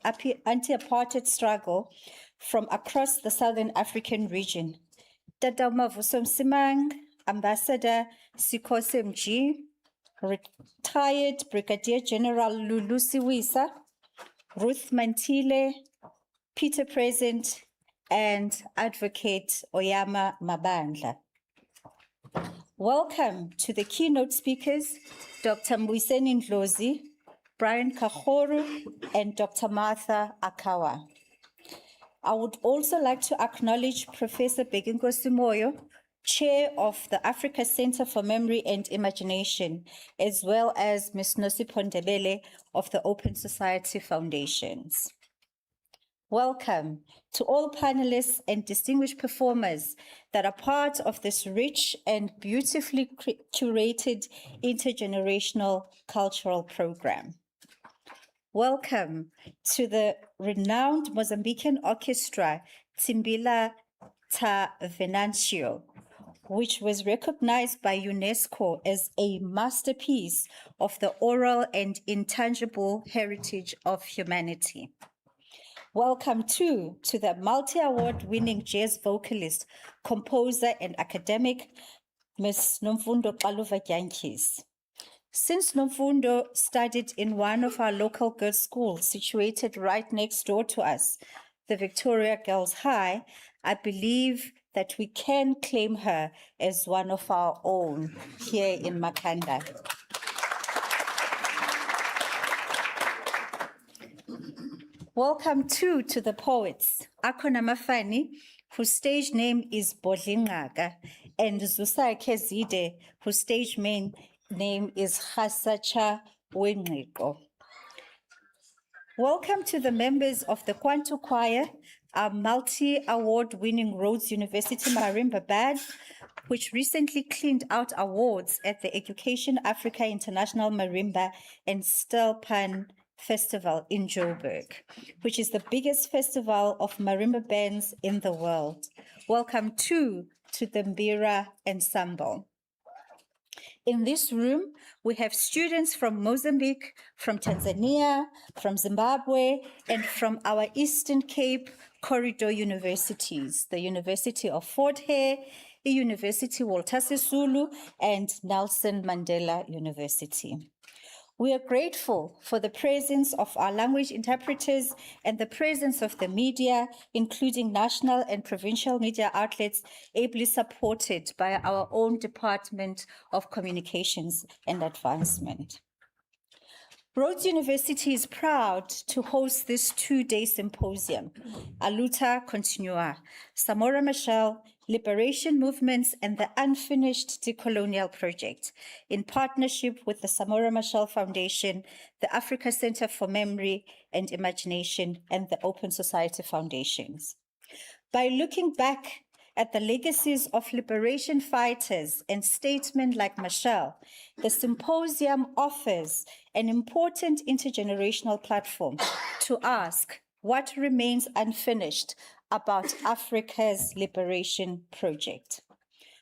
anti-apartheid struggle from across the Southern African region. Tata Mavuso Msimang, Ambassador Sikose Mg, retired Brigadier General Lulu Siwisa, Ruth Mantile, Peter Present, and Advocate Oyama Mabandla. Welcome to the keynote speakers, Dr. Mbuyiseni Ndlozi, Brian Kahoru, and Dr. Martha Akawa. I would also like to acknowledge Professor Beginkosi Moyo, Chair of the Africa Center for Memory and Imagination, as well as Ms. Nosipho Ndebele of the Open Society Foundations. Welcome to all panelists and distinguished performers that are part of this rich and beautifully curated intergenerational cultural program. Welcome to the renowned Mozambican orchestra, Timbila Ta Venancio, which was recognized by UNESCO as a masterpiece of the oral and intangible heritage of humanity. Welcome too to the multi-award winning jazz vocalist, composer, and academic, Ms. Nomfundo Xaluva-Jantjies. Since Nomfundo studied in one of our local girls' schools situated right next door to us, the Victoria Girls High, I believe that we can claim her as one of our own here in Makhanda. Welcome too to the poets, Akona Mafani, whose stage name is Bodlingaga, and Zusa Kezide, whose stage name is Khasacha Wenqiko. Welcome to the members of the Kwantu Choir, our multi-award winning Rhodes University Marimba Band, which recently cleaned out awards at the Education Africa International Marimba and Stelpan Festival in Joburg, which is the biggest festival of marimba bands in the world. Welcome too to the Mbira Ensemble. In this room, we have students from Mozambique, from Tanzania, from Zimbabwe, and from our Eastern Cape corridor universities, the University of Fort Hare, the University Walter Sisulu, and Nelson Mandela University. We are grateful for the presence of our language interpreters and the presence of the media, including national and provincial media outlets, ably supported by our own Department of Communications and Advancement. Rhodes University is proud to host this two-day symposium, Luta Continua, Samora Machel, Liberation Movements and the Unfinished Decolonial Project, in partnership with the Samora Machel Foundation, the Africa Center for Memory and Imagination, and the Open Society Foundations. By looking back at the legacies of liberation fighters and statesmen like Machel, the symposium offers an important intergenerational platform to ask what remains unfinished about Africa's liberation project.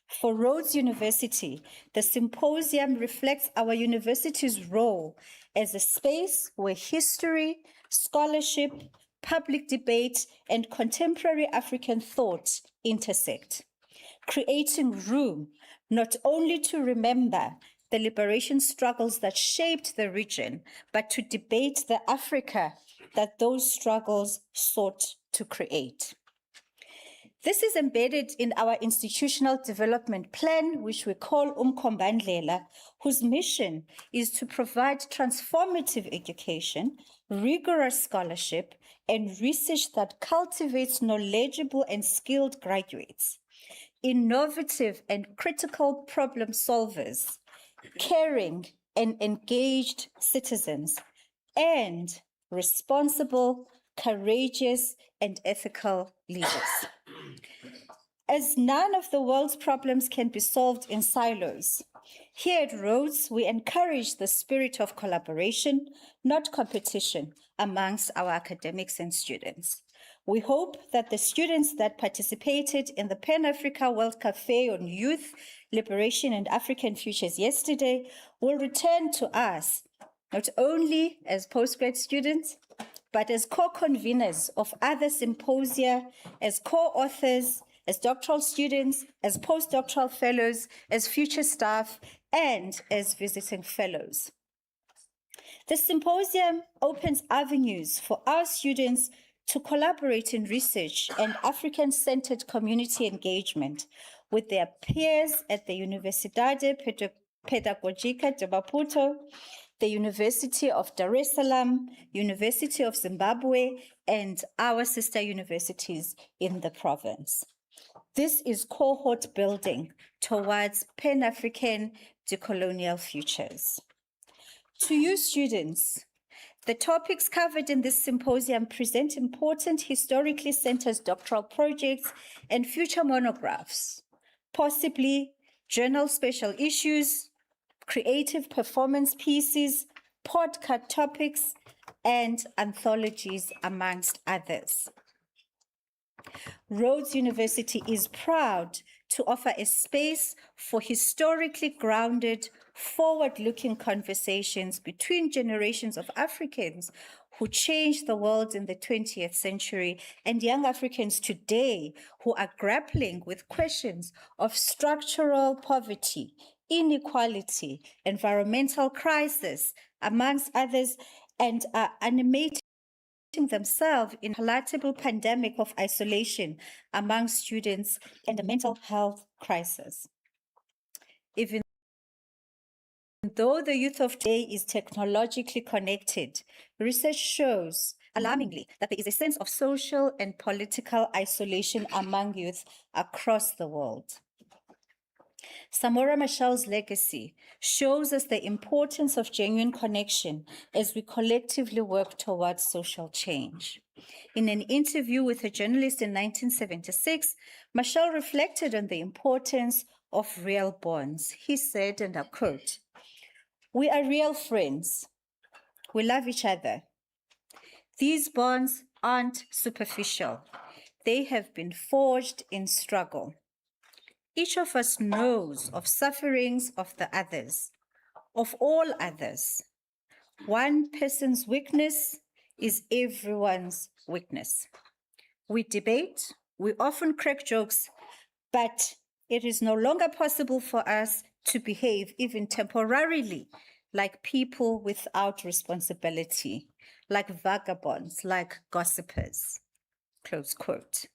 For Rhodes University, the symposium reflects our university's role as a space where history, scholarship, public debate, and contemporary African thought intersect, creating room not only to remember the liberation struggles that shaped the region, but to debate the Africa that those struggles sought to create. This is embedded in our institutional development plan, which we call Umkombandlela, whose mission is to provide transformative education, rigorous scholarship, and research that cultivates knowledgeable and skilled graduates, innovative and critical problem solvers, caring and engaged citizens, and responsible, courageous, and ethical leaders. As none of the world's problems can be solved in silos, here at Rhodes, we encourage the spirit of collaboration, not competition, amongst our academics and students. We hope that the students that participated in the Pan-Africa World Cafe on Youth, Liberation and African Futures yesterday will return to us, not only as postgrad students, but as co-conveners of other symposia, as co-authors, as doctoral students, as postdoctoral fellows, as future staff, and as visiting fellows. The symposium opens avenues for our students to collaborate in research and African-centered community engagement with their peers at the Universidade Pedagógica de Maputo, the University of Dar es Salaam, University of Zimbabwe, and our sister universities in the province. This is cohort building towards Pan-African decolonial futures. To you students, the topics covered in this symposium present important historically centered doctoral projects and future monographs, possibly journal special issues, creative performance pieces, podcast topics, and anthologies, amongst others. Rhodes University is proud to offer a space for historically grounded, forward-looking conversations between generations of Africans who changed the world in the 20th century and young Africans today who are grappling with questions of structural poverty, inequality, environmental crisis, amongst others, and are animating themselves in a palatable pandemic of isolation among students and a mental health crisis. Even though the youth of today is technologically connected, research shows alarmingly that there is a sense of social and political isolation among youth across the world. Samora Machel's legacy shows us the importance of genuine connection as we collectively work towards social change. In an interview with a journalist in 1976, Machel reflected on the importance of real bonds. He said, and I quote, "We are real friends. We love each other. These bonds aren't superficial. They have been forged in struggle. Each of us knows of sufferings of the others, of all others. One person's weakness is everyone's weakness. We debate, we often crack jokes, but it is no longer possible for us to behave even temporarily like people without responsibility, like vagabonds, like gossipers." Close quote.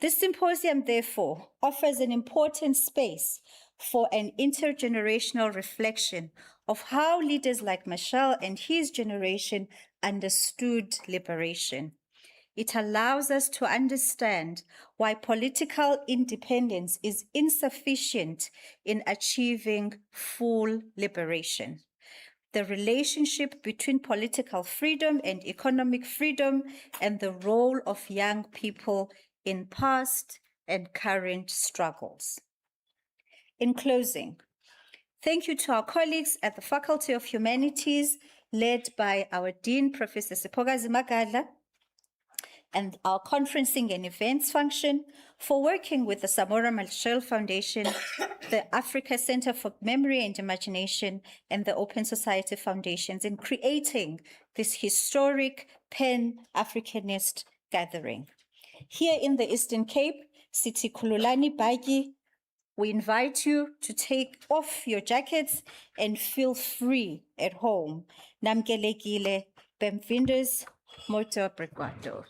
This symposium, therefore, offers an important space for an intergenerational reflection of how leaders like Machel and his generation understood liberation. It allows us to understand why political independence is insufficient in achieving full liberation. The relationship between political freedom and economic freedom, and the role of young people in past and current struggles. In closing, thank you to our colleagues at the Faculty of Humanities, led by our Dean, Professor Sipokazi Magadla, and our conferencing and events function for working with the Samora Machel Foundation, the Africa Center for Memory and Imagination, and the Open Society Foundations in creating this historic Pan-Africanist gathering. Here in the Eastern Cape, Siti Khululani Bagi, we invite you to take off your jackets and feel free at home. Namkelekile, bem-vindos, muito obrigado.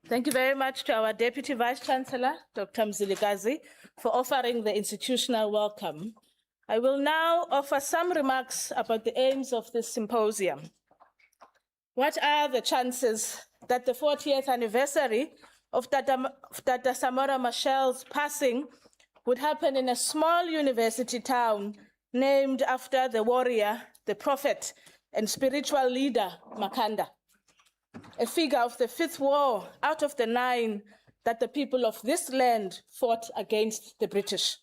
Thank you very much to our Deputy Vice-Chancellor, Dr. Mbuyiseni, for offering the institutional welcome. I will now offer some remarks about the aims of this symposium. What are the chances that the 40th anniversary of Dr. Samora Machel's passing would happen in a small university town named after the warrior, the prophet, and spiritual leader, Makhanda? A figure of the 5th war out of the 9 that the people of this land fought against the British.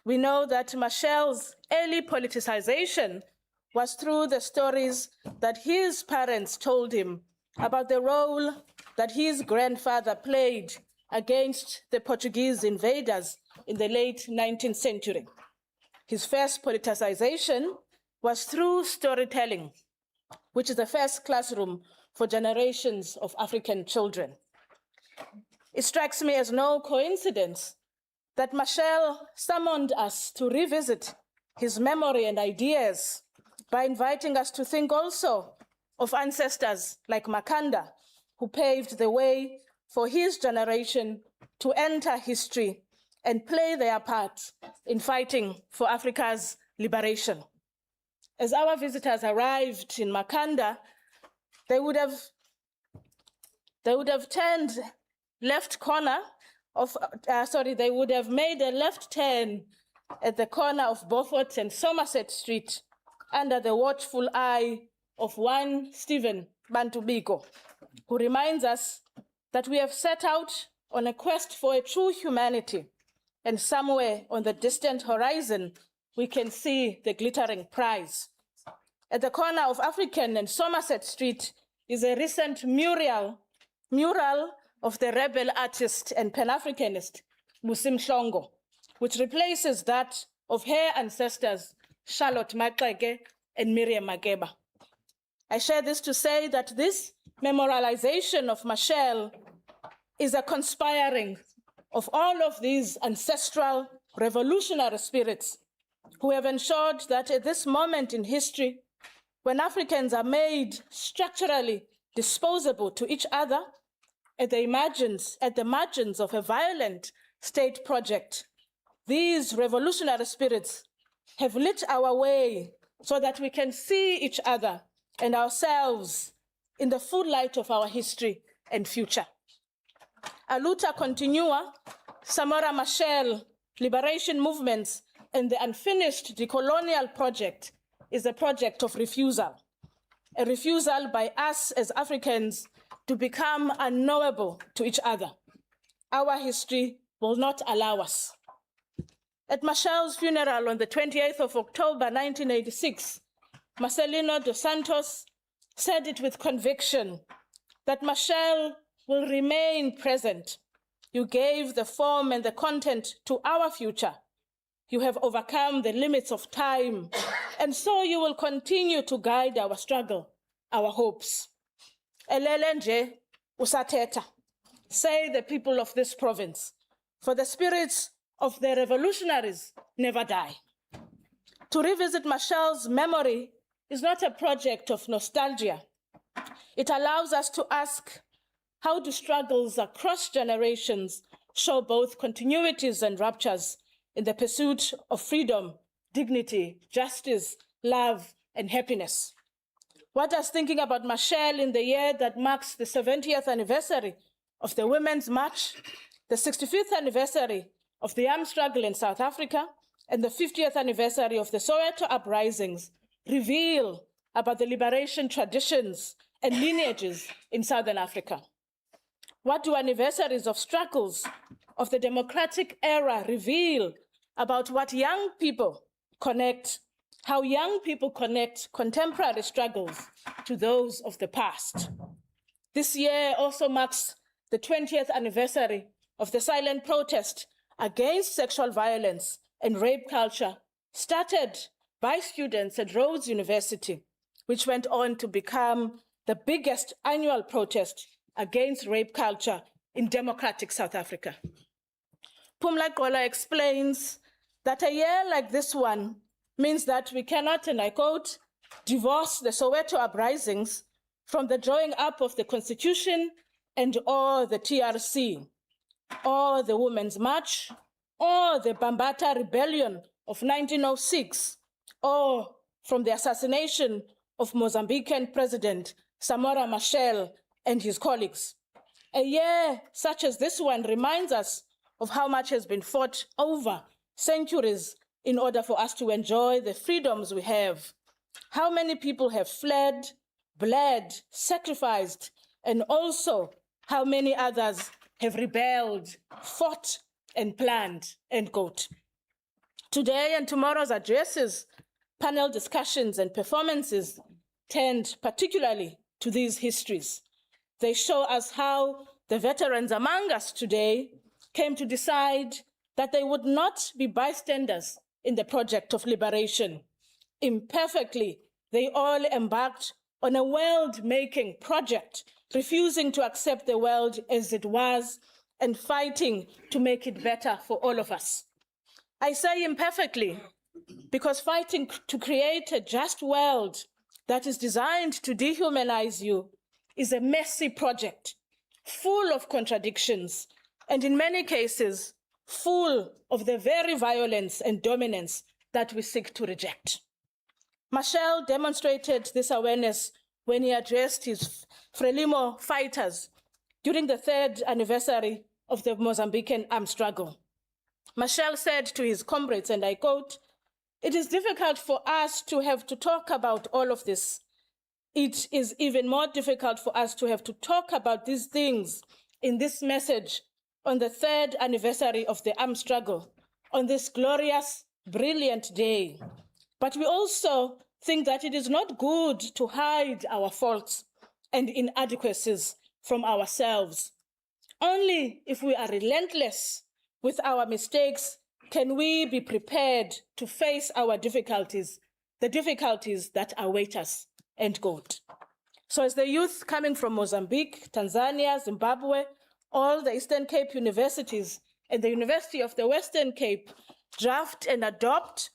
We know that Machel's early politicization was through the stories that his parents told him about the role that his grandfather played against the Portuguese invaders in the late 19th century. His first politicization was through storytelling, which is the first classroom for generations of African children. It strikes me as no coincidence that Machel summoned us to revisit his memory and ideas by inviting us to think also of ancestors like Makhanda, who paved the way for his generation to enter history and play their part in fighting for Africa's liberation. As our visitors arrived in Makhanda, they would have turned left corner of, they would have made a left turn at the corner of Beaufort and Somerset Street under the watchful eye of one Stephen Bantubiko, who reminds us that we have set out on a quest for a true humanity, and somewhere on the distant horizon, we can see the glittering prize. At the corner of African and Somerset Street is a recent mural of the rebel artist and Pan-Africanist Busi Mhlongo, which replaces that of her ancestors, Charlotte Maxeke and Miriam Makeba. I share this to say that this memorialization of Machel is a conspiring of all of these ancestral revolutionary spirits who have ensured that at this moment in history, when Africans are made structurally disposable to each other at the margins of a violent state project, these revolutionary spirits have lit our way so that we can see each other and ourselves in the full light of our history and future. Luta Continua, Samora Machel, liberation movements, and the unfinished decolonial project is a project of refusal, a refusal by us as Africans to become unknowable to each other. Our history will not allow us. At Machel's funeral on the 28th of October, 1986, Marcelino dos Santos said it with conviction that Machel will remain present. You gave the form and the content to our future. You have overcome the limits of time, and so you will continue to guide our struggle, our hopes. Elele nje usathetha, say the people of this province, for the spirits of the revolutionaries never die. To revisit Machel's memory is not a project of nostalgia. It allows us to ask, how do struggles across generations show both continuities and ruptures in the pursuit of freedom, dignity, justice, love, and happiness? What does thinking about Machel in the year that marks the 70th anniversary of the Women's March, the 65th anniversary of the armed struggle in South Africa, and the 50th anniversary of the Soweto uprisings reveal about the liberation traditions and lineages in Southern Africa? What do anniversaries of struggles of the democratic era reveal about what young people connect, how young people connect contemporary struggles to those of the past? This year also marks the 20th anniversary of the silent protest against sexual violence and rape culture started by students at Rhodes University, which went on to become the biggest annual protest against rape culture in democratic South Africa. Pumla Kola explains that a year like this one means that we cannot, and I quote, divorce the Soweto uprisings from the drawing up of the Constitution and or the TRC, or the Women's March, or the Bambata Rebellion of 1906, or from the assassination of Mozambican President Samora Machel and his colleagues. A year such as this one reminds us of how much has been fought over centuries in order for us to enjoy the freedoms we have. How many people have fled, bled, sacrificed, and also how many others have rebelled, fought, and planned, end quote. Today and tomorrow's addresses panel discussions and performances tend particularly to these histories. They show us how the veterans among us today came to decide that they would not be bystanders in the project of liberation. Imperfectly, they all embarked on a world-making project, refusing to accept the world as it was and fighting to make it better for all of us. I say imperfectly because fighting to create a just world that is designed to dehumanize you is a messy project, full of contradictions, and in many cases, full of the very violence and dominance that we seek to reject. Machel demonstrated this awareness when he addressed his Frelimo fighters during the 3rd anniversary of the Mozambican armed struggle. Machel said to his comrades, and I quote, "It is difficult for us to have to talk about all of this. It is even more difficult for us to have to talk about these things in this message on the 3rd anniversary of the armed struggle, on this glorious, brilliant day. But we also think that it is not good to hide our faults and inadequacies from ourselves. Only if we are relentless with our mistakes can we be prepared to face our difficulties, the difficulties that await us," end quote. So as the youth coming from Mozambique, Tanzania, Zimbabwe, all the Eastern Cape universities and the University of the Western Cape draft and adopt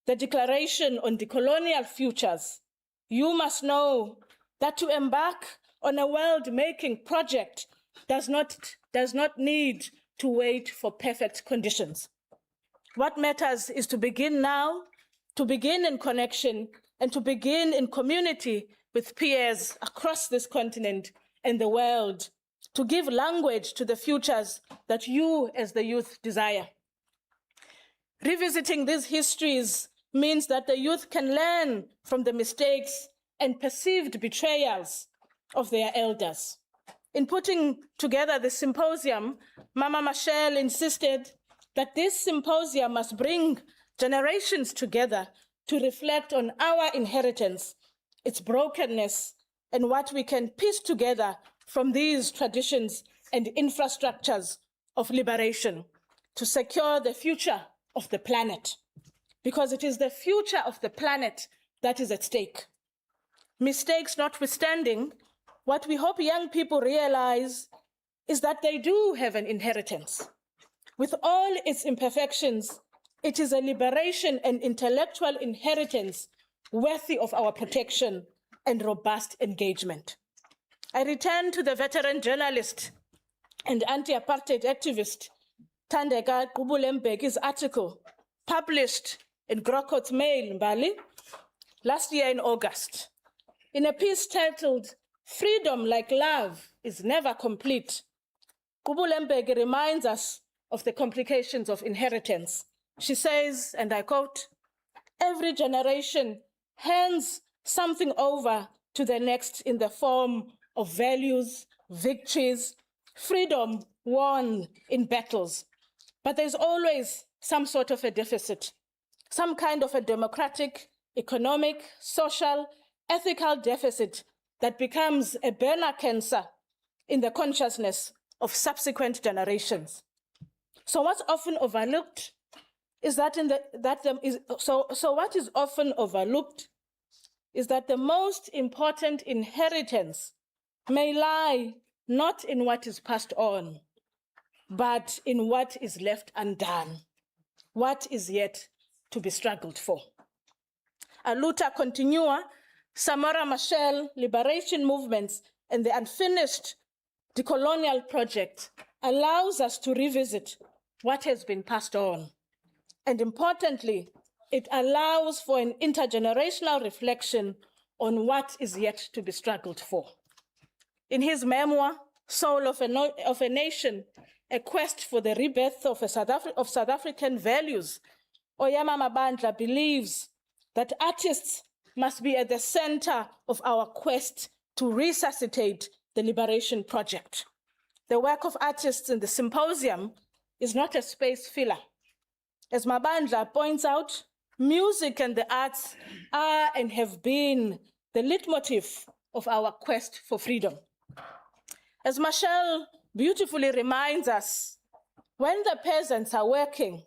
the Declaration on Decolonial Futures, you must know that to embark on a world-making project does not need to wait for perfect conditions. What matters is to begin now, to begin in connection, and to begin in community with peers across this continent and the world, to give language to the futures that you as the youth desire. Revisiting these histories means that the youth can learn from the mistakes and perceived betrayals of their elders. In putting together the symposium, Mama Machel insisted that this symposium must bring generations together to reflect on our inheritance, its brokenness, and what we can piece together from these traditions and infrastructures of liberation to secure the future of the planet, because it is the future of the planet that is at stake. Mistakes notwithstanding, what we hope young people realize is that they do have an inheritance. With all its imperfections, it is a liberation and intellectual inheritance worthy of our protection and robust engagement. I return to the veteran journalist and anti-apartheid activist Thandeka Qubulembeki's article published in Grokot's Mail, Mbali, last year in August. In a piece titled, "Freedom Like Love is Never Complete," Qubulembeki reminds us of the complications of inheritance. She says, and I quote, "Every generation hands something over to the next in the form of values, victories, freedom won in battles. But there's always some sort of a deficit, some kind of a democratic, economic, social, ethical deficit that becomes a burner cancer in the consciousness of subsequent generations. So what's often overlooked is that what is often overlooked is that the most important inheritance may lie not in what is passed on, but in what is left undone, what is yet to be struggled for. A Luta Continua, Samora Machel, liberation movements, and the unfinished Decolonial project allows us to revisit what has been passed on. And importantly, it allows for an intergenerational reflection on what is yet to be struggled for. In his memoir, Soul of a Nation, A Quest for the Rebirth of South African Values, Oyama Mabandla believes that artists must be at the center of our quest to resuscitate the liberation project. The work of artists in the symposium is not a space filler. As Mabandla points out, music and the arts are and have been the leitmotif of our quest for freedom. As Machel beautifully reminds us, when the peasants are working,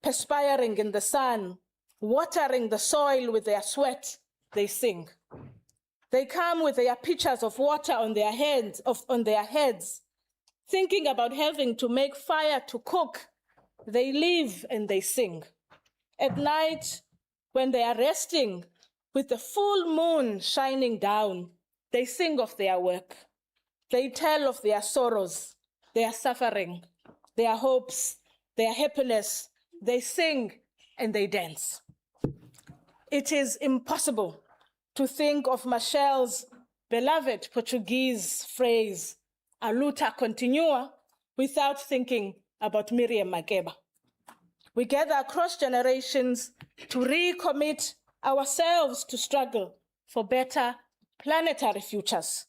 perspiring in the sun, watering the soil with their sweat, they sing. They come with their pitchers of water on their heads, thinking about having to make fire to cook. They live and they sing. At night, when they are resting, with the full moon shining down, they sing of their work. They tell of their sorrows, their suffering, their hopes, their happiness. They sing and they dance. It is impossible to think of Machel's beloved Portuguese phrase, "A luta continua," without thinking about Miriam Makeba. We gather across generations to recommit ourselves to struggle for better planetary futures.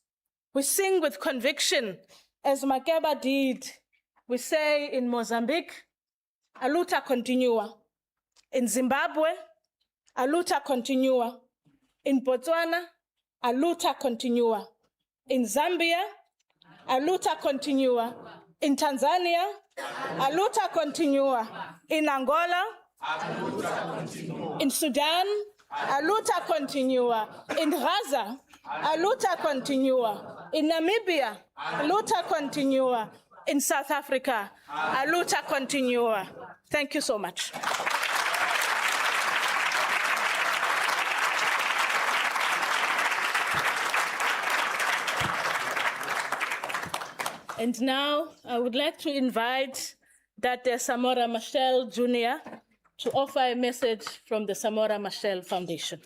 We sing with conviction, as Makeba did. We say in Mozambique, "A luta continua." In Zimbabwe, "A luta continua." In Botswana, "A luta continua." In Zambia, "A luta continua." In Tanzania, "A luta continua." In Angola, "A luta continua." In Sudan, "A luta continua." In Gaza, "A luta continua." In Namibia, "A luta continua." In South Africa, "A luta continua." Thank you so much. And now I would like to invite Dr. Samora Machel Junior to offer a message from the Samora Machel Foundation.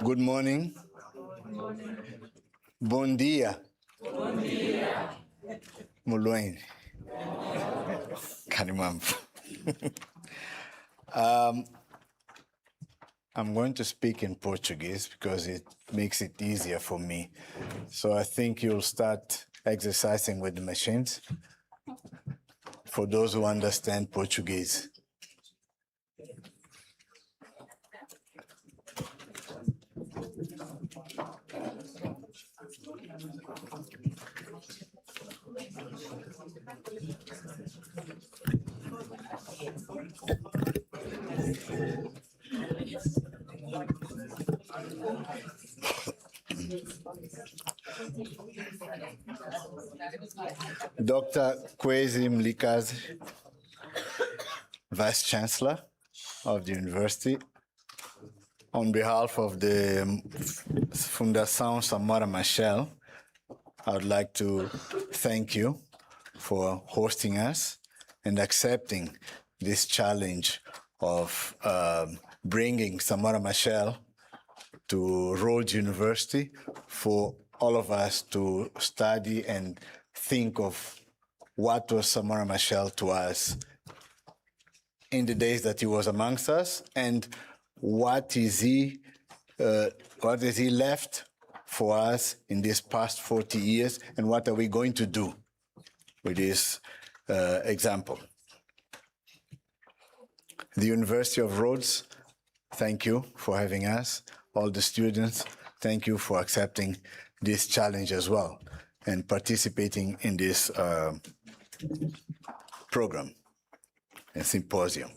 Good morning. Bom dia. Bom dia. Mulweni. Kanimamfu. I'm going to speak in Portuguese because it makes it easier for me. So I think you'll start exercising with the machines for those who understand Portuguese. Dr. Mbuyiseni Ndlozi, Vice Chancellor of the University, on behalf of the Fundação Samora Machel, I would like to thank you for hosting us and accepting this challenge of bringing Samora Machel to Rhodes University for all of us to study and think of what was Samora Machel to us in the days that he was amongst us, and what has he left for us in these past 40 years, and what are we going to do with this example. The University of Rhodes, thank you for having us. All the students, thank you for accepting this challenge as well and participating in this program and symposium.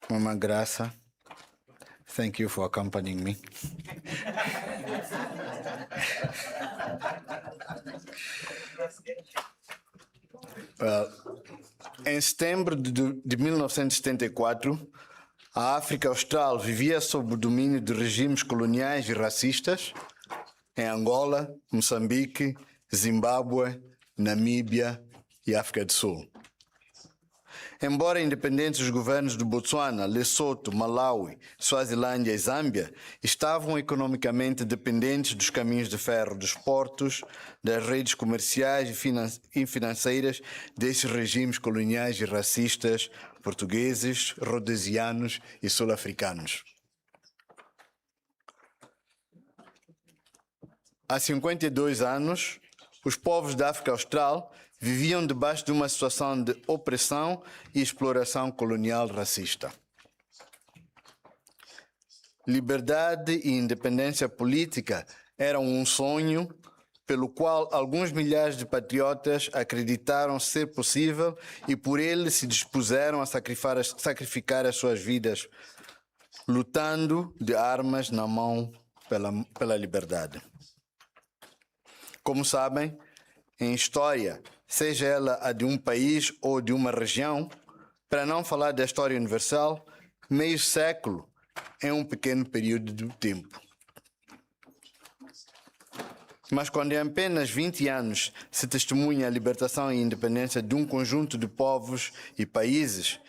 Mama Graça, thank you for accompanying me. Em setembro de 1974, a África Austral vivia sob o domínio de regimes coloniais e racistas em Angola, Moçambique, Zimbábue, Namíbia e África do Sul. Embora independentes, os governos de Botsuana, Lesoto, Malawi, Suazilândia e Zâmbia estavam economicamente dependentes dos caminhos de ferro, dos portos, das redes comerciais e financeiras desses regimes coloniais e racistas portugueses, rhodesianos e sul-africanos. Há 52 anos, os povos da África Austral viviam debaixo de uma situação de opressão e exploração colonial racista. Liberdade e independência política eram um sonho pelo qual alguns milhares de patriotas acreditaram ser possível e por ele se dispuseram a sacrificar as suas vidas, lutando de armas na mão pela liberdade. Como sabem, em história, seja ela a de um país ou de uma região, para não falar da história universal, meio século é um pequeno período de tempo. Mas quando em apenas 20 anos se testemunha a libertação e independência de um conjunto de povos e países,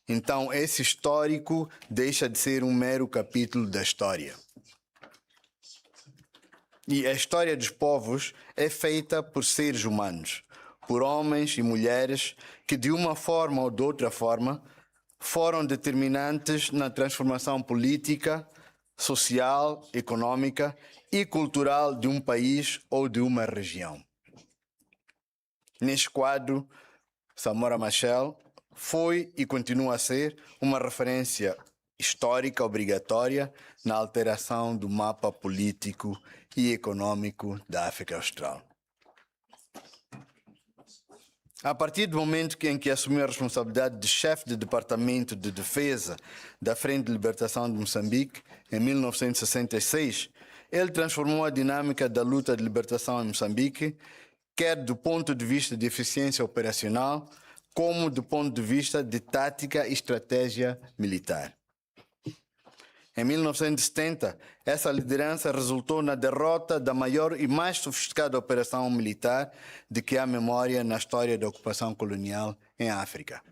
então esse histórico deixa de ser um mero capítulo da história. E a história dos povos é feita por seres humanos, por homens e mulheres que, de uma forma ou de outra forma, foram determinantes na transformação política, social, econômica e cultural de um país ou de uma região. Neste quadro, Samora Machel foi e continua a ser uma referência histórica obrigatória na alteração do mapa político e econômico da África Austral. A partir do momento em que assumiu a responsabilidade de chefe de Departamento de Defesa da Frente de Libertação de Moçambique, em 1966, ele transformou a dinâmica da luta de libertação em Moçambique, quer do ponto de vista de eficiência operacional, como do ponto de vista de tática e estratégia militar. Em 1970, essa liderança resultou na derrota da maior e mais sofisticada operação militar de que há memória na história da ocupação colonial em África.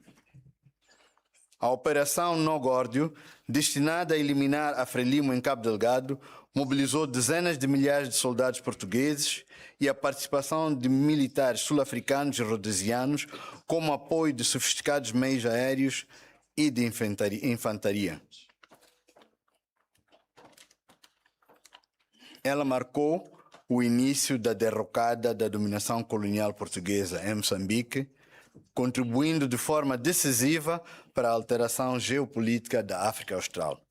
A Operação No Górdio, destinada a eliminar a Frelimo em Cabo Delgado, mobilizou dezenas de milhares de soldados portugueses e a participação de militares sul-africanos e rhodesianos, como apoio de sofisticados meios aéreos e de infantaria. Ela marcou o início da derrocada da dominação colonial portuguesa em Moçambique, contribuindo de forma decisiva para a alteração geopolítica da África Austral.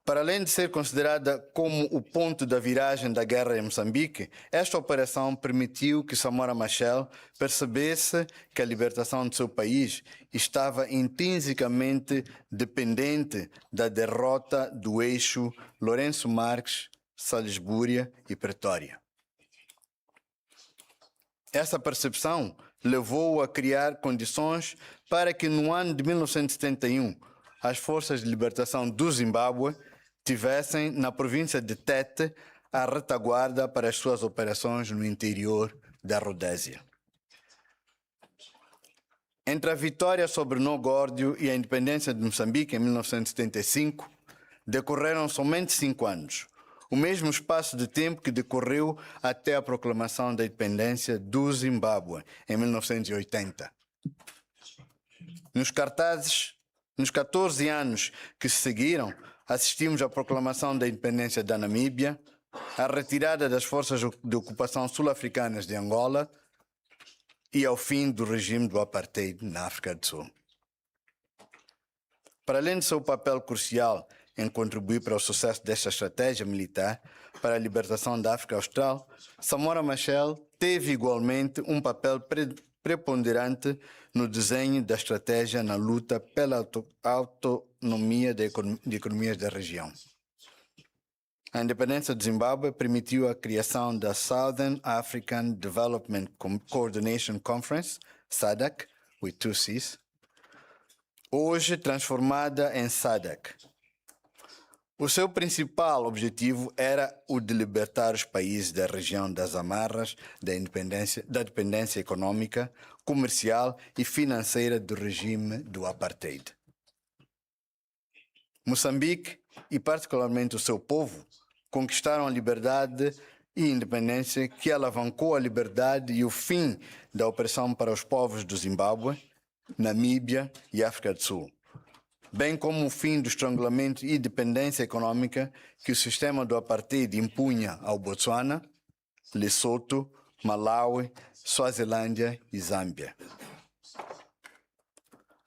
Para além de ser considerada como o ponto da viragem da guerra em Moçambique, esta operação permitiu que Samora Machel percebesse que a libertação de seu país estava intrinsecamente dependente da derrota do eixo Lourenço Marques, Salisbúria e Pretória. Essa percepção levou-o a criar condições para que no ano de 1971 as forças de libertação do Zimbábue tivessem na província de Tete a retaguarda para as suas operações no interior da Rodésia. Entre a vitória sobre No Górdio e a independência de Moçambique em 1975, decorreram somente 5 anos, o mesmo espaço de tempo que decorreu até a proclamação da independência do Zimbábue em 1980. Nos 14 anos que se seguiram, assistimos à proclamação da independência da Namíbia, à retirada das forças de ocupação sul-africanas de Angola e ao fim do regime do apartheid na África do Sul. Para além de seu papel crucial em contribuir para o sucesso desta estratégia militar para a libertação da África Austral, Samora Machel teve igualmente um papel preponderante no desenho da estratégia na luta pela autonomia de economias da região. A independência do Zimbábue permitiu a criação da Southern African Development Coordination Conference, SADC, with 2 Cs, hoje transformada em SADC. O seu principal objetivo era o de libertar os países da região das amarras da dependência econômica, comercial e financeira do regime do apartheid. Moçambique, e particularmente o seu povo, conquistaram a liberdade e independência que alavancou a liberdade e o fim da opressão para os povos do Zimbábue, Namíbia e África do Sul, bem como o fim do estrangulamento e dependência econômica que o sistema do apartheid impunha ao Botsuana, Lesoto, Malawi, Suazilândia e Zâmbia.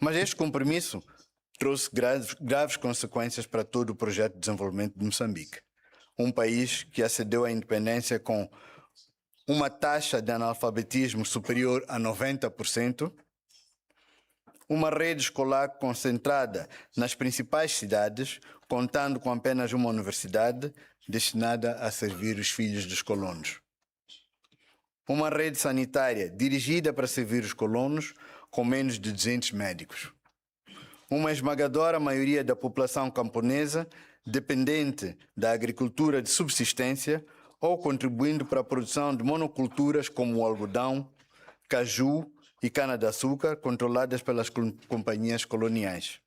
Mas este compromisso trouxe graves consequências para todo o projeto de desenvolvimento de Moçambique, um país que acedeu à independência com uma taxa de analfabetismo superior a 90%, uma rede escolar concentrada nas principais cidades, contando com apenas uma universidade destinada a servir os filhos dos colonos. Uma rede sanitária dirigida para servir os colonos, com menos de 200 médicos. Uma esmagadora maioria da população camponesa dependente da agricultura de subsistência ou contribuindo para a produção de monoculturas como o algodão, caju e cana-de-açúcar, controladas pelas companhias coloniais.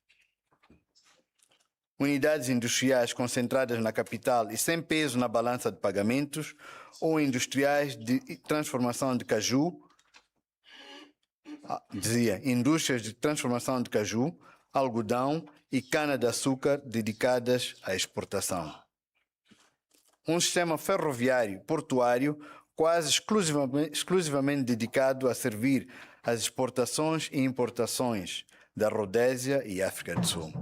Unidades industriais concentradas na capital e sem peso na balança de pagamentos, ou industriais de transformação de caju, indústrias de transformação de caju, algodão e cana-de-açúcar dedicadas à exportação. Um sistema ferroviário portuário quase exclusivamente dedicado a servir às exportações e importações da Rodésia e África do Sul.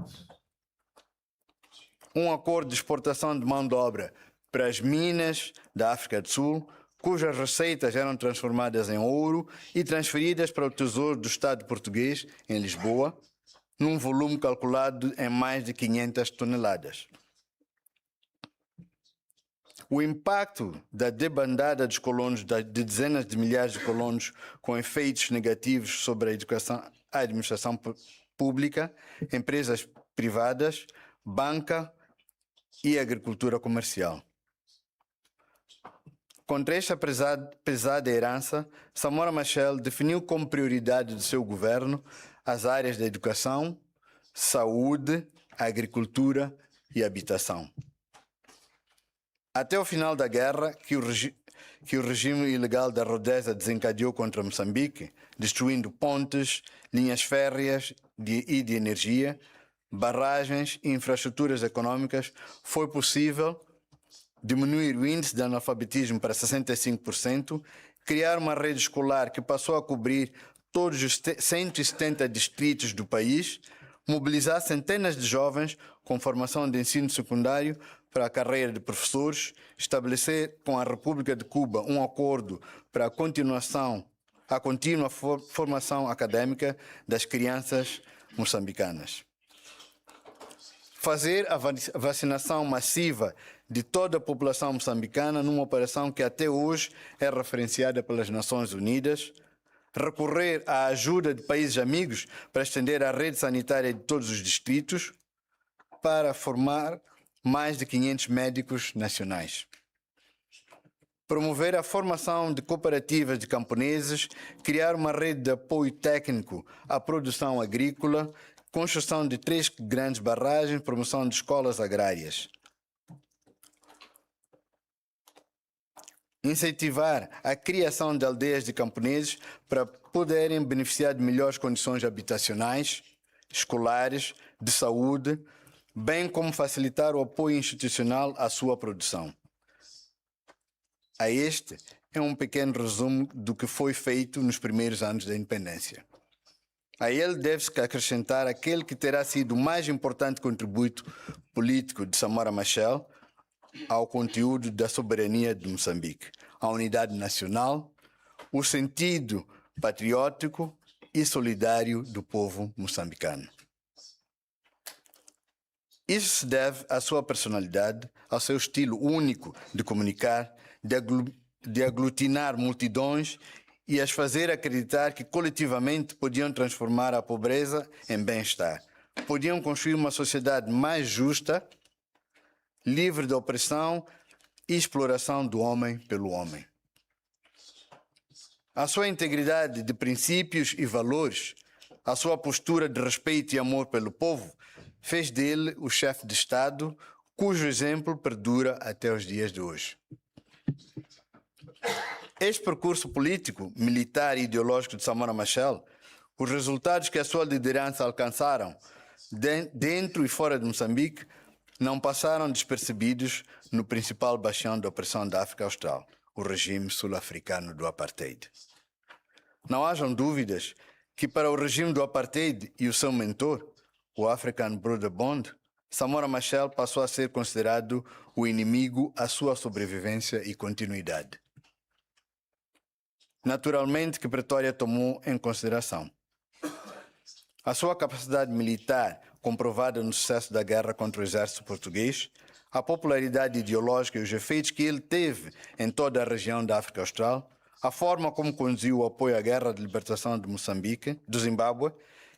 Um acordo de exportação de mão de obra para as minas da África do Sul, cujas receitas eram transformadas em ouro e transferidas para o Tesouro do Estado português, em Lisboa, num volume calculado em mais de 500 toneladas. O impacto da debandada dos colonos, de dezenas de milhares de colonos, com efeitos negativos sobre a educação, a administração pública, empresas privadas, banca e agricultura comercial. Contra esta pesada herança, Samora Machel definiu como prioridade do seu governo as áreas da educação, saúde, agricultura e habitação. Até o final da guerra que o regime ilegal da Rhodes desencadeou contra Moçambique, destruindo pontes, linhas férreas e de energia, barragens e infraestruturas econômicas, foi possível diminuir o índice de analfabetismo para 65%, criar uma rede escolar que passou a cobrir todos os 170 distritos do país, mobilizar centenas de jovens com formação de ensino secundário para a carreira de professores, estabelecer com a República de Cuba um acordo para a contínua formação acadêmica das crianças moçambicanas. Fazer a vacinação massiva de toda a população moçambicana numa operação que até hoje é referenciada pelas Nações Unidas, recorrer à ajuda de países amigos para estender a rede sanitária de todos os distritos, para formar mais de 500 médicos nacionais. Promover a formação de cooperativas de camponeses, criar uma rede de apoio técnico à produção agrícola, construção de 3 grandes barragens, promoção de escolas agrárias. Incentivar a criação de aldeias de camponeses para poderem beneficiar de melhores condições habitacionais, escolares, de saúde, bem como facilitar o apoio institucional à sua produção. Este é um pequeno resumo do que foi feito nos primeiros anos da independência. A ele deve-se acrescentar aquele que terá sido o mais importante contributo político de Samora Machel ao conteúdo da soberania de Moçambique, a unidade nacional, o sentido patriótico e solidário do povo moçambicano. Isso se deve à sua personalidade, ao seu estilo único de comunicar, de aglutinar multidões e as fazer acreditar que coletivamente podiam transformar a pobreza em bem-estar, podiam construir uma sociedade mais justa, livre de opressão e exploração do homem pelo homem. A sua integridade de princípios e valores, a sua postura de respeito e amor pelo povo, fez dele o chefe de Estado, cujo exemplo perdura até os dias de hoje. Este percurso político, militar e ideológico de Samora Machel, os resultados que a sua liderança alcançaram dentro e fora de Moçambique, não passaram despercebidos no principal bastião da opressão da África Austral, o regime sul-africano do Apartheid. Não hajam dúvidas que para o regime do Apartheid e o seu mentor, o African Brother Bond, Samora Machel passou a ser considerado o inimigo à sua sobrevivência e continuidade. Naturalmente que Pretória tomou em consideração a sua capacidade militar, comprovada no sucesso da guerra contra o exército português, a popularidade ideológica e os efeitos que ele teve em toda a região da África Austral, a forma como conduziu o apoio à guerra de libertação de Moçambique, do Zimbábue,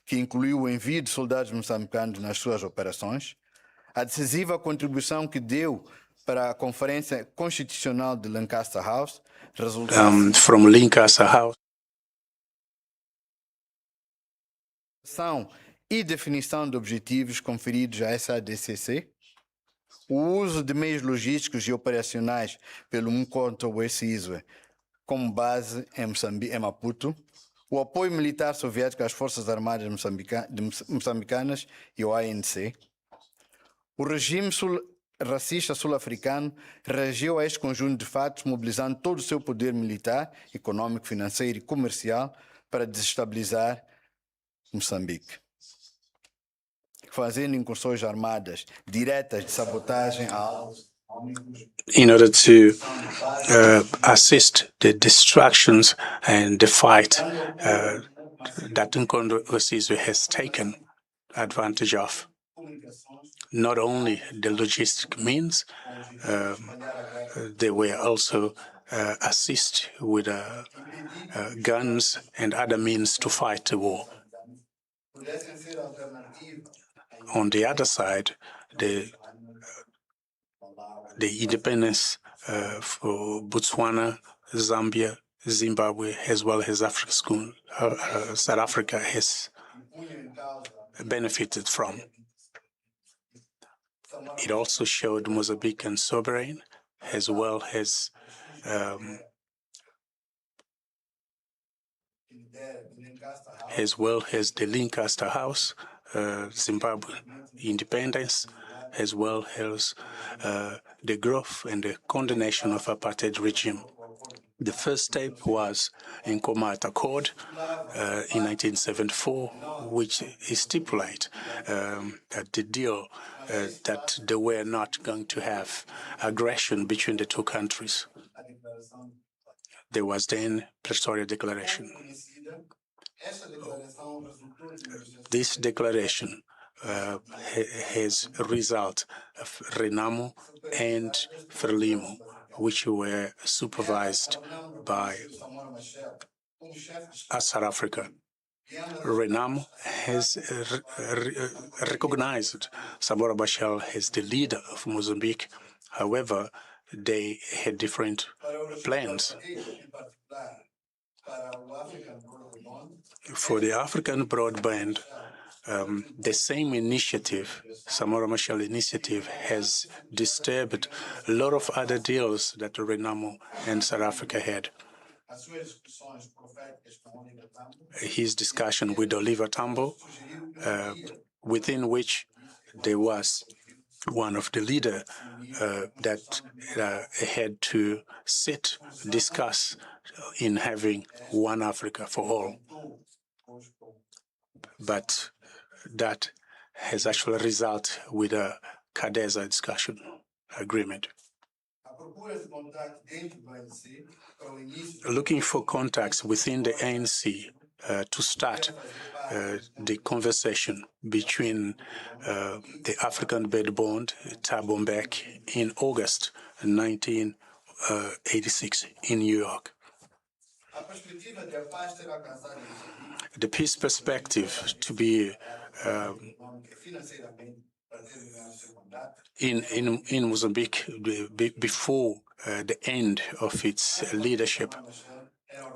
que incluiu o envio de soldados moçambicanos nas suas operações, a decisiva contribuição que deu para a Conferência Constitucional de Lancaster House, from Lancaster House. E definição de objetivos conferidos à SADCC, o uso de meios logísticos e operacionais pelo Mkonto Wesizwe como base em Maputo, o apoio militar soviético às Forças Armadas moçambicanas e ao ANC. O regime racista sul-africano reagiu a este conjunto de fatos, mobilizando todo o seu poder militar, econômico, financeiro e comercial para desestabilizar Moçambique, fazendo incursões armadas diretas de sabotagem in order to assist the distractions and the fight that Nkondo Wesizwe has taken advantage of. Not only the logistic means, they were also assist with guns and other means to fight the war. On the other side, the independence for Botswana, Zambia, Zimbabwe, as well as South Africa has benefited from. It also showed Mozambican sovereign, as well as the Lancaster House, Zimbabwe independence, as well as the growth and the condemnation of apartheid regime. The first step was in Nkoma's Accord in 1974, which stipulated that the deal that they were not going to have aggression between the two countries. There was then Pretoria Declaration. This declaration has a result of Renamo and Frelimo, which were supervised by South Africa. Renamo has recognized Samora Machel as the leader of Mozambique. However, they had different plans. For the African broadband, the same initiative, Samora Machel initiative, has disturbed a lot of other deals that Renamo and South Africa had. His discussion with Oliver Tambo, within which there was one of the leaders that had to discuss in having one Africa for all. But that has actually resulted with a Cadeza discussion agreement. Looking for contacts within the ANC to start the conversation between the African Bed Bond, Thabo Mbeki, in August 1986 in New York. The peace perspective to be in Mozambique before the end of its leadership.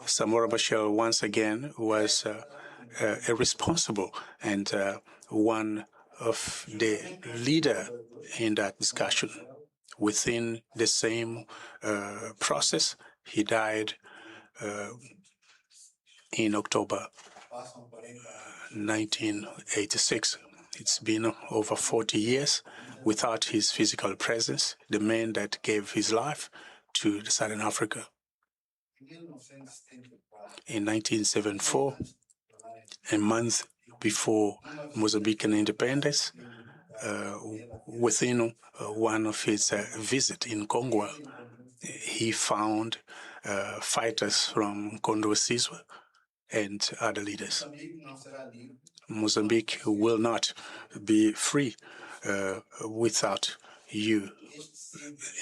Samora Machel once again was a responsible and one of the leader in that discussion. Within the same process, he died in October 1986. It's been over 40 years without his physical presence, the man that gave his life to Southern Africa. In 1974, a month before Mozambican independence, within one of his visits in Congo, he found fighters from Condor and other leaders. Mozambique will not be free without you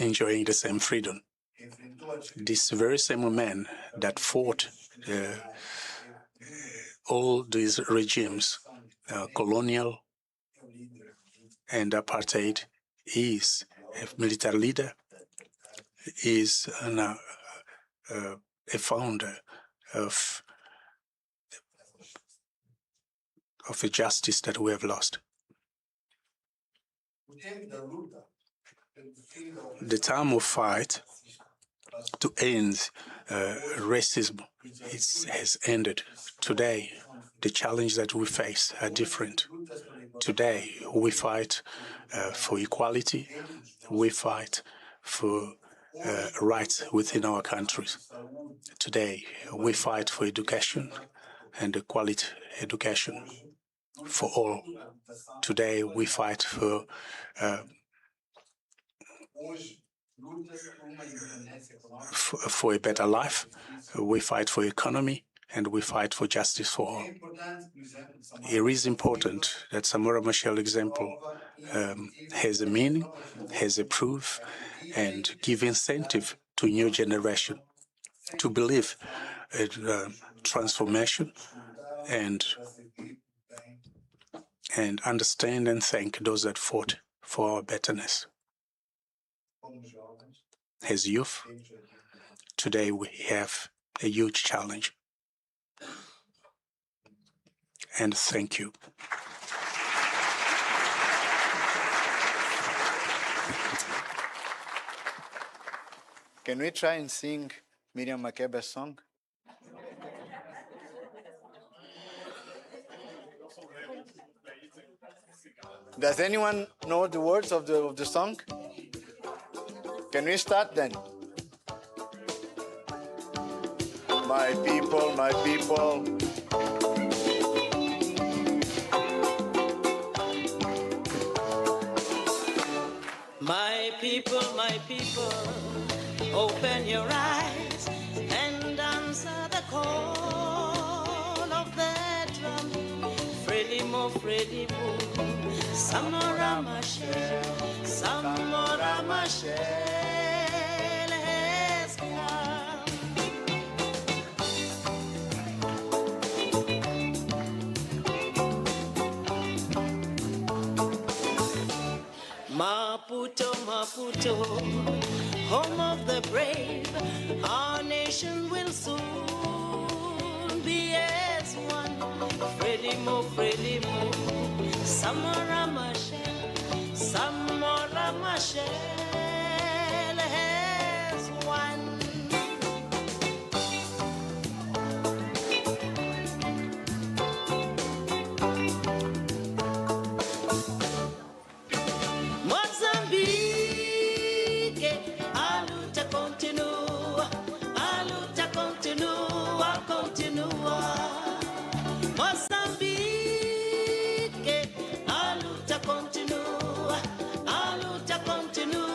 enjoying the same freedom. This very same man that fought all these regimes, colonial and apartheid, is a military leader, is a founder of a justice that we have lost. The time of fight to end racism has ended. Today, the challenges that we face are different. Today, we fight for equality. We fight for rights within our countries. Today, we fight for education and quality education for all. Today, we fight for a better life. We fight for economy, and we fight for justice for all. It is important that Samora Machel example has a meaning, has a proof, and give incentive to new generation to believe in transformation and understand and thank those that fought for our betterness. As youth, today we have a huge challenge. And thank you. Can we try and sing Miriam Makeba's song? Does anyone know the words of the song? Can we start then? My people, my people. My people, open your eyes and answer the call of the drum. Frelimo, Frelimo, Samora Machel, Samora Machel has come. Maputo, Maputo, home of the brave, our nation will soon be as one. Frelimo, Frelimo, Samora Machel, Samora Machel has one. Luta continua, luta continua, continua. Mozambique, luta continua, luta continua.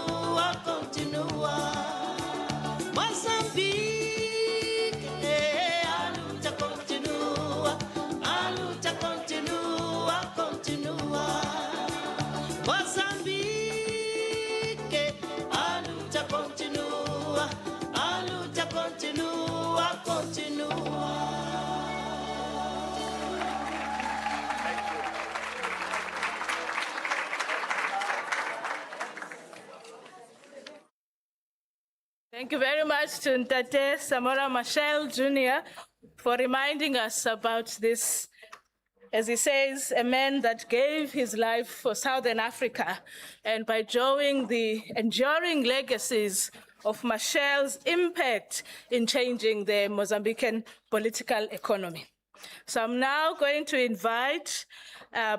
Thank you very much to Ntate Samora Machel Junior for reminding us about this, as he says, a man that gave his life for Southern Africa, and by drawing the enduring legacies of Machel's impact in changing the Mozambican political economy. So I'm now going to invite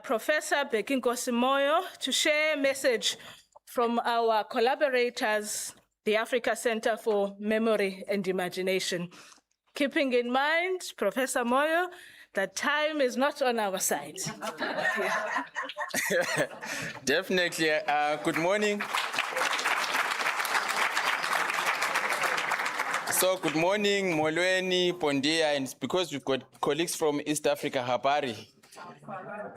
Professor Bekinkosi Moyo to share a message from our collaborators, the Africa Center for Memory and Imagination. Keeping in mind, Professor Moyo, that time is not on our side. Definitely. Good morning. So good morning, Molweni, Pondia, and because we've got colleagues from East Africa, Habari.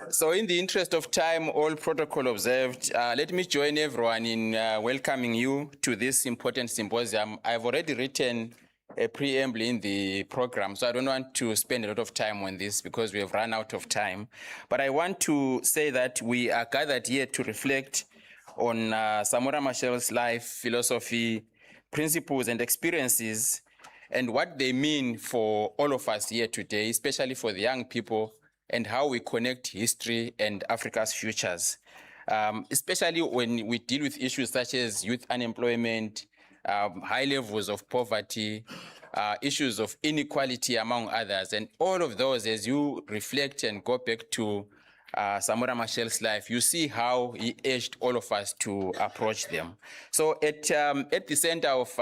So in the interest of time, all protocol observed, let me join everyone in welcoming you to this important symposium. I've already written a preamble in the program, so I don't want to spend a lot of time on this because we have run out of time. But I want to say that we are gathered here to reflect on Samora Machel's life, philosophy, principles and experiences, and what they mean for all of us here today, especially for the young people, and how we connect history and Africa's futures, especially when we deal with issues such as youth unemployment, high levels of poverty, issues of inequality, among others. And all of those, as you reflect and go back to Samora Machel's life, you see how he urged all of us to approach them. So at the Center of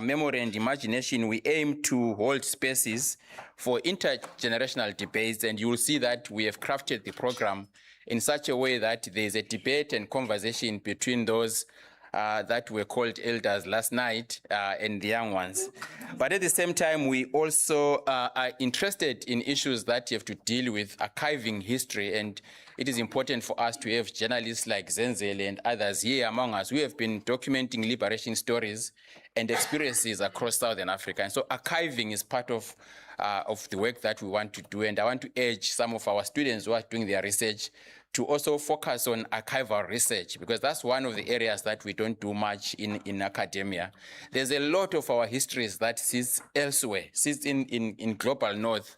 Memory and Imagination, we aim to hold spaces for intergenerational debates, and you will see that we have crafted the program in such a way that there's a debate and conversation between those that were called elders last night and the young ones. But at the same time, we also are interested in issues that have to deal with archiving history, and it is important for us to have journalists like Zenzele and others here among us who have been documenting liberation stories and experiences across Southern Africa. And so archiving is part of the work that we want to do, and I want to urge some of our students who are doing their research to also focus on archival research, because that's one of the areas that we don't do much in academia. There's a lot of our histories that sits elsewhere, sits in global north,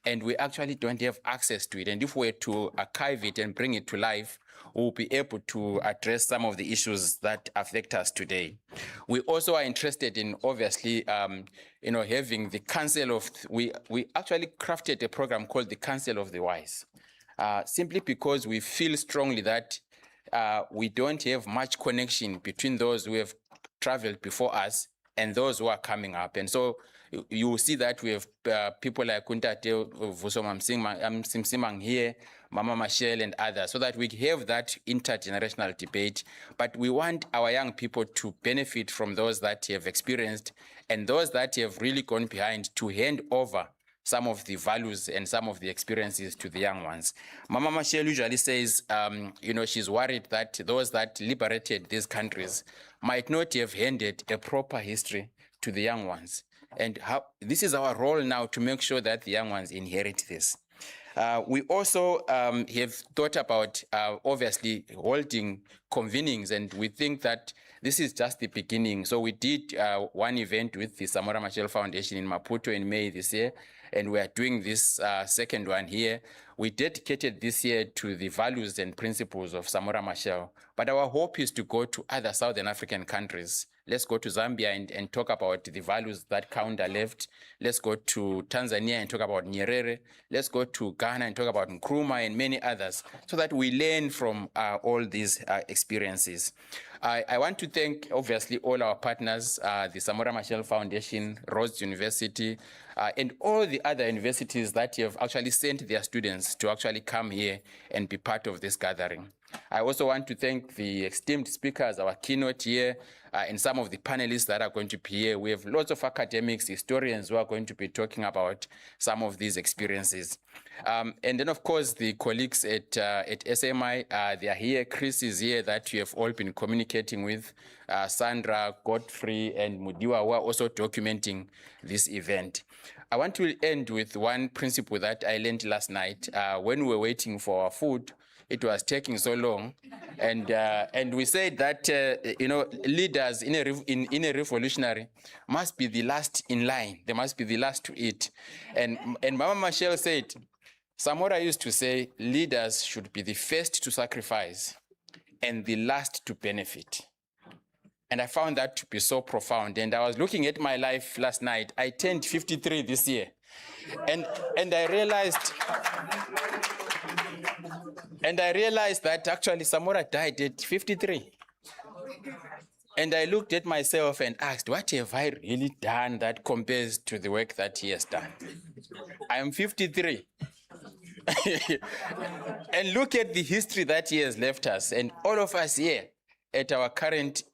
and we actually don't have access to it. And if we were to archive it and bring it to life, we'll be able to address some of the issues that affect us today. We also are interested in, obviously, having the Council of, we actually crafted a program called the Council of the Wise. Simply because we feel strongly that we don't have much connection between those who have traveled before us and those who are coming up. And so you will see that we have people like Kuntate Simsimang here, Mama Machel and others, so that we have that intergenerational debate. But we want our young people to benefit from those that have experienced and those that have really gone behind to hand over some of the values and some of the experiences to the young ones. Mama Machel usually says, she's worried that those that liberated these countries might not have handed a proper history to the young ones. And this is our role now to make sure that the young ones inherit this. We also have thought about, obviously, holding convenings, and we think that this is just the beginning. So we did one event with the Samora Machel Foundation in Maputo in May this year, and we are doing this second one here. We dedicated this year to the values and principles of Samora Machel, but our hope is to go to other Southern African countries. Let's go to Zambia and talk about the values that Kaunda left. Let's go to Tanzania and talk about Nyerere. Let's go to Ghana and talk about Nkrumah and many others, so that we learn from all these experiences. I want to thank, obviously, all our partners, the Samora Machel Foundation, Rhodes University, and all the other universities that have actually sent their students to actually come here and be part of this gathering. I also want to thank the esteemed speakers, our keynote here, and some of the panelists that are going to be here. We have lots of academics, historians who are going to be talking about some of these experiences. And then, of course, the colleagues at SMI, they are here. Chris is here, that you have all been communicating with. Sandra, Godfrey, and Mudiwa, who are also documenting this event. I want to end with one principle that I learned last night. When we were waiting for our food, it was taking so long. And we said that, leaders in a revolutionary must be the last in line. They must be the last to eat. And Mama Machel said, Samora used to say, leaders should be the first to sacrifice and the last to benefit. And I found that to be so profound. And I was looking at my life last night. I turned 53 this year. And I realized that actually Samora died at 53. And I looked at myself and asked, what have I really done that compares to the work that he has done? I am 53. And look at the history that he has left us. And all of us here at our current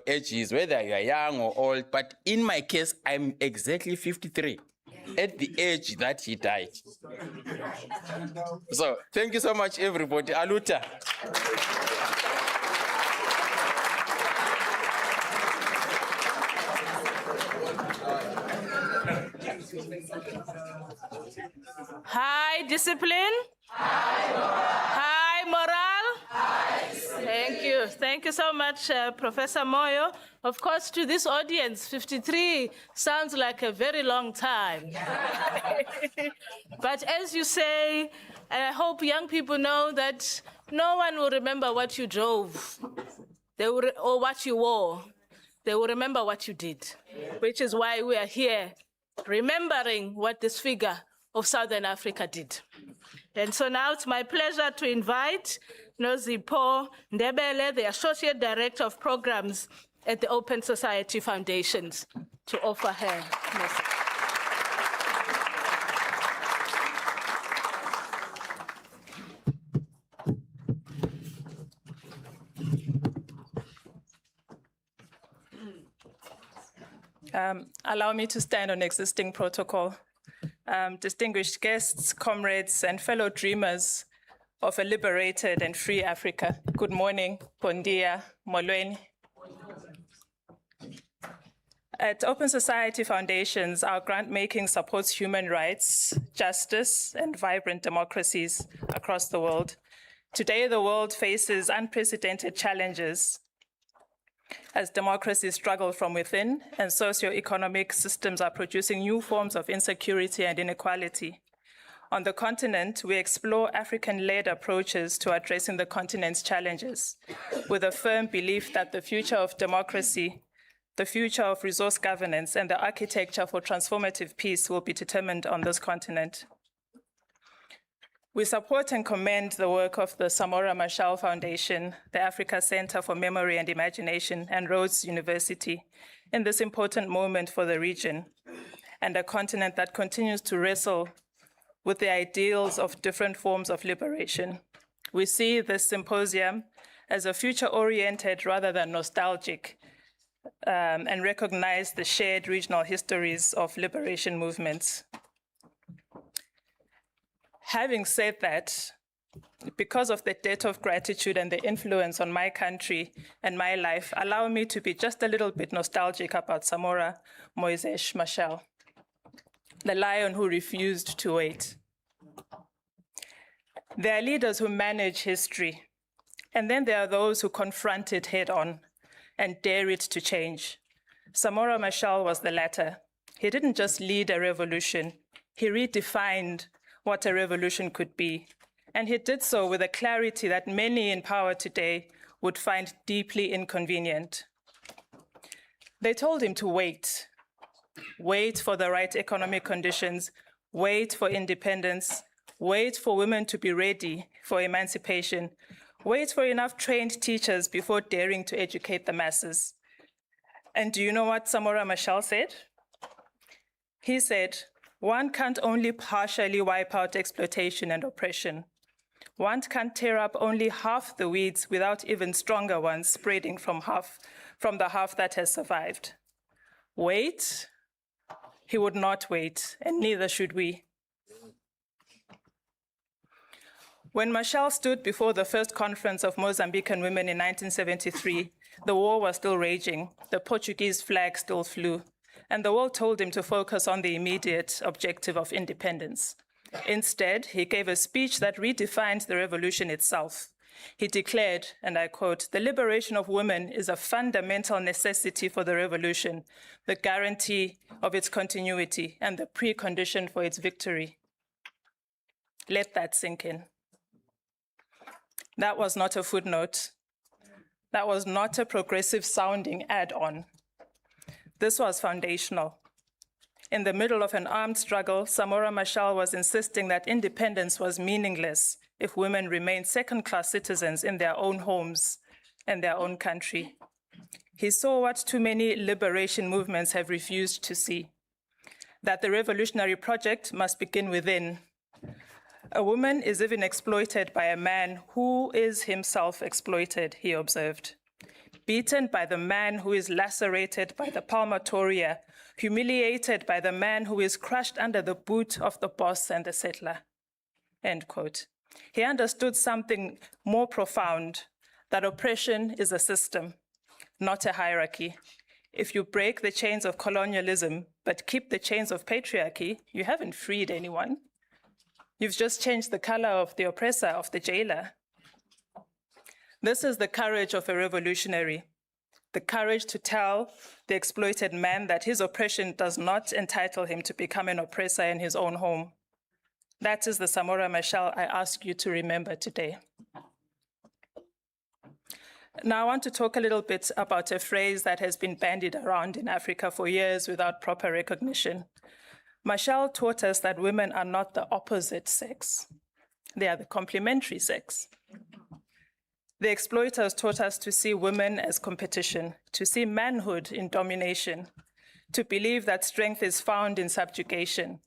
ages, whether you are young or old, but in my case, I'm exactly 53 at the age that he died. So thank you so much, everybody. Aluta. High discipline. High morale. Thank you. Thank you so much, Professor Moyo. Of course, to this audience, 53 sounds like a very long time. But as you say, I hope young people know that no one will remember what you drove or what you wore. They will remember what you did, which is why we are here, remembering what this figure of Southern Africa did. And so now it's my pleasure to invite Nozipho Ndebele, the Associate Director of Programs at the Open Society Foundations, to offer her message. Allow me to stand on existing protocol. Distinguished guests, comrades, and fellow dreamers of a liberated and free Africa. Good morning, Pondia, Molweni. At Open Society Foundations, our grant-making supports human rights, justice, and vibrant democracies across the world. Today, the world faces unprecedented challenges as democracies struggle from within and socioeconomic systems are producing new forms of insecurity and inequality. On the continent, we explore African-led approaches to addressing the continent's challenges, with a firm belief that the future of democracy, the future of resource governance, and the architecture for transformative peace will be determined on this continent. We support and commend the work of the Samora Machel Foundation, the Africa Center for Memory and Imagination, and Rhodes University in this important moment for the region and a continent that continues to wrestle with the ideals of different forms of liberation. We see this symposium as a future-oriented rather than nostalgic, and recognize the shared regional histories of liberation movements. Having said that, because of the debt of gratitude and the influence on my country and my life, allow me to be just a little bit nostalgic about Samora Machel, the lion who refused to wait. There are leaders who manage history, and then there are those who confront it head-on and dare it to change. Samora Machel was the latter. He didn't just lead a revolution, he redefined what a revolution could be. And he did so with a clarity that many in power today would find deeply inconvenient. They told him to wait for the right economic conditions, wait for independence, wait for women to be ready for emancipation, wait for enough trained teachers before daring to educate the masses. And do you know what Samora Machel said? He said, one can't only partially wipe out exploitation and oppression. One can't tear up only half the weeds without even stronger ones spreading from the half that has survived. Wait? He would not wait, and neither should we. When Machel stood before the first conference of Mozambican women in 1973, the war was still raging, the Portuguese flag still flew, and the world told him to focus on the immediate objective of independence. Instead, he gave a speech that redefined the revolution itself. He declared, and I quote, "The liberation of women is a fundamental necessity for the revolution, the guarantee of its continuity, and the precondition for its victory." Let that sink in. That was not a footnote. That was not a progressive sounding add-on. This was foundational. In the middle of an armed struggle, Samora Machel was insisting that independence was meaningless if women remained second-class citizens in their own homes and their own country. He saw what too many liberation movements have refused to see, that the revolutionary project must begin within. A woman is even exploited by a man who is himself exploited, he observed. Beaten by the man who is lacerated by the palmatoria, humiliated by the man who is crushed under the boot of the boss and the settler, end quote. He understood something more profound, that oppression is a system, not a hierarchy. If you break the chains of colonialism, but keep the chains of patriarchy, you haven't freed anyone. You've just changed the color of the oppressor, of the jailer. This is the courage of a revolutionary, the courage to tell the exploited man that his oppression does not entitle him to become an oppressor in his own home. That is the Samora Machel I ask you to remember today. Now I want to talk a little bit about a phrase that has been bandied around in Africa for years without proper recognition. Machel taught us that women are not the opposite sex. They are the complementary sex. The exploiters taught us to see women as competition, to see manhood in domination, to believe that strength is found in subjugation.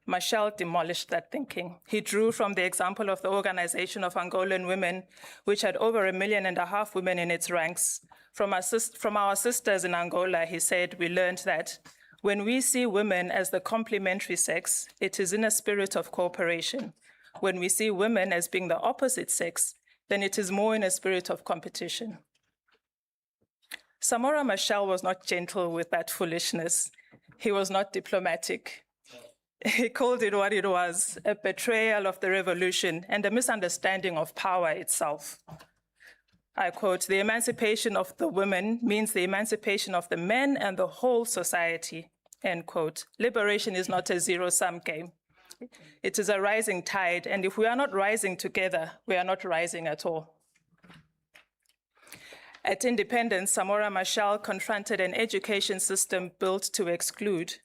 Machel demolished that thinking. He drew from the example of the Organization of Angolan Women, which had over 1.5 million women in its ranks. From our sisters in Angola, he said, we learned that when we see women as the complementary sex, it is in a spirit of cooperation. When we see women as being the opposite sex, then it is more in a spirit of competition. Samora Machel was not gentle with that foolishness. He was not diplomatic. He called it what it was, a betrayal of the revolution and a misunderstanding of power itself. I quote, "The emancipation of the women means the emancipation of the men and the whole society," end quote. Liberation is not a zero-sum game. It is a rising tide, and if we are not rising together, we are not rising at all. At independence, Samora Machel confronted an education system built to exclude.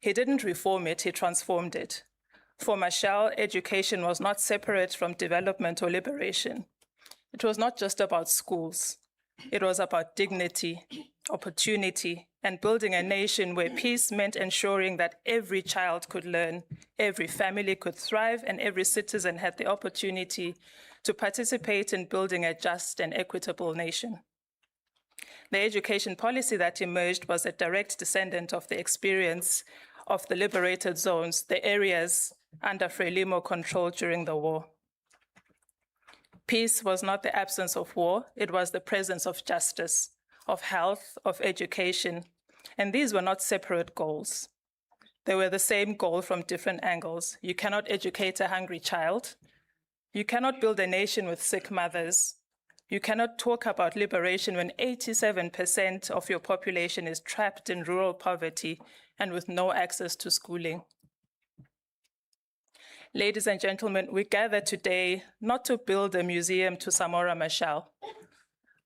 He didn't reform it, he transformed it. For Machel, education was not separate from development or liberation. It was not just about schools. It was about dignity, opportunity, and building a nation where peace meant ensuring that every child could learn, every family could thrive, and every citizen had the opportunity to participate in building a just and equitable nation. The education policy that emerged was a direct descendant of the experience of the liberated zones, the areas under Frelimo control during the war. Peace was not the absence of war, it was the presence of justice, of health, of education, and these were not separate goals. They were the same goal from different angles. You cannot educate a hungry child. You cannot build a nation with sick mothers. You cannot talk about liberation when 87% of your population is trapped in rural poverty and with no access to schooling. Ladies and gentlemen, we gather today not to build a museum to Samora Machel.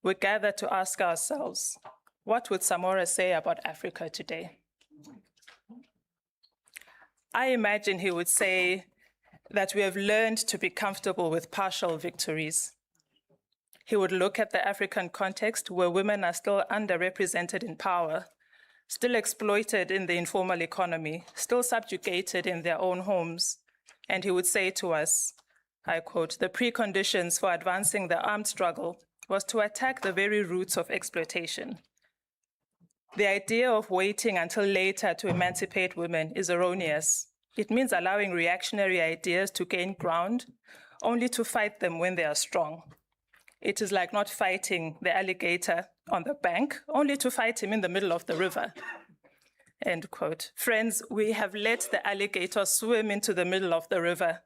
We gather to ask ourselves, what would Samora say about Africa today? I imagine he would say that we have learned to be comfortable with partial victories. He would look at the African context where women are still underrepresented in power, still exploited in the informal economy, still subjugated in their own homes. And he would say to us, I quote, "The preconditions for advancing the armed struggle was to attack the very roots of exploitation. The idea of waiting until later to emancipate women is erroneous. It means allowing reactionary ideas to gain ground only to fight them when they are strong. It is like not fighting the alligator on the bank, only to fight him in the middle of the river." end quote. Friends, we have let the alligator swim into the middle of the river.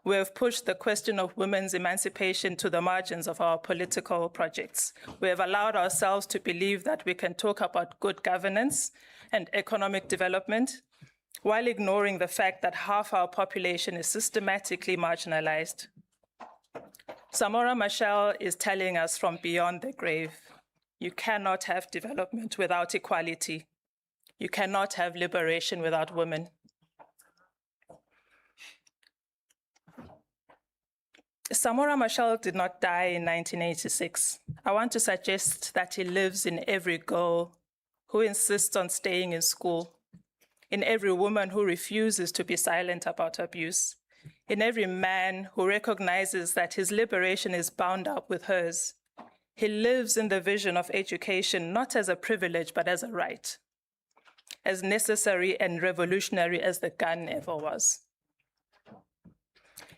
We have pushed the question of women's emancipation to the margins of our political projects. We have allowed ourselves to believe that we can talk about good governance and economic development while ignoring the fact that half our population is systematically marginalized. Samora Machel is telling us from beyond the grave, you cannot have development without equality. You cannot have liberation without women. Samora Machel did not die in 1986. I want to suggest that he lives in every girl who insists on staying in school, in every woman who refuses to be silent about abuse, in every man who recognizes that his liberation is bound up with hers. He lives in the vision of education, not as a privilege, but as a right, as necessary and revolutionary as the gun ever was.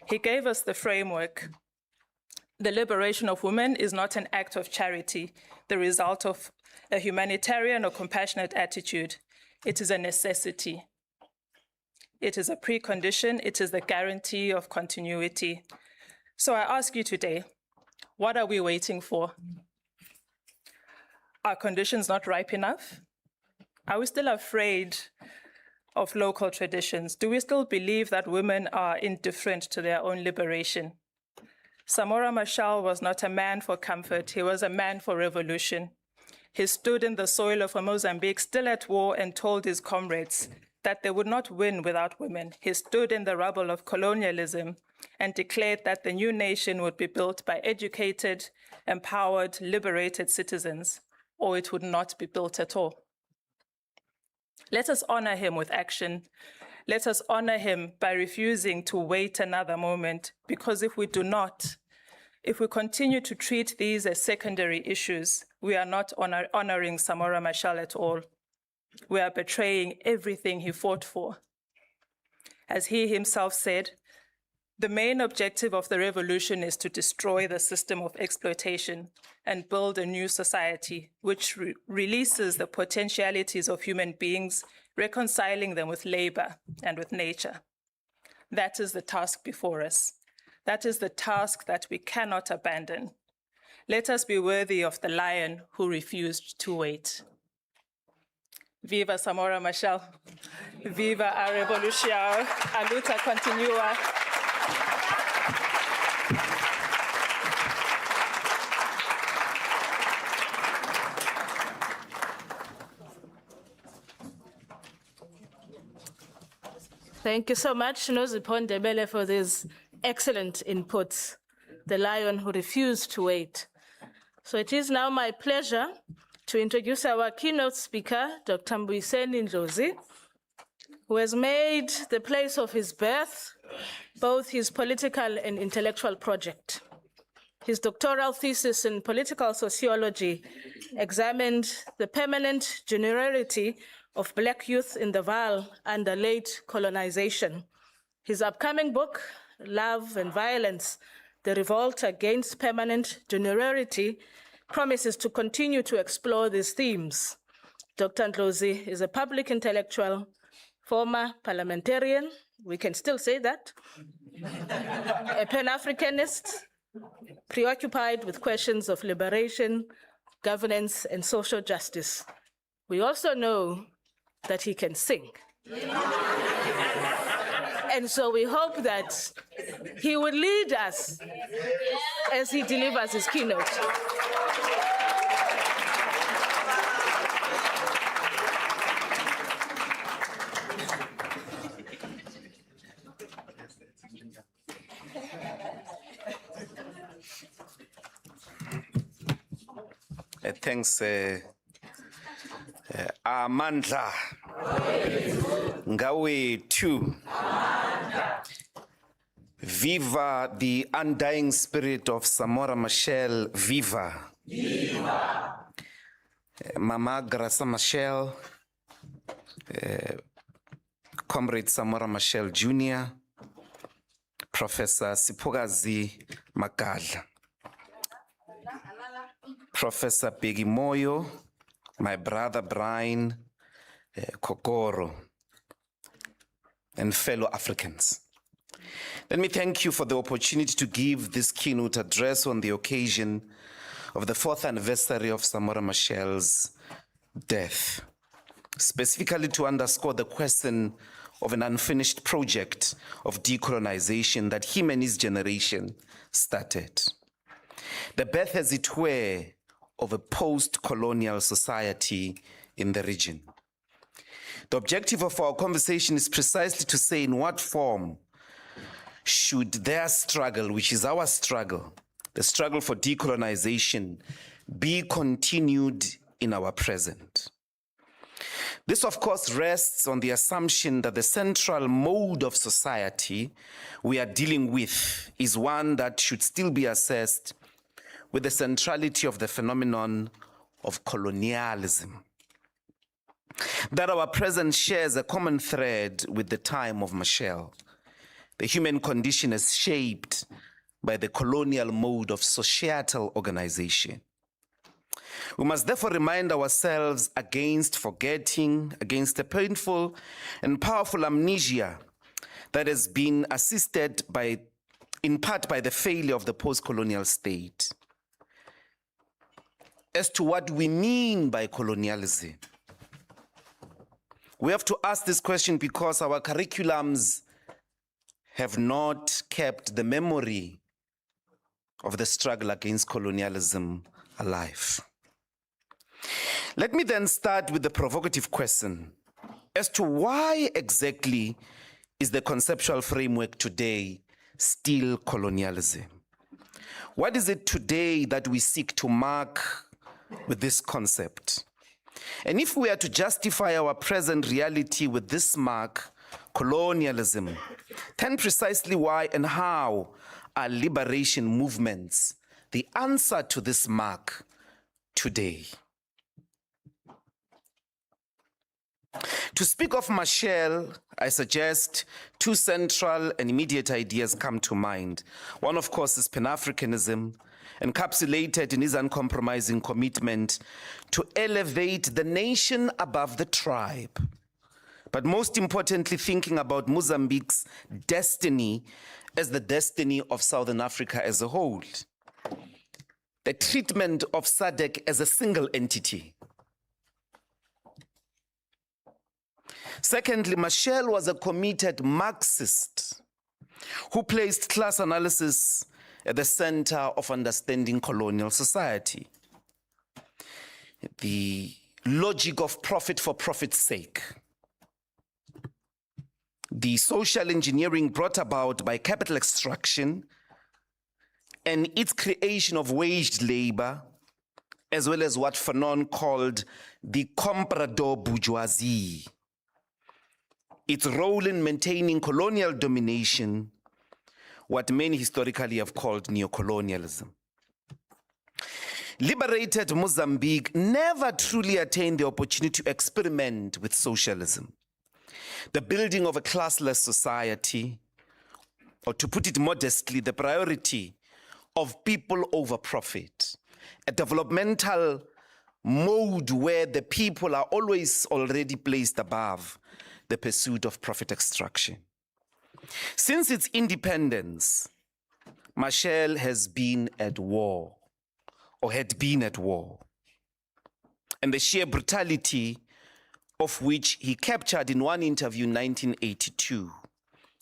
He gave us the framework. The liberation of women is not an act of charity, the result of a humanitarian or compassionate attitude. It is a necessity. It is a precondition. It is the guarantee of continuity. So I ask you today, what are we waiting for? Are conditions not ripe enough? Are we still afraid of local traditions? Do we still believe that women are indifferent to their own liberation? Samora Machel was not a man for comfort. He was a man for revolution. He stood in the soil of Mozambique, still at war, and told his comrades that they would not win without women. He stood in the rubble of colonialism and declared that the new nation would be built by educated, empowered, liberated citizens, or it would not be built at all. Let us honor him with action. Let us honor him by refusing to wait another moment, because if we do not, if we continue to treat these as secondary issues, we are not honoring Samora Machel at all. We are betraying everything he fought for. As he himself said, the main objective of the revolution is to destroy the system of exploitation and build a new society which releases the potentialities of human beings, reconciling them with labor and with nature. That is the task before us. That is the task that we cannot abandon. Let us be worthy of the lion who refused to wait. Viva Samora Machel. Viva a revolution. A luta continua. Thank you so much, Nozipho Ndebele, for these excellent inputs. The lion who refused to wait. So it is now my pleasure to introduce our keynote speaker, Dr. Mbuyiseni Ndlozi, who has made the place of his birth both his political and intellectual project. His doctoral thesis in political sociology examined the permanent juniority of Black youth in the Vaal under late colonization. His upcoming book, Love and Violence, The Revolt Against Permanent Juniority, promises to continue to explore these themes. Dr. Ndlozi is a public intellectual, former parliamentarian, we can still say that, a Pan-Africanist, preoccupied with questions of liberation, governance, and social justice. We also know that he can sing. And so we hope that he will lead us as he delivers his keynote. Thanks, Amandla. Ngawe too. Viva the undying spirit of Samora Machel. Viva. Viva. Mama Grasa Machel, Comrade Samora Machel Junior, Professor Sipogazi Makadla, Professor Peggy Moyo, my brother Brian, Kokoro, and fellow Africans. Let me thank you for the opportunity to give this keynote address on the occasion of the 4th anniversary of Samora Machel's death, specifically to underscore the question of an unfinished project of decolonization that him and his generation started. The birth, as it were, of a post-colonial society in the region. The objective of our conversation is precisely to say in what form should their struggle, which is our struggle, the struggle for decolonization, be continued in our present. This, of course, rests on the assumption that the central mode of society we are dealing with is one that should still be assessed with the centrality of the phenomenon of colonialism. That our present shares a common thread with the time of Machel. The human condition is shaped by the colonial mode of societal organization. We must therefore remind ourselves against forgetting, against a painful and powerful amnesia that has been assisted by, in part by the failure of the post-colonial state, as to what we mean by colonialism. We have to ask this question because our curriculums have not kept the memory of the struggle against colonialism alive. Let me then start with the provocative question as to why exactly is the conceptual framework today still colonialism? What is it today that we seek to mark with this concept? And if we are to justify our present reality with this mark, colonialism, then precisely why and how are liberation movements the answer to this mark today? To speak of Machel, I suggest two central and immediate ideas come to mind. One, of course, is Pan-Africanism, encapsulated in his uncompromising commitment to elevate the nation above the tribe. But most importantly, thinking about Mozambique's destiny as the destiny of Southern Africa as a whole. The treatment of SADC as a single entity. Secondly, Machel was a committed Marxist who placed class analysis at the center of understanding colonial society. The logic of profit for profit's sake. The social engineering brought about by capital extraction and its creation of waged labor, as well as what Fanon called the comprador bourgeoisie. Its role in maintaining colonial domination, what many historically have called neocolonialism. Liberated Mozambique never truly attained the opportunity to experiment with socialism. The building of a classless society, or to put it modestly, the priority of people over profit, a developmental mode where the people are always already placed above the pursuit of profit extraction. Since its independence, Machel has been at war, or had been at war, and the sheer brutality of which he captured in one interview in 1982.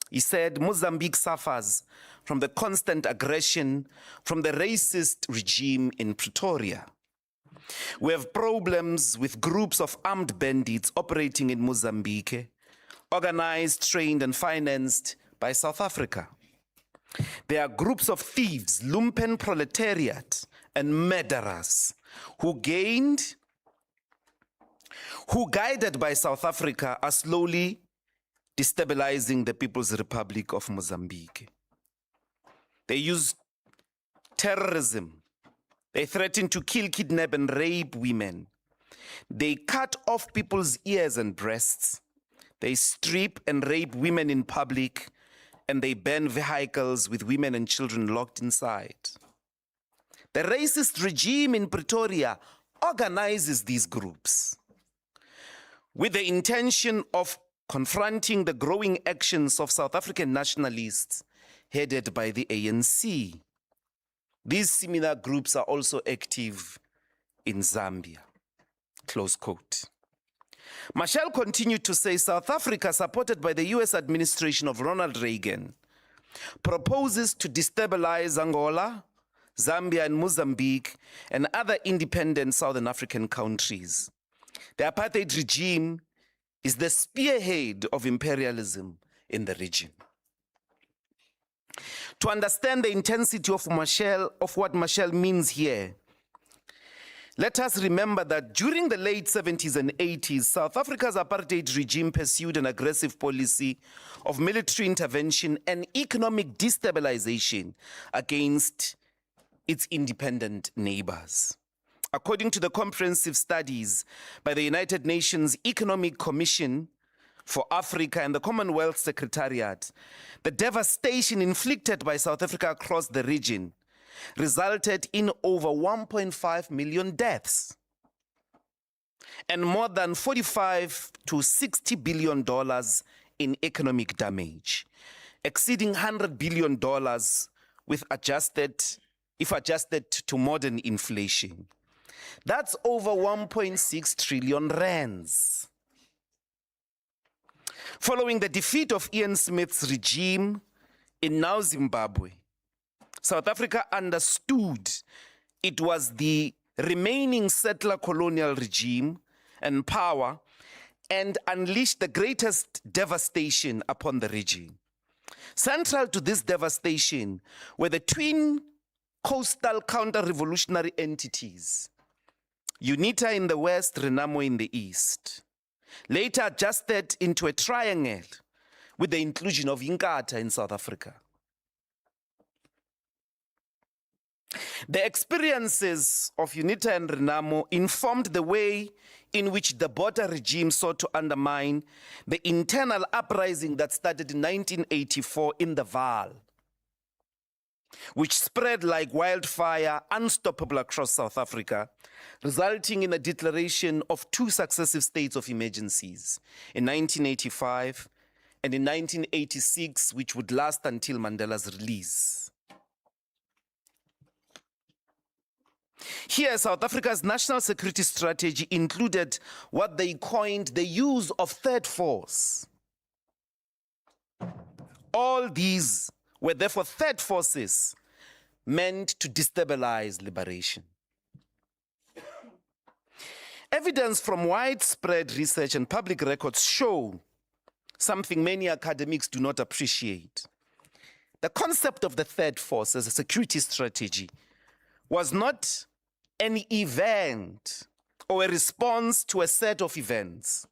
He said, Mozambique suffers from the constant aggression from the racist regime in Pretoria. We have problems with groups of armed bandits operating in Mozambique, organized, trained, and financed by South Africa. There are groups of thieves, lumpen proletariat, and murderers who guided by South Africa, are slowly destabilizing the People's Republic of Mozambique. They use terrorism. They threaten to kill, kidnap, and rape women. They cut off people's ears and breasts. They strip and rape women in public, and they burn vehicles with women and children locked inside. The racist regime in Pretoria organizes these groups. with the intention of confronting the growing actions of South African nationalists headed by the ANC. These similar groups are also active in Zambia. Close quote. Machel continued to say South Africa, supported by the US administration of Ronald Reagan, proposes to destabilize Angola, Zambia and Mozambique, and other independent Southern African countries. The apartheid regime is the spearhead of imperialism in the region. To understand the intensity of what Machel means here, let us remember that during the late 70s and 80s, South Africa's apartheid regime pursued an aggressive policy of military intervention and economic destabilization against its independent neighbors. According to the comprehensive studies by the United Nations Economic Commission for Africa and the Commonwealth Secretariat, the devastation inflicted by South Africa across the region resulted in over 1.5 million deaths and more than $45 to $60 billion in economic damage, exceeding $100 billion if adjusted to modern inflation. That's over 1.6 trillion rands. Following the defeat of Ian Smith's regime in now Zimbabwe, South Africa understood it was the remaining settler colonial regime and power and unleashed the greatest devastation upon the region. Central to this devastation were the twin coastal counter-revolutionary entities, UNITA in the west, RENAMO in the east, later adjusted into a triangle with the inclusion of Inkatha in South Africa. The experiences of UNITA and RENAMO informed the way in which the Botha regime sought to undermine the internal uprising that started in 1984 in the Vaal, which spread like wildfire, unstoppable across South Africa, resulting in a declaration of two successive states of emergencies in 1985 and in 1986, which would last until Mandela's release. Here, South Africa's national security strategy included what they coined the use of third force. All these were therefore third forces meant to destabilize liberation. Evidence from widespread research and public records show something many academics do not appreciate. The concept of the third force as a security strategy was not an event or a response to a set of events.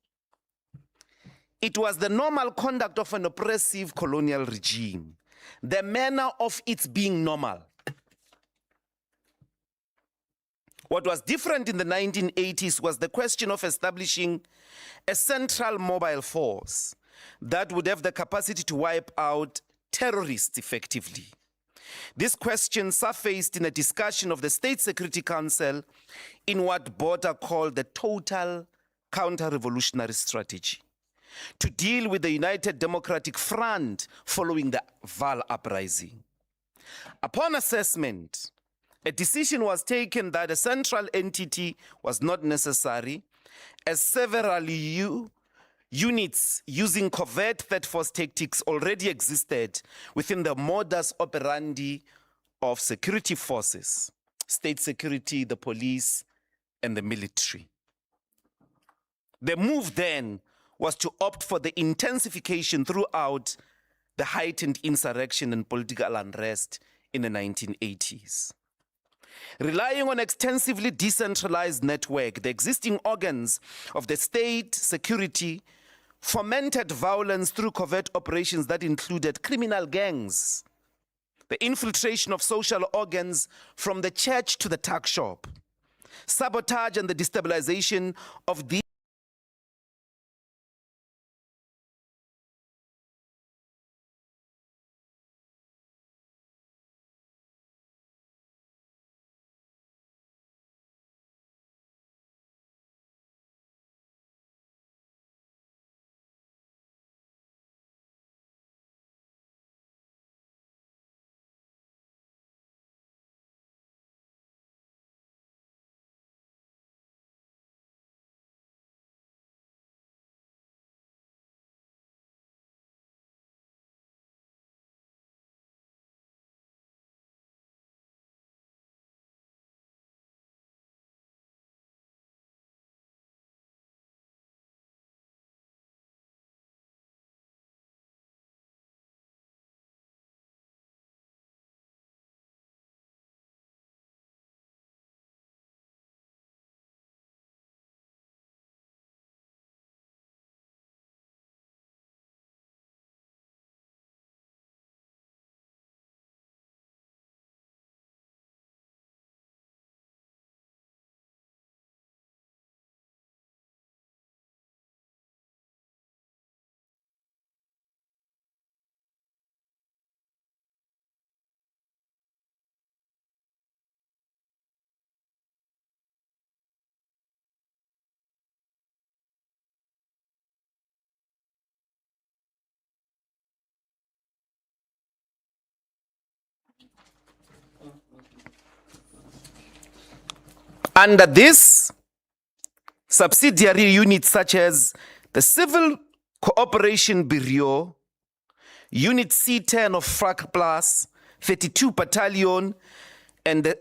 It was the normal conduct of an oppressive colonial regime, the manner of its being normal. What was different in the 1980s was the question of establishing a central mobile force that would have the capacity to wipe out terrorists effectively. This question surfaced in a discussion of the State Security Council in what Botha called the total counter-revolutionary strategy to deal with the United Democratic Front following the Vaal uprising. Upon assessment, a decision was taken that a central entity was not necessary, as several units using covert third force tactics already existed within the modus operandi of security forces, state security, the police, and the military. The move then was to opt for the intensification throughout the heightened insurrection and political unrest in the 1980s. Relying on extensively decentralized network, the existing organs of the state security fomented violence through covert operations that included criminal gangs, the infiltration of social organs from the church to the tuck shop, sabotage and the destabilization of the Under this, subsidiary units such as the Civil Cooperation Bureau, Unit C10 of FRAC Plus, 32 Battalion, and the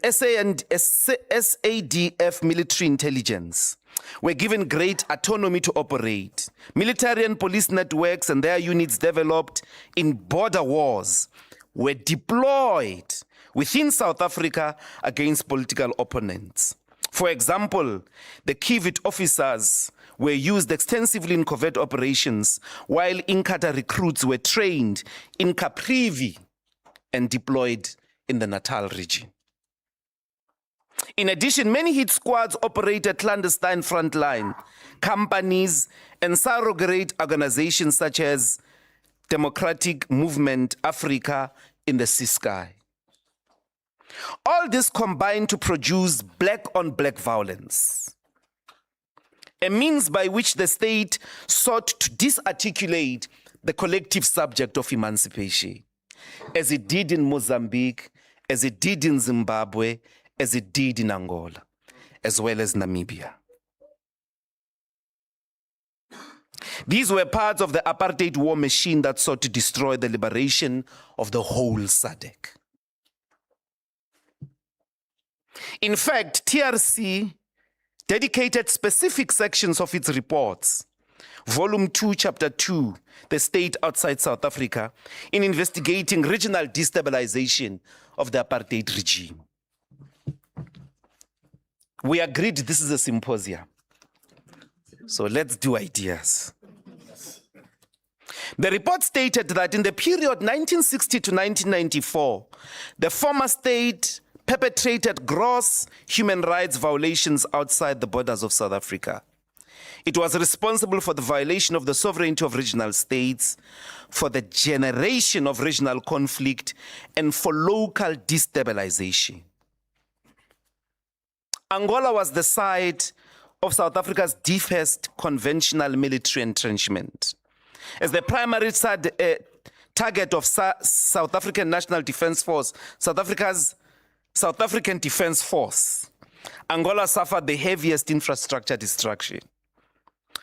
SADF military intelligence were given great autonomy to operate. Military and police networks and their units developed in border wars were deployed within South Africa against political opponents. For example, the Keynote officers were used extensively in covert operations, while Inkatha recruits were trained in Caprivi and deployed in the Natal region. In addition, many hit squads operated clandestine frontline companies and surrogate organizations such as Democratic Movement Africa in the Sea Sky. All this combined to produce black-on-black violence, a means by which the state sought to disarticulate the collective subject of emancipation, as it did in Mozambique, as it did in Zimbabwe, as it did in Angola, as well as Namibia. These were parts of the apartheid war machine that sought to destroy the liberation of the whole SADC. In fact, TRC dedicated specific sections of its reports, Volume 2, Chapter 2, The State Outside South Africa, in investigating regional destabilization of the apartheid regime. We agreed this is a symposium, so let's do ideas. The report stated that in the period 1960 to 1994, the former state perpetrated gross human rights violations outside the borders of South Africa. It was responsible for the violation of the sovereignty of regional states, for the generation of regional conflict, and for local destabilization. Angola was the site of South Africa's deepest conventional military entrenchment. As the primary target of South African National Defence Force, South African Defence Force, Angola suffered the heaviest infrastructure destruction.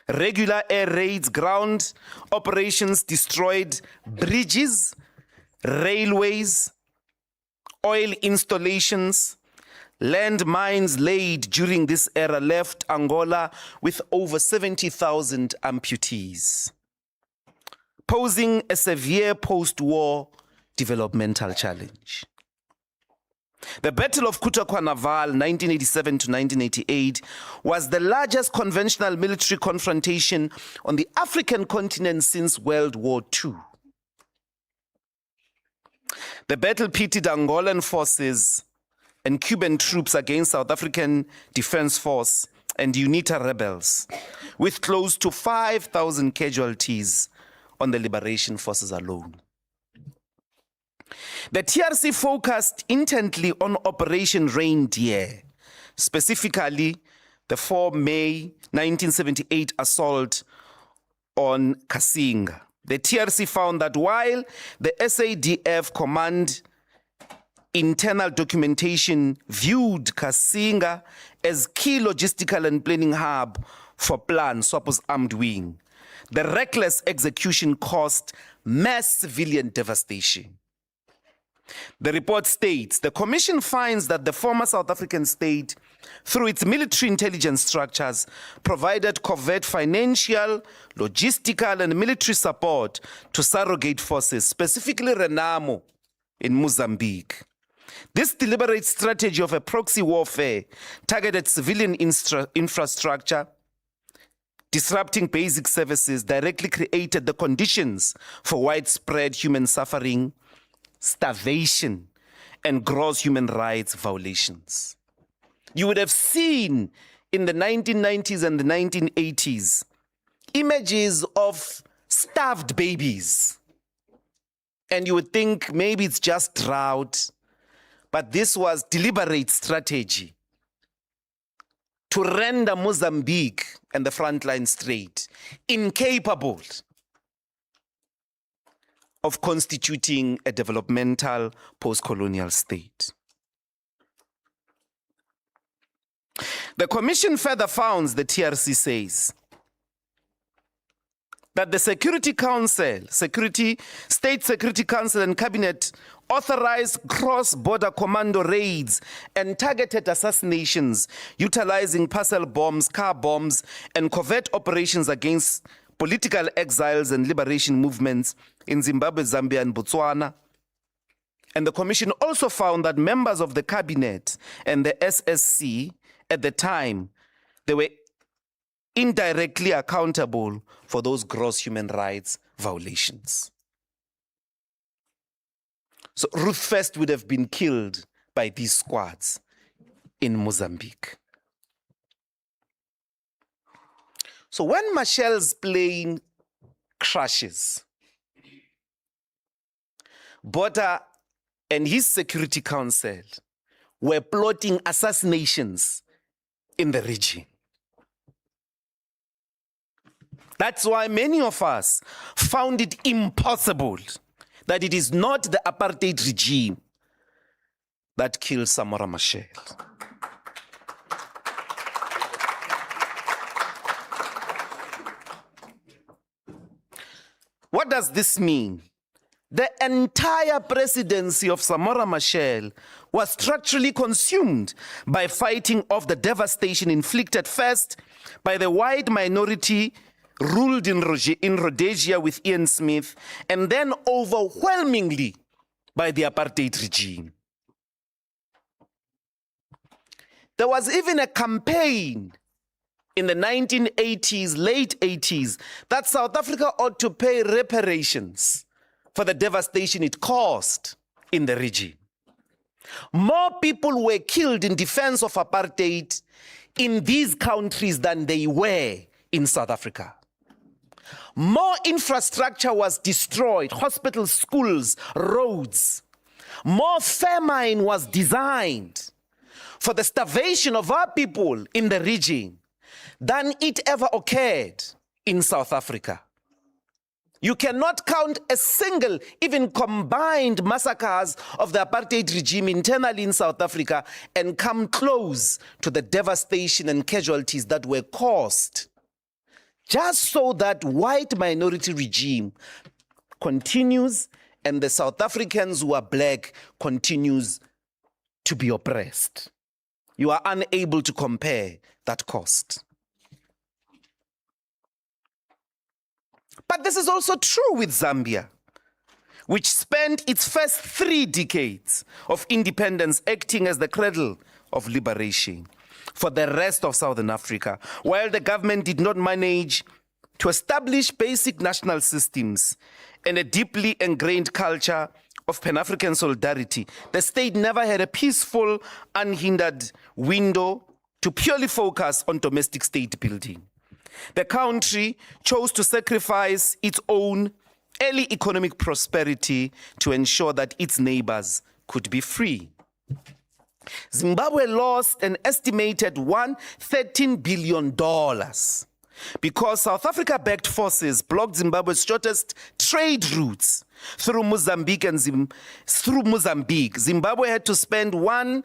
Regular air raids, ground operations destroyed bridges, railways, oil installations. Land mines laid during this era left Angola with over 70,000 amputees, posing a severe post-war developmental challenge. The Battle of Kutwa-Naval, 1987 to 1988, was the largest conventional military confrontation on the African continent since World War II. The battle pitted Angolan forces and Cuban troops against South African Defence Force and UNITA rebels, with close to 5,000 casualties on the liberation forces alone. The TRC focused intently on Operation Reindeer, specifically the 4 May 1978 assault on Kasinga. The TRC found that while the SADF command internal documentation viewed Kasinga as key logistical and planning hub for Plan SWAPO's armed wing, the reckless execution caused mass civilian devastation. The report states, the Commission finds that the former South African state, through its military intelligence structures, provided covert financial, logistical, and military support to surrogate forces, specifically Renamo in Mozambique. This deliberate strategy of a proxy warfare targeted civilian infrastructure, disrupting basic services, directly created the conditions for widespread human suffering, starvation, and gross human rights violations. You would have seen in the 1990s and the 1980s images of starved babies. And you would think maybe it's just drought, but this was deliberate strategy to render Mozambique and the frontline state incapable of constituting a developmental post-colonial state. The commission further found, the TRC says, that the Security Council, State Security Council and Cabinet authorized cross-border commando raids and targeted assassinations utilizing parcel bombs, car bombs, and covert operations against political exiles and liberation movements in Zimbabwe, Zambia, and Botswana. And the commission also found that members of the cabinet and the SSC at the time, they were indirectly accountable for those gross human rights violations. So Ruth First would have been killed by these squads in Mozambique. So when Machel's plane crashes, Botha and his Security Council were plotting assassinations in the region. That's why many of us found it impossible that it is not the apartheid regime that killed Samora Machel. What does this mean? The entire presidency of Samora Machel was structurally consumed by fighting off the devastation inflicted first by the white minority ruled in Rhodesia with Ian Smith, and then overwhelmingly by the apartheid regime. There was even a campaign in the 1980s, late 80s, that South Africa ought to pay reparations for the devastation it caused in the region. More people were killed in defense of apartheid in these countries than they were in South Africa. More infrastructure was destroyed, hospitals, schools, roads. More famine was designed for the starvation of our people in the region than it ever occurred in South Africa. You cannot count a single, even combined massacres of the apartheid regime internally in South Africa and come close to the devastation and casualties that were caused just so that white minority regime continues and the South Africans who are black continues to be oppressed. You are unable to compare that cost. But this is also true with Zambia, which spent its first 3 decades of independence acting as the cradle of liberation for the rest of Southern Africa, while the government did not manage to establish basic national systems and a deeply ingrained culture of Pan-African solidarity. The state never had a peaceful, unhindered window to purely focus on domestic state building. The country chose to sacrifice its own early economic prosperity to ensure that its neighbors could be free. Zimbabwe lost an estimated $13 billion because South Africa-backed forces blocked Zimbabwe's shortest trade routes through Mozambique. Zimbabwe had to spend $1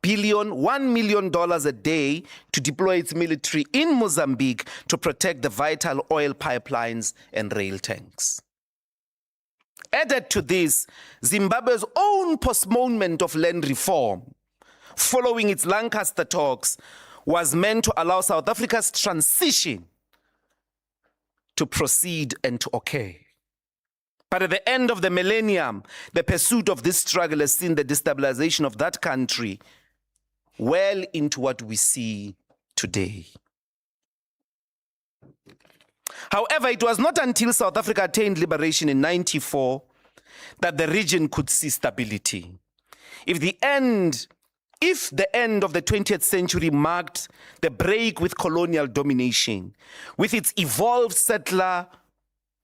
million a day to deploy its military in Mozambique to protect the vital oil pipelines and rail tanks. Added to this, Zimbabwe's own postponement of land reform following its Lancaster talks was meant to allow South Africa's transition to proceed and to occur. But at the end of the millennium, the pursuit of this struggle has seen the destabilization of that country well into what we see today. However, it was not until South Africa attained liberation in 1994 that the region could see stability. If the end of the 20th century marked the break with colonial domination, with its evolved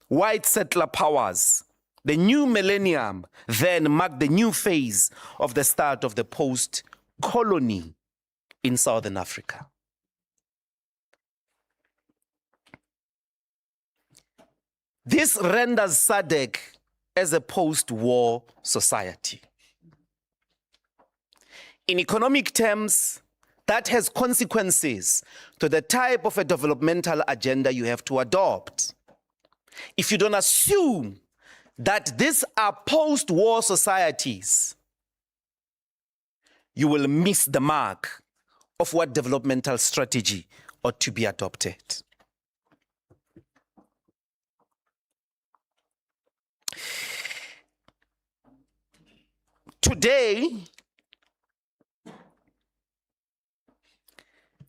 white settler powers, the new millennium then marked the new phase of the start of the post-colony in Southern Africa. This renders SADC as a post-war society. In economic terms, that has consequences to the type of a developmental agenda you have to adopt. If you don't assume that these are post-war societies, you will miss the mark of what developmental strategy ought to be adopted. Today,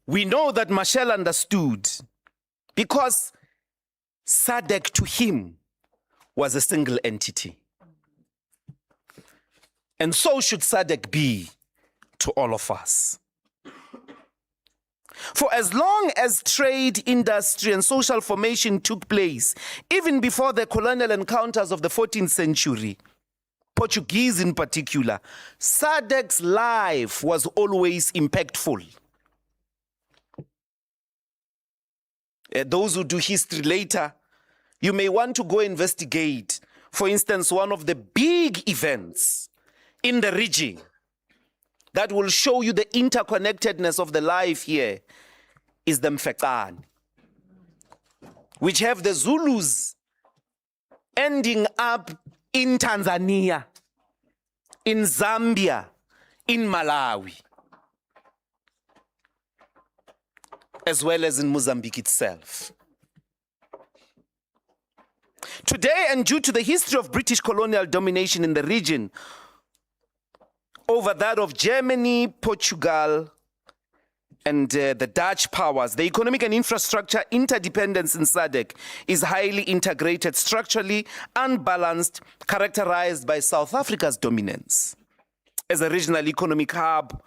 we know that Machel understood because SADC to him was a single entity. And so should SADC be to all of us. For as long as trade, industry, and social formation took place, even before the colonial encounters of the 14th century, Portuguese in particular, SADC's life was always impactful. Those who do history later, you may want to go investigate, for instance, one of the big events in the region that will show you the interconnectedness of the life here is the Mfecane, which have the Zulus ending up in Tanzania, in Zambia, in Malawi, as well as in Mozambique itself. Today, and due to the history of British colonial domination in the region over that of Germany, Portugal, and the Dutch powers, the economic and infrastructure interdependence in SADC is highly integrated, structurally unbalanced, characterized by South Africa's dominance as a regional economic hub,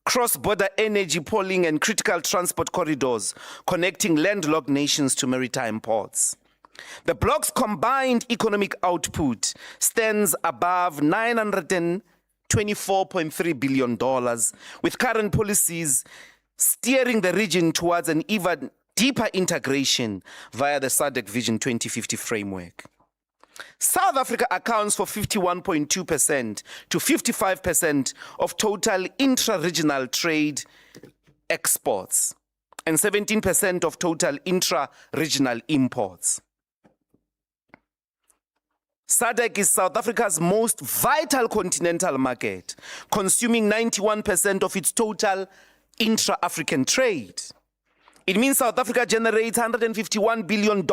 cross-border energy pooling, and critical transport corridors connecting landlocked nations to maritime ports. The bloc's combined economic output stands above $924.3 billion, with current policies steering the region towards an even deeper integration via the SADC Vision 2050 framework. South Africa accounts for 51.2% to 55% of total intra-regional trade exports and 17% of total intra-regional imports. SADC is South Africa's most vital continental market, consuming 91% of its total intra-African trade. It means South Africa generates $151 billion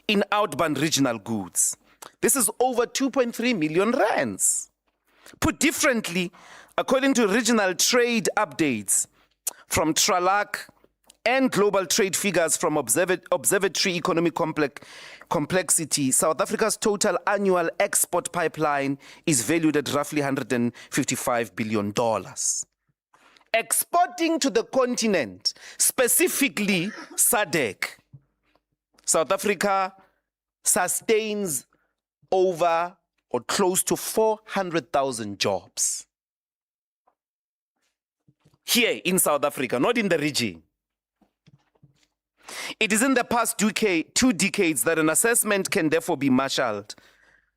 in outbound regional goods. This is over 2.3 million rands. Put differently, according to regional trade updates from Tralac and global trade figures from Observatory Economic Complexity, South Africa's total annual export pipeline is valued at roughly $155 billion. Exporting to the continent, specifically SADC, South Africa sustains over or close to 400,000 jobs. Here in South Africa, not in the region. It is in the past 2 decades that an assessment can therefore be marshaled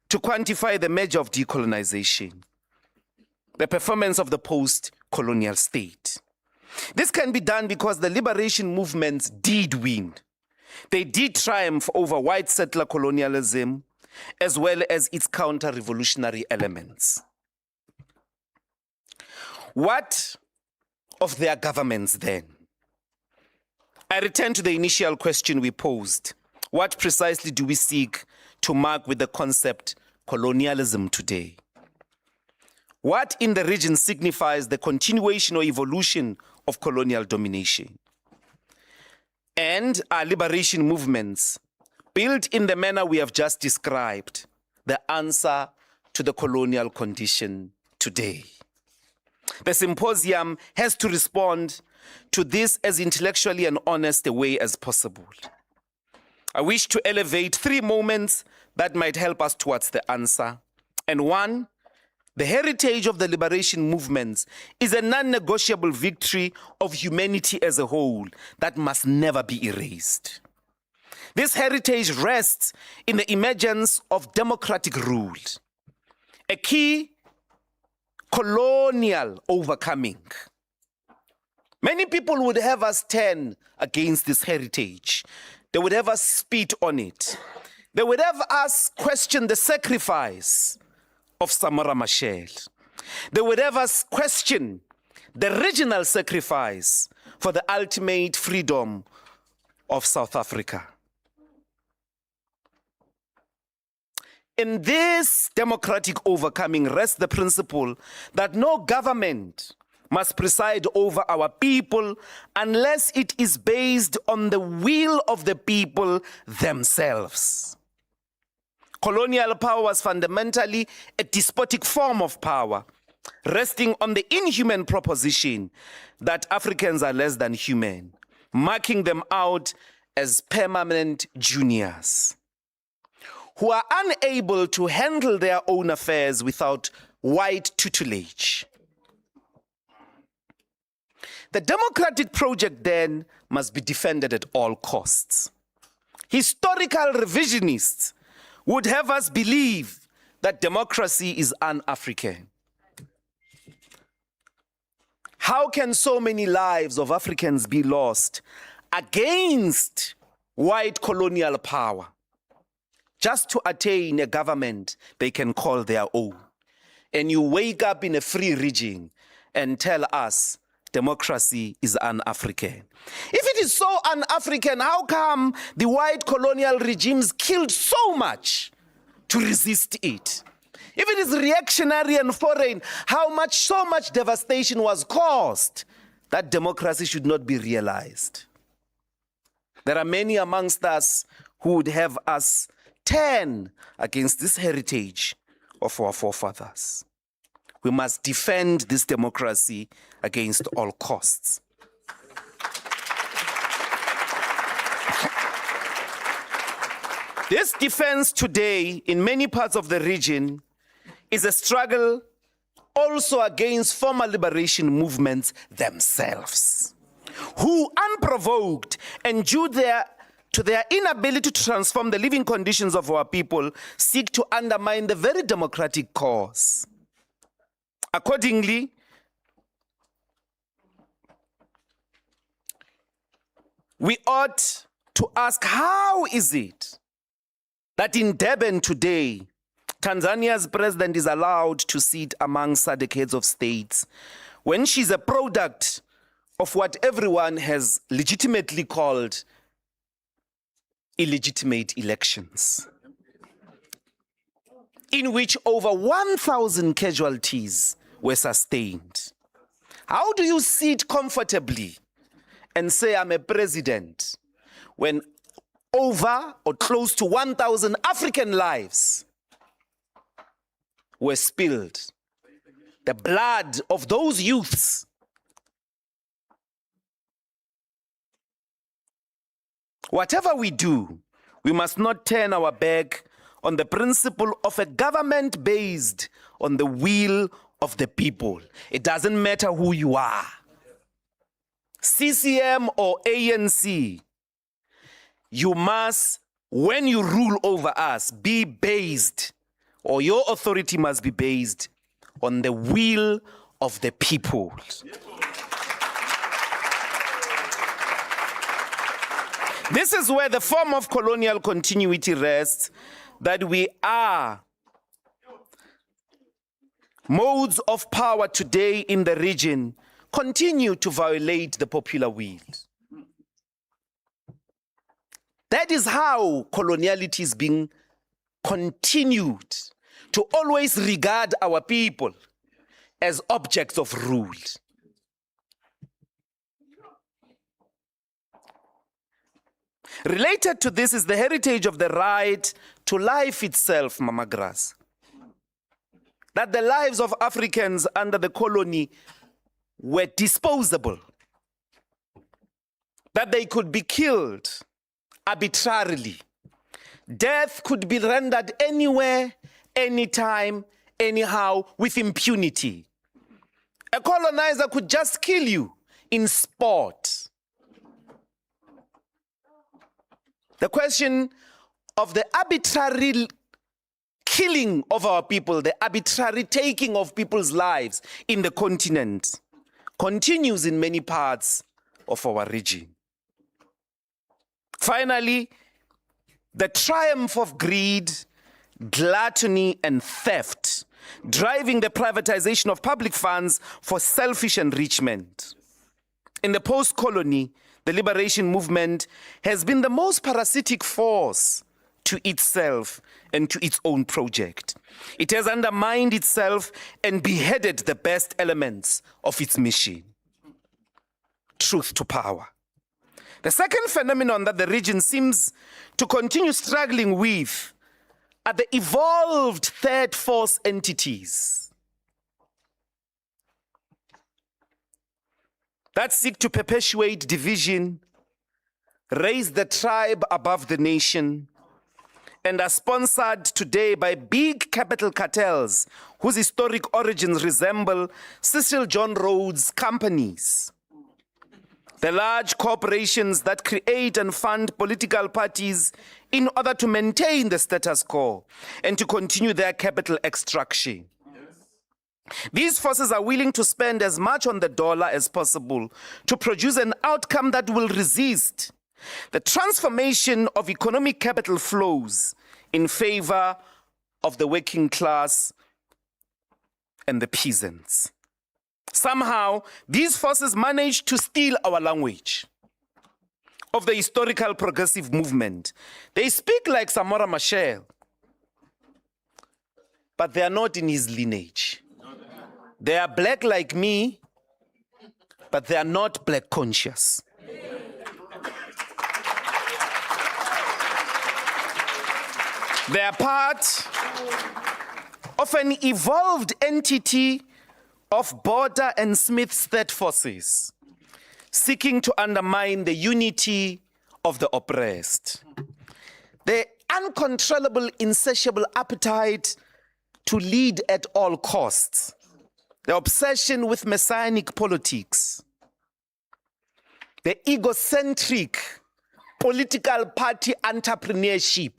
to quantify the measure of decolonization, the performance of the post-colonial state. This can be done because the liberation movements did win. They did triumph over white settler colonialism, as well as its counter-revolutionary elements. What of their governments then? I return to the initial question we posed. What precisely do we seek to mark with the concept colonialism today? What in the region signifies the continuation or evolution of colonial domination? And are liberation movements built in the manner we have just described the answer to the colonial condition today? The symposium has to respond to this as intellectually and honest a way as possible. I wish to elevate 3 moments that might help us towards the answer. And 1, the heritage of the liberation movements is a non-negotiable victory of humanity as a whole that must never be erased. This heritage rests in the emergence of democratic rule, a key colonial overcoming. Many people would have us turn against this heritage. They would have us spit on it. They would have us question the sacrifice of Samora Machel. They would have us question the regional sacrifice for the ultimate freedom of South Africa. In this democratic overcoming rests the principle that no government must preside over our people unless it is based on the will of the people themselves. Colonial power was fundamentally a despotic form of power, resting on the inhuman proposition that Africans are less than human, marking them out as permanent juniors who are unable to handle their own affairs without white tutelage. The democratic project then must be defended at all costs. Historical revisionists would have us believe that democracy is un-African. How can so many lives of Africans be lost against white colonial power just to attain a government they can call their own? And you wake up in a free region and tell us democracy is un-African. If it is so un-African, how come the white colonial regimes killed so much to resist it? If it is reactionary and foreign, so much devastation was caused that democracy should not be realized? There are many amongst us who would have us turn against this heritage of our forefathers. We must defend this democracy against all costs. This defense today in many parts of the region is a struggle also against former liberation movements themselves, who unprovoked and due to their inability to transform the living conditions of our people, seek to undermine the very democratic cause. Accordingly, we ought to ask, how is it that in Durban today, Tanzania's president is allowed to sit among SADC heads of states when she's a product of what everyone has legitimately called illegitimate elections, in which over 1,000 casualties were sustained? How do you sit comfortably and say I'm a president when over or close to 1,000 African lives were spilled? The blood of those youths whatever we do, we must not turn our back on the principle of a government based on the will of the people. It doesn't matter who you are, CCM or ANC. You must, when you rule over us, be based, or your authority must be based on the will of the people. This is where the form of colonial continuity rests, that we are modes of power today in the region continue to violate the popular will. That is how coloniality is being continued, to always regard our people as objects of rule. Related to this is the heritage of the right to life itself, Mama Grass. That the lives of Africans under the colony were disposable. That they could be killed arbitrarily. Death could be rendered anywhere, anytime, anyhow, with impunity. A colonizer could just kill you in sport. The question of the arbitrary killing of our people, the arbitrary taking of people's lives in the continent, continues in many parts of our region. Finally, the triumph of greed, gluttony, and theft, driving the privatization of public funds for selfish enrichment. In the post-colony, the liberation movement has been the most parasitic force to itself and to its own project. It has undermined itself and beheaded the best elements of its mission. Truth to power. The second phenomenon that the region seems to continue struggling with are the evolved third force entities that seek to perpetuate division, raise the tribe above the nation, and are sponsored today by big capital cartels whose historic origins resemble Cecil John Rhodes companies. The large corporations that create and fund political parties in order to maintain the status quo and to continue their capital extraction. These forces are willing to spend as much on the dollar as possible to produce an outcome that will resist the transformation of economic capital flows in favor of the working class and the peasants. Somehow, these forces manage to steal our language of the historical progressive movement. They speak like Samora Machel, but they are not in his lineage. They are black like me, but they are not black conscious. They are part of an evolved entity of Border and Smith's third forces, seeking to undermine the unity of the oppressed. The uncontrollable, insatiable appetite to lead at all costs, the obsession with messianic politics, the egocentric political party entrepreneurship.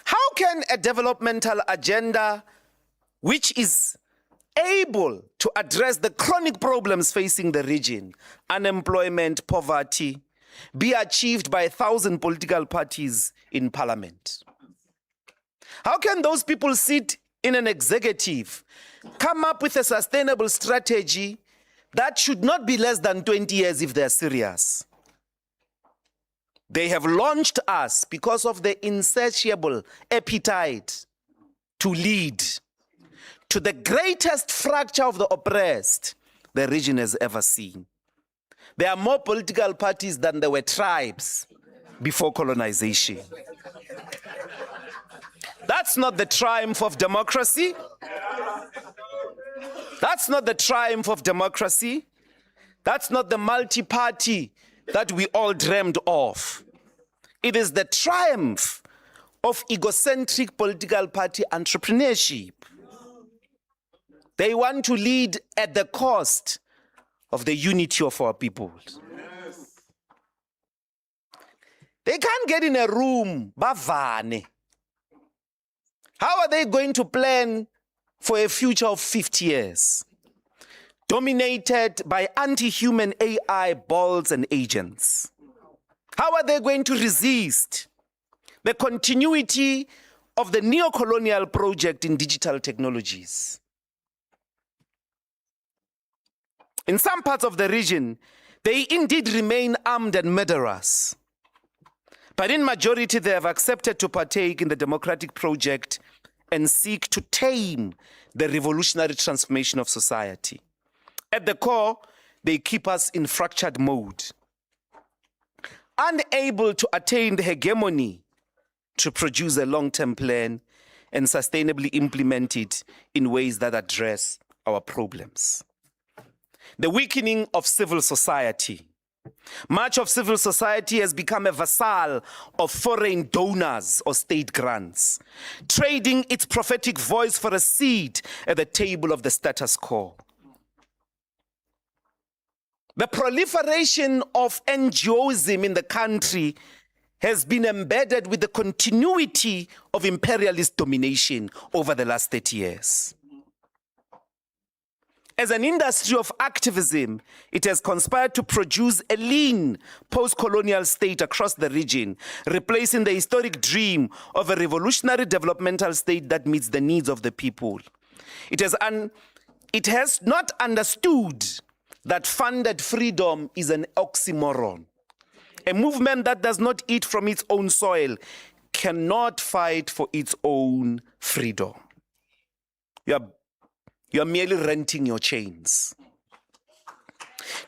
How can a developmental agenda which is able to address the chronic problems facing the region, unemployment, poverty, be achieved by 1,000 political parties in parliament? How can those people sit in an executive, come up with a sustainable strategy that should not be less than 20 years if they're serious? They have launched us because of the insatiable appetite to lead to the greatest fracture of the oppressed the region has ever seen. There are more political parties than there were tribes before colonization. That's not the triumph of democracy. That's not the triumph of democracy. That's not the multi-party that we all dreamed of. It is the triumph of egocentric political party entrepreneurship. They want to lead at the cost of the unity of our people. They can't get in a room, bavane. How are they going to plan for a future of 50 years? Dominated by anti-human AI balls and agents. How are they going to resist the continuity of the neo-colonial project in digital technologies? In some parts of the region, they indeed remain armed and murderous. But in majority, they have accepted to partake in the democratic project and seek to tame the revolutionary transformation of society. At the core, they keep us in fractured mode, unable to attain the hegemony to produce a long-term plan and sustainably implement it in ways that address our problems. The weakening of civil society. Much of civil society has become a vassal of foreign donors or state grants, trading its prophetic voice for a seat at the table of the status quo. The proliferation of NGOism in the country has been embedded with the continuity of imperialist domination over the last 30 years. As an industry of activism, it has conspired to produce a lean post-colonial state across the region, replacing the historic dream of a revolutionary developmental state that meets the needs of the people. It has not understood that funded freedom is an oxymoron. A movement that does not eat from its own soil cannot fight for its own freedom. You are merely renting your chains.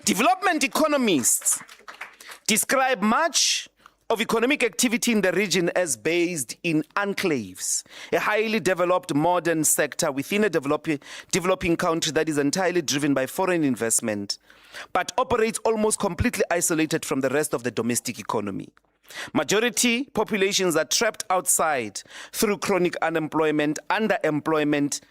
Development economists describe much of economic activity in the region as based in enclaves, a highly developed modern sector within a developing country that is entirely driven by foreign investment, but operates almost completely isolated from the rest of the domestic economy. Majority populations are trapped outside through chronic unemployment, underemployment,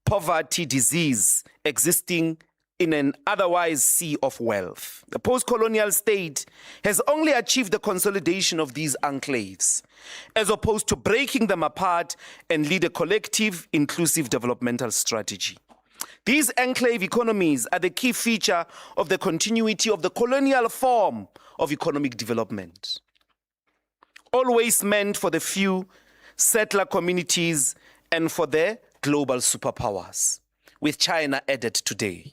poverty, disease, existing in an otherwise sea of wealth. The post-colonial state has only achieved the consolidation of these enclaves, as opposed to breaking them apart and lead a collective, inclusive developmental strategy. These enclave economies are the key feature of the continuity of the colonial form of economic development, always meant for the few settler communities and for the global superpowers, with China added today.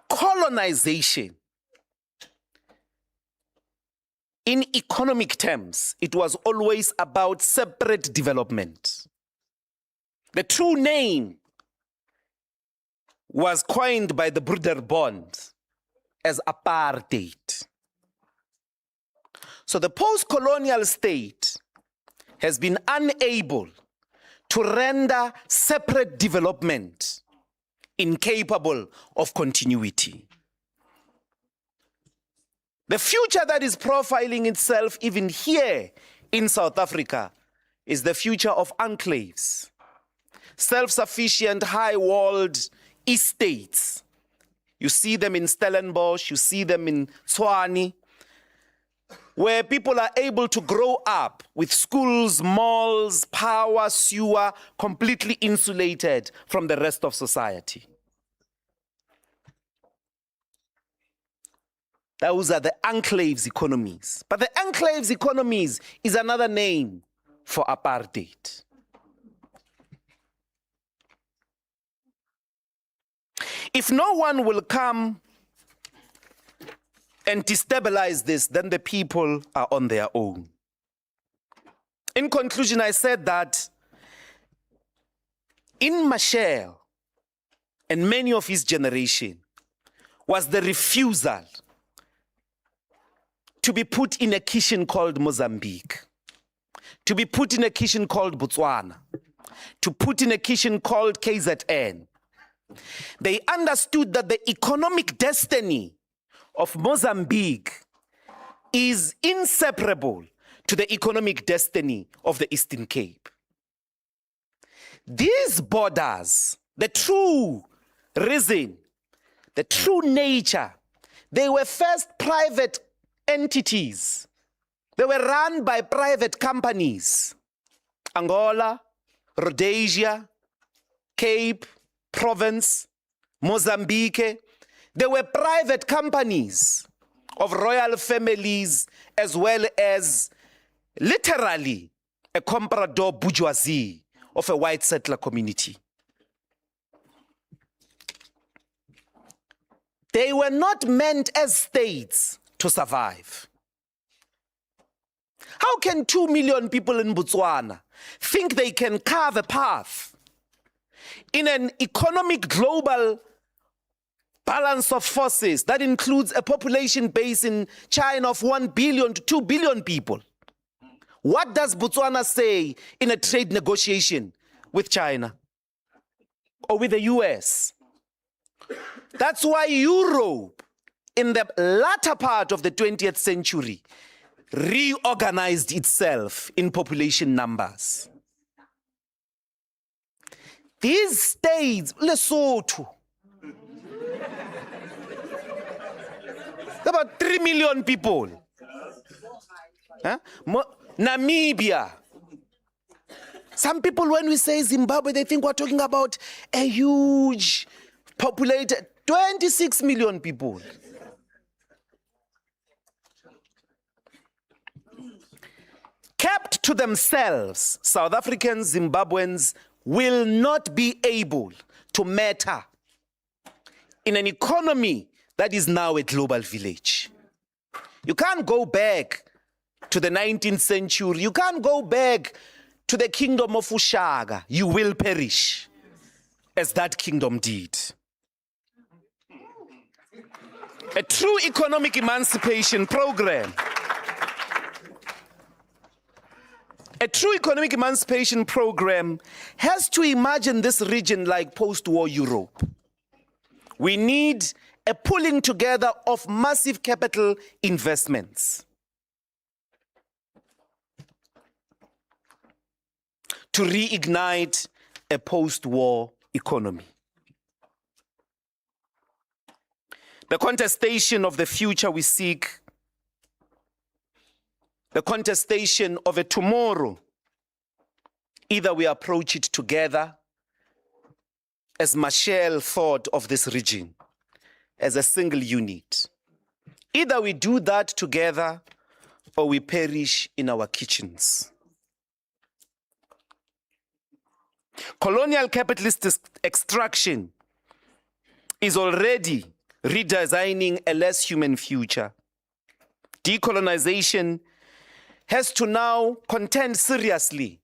Colonization. In economic terms, it was always about separate development. The true name was coined by the Broederbond as apartheid. So the post-colonial state has been unable to render separate development incapable of continuity. The future that is profiling itself even here in South Africa is the future of enclaves, self-sufficient, high-walled estates. You see them in Stellenbosch, you see them in Tshwane, where people are able to grow up with schools, malls, power, sewer, completely insulated from the rest of society. Those are the enclaves economies. But the enclaves economies is another name for apartheid. If no one will come and destabilize this, then the people are on their own. In conclusion, I said that in Machel and many of his generation was the refusal to be put in a kitchen called Mozambique, to be put in a kitchen called Botswana, to put in a kitchen called KZN. They understood that the economic destiny of Mozambique is inseparable to the economic destiny of the Eastern Cape. These borders, the true reason, the true nature, they were first private entities. They were run by private companies. Angola, Rhodesia, Cape, Province, Mozambique. They were private companies of royal families as well as literally a comprador bourgeoisie of a white settler community. They were not meant as states to survive. How can 2 million people in Botswana think they can carve a path in an economic global balance of forces that includes a population base in China of 1 billion to 2 billion people? What does Botswana say in a trade negotiation with China or with the US? That's why Europe, in the latter part of the 20th century, reorganized itself in population numbers. These states, Lesotho, about 3 million people. Namibia, Some people, when we say Zimbabwe, they think we're talking about a huge populated 26 million people. Kept to themselves, South Africans, Zimbabweans will not be able to matter in an economy that is now a global village. You can't go back to the 19th century. You can't go back to the kingdom of Ushaga. You will perish as that kingdom did. A true economic emancipation program. A true economic emancipation program has to imagine this region like post-war Europe. We need a pulling together of massive capital investments to reignite a post-war economy. The contestation of the future we seek, the contestation of a tomorrow, either we approach it together, as Machel thought of this region, as a single unit. Either we do that together or we perish in our kitchens. Colonial capitalist extraction is already redesigning a less human future. Decolonization has to now contend seriously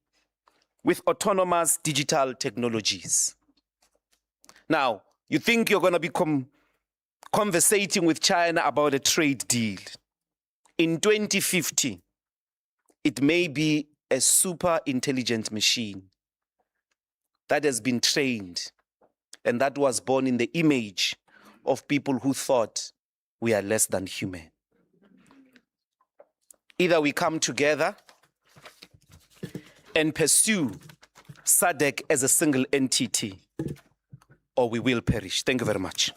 with autonomous digital technologies. Now, you think you're going to be conversating with China about a trade deal. In 2050, it may be a super intelligent machine that has been trained and that was born in the image of people who thought we are less than human. Either we come together and pursue SADC as a single entity, or we will perish. Thank you very much.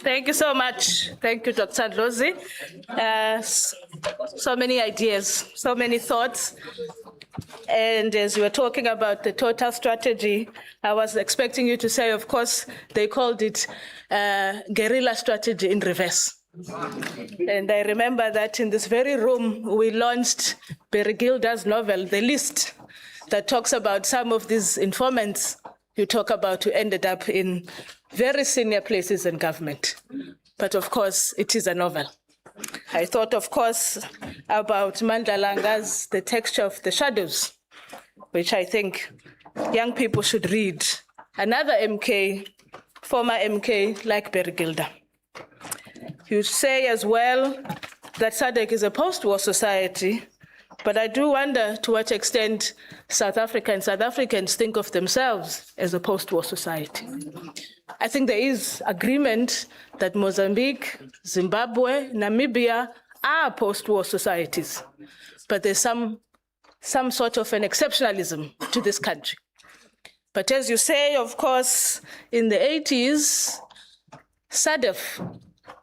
Thank you so much. Thank you, Dr. Ndlozi. So many ideas, so many thoughts. And as you were talking about the total strategy, I was expecting you to say, of course, they called it guerrilla strategy in reverse. And I remember that in this very room, we launched Bergilda's novel, The List, that talks about some of these informants you talk about who ended up in very senior places in government. But of course, it is a novel. I thought, of course, about Mandalanga's The Texture of the Shadows, which I think young people should read. Another MK, former MK, like Bergilda. You say as well that SADC is a post-war society, but I do wonder to what extent South Africans think of themselves as a post-war society. I think there is agreement that Mozambique, Zimbabwe, Namibia are post-war societies, but there's some sort of an exceptionalism to this country. But as you say, of course, in the 80s, SADC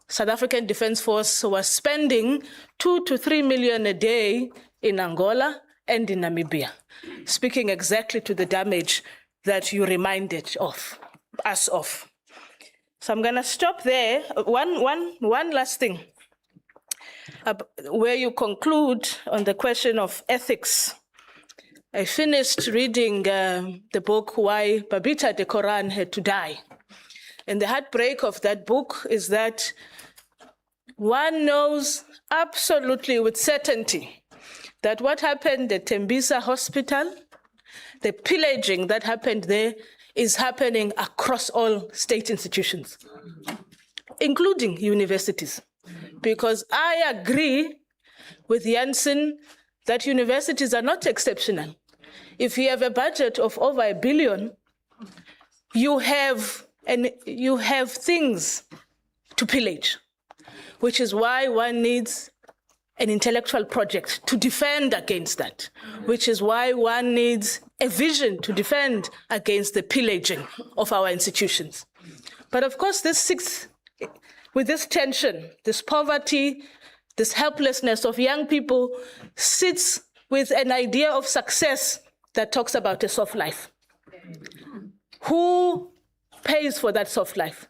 South African Defence Force was spending 2 to 3 million a day in Angola and in Namibia, speaking exactly to the damage that you reminded us of. So I'm going to stop there. One last thing, where you conclude on the question of ethics. I finished reading the book, Why Babita Decolonial Had to Die. And the heartbreak of that book is that one knows absolutely with certainty that what happened at Tembisa Hospital, the pillaging that happened there, is happening across all state institutions, including universities. Because I agree with Janssen that universities are not exceptional. If you have a budget of over $1 billion, you have things to pillage, which is why one needs an intellectual project to defend against that, which is why one needs a vision to defend against the pillaging of our institutions. But of course, with this tension, this poverty, this helplessness of young people sits with an idea of success that talks about a soft life. Who pays for that soft life?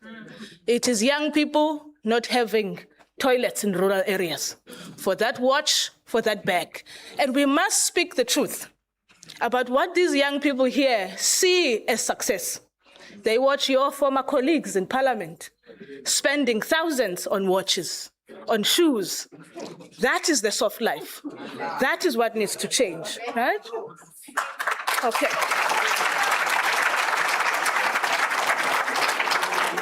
It is young people not having toilets in rural areas, for that watch, for that bag. And we must speak the truth about what these young people here see as success. They watch your former colleagues in parliament spending thousands on watches, on shoes. That is the soft life. That is what needs to change, right? Okay.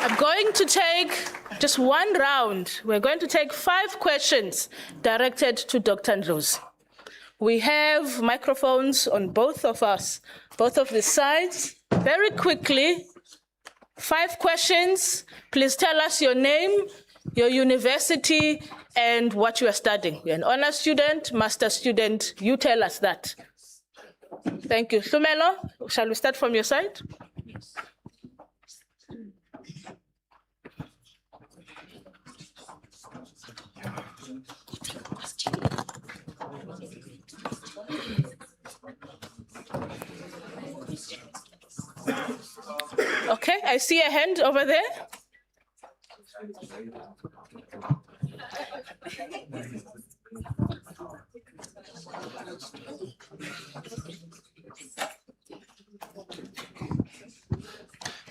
I'm going to take just one round. We're going to take 5 questions directed to Dr. Ndlozi. We have microphones on both of us, both of the sides. Very quickly, 5 questions. Please tell us your name, your university, and what you are studying. You're an honor student, master student. You tell us that. Thank you. Sumelo, shall we start from your side? Okay, I see a hand over there.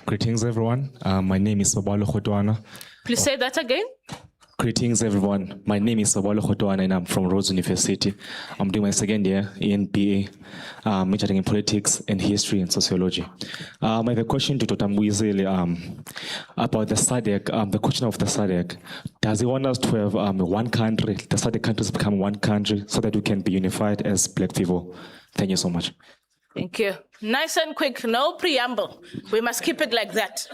Greetings, everyone. My name is Samora Machel. Please say that again. Greetings, everyone. My name is Samora Machel and I'm from Rhodes University. I'm doing my second year in BA, majoring in politics and history and sociology. I have a question to Dr. Mbuyiseni about the SADC, the question of the SADC. Does he want us to have one country, the SADC countries become one country so that we can be unified as Black people? Thank you so much. Thank you. Nice and quick, no preamble. We must keep it like that.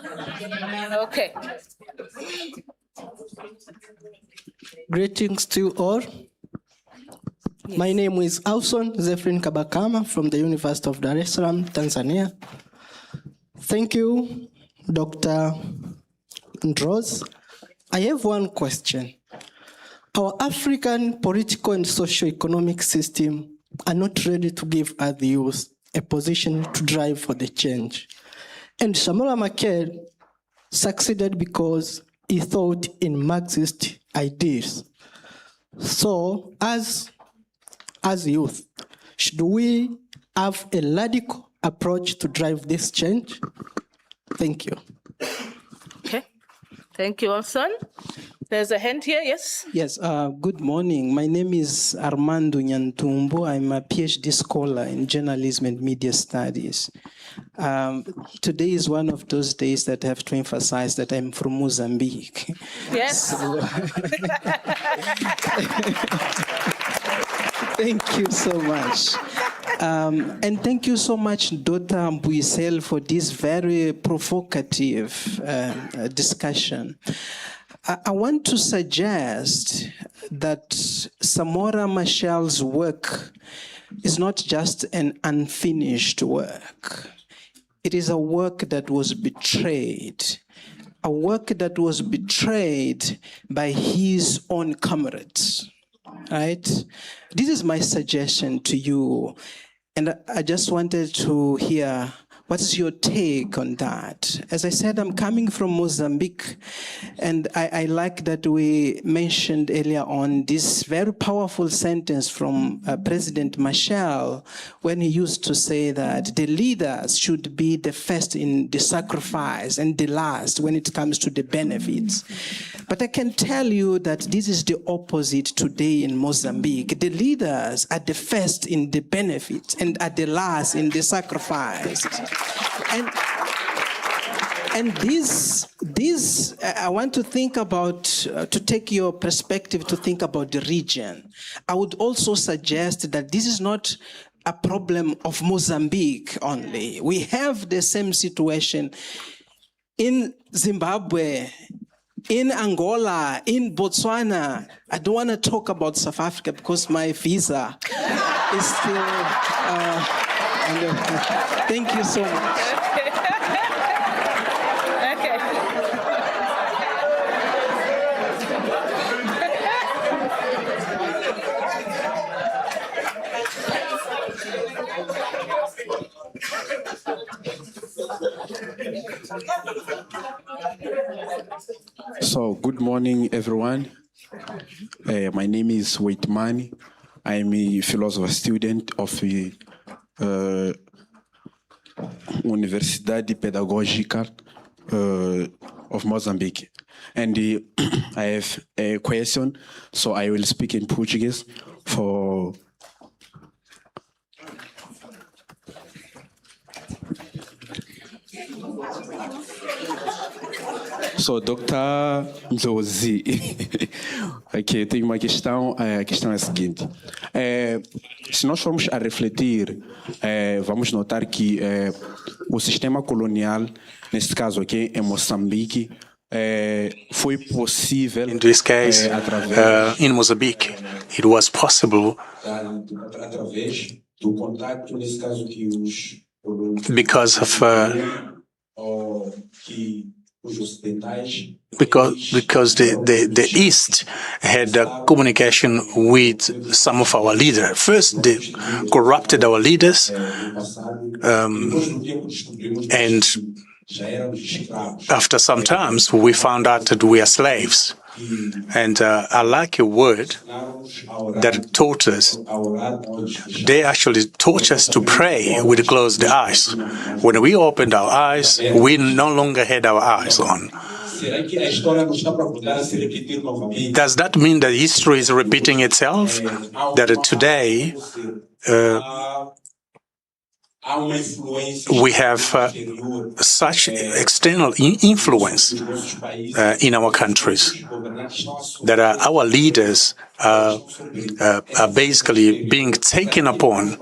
Okay. Greetings to all. Yes. My name is Auson Zefrin Kabakama from the University of Dar es Salaam, Tanzania. Thank you, Dr. Ndlozi. I have one question. Our African political and socio-economic system are not ready to give us the youth a position to drive for the change. And Samora Machel succeeded because he thought in Marxist ideas. So, as youth, should we have a radical approach to drive this change? Thank you. Okay. Thank you, Olson. There's a hand here, yes? Yes, good morning. My name is Armando Nyantumbo. I'm a PhD scholar in journalism and media studies. Today is one of those days that I have to emphasize that I'm from Mozambique. Yes. So, thank you so much. And thank you so much, Dr. Mbuyiseni, for this very provocative discussion. I want to suggest that Samora Machel's work is not just an unfinished work. It is a work that was betrayed a work that was betrayed by his own comrades, right? This is my suggestion to you. And I just wanted to hear, what is your take on that? As I said, I'm coming from Mozambique, and I like that we mentioned earlier on this very powerful sentence from President Machel, when he used to say that the leaders should be the first in the sacrifice and the last when it comes to the benefits. But I can tell you that this is the opposite today in Mozambique. The leaders are the first in the benefits and are the last in the sacrifice. And this, I want to think about, to take your perspective to think about the region. I would also suggest that this is not a problem of Mozambique only. We have the same situation in Zimbabwe, in Angola, in Botswana. I don't want to talk about South Africa because my visa is still, thank you so much. So, good morning, everyone. My name is Waitmani. I'm a philosophy student of the Universidade Pedagógica of Mozambique. And I have a question, so I will speak in Portuguese for... Sou Dr Ndlozi. Ok, tenho uma questão. A questão é a seguinte. Se nós formos a refletir, vamos notar que o sistema colonial, neste caso aqui em Moçambique, foi possível. In this case, in Mozambique, it was possible because of because the East had communication with some of our leaders. First, they corrupted our leaders, and after some time, we found out that we are slaves. And I like a word that taught us. They actually taught us to pray with closed eyes. When we opened our eyes, we no longer had our eyes on. Does that mean that history is repeating itself? That today we have such external influence in our countries that our leaders are basically being taken upon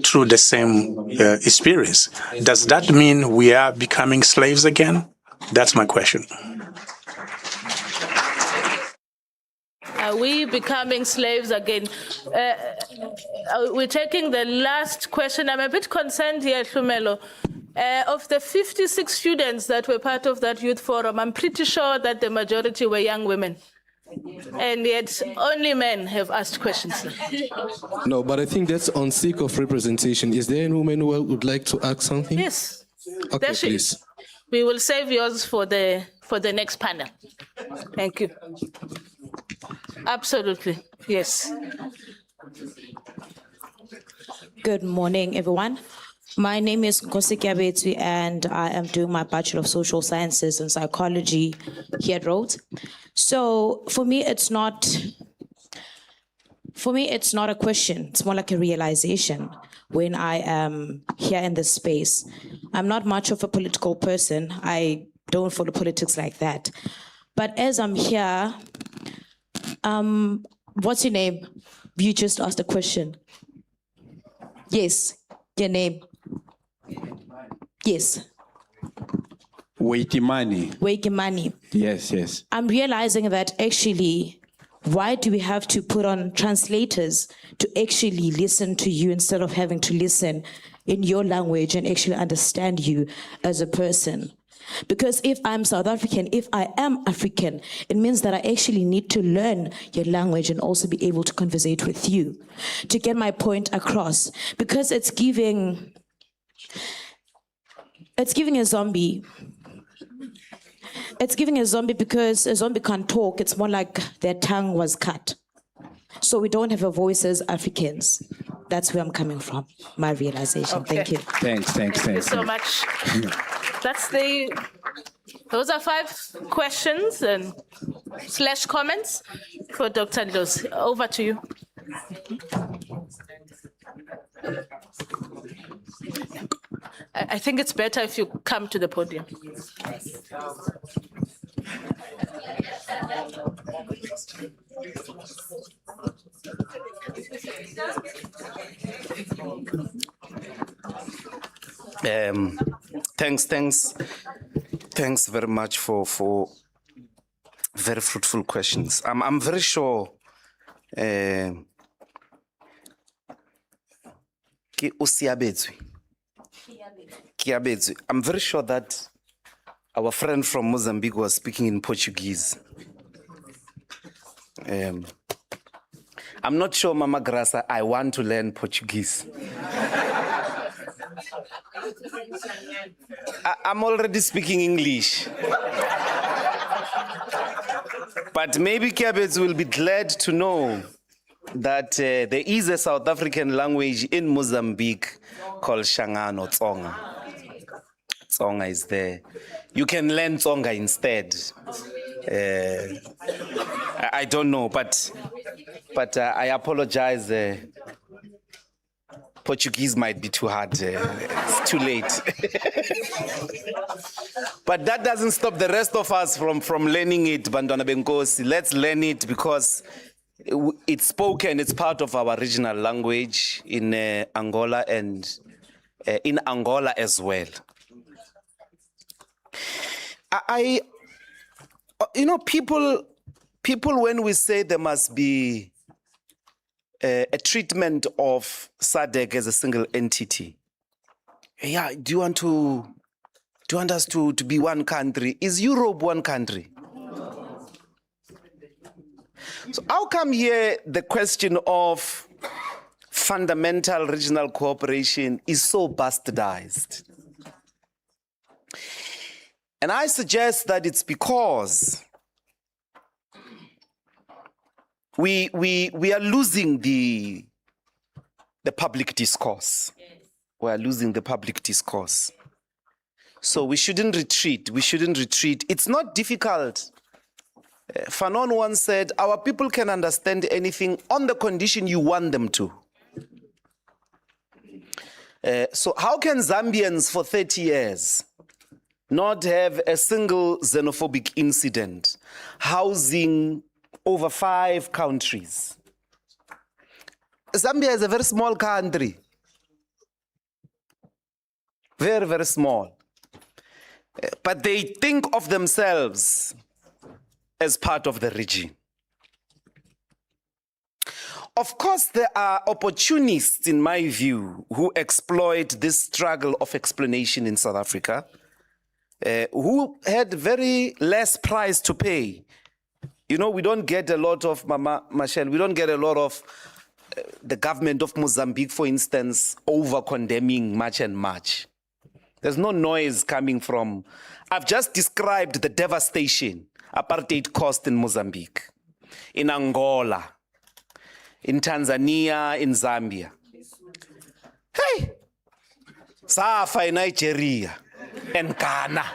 through the same experience. Does that mean we are becoming slaves again? That's my question. Are we becoming slaves again? We're taking the last question. I'm a bit concerned here, Hlumelo. Of the 56 students that were part of that youth forum, I'm pretty sure that the majority were young women. And yet only men have asked questions. No, but I think that's on sake of representation. Is there any woman who would like to ask something? Yes. Okay, There she please. is. We will save yours for the next panel. Thank you. Absolutely, yes. Good morning, everyone. My name is Nkosi Kiabetsi, and I am doing my Bachelor of Social Sciences and Psychology here at Rhodes. So for me, it's not a question. It's more like a realization when I am here in this space. I'm not much of a political person. I don't follow politics like that. But as I'm here, what's your name? You just asked a question. Yes, your name. Yes. Waitmani. Yes. I'm realizing that actually, why do we have to put on translators to actually listen to you instead of having to listen in your language and actually understand you as a person? Because if I'm South African, if I am African, it means that I actually need to learn your language and also be able to conversate with you to get my point across. Because it's giving a zombie. It's giving a zombie because a zombie can't talk. It's more like their tongue was cut. So we don't have a voice as Africans. That's where I'm coming from, my realization. Okay. Thank you. Thank you so much. Those are 5 questions and / comments for Dr. Ndlozi. Over to you. I think it's better if you come to the podium. Thanks very much for very fruitful questions. I'm very sure I'm very sure that our friend from Mozambique was speaking in Portuguese. I'm not sure, Mama Graça, I want to learn Portuguese. I'm already speaking English. But maybe Kiabets will be glad to know that there is a South African language in Mozambique called Shangano Tsonga. Tsonga is there. You can learn Tsonga instead. I don't know, but I apologize. Portuguese might be too hard. It's too late. But that doesn't stop the rest of us from learning it, Bantwana Benkosi. Let's learn it because it's spoken, it's part of our regional language in Angola and in Angola as well. People when we say there must be a treatment of SADC as a single entity. Yeah, do you want us to be one country? Is Europe one country? So how come here the question of fundamental regional cooperation is so bastardized? And I suggest that it's because we are losing the public discourse. We are losing the public discourse. So we shouldn't retreat. We shouldn't retreat. It's not difficult. Fanon once said, our people can understand anything on the condition you want them to. So how can Zambians for 30 years not have a single xenophobic incident, housing over 5 countries? Zambia is a very small country. Very, very small. But they think of themselves as part of the region. Of course, there are opportunists, in my view, who exploit this struggle of explanation in South Africa, who had very less price to pay. You know, we don't get a lot of, Mama Machel, we don't get a lot of the government of Mozambique, for instance, over-condemning much and much. There's no noise coming from. I've just described the devastation apartheid caused in Mozambique, in Angola, in Tanzania, in Zambia. Hey! Safa in Nigeria and Ghana.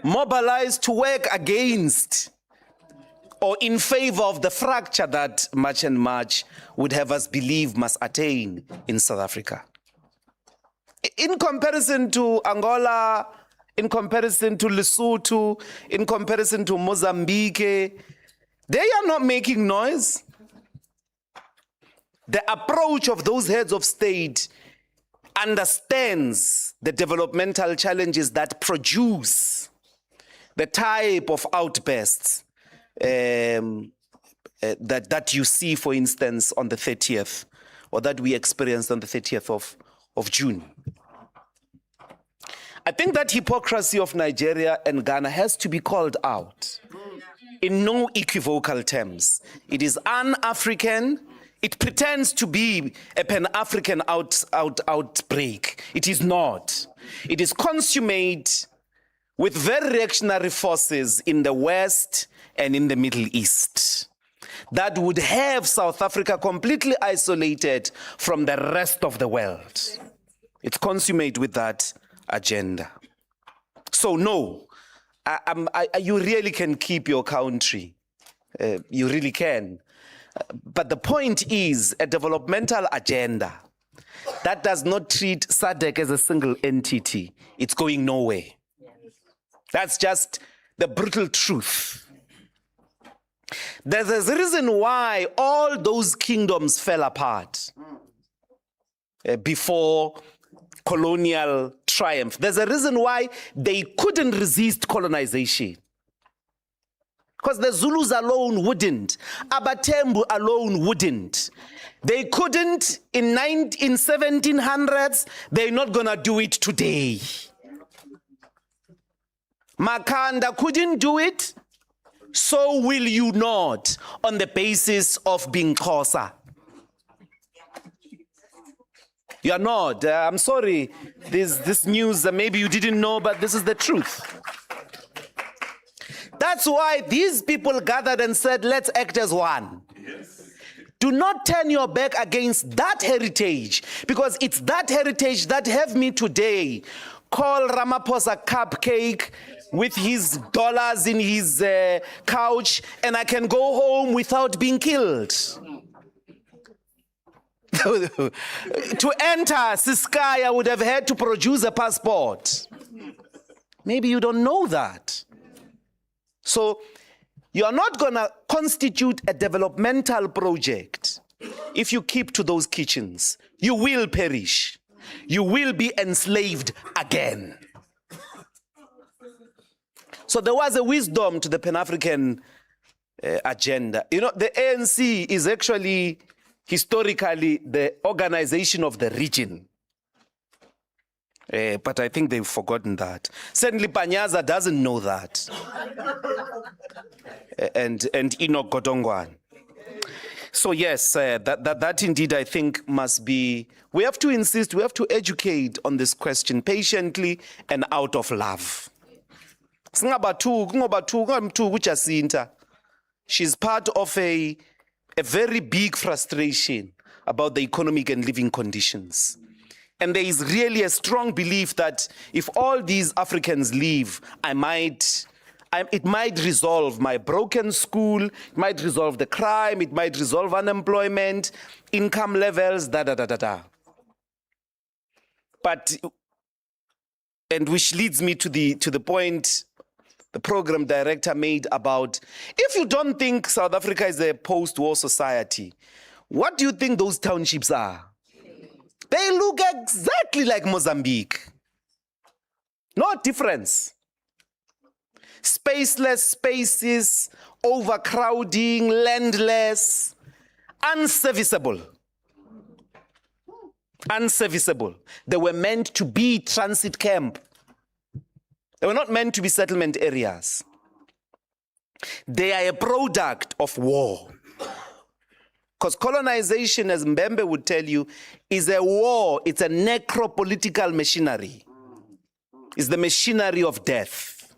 Mobilized to work against or in favor of the fracture that much and much would have us believe must attain in South Africa. In comparison to Angola, in comparison to Lesotho, in comparison to Mozambique, they are not making noise. The approach of those heads of state understands the developmental challenges that produce the type of outbursts that you see, for instance, on the 30th, or that we experienced on the 30th of June. I think that hypocrisy of Nigeria and Ghana has to be called out in no equivocal terms. It is un-African. It pretends to be a Pan-African outbreak. It is not. It is consummate with very reactionary forces in the West and in the Middle East that would have South Africa completely isolated from the rest of the world. It's consummate with that agenda. So no, you really can keep your country. You really can. But the point is a developmental agenda that does not treat SADC as a single entity. It's going nowhere. That's just the brutal truth. There's a reason why all those kingdoms fell apart before colonial triumph. There's a reason why they couldn't resist colonization. Because the Zulus alone wouldn't. Abatembu alone wouldn't. They couldn't in 1700s. They're not going to do it today. Makhanda couldn't do it. So will you not on the basis of being Xhosa. You're not. I'm sorry. This news, maybe you didn't know, but this is the truth. That's why these people gathered and said, let's act as one. Yes. Do not turn your back against that heritage, because it's that heritage that have me today call Ramaphosa cupcake with his dollars in his couch, and I can go home without being killed. To enter Siskaya, I would have had to produce a passport. Maybe you don't know that. So you are not going to constitute a developmental project if you keep to those kitchens. You will perish. You will be enslaved again. So there was a wisdom to the Pan-African agenda. You know, the ANC is actually historically the organization of the region. But I think they've forgotten that. Certainly Panyaza doesn't know that. And Enoch Godongwan. So yes, that indeed I think must be, we have to insist, we have to educate on this question patiently and out of love. She's part of a very big frustration about the economic and living conditions. And there is really a strong belief that if all these Africans leave, it might resolve my broken school, it might resolve the crime, it might resolve unemployment, income levels, But, and which leads me to the point the program director made about, if you don't think South Africa is a post-war society, what do you think those townships are? They look exactly like Mozambique. No difference. Spaceless spaces, overcrowding, landless, unserviceable. Unserviceable. They were meant to be transit camp. They were not meant to be settlement areas. They are a product of war. Because colonization, as Mbembe would tell you, is a war. It's a necropolitical machinery. It's the machinery of death.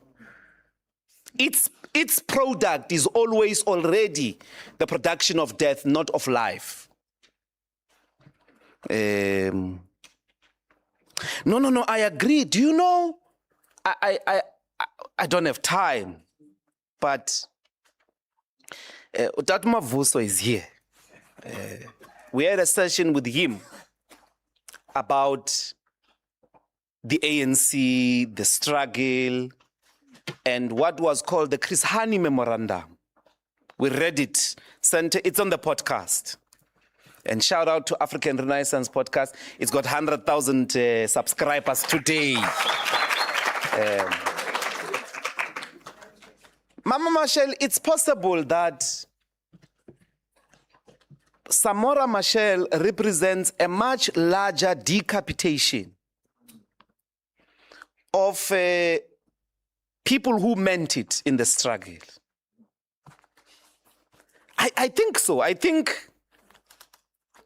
Its product is always already the production of death, not of life. No, I agree. Do you know, I don't have time, but Utatuma Vuso is here. We had a session with him about the ANC, the struggle, and what was called the Chris Hani Memorandum. We read it, it's on the podcast. And shout out to African Renaissance Podcast. It's got 100,000 subscribers today. Mama Machel, it's possible that Samora Machel represents a much larger decapitation of people who meant it in the struggle. I think so. I think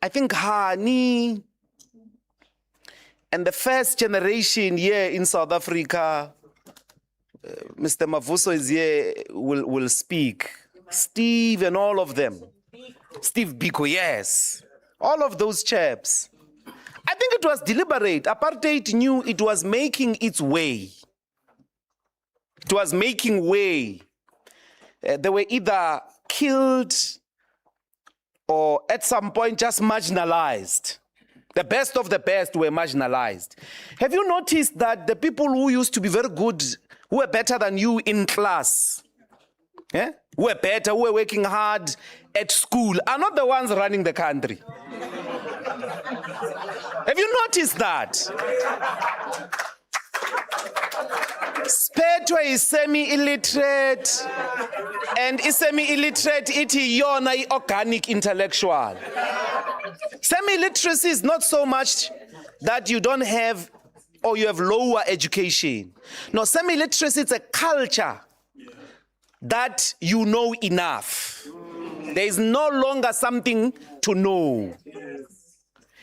Hani and the first generation here in South Africa, Mr. Mavuso is here, will speak. Steve and all of them. Steve Biko, yes. All of those chaps. I think it was deliberate. Apartheid knew it was making its way. It was making way. They were either killed or at some point just marginalized. The best of the best were marginalized. Have you noticed that the people who used to be very good, who were better than you in class, who were better, who were working hard at school, are not the ones running the country? Have you noticed that? Spetwa is semi-illiterate, and is semi-illiterate iti yona organic intellectual. Semi-literacy is not so much that you don't have or you have lower education. No, semi-literacy is a culture that you know enough. There is no longer something to know.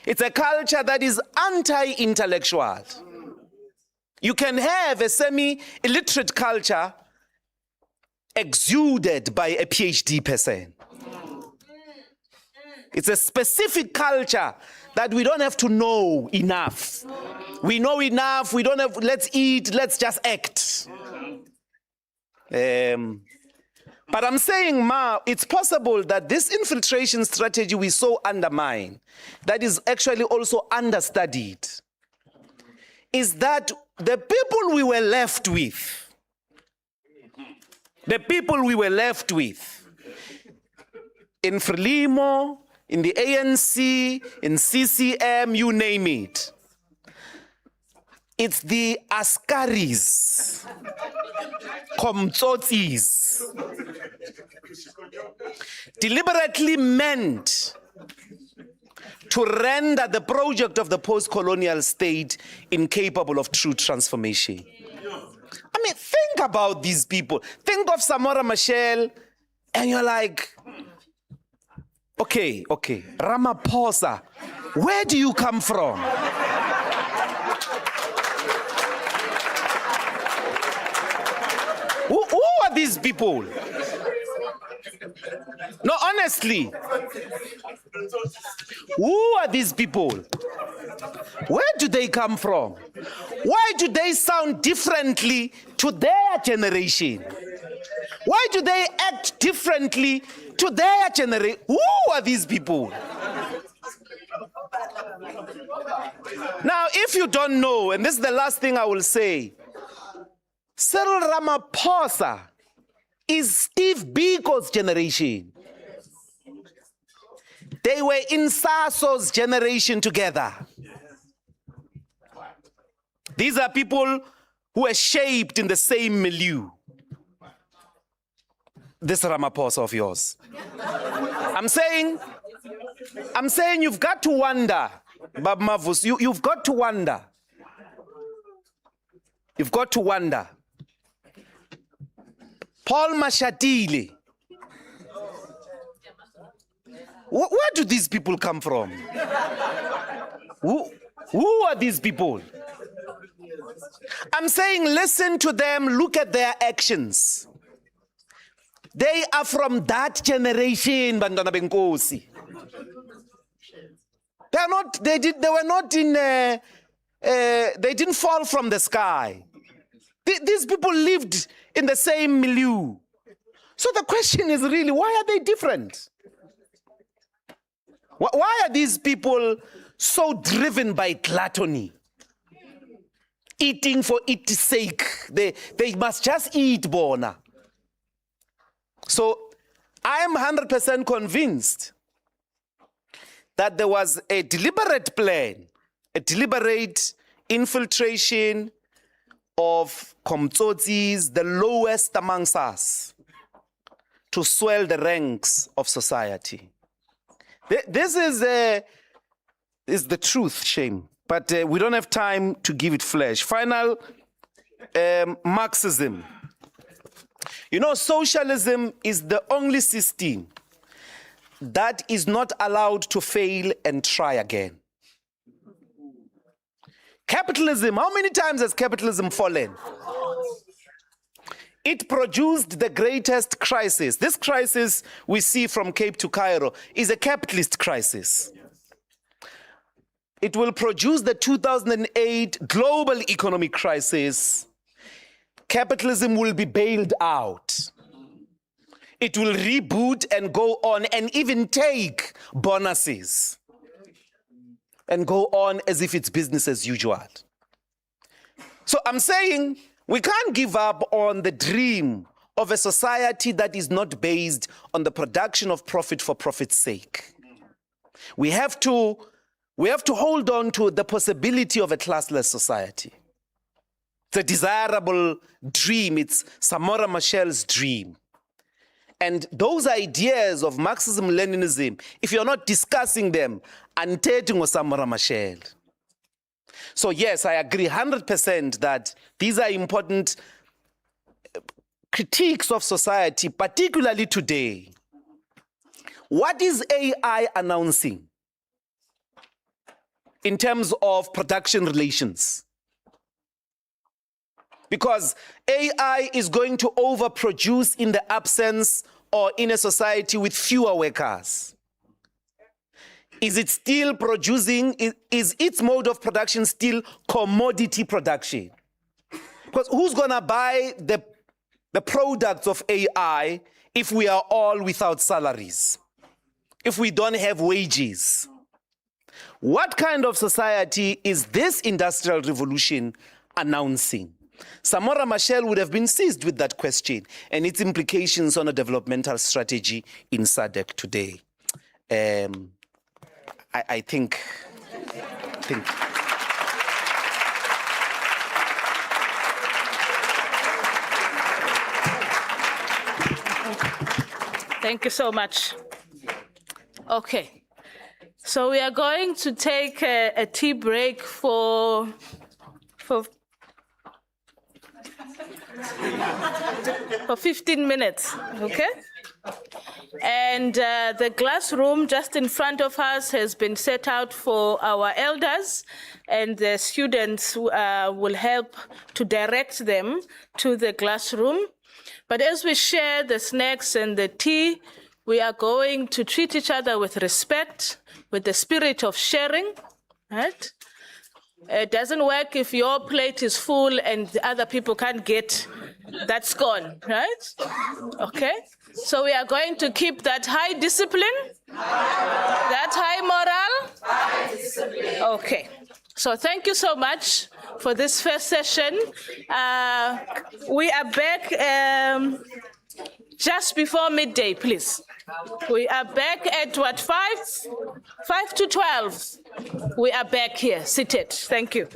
It's a culture that is anti-intellectual. You can have a semi-illiterate culture exuded by a PhD person. It's a specific culture that we don't have to know enough. We know enough, we don't have, let's eat, let's just act. But I'm saying, Ma, it's possible that this infiltration strategy we so undermine, that is actually also understudied, is that the people we were left with, in Frelimo, in the ANC, in CCM, you name it, it's the Askaris, Komtsotsis, deliberately meant to render the project of the post-colonial state incapable of true transformation. I mean, think about these people. Think of Samora Machel, and you're like, okay, Ramaphosa, where do you come from? Who are these people? No, honestly, who are these people? Where do they come from? Why do they sound differently to their generation? Why do they act differently to their generation? Who are these people? Now, if you don't know, and this is the last thing I will say, Cyril Ramaphosa is Steve Biko's generation. They were in Saso's generation together. These are people who were shaped in the same milieu. This Ramaphosa of yours. I'm saying you've got to wonder, Bab Mavus, you've got to wonder. You've got to wonder. Paul Mashatile. Where do these people come from? Who are these people? I'm saying listen to them, look at their actions. They are from that generation, Bantwana Benkosi. They didn't fall from the sky. These people lived in the same milieu. So the question is really, why are they different? Why are these people so driven by gluttony? Eating for its sake. They must just eat, Bona. So I am 100% convinced that there was a deliberate plan, a deliberate infiltration of Komtsotsis, the lowest amongst us, to swell the ranks of society. This is the truth, shame. But we don't have time to give it flesh. Final Marxism. You know, socialism is the only system that is not allowed to fail and try again. Capitalism, how many times has capitalism fallen? It produced the greatest crisis. This crisis we see from Cape to Cairo is a capitalist crisis. It will produce the 2008 global economic crisis. Capitalism will be bailed out. It will reboot and go on and even take bonuses and go on as if it's business as usual. So I'm saying we can't give up on the dream of a society that is not based on the production of profit for profit's sake. We have to hold on to the possibility of a classless society. It's a desirable dream. It's Samora Machel's dream. And those ideas of Marxism-Leninism, if you're not discussing them, anteting with Samora Machel. So yes, I agree 100% that these are important critiques of society, particularly today. What is AI announcing in terms of production relations? Because AI is going to overproduce in the absence or in a society with fewer workers. Is it still producing, is its mode of production still commodity production? Because who's gonna buy the products of AI if we are all without salaries? If we don't have wages? What kind of society is this industrial revolution announcing? Samora Machel would have been seized with that question and its implications on a developmental strategy in SADC today. I think. Thank you so much. Okay, so we are going to take a tea break for 15 minutes, okay? And the glass room just in front of us has been set out for our elders, and the students will help to direct them to the glass room. But as we share the snacks and the tea, we are going to treat each other with respect, with the spirit of sharing, right? It doesn't work if your plate is full and the other people can't get that scone, right? Okay? So we are going to keep that high discipline, that high moral. High discipline. Okay. So thank you so much for this first session. We are back just before midday, please. We are back at what, 5 to 12. We are back here, seated. Thank you.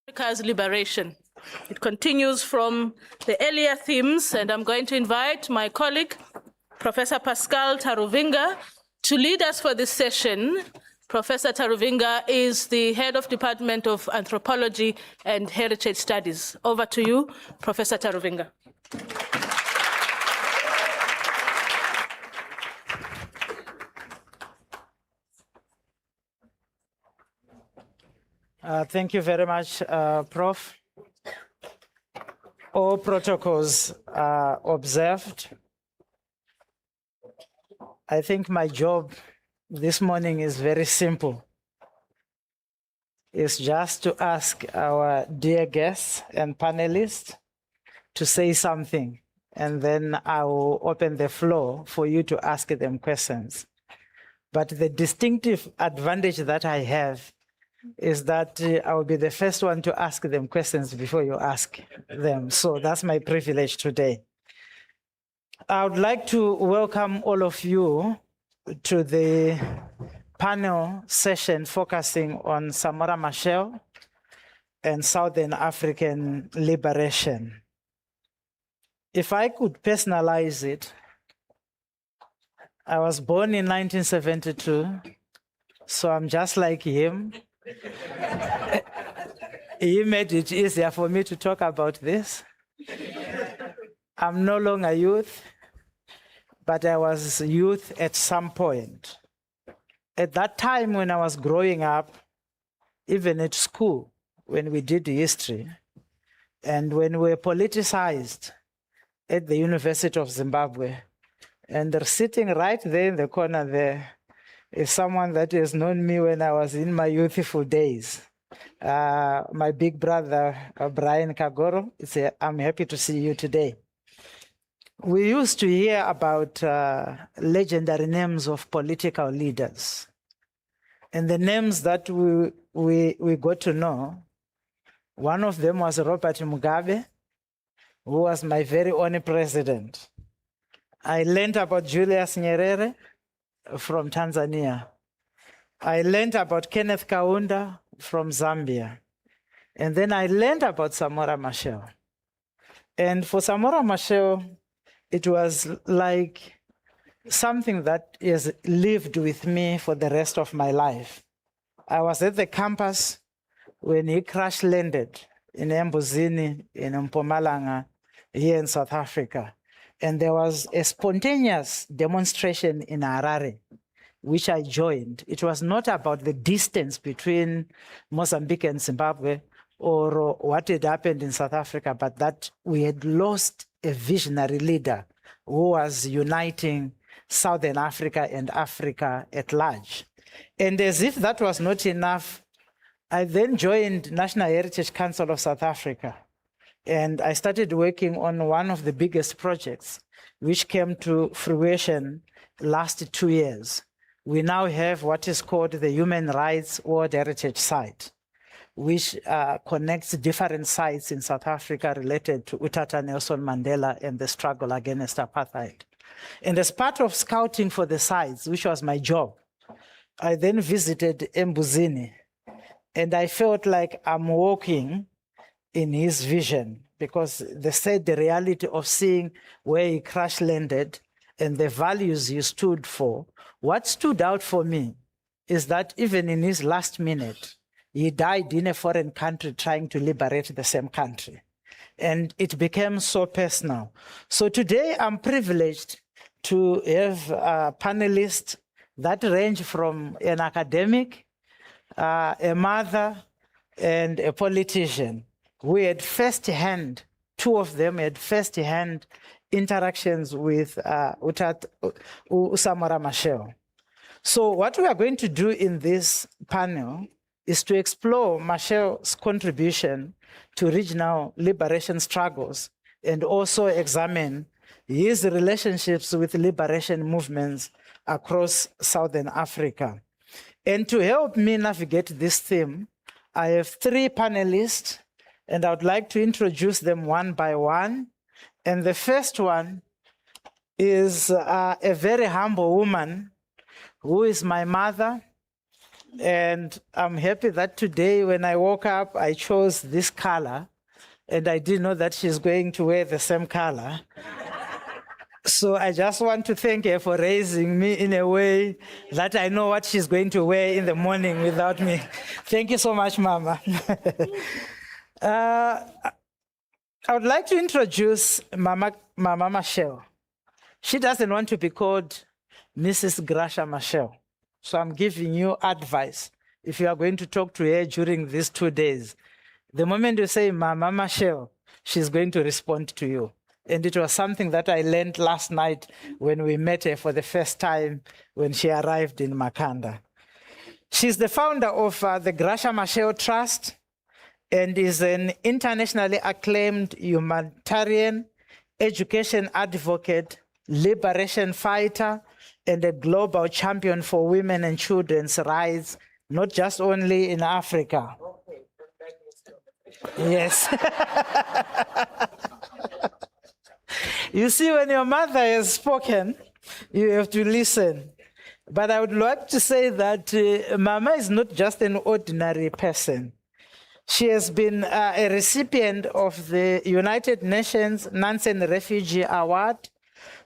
Africa's liberation. It continues from the earlier themes, and I'm going to invite my colleague, Professor Pascal Taruvinga, to lead us for this session. Professor Taruvinga is the head of Department of Anthropology and Heritage Studies. Over to you, Professor Taruvinga. Thank you very much, Prof. All protocols are observed. I think my job this morning is very simple. It's just to ask our dear guests and panelists to say something, and then I will open the floor for you to ask them questions. But the distinctive advantage that I have is that I will be the first one to ask them questions before you ask them. So that's my privilege today. I would like to welcome all of you to the panel session focusing on Samora Machel and Southern African liberation. If I could personalize it, I was born in 1972, so I'm just like him. He made it easier for me to talk about this. I'm no longer youth, but I was youth at some point. At that time when I was growing up, even at school, when we did history, and when we were politicized at the University of Zimbabwe, and they're sitting right there in the corner there is someone that has known me when I was in my youthful days. My big brother, Brian Kagoro. I'm happy to see you today. We used to hear about legendary names of political leaders. And the names that we got to know, one of them was Robert Mugabe, who was my very own president. I learned about Julius Nyerere from Tanzania. I learned about Kenneth Kaunda from Zambia. And then I learned about Samora Machel. And for Samora Machel, it was like something that has lived with me for the rest of my life. I was at the campus when he crash landed in Mbuyiseni in Mpumalanga here in South Africa. And there was a spontaneous demonstration in Harare, which I joined. It was not about the distance between Mozambique and Zimbabwe or what had happened in South Africa, but that we had lost a visionary leader who was uniting Southern Africa and Africa at large. And as if that was not enough, I then joined National Heritage Council of South Africa. And I started working on one of the biggest projects, which came to fruition last 2 years. We now have what is called the Human Rights World Heritage Site, which connects different sites in South Africa related to Utata Nelson Mandela and the struggle against apartheid. And as part of scouting for the sites, which was my job, I then visited Mbuyiseni, and I felt like I'm walking in his vision, because they said the reality of seeing where he crash landed and the values he stood for. What stood out for me is that even in his last minute, he died in a foreign country trying to liberate the same country. And it became so personal. So today I'm privileged to have panelists that range from an academic, a mother, and a politician. We had first-hand, two of them had first-hand interactions with Samora Machel. So what we are going to do in this panel is to explore Machel's contribution to regional liberation struggles and also examine his relationships with liberation movements across Southern Africa. And to help me navigate this theme, I have three panelists, and I would like to introduce them one by one. And the first one is a very humble woman who is my mother, And I'm happy that today when I woke up, I chose this color, and I didn't know that she's going to wear the same color. So I just want to thank her for raising me in a way that I know what she's going to wear in the morning without me. Thank you so much, Mama. I would like to introduce Mama Machel. She doesn't want to be called Mrs. Gracia Machel. So I'm giving you advice if you are going to talk to her during these 2 days. The moment you say Mama Machel, she's going to respond to you. And it was something that I learned last night when we met her for the first time when she arrived in Makhanda. She's the founder of the Gracia Machel Trust and is an internationally acclaimed humanitarian, education advocate, liberation fighter, and a global champion for women and children's rights, not just only in Africa. Yes. You see, when your mother has spoken, you have to listen. But I would like to say that Mama is not just an ordinary person. She has been a recipient of the United Nations Nansen Refugee Award,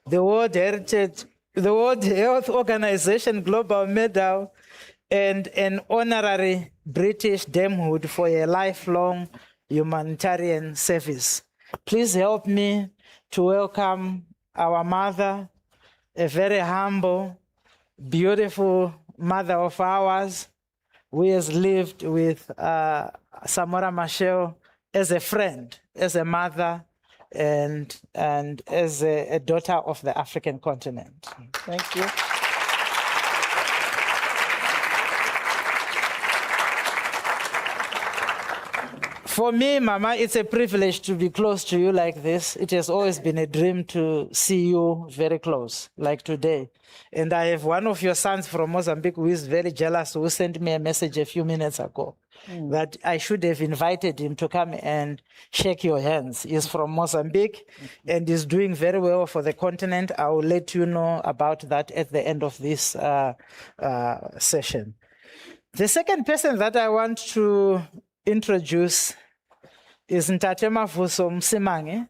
the World Health Organization Global Medal, and an honorary British Damehood for a lifelong humanitarian service. Please help me to welcome our mother, a very humble, beautiful mother of ours, who has lived with Samora Machel as a friend, as a mother, and as a daughter of the African continent. Thank you. For me, Mama, it's a privilege to be close to you like this. It has always been a dream to see you very close, like today. And I have one of your sons from Mozambique who is very jealous, who sent me a message a few minutes ago that I should have invited him to come and shake your hands. He's from Mozambique and is doing very well for the continent. I will let you know about that at the end of this session. The second person that I want to introduce is Ntate Mavuso Msimange.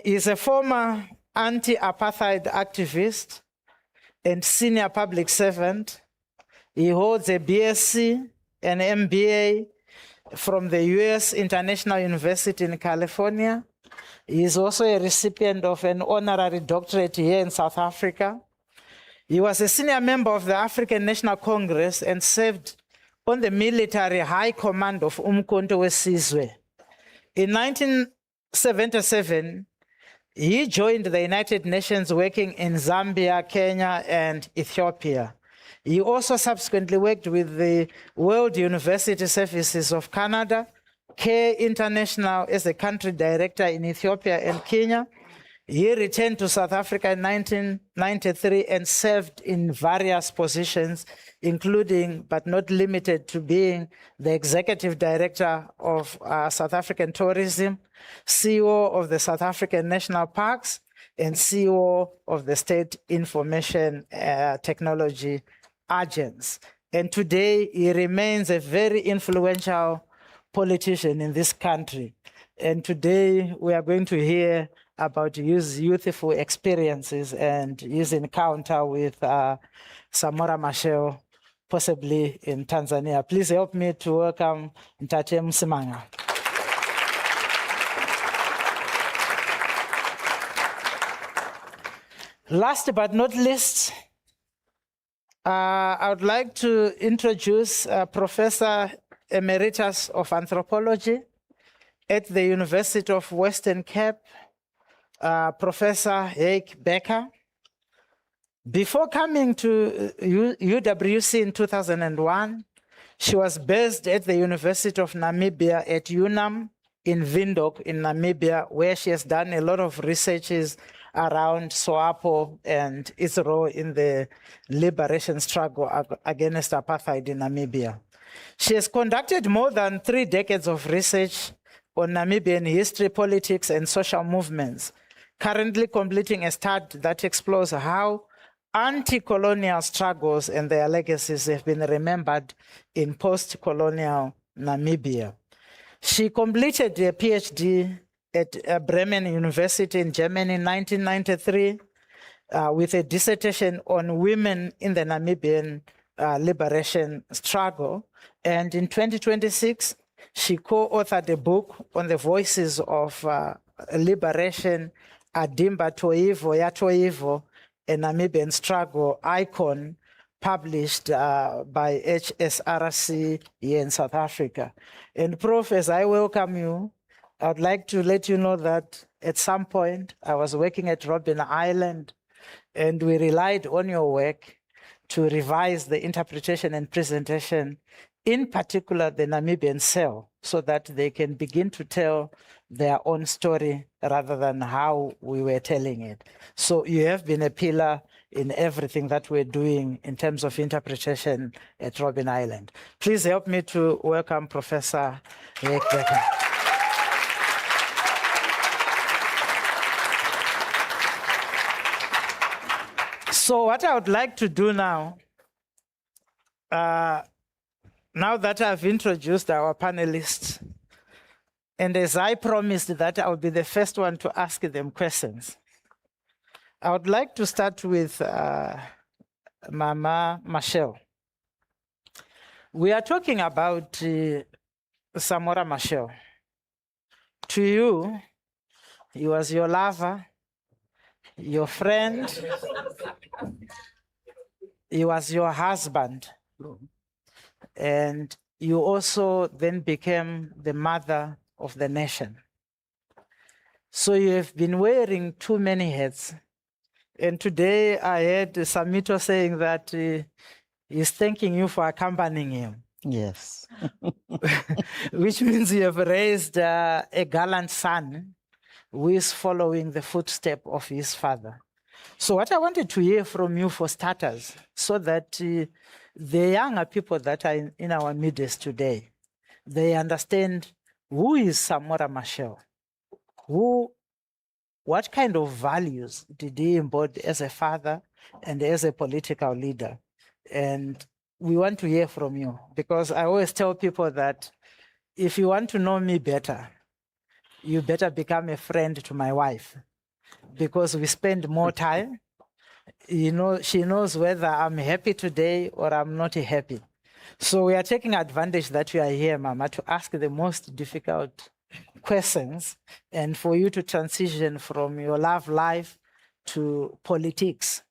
He's a former anti-apartheid activist and senior public servant. He holds a BSc and MBA from the US International University in California. He is also a recipient of an honorary doctorate here in South Africa. He was a senior member of the African National Congress and served on the military high command of Umkhonto weSizwe. In 1977, he joined the United Nations working in Zambia, Kenya, and Ethiopia. He also subsequently worked with the World University Services of Canada, CARE International as a country director in Ethiopia and Kenya. He returned to South Africa in 1993 and served in various positions, including, but not limited to, being the executive director of South African Tourism, CEO of the South African National Parks, and CEO of the State Information Technology Agency. And today, he remains a very influential politician in this country. And today, we are going to hear about his youthful experiences and his encounter with Samora Machel, possibly in Tanzania. Please help me to welcome Ntate Msimange. Last but not least, I would like to introduce Professor Emeritus of Anthropology at the University of Western Cape, Professor Heike Becker. Before coming to UWC in 2001, she was based at the University of Namibia at UNAM in Windhoek in Namibia, where she has done a lot of researches around SWAPO and its role in the liberation struggle against apartheid in Namibia. She has conducted more than 3 decades of research on Namibian history, politics, and social movements, currently completing a study that explores how anti-colonial struggles and their legacies have been remembered in post-colonial Namibia. She completed a PhD at Bremen University in Germany in 1993 with a dissertation on women in the Namibian liberation struggle. And in 2026, she co-authored a book on the voices of liberation, Adimba Toivo, Yatoivo, a Namibian struggle icon, published by HSRC here in South Africa. And Prof, as I welcome you, I would like to let you know that at some point I was working at Robben Island, and we relied on your work to revise the interpretation and presentation, in particular the Namibian cell, so that they can begin to tell their own story rather than how we were telling it. So you have been a pillar in everything that we're doing in terms of interpretation at Robben Island. Please help me to welcome Professor Rick Becker. So what I would like to do now, now that I've introduced our panelists, and as I promised that I would be the first one to ask them questions, I would like to start with Mama Machel. We are talking about Samora Machel. To you, he was your lover, your friend, he was your husband, and you also then became the mother of the nation. So you have been wearing too many hats. And today I heard Samito saying that he's thanking you for accompanying him. Yes. Which means you have raised a gallant son who is following the footsteps of his father. So what I wanted to hear from you for starters, so that the younger people that are in our midst today, they understand who is Samora Machel, what kind of values did he embody as a father and as a political leader? And we want to hear from you, because I always tell people that if you want to know me better, you better become a friend to my wife, because we spend more time. You know, she knows whether I'm happy today or I'm not happy. So we are taking advantage that you are here, Mama, to ask the most difficult questions and for you to transition from your love life to politics,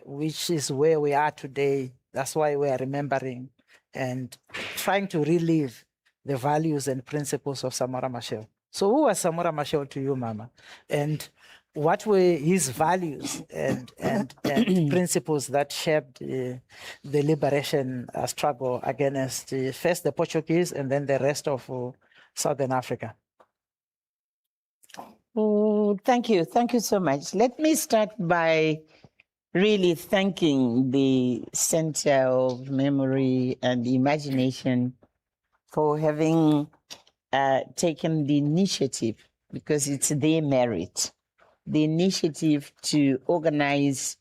which is where we are today. That's why we are remembering and trying to relive the values and principles of Samora Machel. So who was Samora Machel to you, Mama? And what were his values and principles that shaped the liberation struggle against first the Portuguese and then the rest of Southern Africa? Oh, thank you. Thank you so much. Let me start by really thanking the Center of Memory and Imagination for having taken the initiative, because it's their merit, the initiative to organize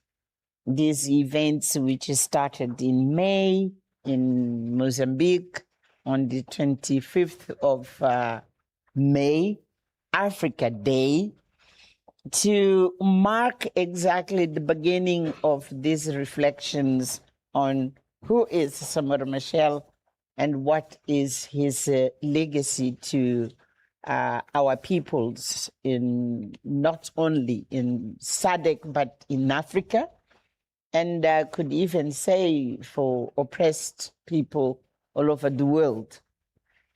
these events, which started in May in Mozambique on the 25th of May, Africa Day, to mark exactly the beginning of these reflections on who is Samora Machel and what is his legacy to our peoples, in not only in SADC but in Africa, and could even say for oppressed people all over the world.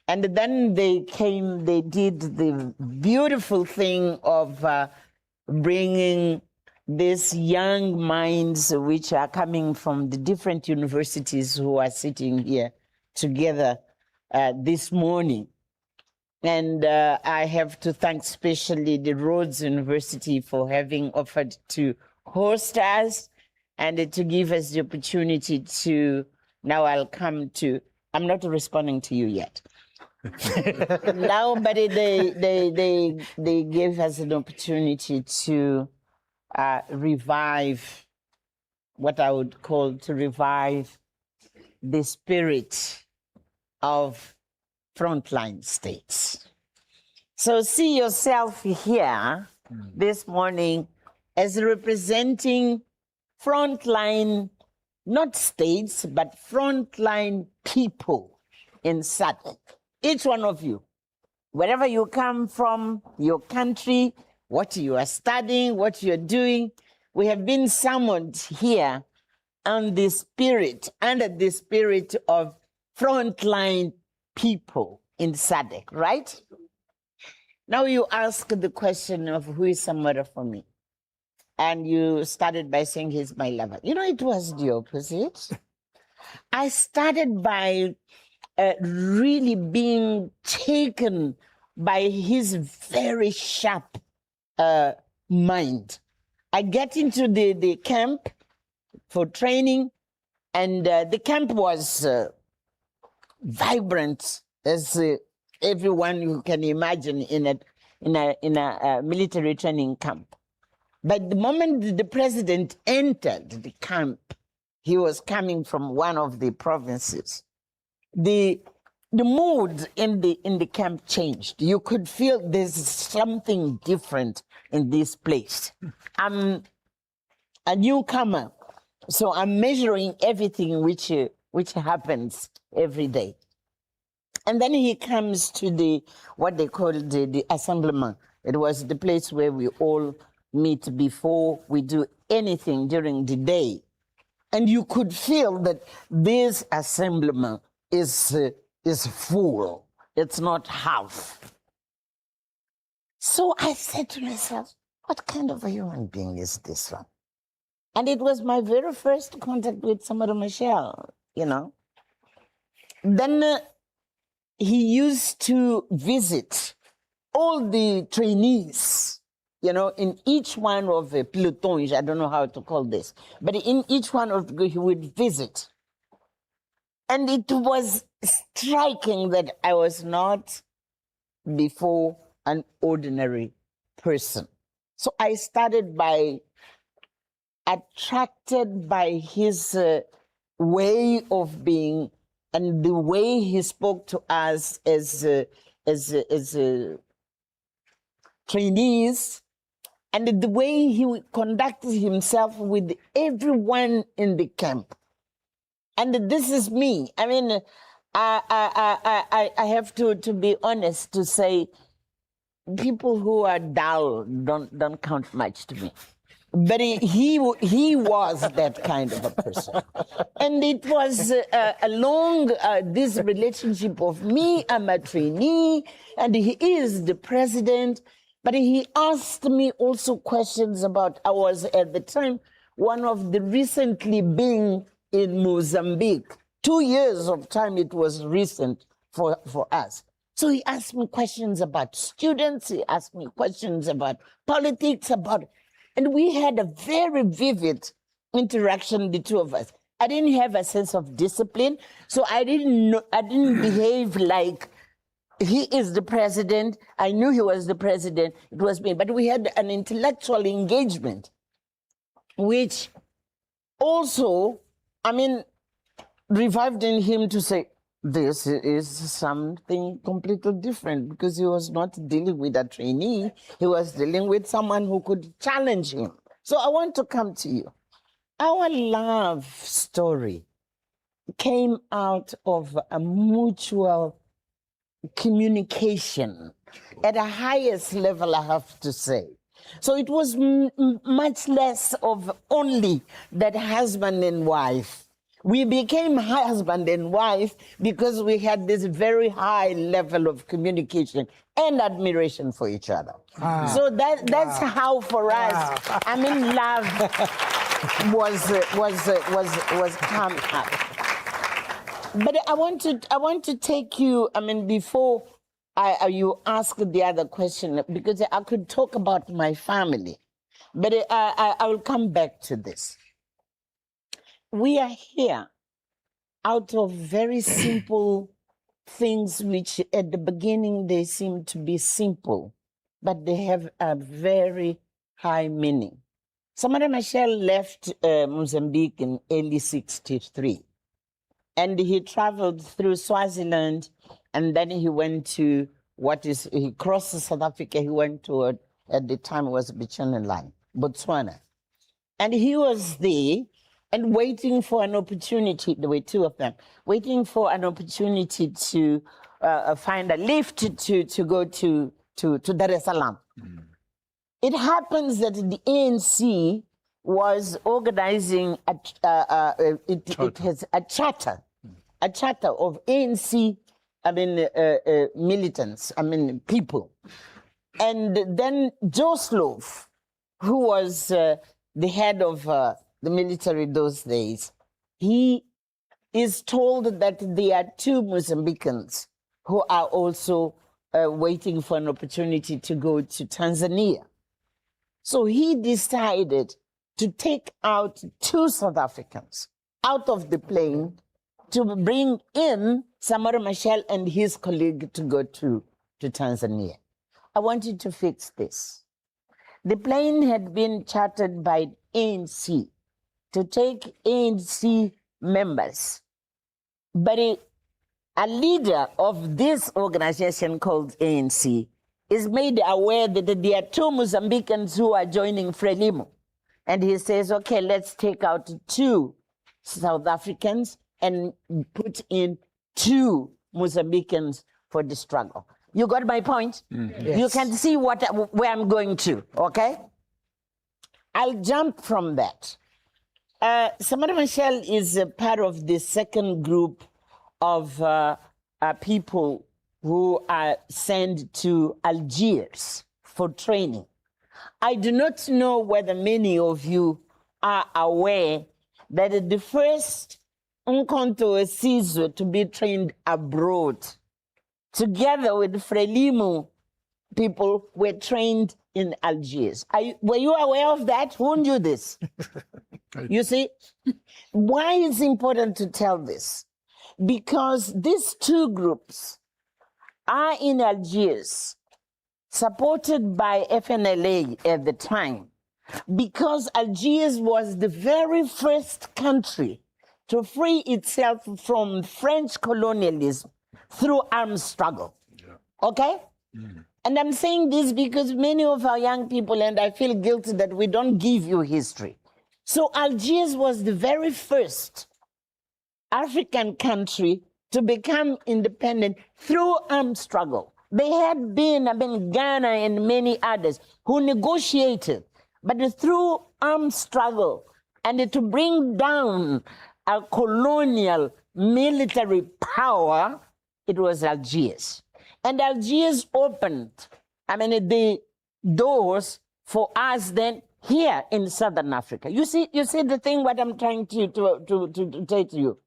And then they did the beautiful thing of bringing these young minds, which are coming from the different universities who are sitting here together this morning. And I have to thank especially the Rhodes University for having offered to host us and to give us the opportunity to, now I'll come to, I'm not responding to you yet. Now, but they gave us an opportunity to revive what I would call to revive the spirit of frontline states. So see yourself here this morning as representing frontline, not states, but frontline people in SADC. Each one of you, wherever you come from, your country, what you are studying, what you're doing, we have been summoned here under the spirit of frontline people in SADC, right? Now you ask the question of who is Samora for me? And you started by saying he's my lover. You know, it was the opposite. I started by really being taken by his very sharp mind. I get into the camp for training, and the camp was vibrant, as everyone you can imagine in a military training camp. But the moment the president entered the camp, he was coming from one of the provinces. The mood in the camp changed. You could feel there's something different in this place. I'm a newcomer, so I'm measuring everything which happens every day. And then he comes to what they call the assemblement. It was the place where we all meet before we do anything during the day. And you could feel that this assemblement is full. It's not half. So I said to myself, what kind of a human being is this one? And it was my very first contact with Samora Machel, you know. Then he used to visit all the trainees, you know, in each one of the pelotons, I don't know how to call this, but in each one of the, he would visit. And it was striking that I was not before an ordinary person. So I started by attracted by his way of being and the way he spoke to us as trainees, and the way he conducted himself with everyone in the camp. And this is me. I mean, I have to be honest to say, people who are dull don't count much to me. But he was that kind of a person. And it was along this relationship of me, I'm a trainee, and he is the president. But he asked me also questions about, I was at the time one of the recently being in Mozambique. 2 years of time, it was recent for us. So he asked me questions about students, he asked me questions about politics, and we had a very vivid interaction, the two of us. I didn't have a sense of discipline, so I didn't behave like he is the president. I knew he was the president, it was me, but we had an intellectual engagement, which also, I mean, revived in him to say, this is something completely different, because he was not dealing with a trainee, he was dealing with someone who could challenge him. So I want to come to you. Our love story came out of a mutual communication at a highest level, I have to say. So it was much less of only that husband and wife. We became husband and wife because we had this very high level of communication and admiration for each other. So that's how for us, I mean, love was coming up. But I want to take you, I mean, before you ask the other question, because I could talk about my family, but I will come back to this. We are here out of very simple things which at the beginning they seem to be simple, but they have a very high meaning. Samora Machel left Mozambique in early 63. And he traveled through Swaziland, and then he went to he crossed South Africa. He went to, at the time it was Bichona line, Botswana. And he was there and waiting for an opportunity, there were two of them, waiting for an opportunity to find a lift to go to Dar es Salaam. It happens that the ANC was organizing it has a charter of ANC, militants, people. And then Joe Slovo, who was the head of the military those days, he is told that there are two Mozambicans who are also waiting for an opportunity to go to Tanzania. So he decided to take out two South Africans out of the plane to bring in Samora Machel and his colleague to go to Tanzania. I wanted to fix this. The plane had been chartered by ANC to take ANC members, but a leader of this organization called ANC is made aware that there are two Mozambicans who are joining Frelimo. And he says, okay, let's take out two South Africans and put in two Mozambicans for the struggle. You got my point? Yes. You can see where I'm going to, okay? I'll jump from that. Samora Machel is a part of the second group of people who are sent to Algiers for training. I do not know whether many of you are aware that the first Nkonto Sizwe to be trained abroad, together with Frelimo people, were trained in Algiers. Were you aware of that? Who knew this? You see, why is it important to tell this? Because these two groups are in Algiers, supported by FNLA at the time, because Algiers was the very first country to free itself from French colonialism through armed struggle. Okay? And I'm saying this because many of our young people, and I feel guilty that we don't give you history. So Algiers was the very first African country to become independent through armed struggle. They had been, Ghana and many others who negotiated, but through armed struggle and to bring down a colonial military power, it was Algiers. And Algiers opened, the doors for us then here in Southern Africa. You see the thing, what I'm trying to say to you.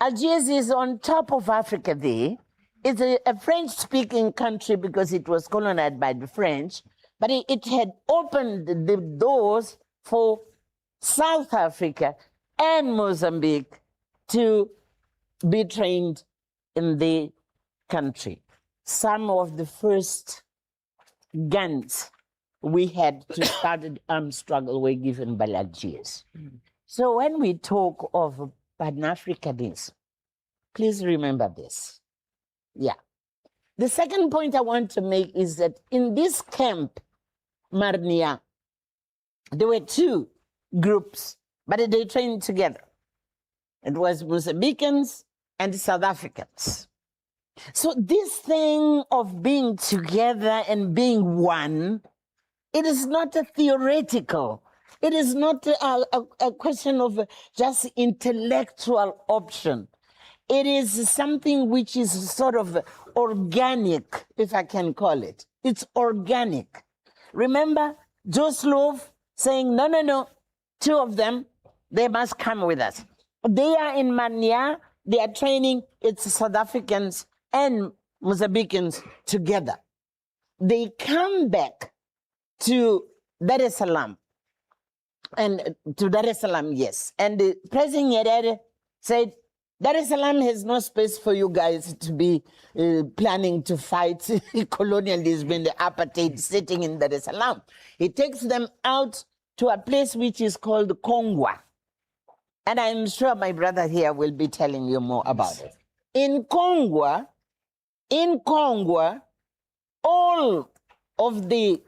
Algiers is on top of Africa there. It's a French-speaking country because it was colonized by the French, but it had opened the doors for South Africa and Mozambique to be trained in the country. Some of the first guns we had to start the armed struggle were given by Algiers. So when we talk of Pan-Africanism, please remember this. Yeah. The second point I want to make is that in this camp, Marnia, there were two groups, but they trained together. It was Mozambicans and South Africans. So this thing of being together and being one, it is not a theoretical. It is not a question of just intellectual option. It is something which is sort of organic, if I can call it. It's organic. Remember Joe Slovo saying, no, two of them, they must come with us. They are in Mania, they are training, it's South Africans and Mozambicans together. They come back to Dar es Salaam, and to Dar es Salaam, yes. And the President Nyerere said, Dar es Salaam has no space for you guys to be planning to fight colonialism and the apartheid sitting in Dar es Salaam. He takes them out to a place which is called Kongwa. And I'm sure my brother here will be telling you more about it. In Kongwa, all of the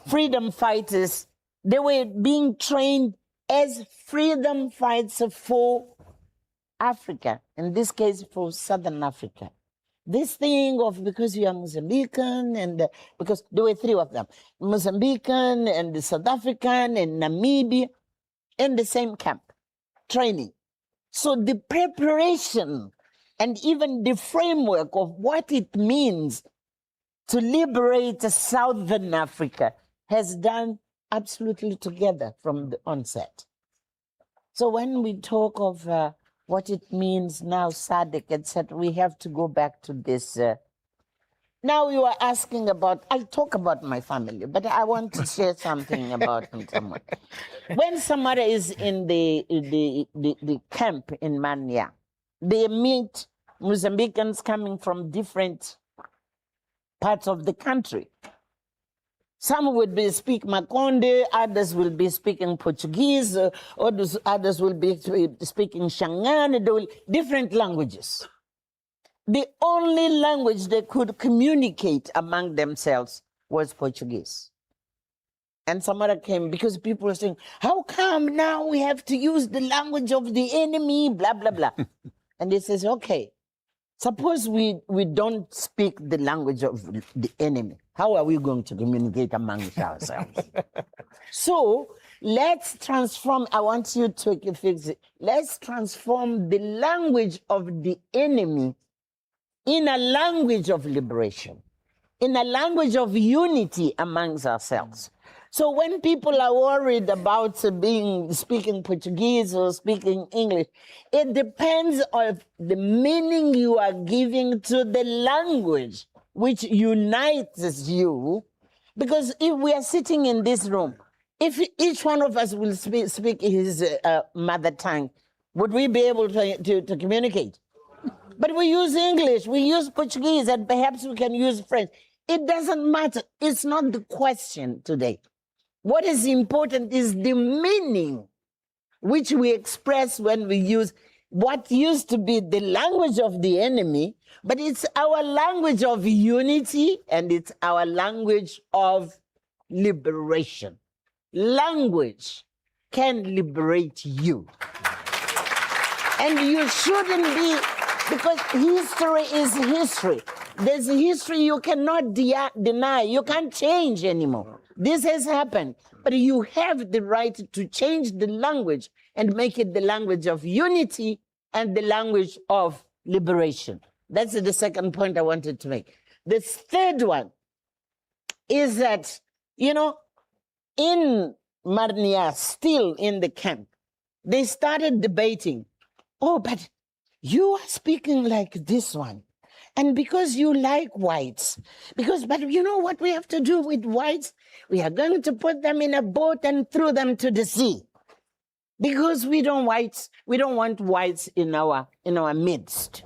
freedom fighters, they were being trained as freedom fighters for Africa, in this case for Southern Africa. This thing of because you are Mozambican and because there were three of them, Mozambican and the South African and Namibia in the same camp, training. So the preparation and even the framework of what it means to liberate Southern Africa has done absolutely together from the onset. So when we talk of what it means now, SADC, etc., we have to go back to this. Now you are asking about, I'll talk about my family, but I want to share something about Samora. When Samora is in the camp in Manya, they meet Mozambicans coming from different parts of the country. Some would be speak Makhanda, others will be speaking Portuguese, others will be speaking Shangane, different languages. The only language they could communicate among themselves was Portuguese. And Samora came because people were saying, how come now we have to use the language of the enemy, blah, blah, blah. And he says, okay, suppose we don't speak the language of the enemy. How are we going to communicate amongst ourselves? So let's transform, I want you to fix it. Let's transform the language of the enemy in a language of liberation, in a language of unity amongst ourselves. So when people are worried about speaking Portuguese or speaking English, it depends on the meaning you are giving to the language which unites you. Because if we are sitting in this room, if each one of us will speak his mother tongue, would we be able to communicate? But we use English, we use Portuguese, and perhaps we can use French. It doesn't matter. It's not the question today. What is important is the meaning which we express when we use what used to be the language of the enemy, but it's our language of unity and it's our language of liberation. Language can liberate you. And you shouldn't be, because history is history. There's a history you cannot deny. You can't change anymore. This has happened, but you have the right to change the language and make it the language of unity and the language of liberation. That's the second point I wanted to make. The third one is that, in Marnia, still in the camp, they started debating, oh, but you are speaking like this one. And because you like whites, but you know what we have to do with whites? We are going to put them in a boat and throw them to the sea. Because we don't want whites in our midst.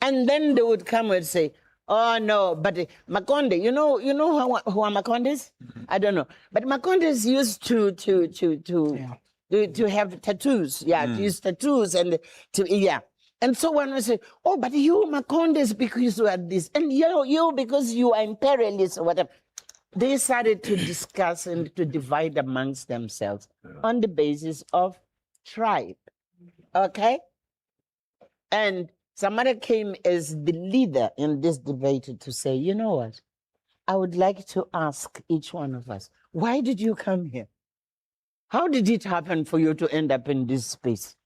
And then they would come and say, oh no, but Makhanda, you know who are Makhandas? I don't know. But Makhandas used to have tattoos, to use tattoos and And so one would say, oh, but you Makhandas because you are this, and you because you are imperialists or whatever. They started to discuss and to divide amongst themselves on the basis of tribe, okay? And Samora came as the leader in this debate to say, you know what? I would like to ask each one of us, why did you come here? How did it happen for you to end up in this space?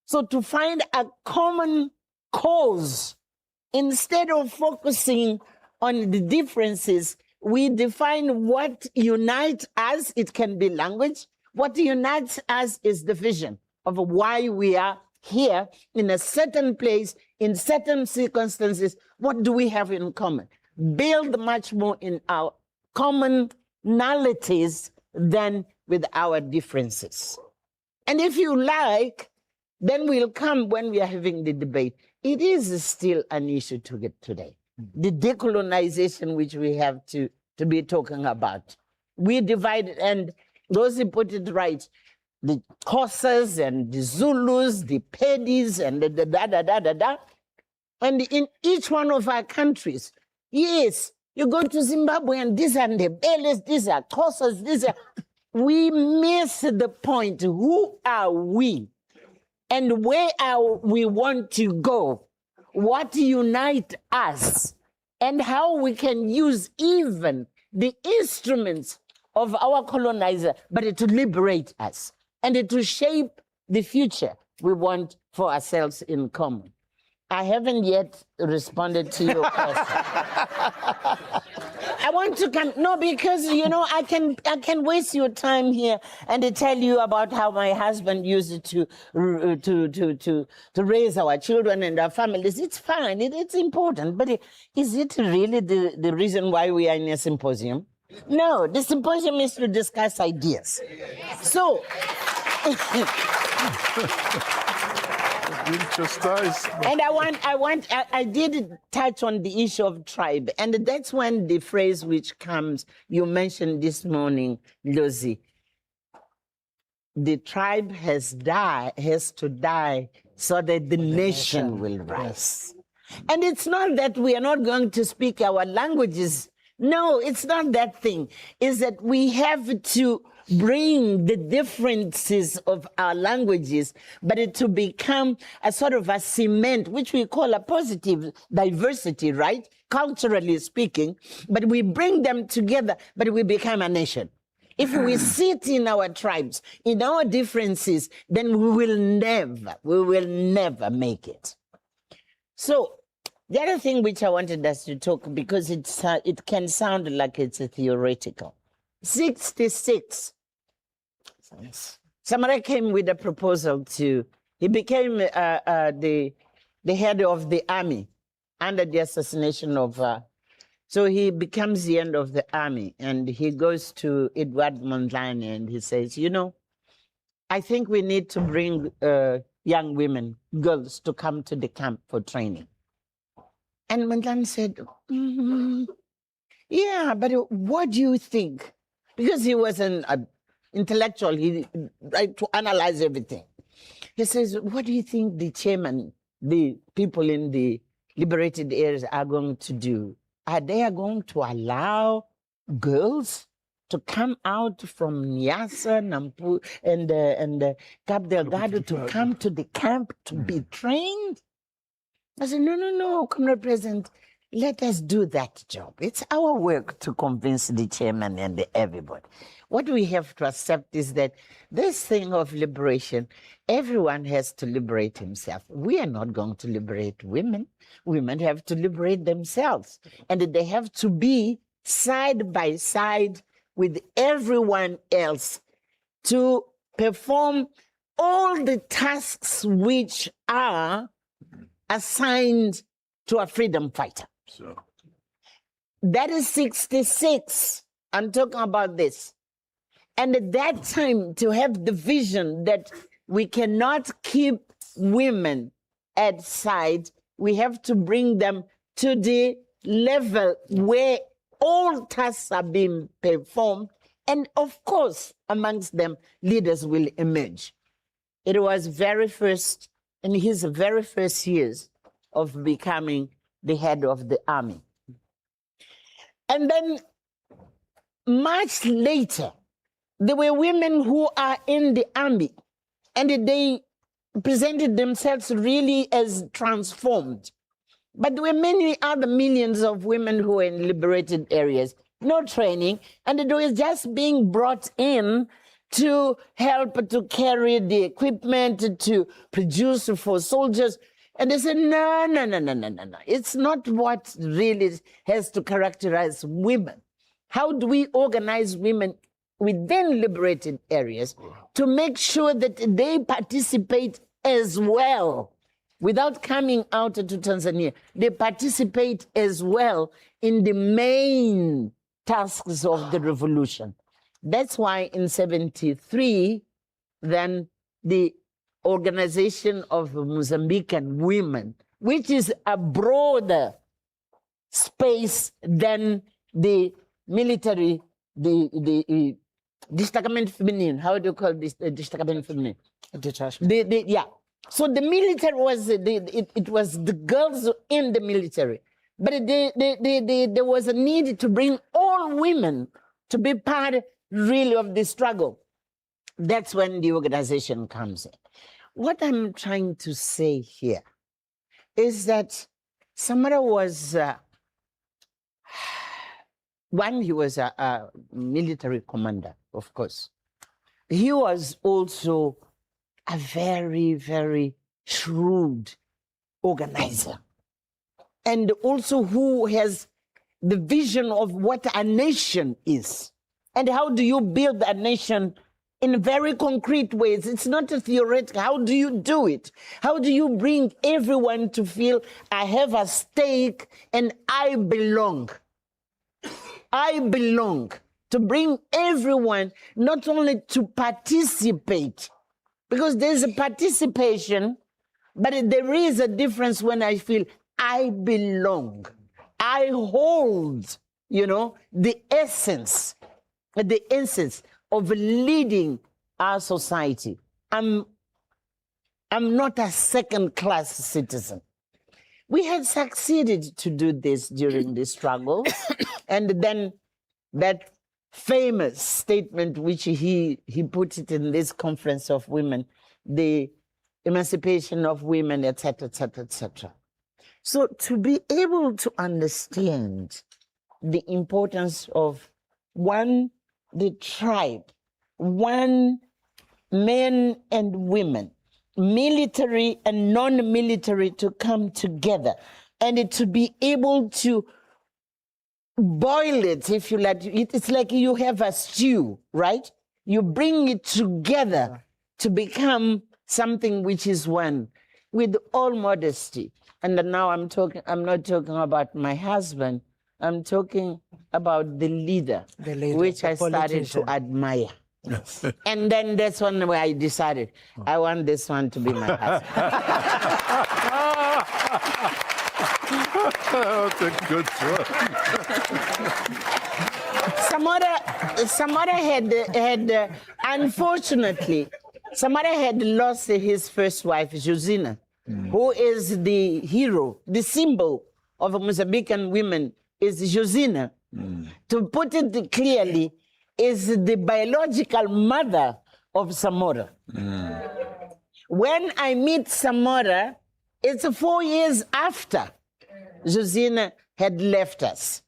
So to find a common cause, instead of focusing on the differences, we define what unites us. It can be language. What unites us is the vision of why we are here in a certain place, in certain circumstances. What do we have in common? Build much more in our commonalities than with our differences. And if you like, then we'll come when we are having the debate. It is still an issue to get today. The decolonization which we have to be talking about. We divide, and Those who put it right, the Xhosas and the Zulus, the Pedis, and the da-da-da-da-da. And in each one of our countries, yes, you go to Zimbabwe and these are the Beles, these are Xhosas, these are... We miss the point. Who are we? And where are we want to go? What unites us? And how we can use even the instruments of our colonizer, but to liberate us and to shape the future we want for ourselves in common. I haven't yet responded to your question. I want to come, no, because, you know, I can waste your time here and tell you about how my husband used to raise our children and our families. It's fine, it's important, but is it really the reason why we are in a symposium? No, the symposium is to discuss ideas. So, and I did touch on the issue of tribe, and that's when the phrase which comes, you mentioned this morning, Ndlozi, the tribe has to die so that the nation will rise. And it's not that we are not going to speak our languages. No, it's not that thing. It's that we have to bring the differences of our languages, but to become a sort of a cement, which we call a positive diversity, right? Culturally speaking, but we bring them together, but we become a nation. If we sit in our tribes, in our differences, then we will never make it. So the other thing which I wanted us to talk, because it can sound like it's a theoretical. 66. Samora came with a proposal he became the head of the army under the assassination of, so he becomes the end of the army, and he goes to Edward Mondlane and he says, you know, I think we need to bring young women, girls, to come to the camp for training. And Mondlane said, yeah, but what do you think? Because he was an intellectual, he tried to analyze everything. He says, what do you think the chairman, the people in the liberated areas are going to do? Are they going to allow girls to come out from Nyasa, Nampu, and Cabo Delgado to come to the camp to be trained? I said, no, Comrade President, let us do that job. It's our work to convince the chairman and everybody. What we have to accept is that this thing of liberation, everyone has to liberate himself. We are not going to liberate women. Women have to liberate themselves. And they have to be side by side with everyone else to perform all the tasks which are assigned to a freedom fighter. So that is 66. I'm talking about this. And at that time, to have the vision that we cannot keep women at side, we have to bring them to the level where all tasks are being performed. And of course, amongst them, leaders will emerge. It was in his very first years of becoming the head of the army. And then much later, there were women who are in the army, and they presented themselves really as transformed. But there were many other millions of women who were in liberated areas, no training, and it was just being brought in to help to carry the equipment, to produce for soldiers. And they said, no. It's not what really has to characterize women. How do we organize women within liberated areas to make sure that they participate as well without coming out to Tanzania? They participate as well in the main tasks of the revolution. That's why in 73, then the Organization of Mozambican Women, which is a broader space than the military, the destacamento feminino. How do you call this? Destacamento feminino. Detachment. Yeah. So the military was it was the girls in the military, but there was a need to bring all women to be part really of the struggle. That's when the organization comes in. What I'm trying to say here is that Samora was he was a military commander, of course. He was also a very, very shrewd organizer, and also who has the vision of what a nation is and how do you build a nation in very concrete ways. It's not a theoretical. How do you do it? How do you bring everyone to feel I have a stake and I belong? I belong. To bring everyone not only to participate, because there's a participation, but there is a difference when I feel I belong. I hold, the essence of leading our society. I'm not a second-class citizen. We had succeeded to do this during the struggle, and then that famous statement which he put it in this conference of women, the emancipation of women, etc., etc., etc. So to be able to understand the importance of the tribe, men and women, military and non-military, to come together and to be able to boil it, if you like. It's like you have a stew, right? You bring it together to become something which is one, with all modesty. And now I'm not talking about my husband, I'm talking about the leader, which I started to admire. Yes. And then that's when I decided, I want this one to be my husband. That's a good choice. Samora had unfortunately, Samora had lost his first wife, Josina, who is the hero, the symbol of Mozambican women is Josina. To put it clearly, is the biological mother of Samora. When I meet Samora, it's 4 years after Josina had left us.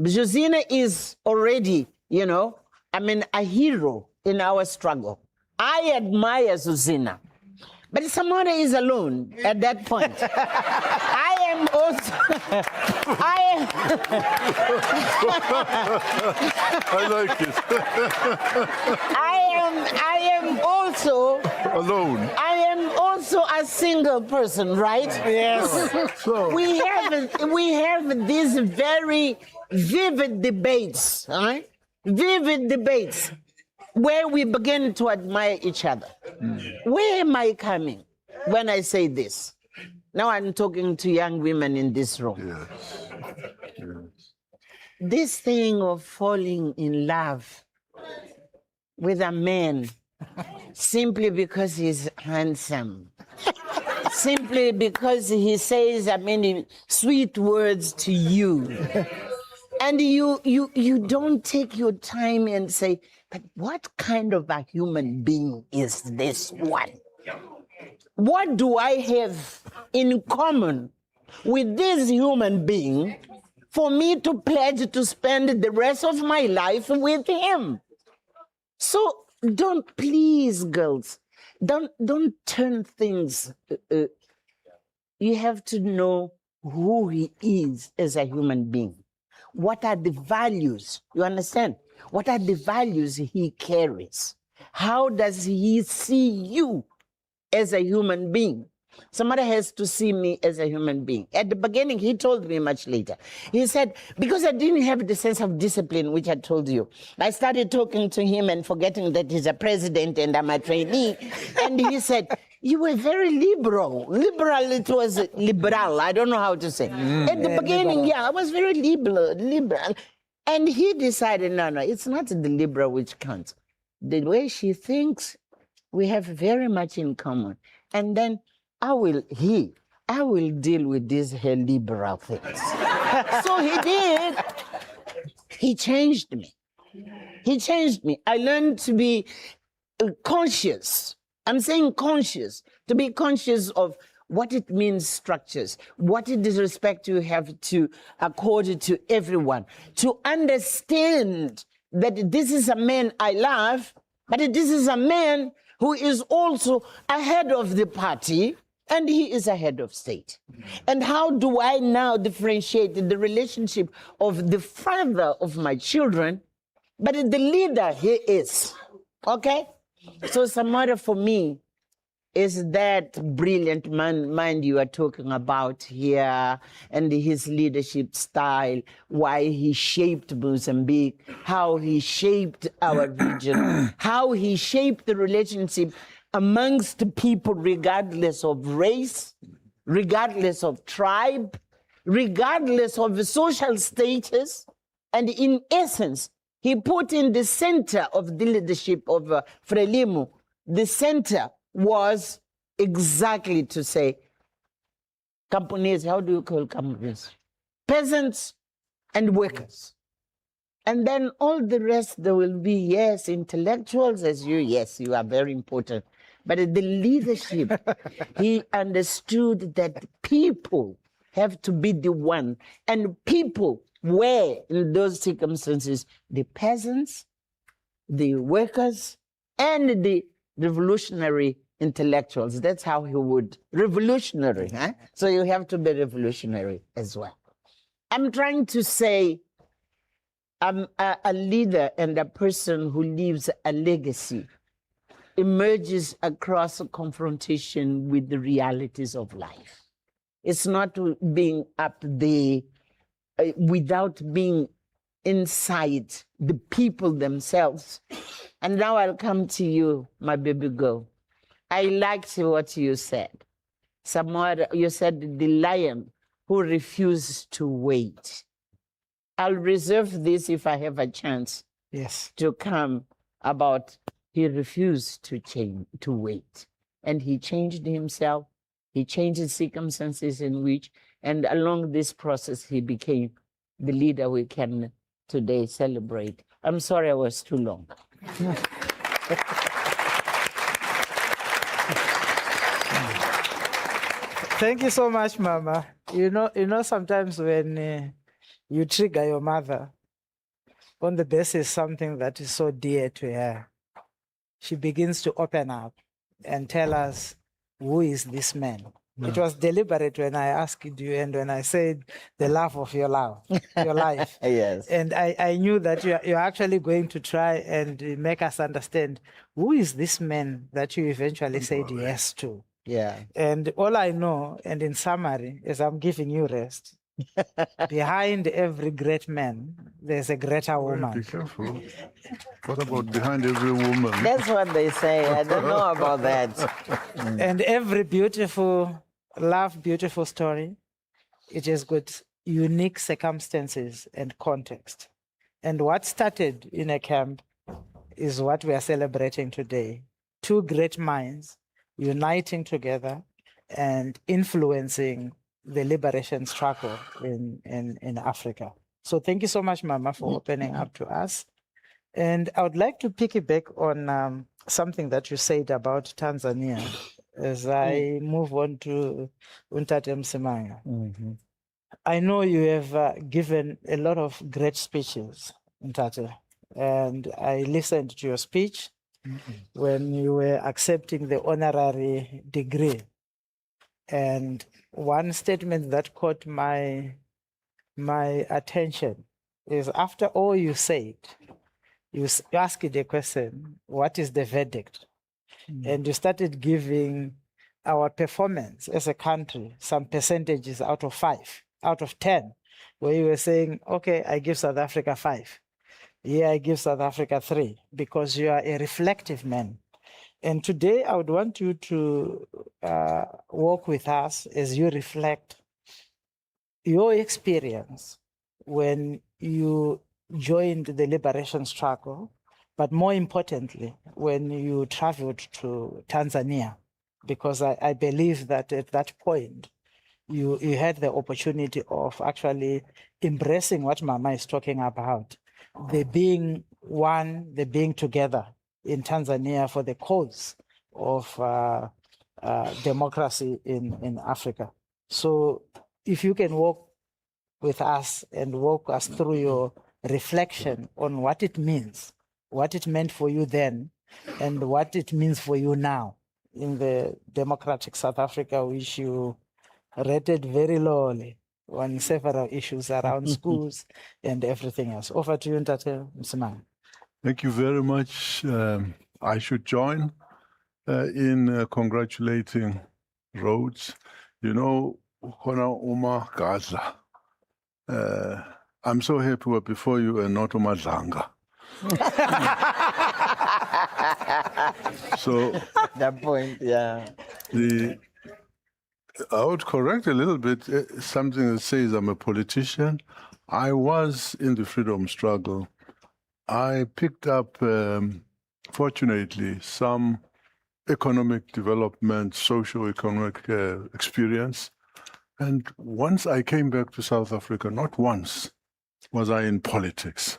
Josina is already, a hero in our struggle. I admire Josina, but Samora is alone at that point. I am also, I like it. I am also alone. I am also a single person, right? Yes. So. We have these very vivid debates, right? Vivid debates where we begin to admire each other. Where am I coming when I say this? Now I'm talking to young women in this room. Yes. This thing of falling in love with a man simply because he's handsome, simply because he says many sweet words to you, and you don't take your time and say, but what kind of a human being is this one? What do I have in common with this human being for me to pledge to spend the rest of my life with him? So please, girls, don't turn things. You have to know who he is as a human being. What are the values? You understand? What are the values he carries? How does he see you as a human being? Somebody has to see me as a human being. At the beginning, he told me much later. He said, because I didn't have the sense of discipline, which I told you, I started talking to him and forgetting that he's a president and I'm a trainee. And he said, you were very liberal. Liberal, it was liberal. I don't know how to say. At the beginning, liberal. I was very liberal. And he decided, no, it's not the liberal which counts. the way she thinks, we have very much in common. And then I will deal with these her liberal things. So he did. He changed me. He changed me. I learned to be conscious. I'm saying conscious, to be conscious of what it means structures, what it is respect you have to accord to everyone, to understand that this is a man I love, but this is a man who is also ahead of the party, and he is a head of state. And how do I now differentiate the relationship of the father of my children, but the leader he is, okay? So Samora for me is that brilliant mind you are talking about here, and his leadership style, why he shaped Mozambique, how he shaped our region, how he shaped the relationship amongst the people regardless of race, regardless of tribe, regardless of the social status. And in essence, he put in the center of the leadership of Frelimo, the center was exactly to say, Camponeses, how do you call Camponeses? Peasants and workers. And then all the rest, there will be, yes, intellectuals as you, yes, you are very important. But the leadership, he understood that people have to be the one. And people were, in those circumstances, the peasants, the workers, and the revolutionary intellectuals. That's how he would, revolutionary, huh? So you have to be revolutionary as well. I'm trying to say I'm a leader and a person who leaves a legacy, emerges across a confrontation with the realities of life. It's not being up there without being inside the people themselves. And now I'll come to you, my baby girl. I liked what you said. Samora, you said the lion who refused to wait. I'll reserve this if I have a chance. Yes. To come about he refused to wait. And he changed himself. He changed the circumstances in which, and along this process, he became the leader we can today celebrate. I'm sorry I was too long. Thank you so much, Mama. You know, sometimes when you trigger your mother on the basis something that is so dear to her, she begins to open up and tell us, who is this man? It was deliberate when I asked you and when I said the love of your life. Yes. And I knew that you're actually going to try and make us understand who is this man that you eventually said yes to. Yeah. And all I know, and in summary, is I'm giving you rest. Behind every great man, there's a greater woman. Be careful. What about behind every woman? That's what they say. I don't know about that. And every beautiful story, it has got unique circumstances and context. And what started in a camp is what we are celebrating today. Two great minds uniting together and influencing the liberation struggle in Africa. So thank you so much, Mama, for opening up to us. And I would like to piggyback on something that you said about Tanzania as I move on to Untate Msimanga. I know you have given a lot of great speeches, Untate, and I listened to your speech when you were accepting the honorary degree. And one statement that caught my attention is after all you said, you asked the question, what is the verdict? And you started giving our performance as a country some percentages out of 5, out of 10, where you were saying, okay, I give South Africa 5. Yeah, I give South Africa 3, because you are a reflective man. And today I would want you to walk with us as you reflect your experience when you joined the liberation struggle, but more importantly, when you traveled to Tanzania, because I believe that at that point, you had the opportunity of actually embracing what Mama is talking about, the being one, the being together in Tanzania for the cause of democracy in Africa. So if you can walk with us and walk us through your reflection on what it means, what it meant for you then, and what it means for you now in the democratic South Africa, which you rated very lowly on several issues around schools and everything else. Over to you, Ntate Msimang. Thank you very much. I should join in congratulating Rhodes. You know, Hona Uma Gaza. I'm so happy we're before you and not Uma Zanga. So that point, yeah. I would correct a little bit something that says I'm a politician. I was in the freedom struggle. I picked up, fortunately, some economic development, socio-economic experience. And once I came back to South Africa, not once was I in politics.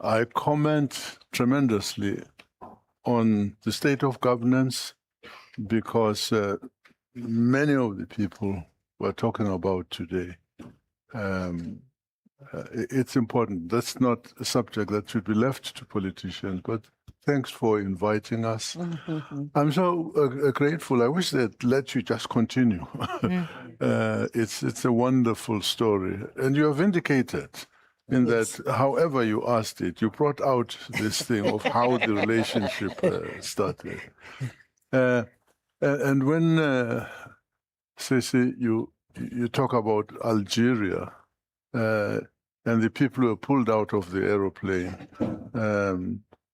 I comment tremendously on the state of governance because many of the people we're talking about today, it's important. That's not a subject that should be left to politicians, but thanks for inviting us. I'm so grateful. I wish they'd let you just continue. It's a wonderful story. And you have indicated in that, however you asked it, you brought out this thing of how the relationship started. And when, Ceci, you talk about Algeria and the people who were pulled out of the aeroplane,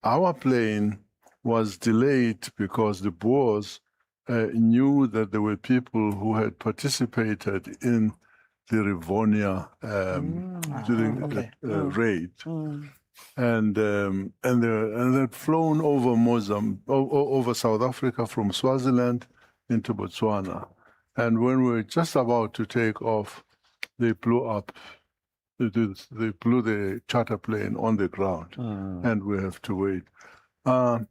our plane was delayed because the Boers knew that there were people who had participated in the Rivonia during the raid. And they'd flown over over South Africa from Swaziland into Botswana. And when we were just about to take off, they blew up. They blew the charter plane on the ground, and we have to wait. I'm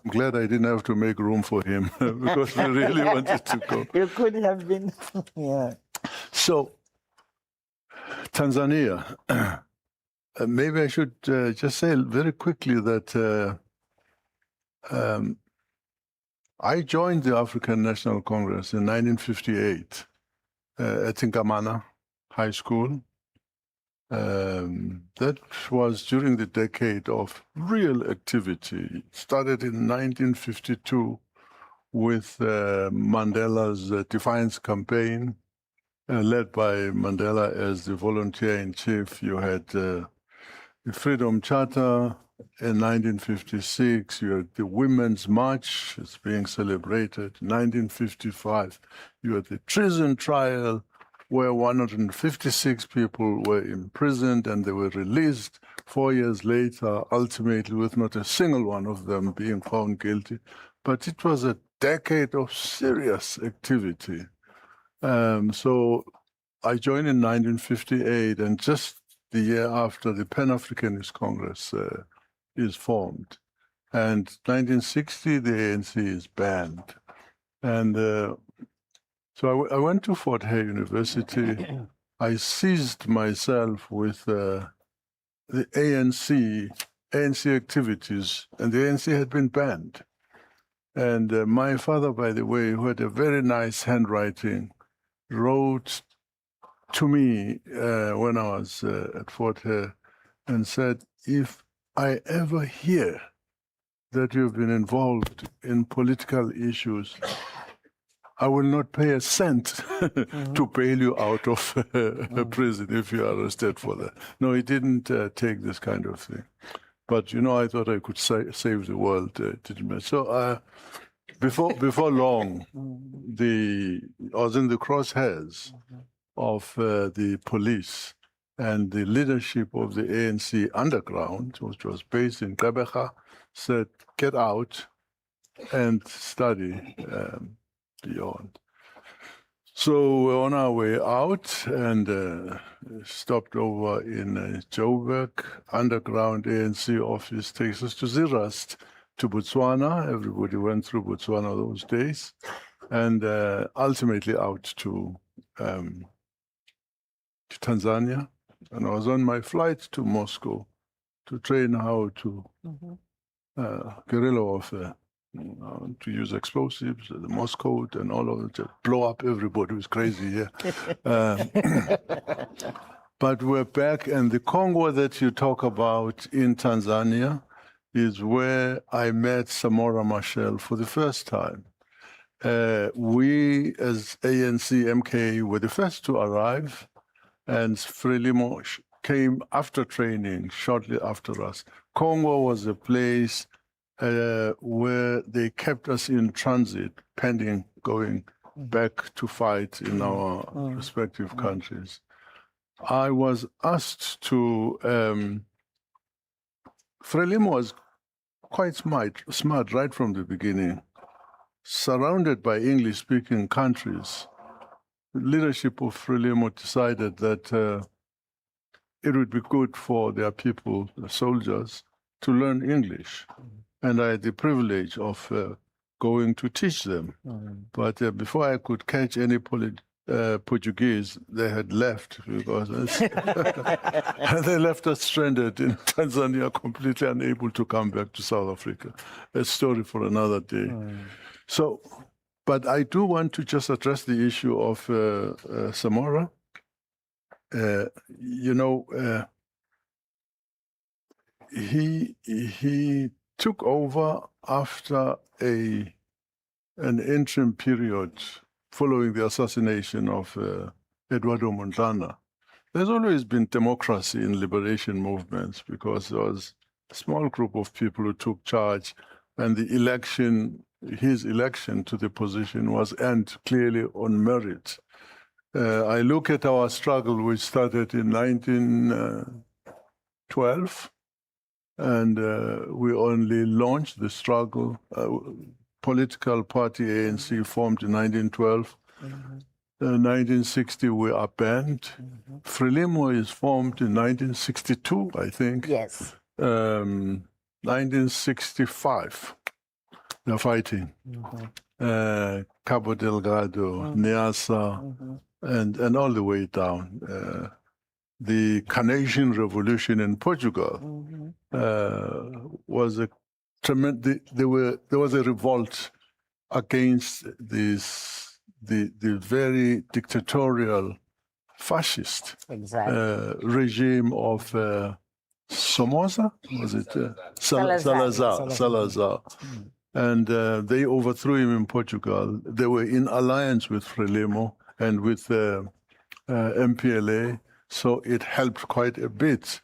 glad I didn't have to make room for him because we really wanted to go. You could have been, yeah. So, Tanzania. Maybe I should just say very quickly that I joined the African National Congress in 1958 at Tinkamana High School. That was during the decade of real activity. It started in 1952 with Mandela's Defiance Campaign, led by Mandela as the volunteer-in-chief. You had the Freedom Charter in 1956. You had the Women's March. It's being celebrated. 1955, you had the treason trial, where 156 people were imprisoned and they were released 4 years later, ultimately with not a single one of them being found guilty. But it was a decade of serious activity. So I joined in 1958, and just the year after, the Pan-Africanist Congress is formed. And 1960, the ANC is banned. And so I went to Fort Hare University. I seized myself with the ANC activities, and the ANC had been banned. And my father, by the way, who had a very nice handwriting, wrote to me when I was at Fort Hare and said, if I ever hear that you've been involved in political issues, I will not pay a cent to bail you out of prison if you are arrested for that. No, he didn't take this kind of thing. But, you know, I thought I could save the world. So before long, I was in the crosshairs of the police. And the leadership of the ANC underground, which was based in Gqeberha, said, get out and study beyond. So we're on our way out and stopped over in Joburg. Underground ANC office takes us to Zeerust, to Botswana. Everybody went through Botswana those days. And ultimately out to Tanzania. And I was on my flight to Moscow to train how to guerrilla warfare, to use explosives, the Moscow and all of it, to blow up everybody. It was crazy here. But we're back, and the Congo that you talk about in Tanzania is where I met Samora Machel for the first time. We, as ANC MK, were the first to arrive, and Frelimo came after training, shortly after us. Congo was a place where they kept us in transit, pending going back to fight in our respective countries. I was asked to, Frelimo was quite smart right from the beginning. Surrounded by English-speaking countries, the leadership of Frelimo decided that it would be good for their people, the soldiers, to learn English. And I had the privilege of going to teach them. But before I could catch any Portuguese, they had left because they left us stranded in Tanzania, completely unable to come back to South Africa. A story for another day. So, but I do want to just address the issue of Samora. He took over after an interim period following the assassination of Eduardo Mondlane. There's always been democracy in liberation movements because there was a small group of people who took charge, and the election, his election to the position was earned clearly on merit. I look at our struggle, which started in 1912, and we only launched the struggle. Political party ANC formed in 1912. 1960, we are banned. Frelimo is formed in 1962, I think. Yes. 1965, they're fighting. Cabo Delgado, Niassa, and all the way down. The Carnation Revolution in Portugal was a tremendous. There was a revolt against this the very dictatorial, fascist regime of Somoza. Was it Salazar? And they overthrew him in Portugal. They were in alliance with Frelimo and with MPLA. So it helped quite a bit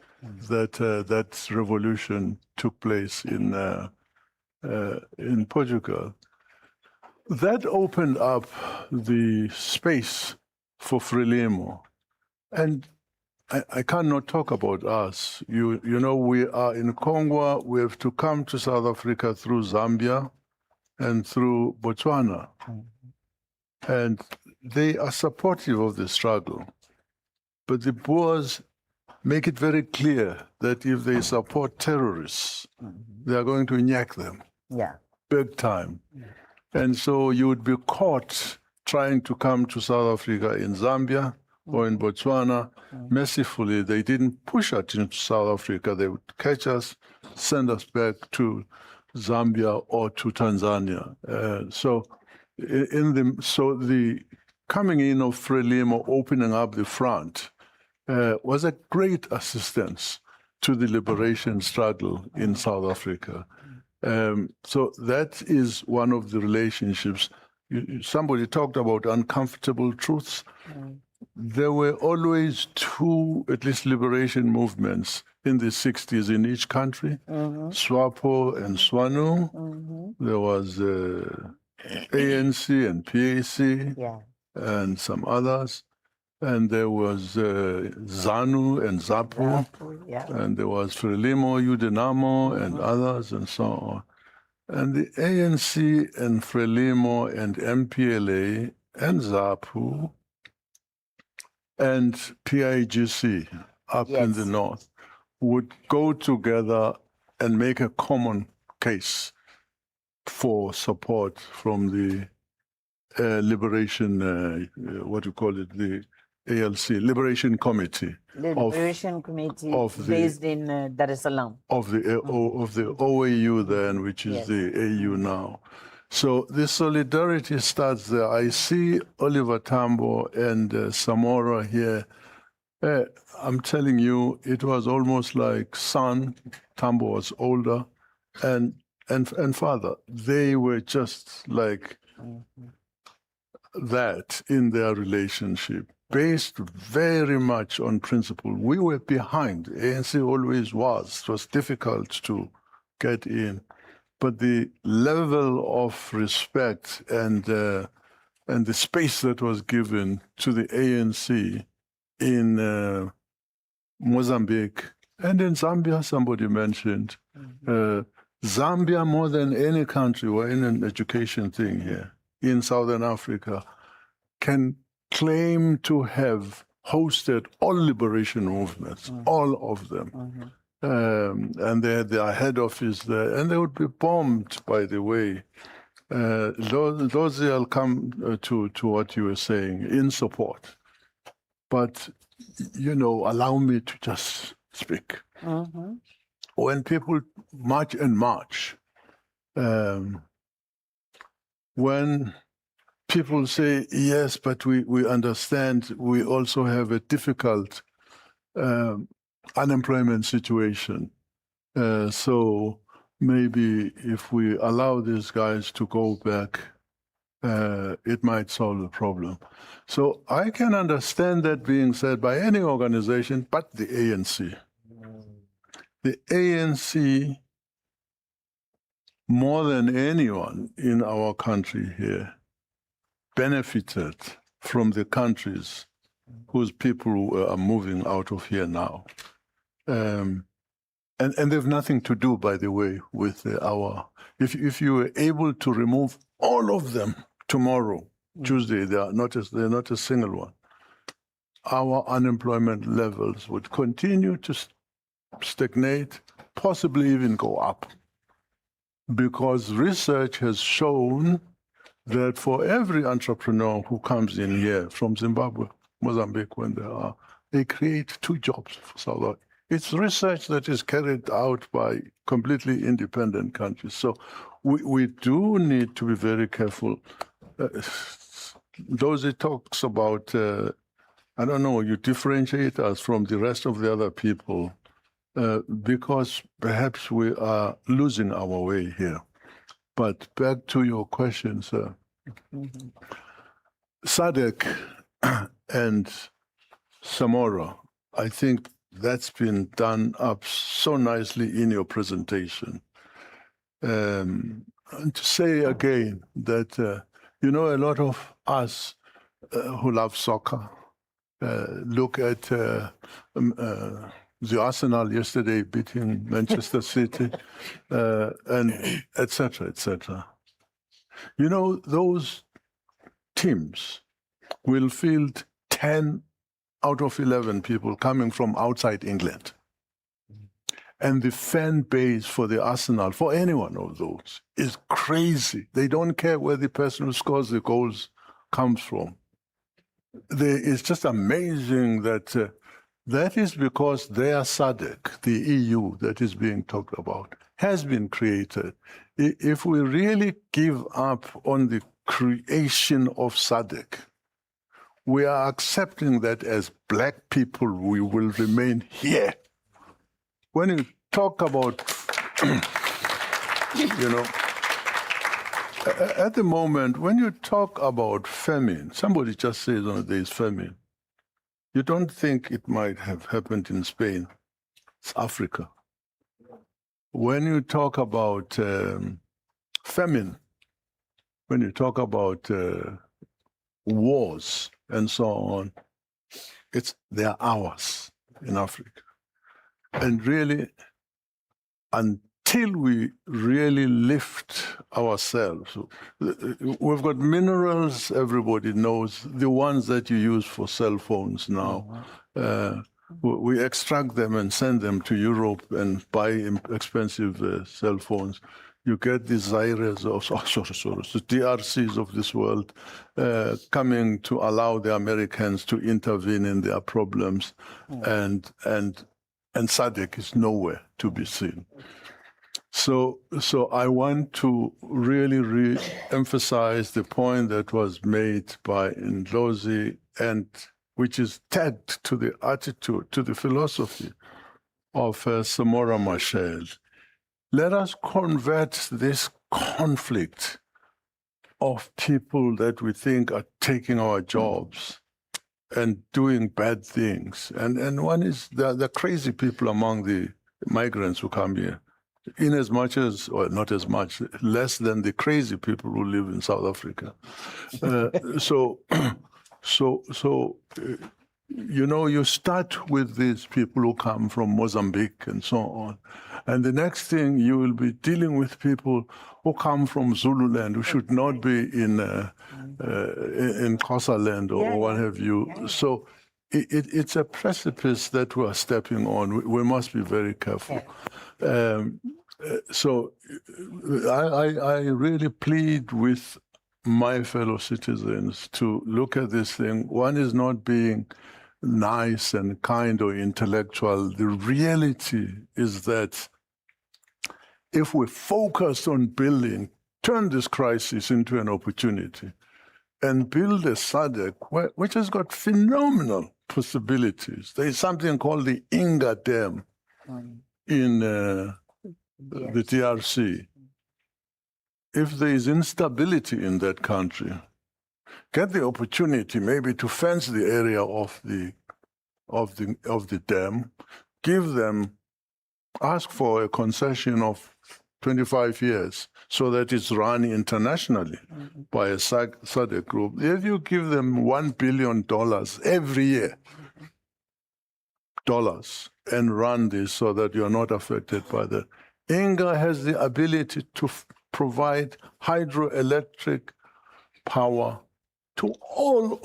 that that revolution took place in Portugal. That opened up the space for Frelimo. And I cannot talk about us. You know, we are in Congo. We have to come to South Africa through Zambia and through Botswana. And they are supportive of the struggle. But the Boers make it very clear that if they support terrorists, they are going to nyack them. Big time. And so you would be caught trying to come to South Africa in Zambia or in Botswana. Mercifully, they didn't push us into South Africa. They would catch us, send us back to Zambia or to Tanzania. So the coming in of Frelimo, opening up the front, was a great assistance to the liberation struggle in South Africa. So that is one of the relationships. Somebody talked about uncomfortable truths. There were always two, at least, liberation movements in the 60s in each country, SWAPO and SWANU. There was ANC and PAC and some others. and there was ZANU and ZAPU, yeah. and there was Frelimo, UDINAMO, and others, and so on. And the ANC and Frelimo and MPLA and ZAPU and PIGC up in the north would go together and make a common case for support from the Liberation, what do you call it, the ALC, Liberation Committee. The Liberation Committee of based in Dar es Salaam. Of the OAU then, which is the AU now. So this solidarity starts there. I see Oliver Tambo and Samora here. I'm telling you, it was almost like son. Tambo was older, and father. They were just like that in their relationship, based very much on principle. We were behind. ANC always was. It was difficult to get in, but the level of respect and the space that was given to the ANC in Mozambique and in Zambia, somebody mentioned. Zambia, more than any country, we're in an education thing here, in Southern Africa, can claim to have hosted all liberation movements, all of them. And they had their head office there, and they would be bombed, by the way. Those will come to what you were saying, in support. But, you know, allow me to just speak. When people march and march, when people say, yes, but we understand we also have a difficult unemployment situation. So maybe if we allow these guys to go back, it might solve the problem. So I can understand that being said by any organization but the ANC. The ANC, more than anyone in our country here, benefited from the countries whose people are moving out of here now. And they have nothing to do, by the way, with if you were able to remove all of them tomorrow, Tuesday, they're not a single one, our unemployment levels would continue to stagnate, possibly even go up. Because research has shown that for every entrepreneur who comes in here from Zimbabwe, Mozambique, when they create 2 jobs for South Africa. It's research that is carried out by completely independent countries. So we do need to be very careful. Those it talks about, I don't know, you differentiate us from the rest of the other people because perhaps we are losing our way here. But back to your question, sir. SADC and Samora, I think that's been done up so nicely in your presentation. And to say again that, you know, a lot of us who love soccer look at the Arsenal yesterday beating Manchester City, and et cetera, et cetera. You know, those teams will field 10 out of 11 people coming from outside England. And the fan base for the Arsenal, for any one of those, is crazy. They don't care where the person who scores the goals comes from. It's just amazing that that is because their SADC, the EU that is being talked about, has been created. If we really give up on the creation of SADC, we are accepting that as black people, we will remain here. When you talk about, you know, at the moment, when you talk about famine, somebody just says, oh, there is famine. You don't think it might have happened in Spain. It's Africa. When you talk about famine, when you talk about wars and so on, They are ours in Africa. And really, until we really lift ourselves, we've got minerals, everybody knows, the ones that you use for cell phones now. We extract them and send them to Europe and buy expensive cell phones. You get the Zaires of, the DRCs of this world coming to allow the Americans to intervene in their problems, and SADC is nowhere to be seen. So I want to really re-emphasize the point that was made by Ndlozi, and which is tagged to the attitude, to the philosophy of Samora Machel. Let us convert this conflict of people that we think are taking our jobs and doing bad things. And one is the crazy people among the migrants who come here, in as much as, or not as much, less than the crazy people who live in South Africa. You start with these people who come from Mozambique and so on. And the next thing, you will be dealing with people who come from Zululand, who should not be in Xhosa land or what have you. So it's a precipice that we are stepping on. We must be very careful. So I really plead with my fellow citizens to look at this thing. One is not being nice and kind or intellectual. The reality is that if we focus on building, turn this crisis into an opportunity and build a SADC which has got phenomenal possibilities. There is something called the Inga Dam in the DRC. If there is instability in that country, get the opportunity maybe to fence the area of the dam, ask for a concession of 25 years so that it's run internationally by a SADC group. If you give them $1 billion every year, and run this so that you're not affected by that. Inga has the ability to provide hydroelectric power to all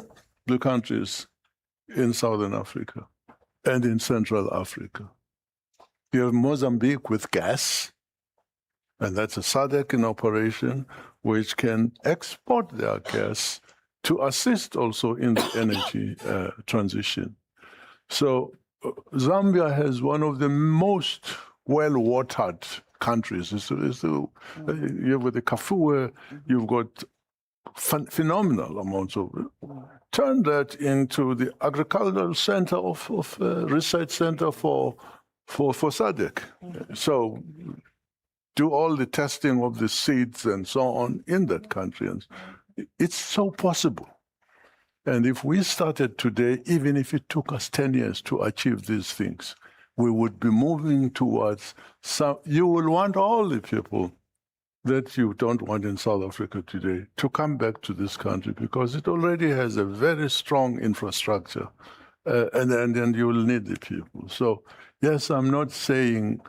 the countries in Southern Africa and in Central Africa. You have Mozambique with gas, and that's a SADC in operation, which can export their gas to assist also in the energy transition. So Zambia has one of the most well-watered countries. You have the Kafue, you've got phenomenal amounts of it. Turn that into the agricultural center of research center for SADC. So do all the testing of the seeds and so on in that country. And it's so possible. And if we started today, even if it took us 10 years to achieve these things, we would be moving towards you will want all the people that you don't want in South Africa today to come back to this country because it already has a very strong infrastructure, and you will need the people. So yes, I'm not saying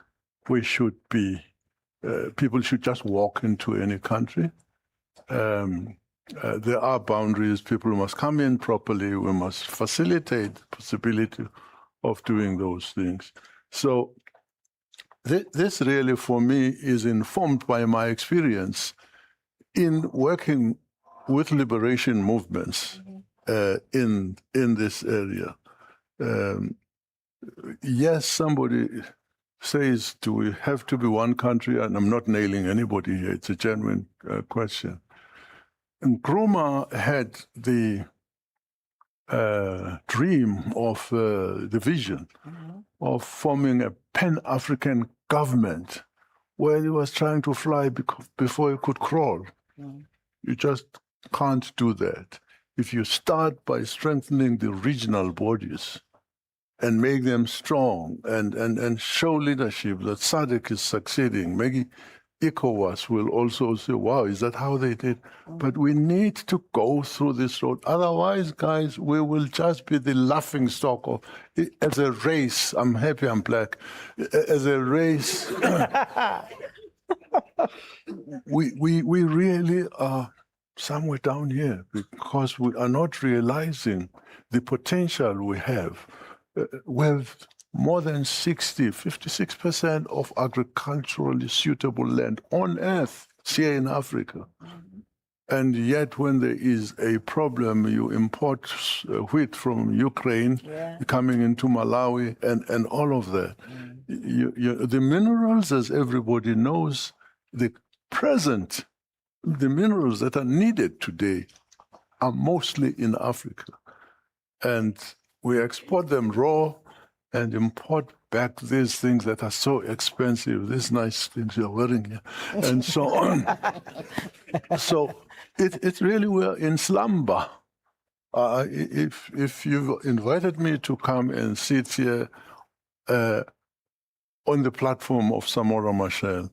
we should be, people should just walk into any country. There are boundaries. People must come in properly. We must facilitate the possibility of doing those things. So this really, for me, is informed by my experience in working with liberation movements in this area. Yes, somebody says, do we have to be one country? And I'm not nailing anybody here. It's a genuine question. Nkrumah had the dream of the vision of forming a pan-African government where he was trying to fly before he could crawl. You just can't do that. If you start by strengthening the regional bodies and make them strong and show leadership that SADC is succeeding, maybe ECOWAS will also say, wow, is that how they did? But we need to go through this road. Otherwise, guys, we will just be the laughing stock of, as a race. I'm happy I'm black. As a race, we really are somewhere down here because we are not realizing the potential we have. With more than 56% of agriculturally suitable land on earth here in Africa. And yet when there is a problem, you import wheat from Ukraine, coming into Malawi, and all of that. The minerals, as everybody knows, the minerals that are needed today are mostly in Africa. And we export them raw and import back these things that are so expensive, these nice things you're wearing here, and so on. So it's really, we're in slumber. If you've invited me to come and sit here on the platform of Samora Machel,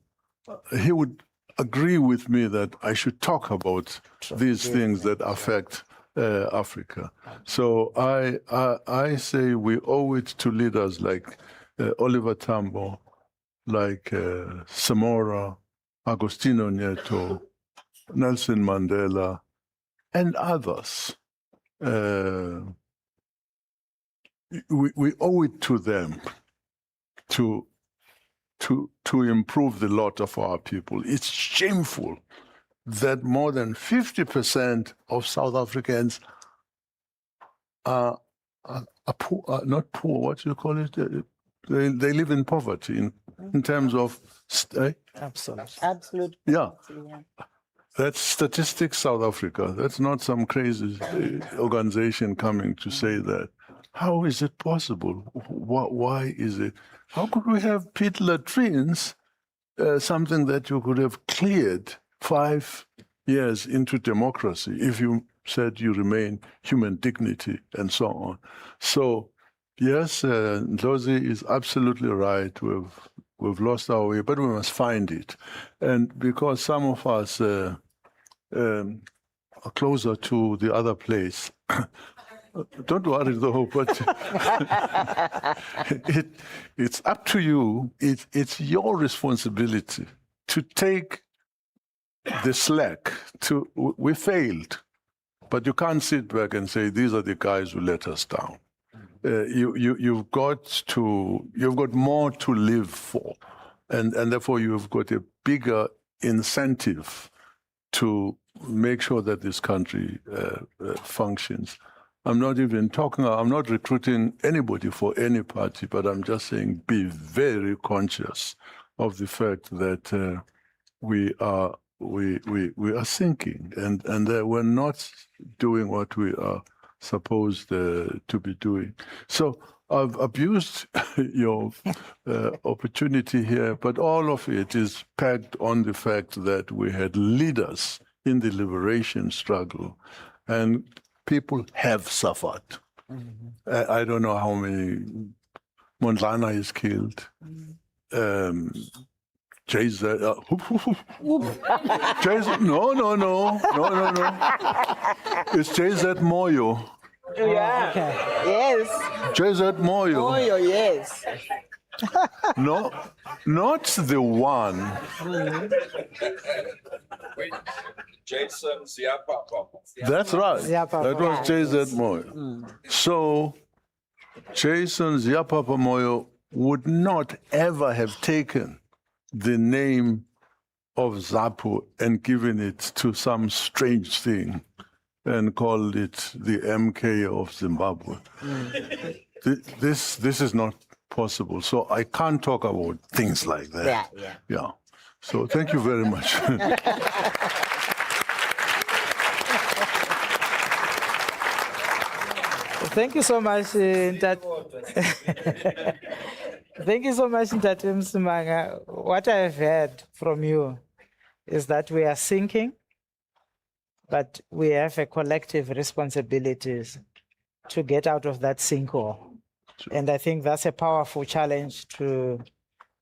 he would agree with me that I should talk about these things that affect Africa. So I say we owe it to leaders like Oliver Tambo, like Samora, Agostinho Neto, Nelson Mandela, and others. We owe it to them to improve the lot of our people. It's shameful that more than 50% of South Africans are poor, not poor, what do you call it? They live in poverty in terms of... Absolute. Yeah. That's Statistics South Africa. That's not some crazy organization coming to say that. How is it possible? Why is it? How could we have pit latrines, something that you could have cleared 5 years into democracy if you said you remain human dignity and so on? So, yes, Ndlozi is absolutely right. We've lost our way, but we must find it. And because some of us are closer to the other place, don't worry though, but it's up to you. It's your responsibility to take the slack. We failed, but you can't sit back and say these are the guys who let us down. You've got more to live for, and therefore you've got a bigger incentive to make sure that this country functions. I'm not recruiting anybody for any party, but I'm just saying be very conscious of the fact that we are sinking and that we're not doing what we are supposed to be doing. So I've abused your opportunity here, but all of it is pegged on the fact that we had leaders in the liberation struggle, and people have suffered. I don't know how many. Mondlane is killed. No. It's JZ Moyo. Yeah. Okay. Yes. JZ Moyo. Moyo, yes. No, not the one. Jason Ziapapa. That's right. That was JZ Moyo. So Jason Ziapapa Moyo would not ever have taken the name of ZAPU and given it to some strange thing and called it the MK of Zimbabwe. This is not possible. So I can't talk about things like that. Yeah. So thank you very much. Thank you so much, Thank you so much, Ntate Msimanga. What I've heard from you is that we are sinking, but we have a collective responsibility to get out of that sinkhole. And I think that's a powerful challenge to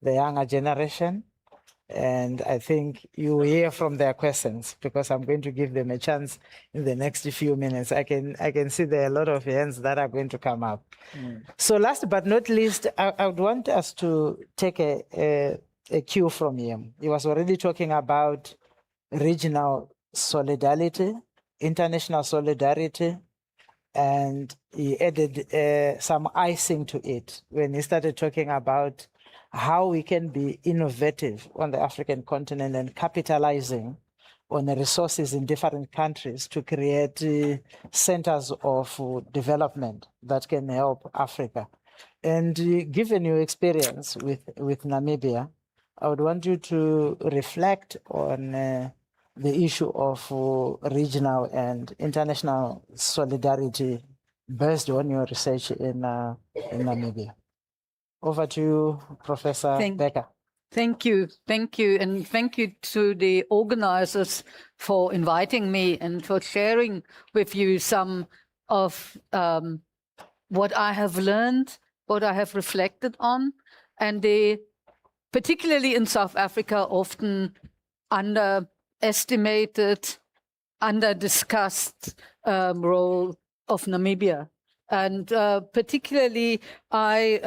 the younger generation. And I think you will hear from their questions because I'm going to give them a chance in the next few minutes. I can see there are a lot of hands that are going to come up. So last but not least, I would want us to take a cue from him. He was already talking about regional solidarity, international solidarity, and he added some icing to it when he started talking about how we can be innovative on the African continent and capitalizing on the resources in different countries to create centers of development that can help Africa. And given your experience with Namibia, I would want you to reflect on the issue of regional and international solidarity based on your research in Namibia. Over to you, Professor Becker. Thank you. And thank you to the organizers for inviting me and for sharing with you some of what I have learned, what I have reflected on, and the, particularly in South Africa, often underestimated, under-discussed role of Namibia. And particularly, I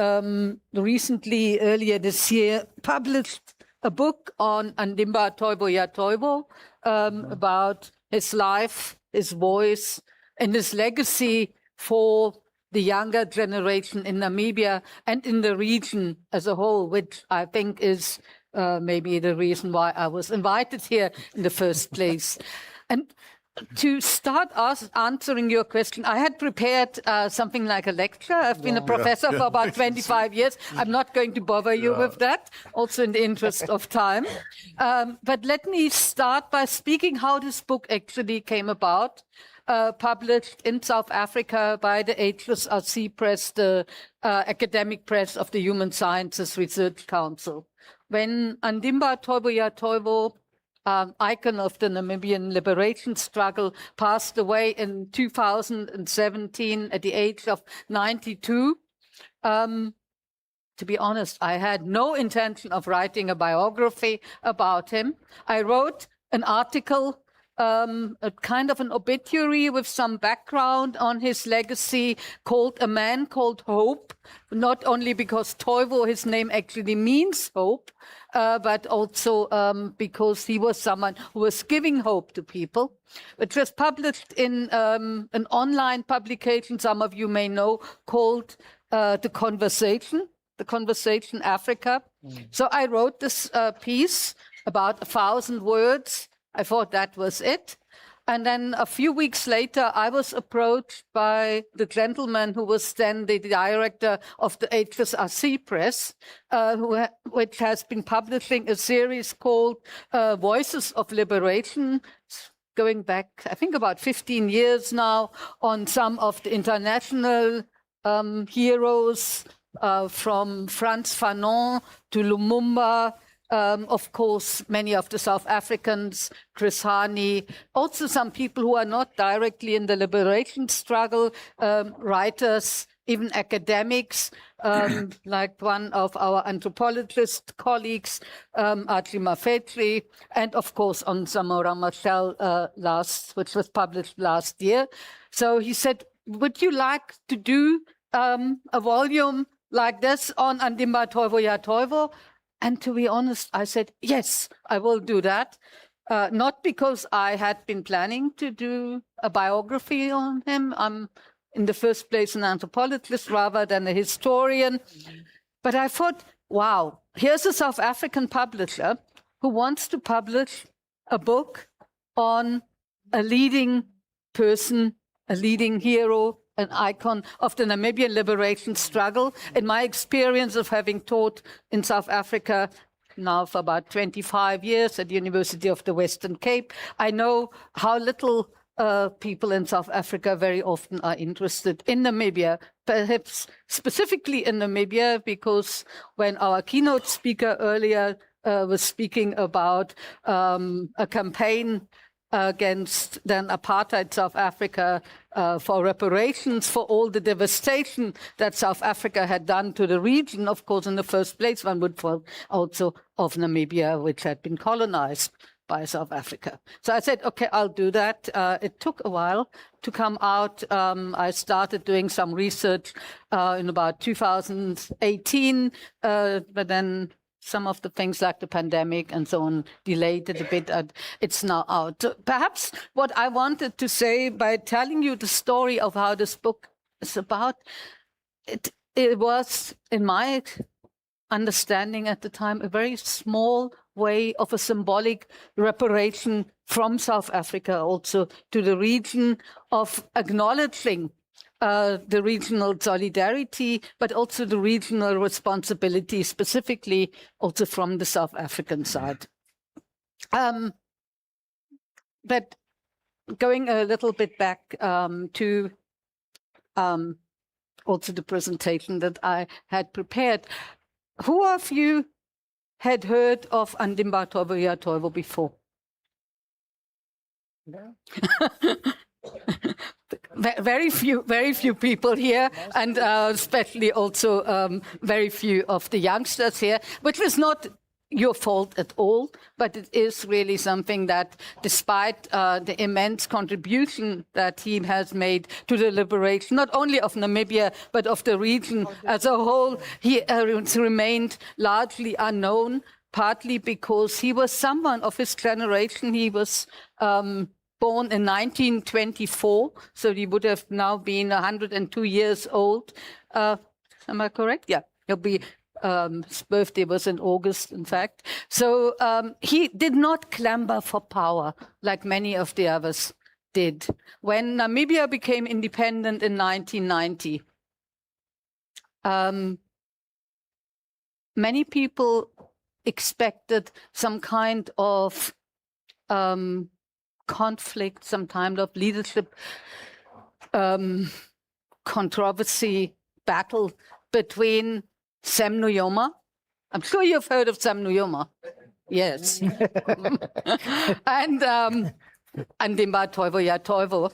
recently, earlier this year, published a book on Andimba Toibo Ya Toibo, about his life, his voice, and his legacy for the younger generation in Namibia and in the region as a whole, which I think is maybe the reason why I was invited here in the first place. And to start answering your question, I had prepared something like a lecture. I've been a professor for about 25 years. I'm not going to bother you with that, also in the interest of time. But let me start by speaking how this book actually came about. Published in South Africa by the HSRC Press, the academic press of the Human Sciences Research Council. When Andimba Toibo Ya Toibo, icon of the Namibian liberation struggle, passed away in 2017 at the age of 92. To be honest, I had no intention of writing a biography about him. I wrote an article, a kind of an obituary with some background on his legacy, called A Man Called Hope, not only because Toivo, his name actually means hope, but also because he was someone who was giving hope to people. It was published in an online publication, some of you may know, called The Conversation Africa. So I wrote this piece, about 1,000 words. I thought that was it. And then a few weeks later, I was approached by the gentleman who was then the director of the HSRC Press, which has been publishing a series called Voices of Liberation, going back, I think, about 15 years now, on some of the international heroes, from Frantz Fanon to Lumumba, of course, many of the South Africans, Chris Hani, also some people who are not directly in the liberation struggle, writers, even academics, like one of our anthropologist colleagues, Atli Mafetri, and of course on Samora Machel, which was published last year. So he said, would you like to do a volume like this on Andimba Toivo Ya Toivo? And to be honest, I said, yes, I will do that. Not because I had been planning to do a biography on him. I'm in the first place an anthropologist rather than a historian. But I thought, wow, here's a South African publisher who wants to publish a book on a leading person, a leading hero, an icon of the Namibian liberation struggle. In my experience of having taught in South Africa now for about 25 years at the University of the Western Cape, I know how little people in South Africa very often are interested in Namibia, perhaps specifically in Namibia, because when our keynote speaker earlier was speaking about a campaign against then apartheid South Africa for reparations for all the devastation that South Africa had done to the region. Of course, in the first place, one would fall also of Namibia, which had been colonized by South Africa. So I said, okay, I'll do that. It took a while to come out. I started doing some research in about 2018, but then some of the things like the pandemic and so on delayed it a bit, and it's now out. So perhaps what I wanted to say by telling you the story of how this book is about, it was, in my understanding at the time, a very small way of a symbolic reparation from South Africa also to the region, of acknowledging the regional solidarity, but also the regional responsibility, specifically also from the South African side. But going a little bit back to also the presentation that I had prepared, who of you had heard of Andimba Toivo before? No. Very few people here, and especially also very few of the youngsters here, which was not your fault at all, but it is really something that, despite the immense contribution that he has made to the liberation, not only of Namibia, but of the region as a whole, he remained largely unknown, partly because he was someone of his generation. He was born in 1924, so he would have now been 102 years old. Am I correct? Yeah, he'll be. His birthday was in August, in fact. So he did not clamber for power like many of the others did. When Namibia became independent in 1990, many people expected some kind of conflict, some kind of leadership controversy, battle between Sam Nujoma. I'm sure you've heard of Sam Nujoma. Yes. And Andimba Toivo,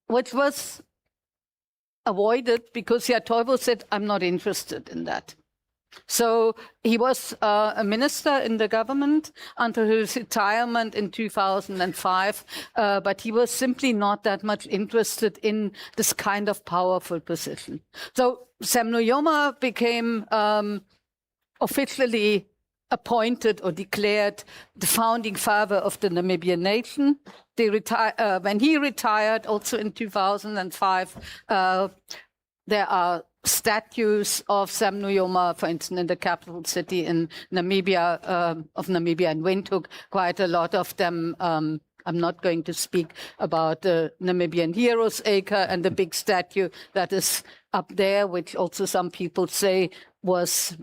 which was avoided because Toivo said, I'm not interested in that. So he was a minister in the government until his retirement in 2005, but he was simply not that much interested in this kind of powerful position. So Sam Nujoma became officially appointed or declared the founding father of the Namibian nation. When he retired, also in 2005, there are statues of Sam Nujoma, for instance, in the capital city in Namibia, in Windhoek, quite a lot of them. I'm not going to speak about the Namibian Heroes Acre and the big statue that is up there, which also some people say was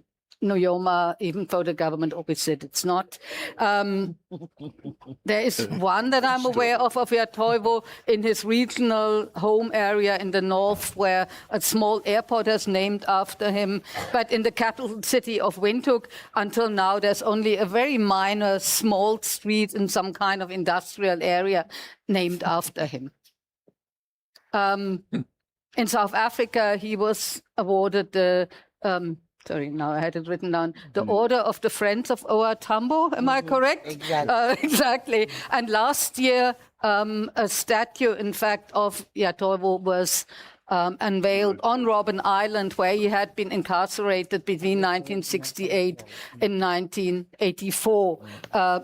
Nujoma, even though the government always said it's not. There is one that I'm aware of Toivo in his regional home area in the north, where a small airport is named after him. But in the capital city of Windhoek, until now, there's only a very minor, small street in some kind of industrial area named after him. In South Africa, he was awarded the sorry, now I had it written down. The Order of the Friends of OR Tambo, am I correct? Exactly. Exactly. And last year, a statue, in fact, of Toivo was unveiled on Robben Island, where he had been incarcerated between 1968 and 1984.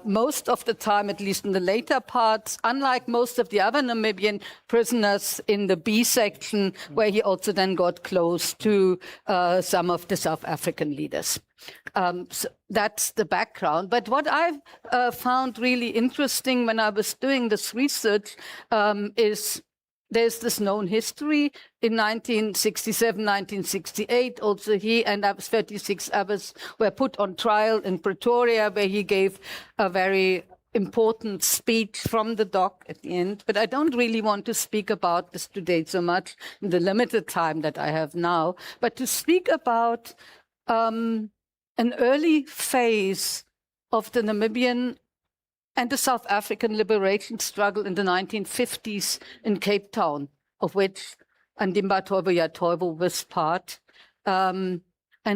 Most of the time, at least in the later parts, unlike most of the other Namibian prisoners in the B section, where he also then got close to some of the South African leaders. So that's the background. But what I've found really interesting when I was doing this research is there's this known history. In 1967, 1968, also he and 36 others were put on trial in Pretoria, where he gave a very important speech from the dock at the end. But I don't really want to speak about this today so much in the limited time that I have now, but to speak about an early phase of the Namibian and the South African liberation struggle in the 1950s in Cape Town, of which Andimba Toivo was part, and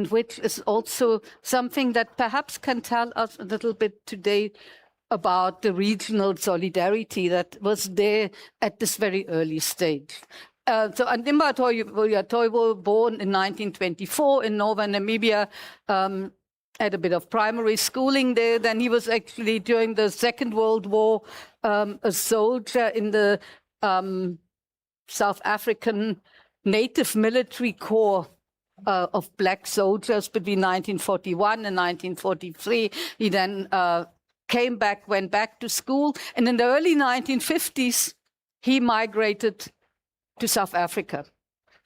which is also something that perhaps can tell us a little bit today about the regional solidarity that was there at this very early stage. So Andimba Toivo, born in 1924 in northern Namibia, had a bit of primary schooling there. Then he was actually, during the Second World War, a soldier in the South African Native Military Corps of black soldiers between 1941 and 1943. He then went back to school. And in the early 1950s, he migrated to South Africa.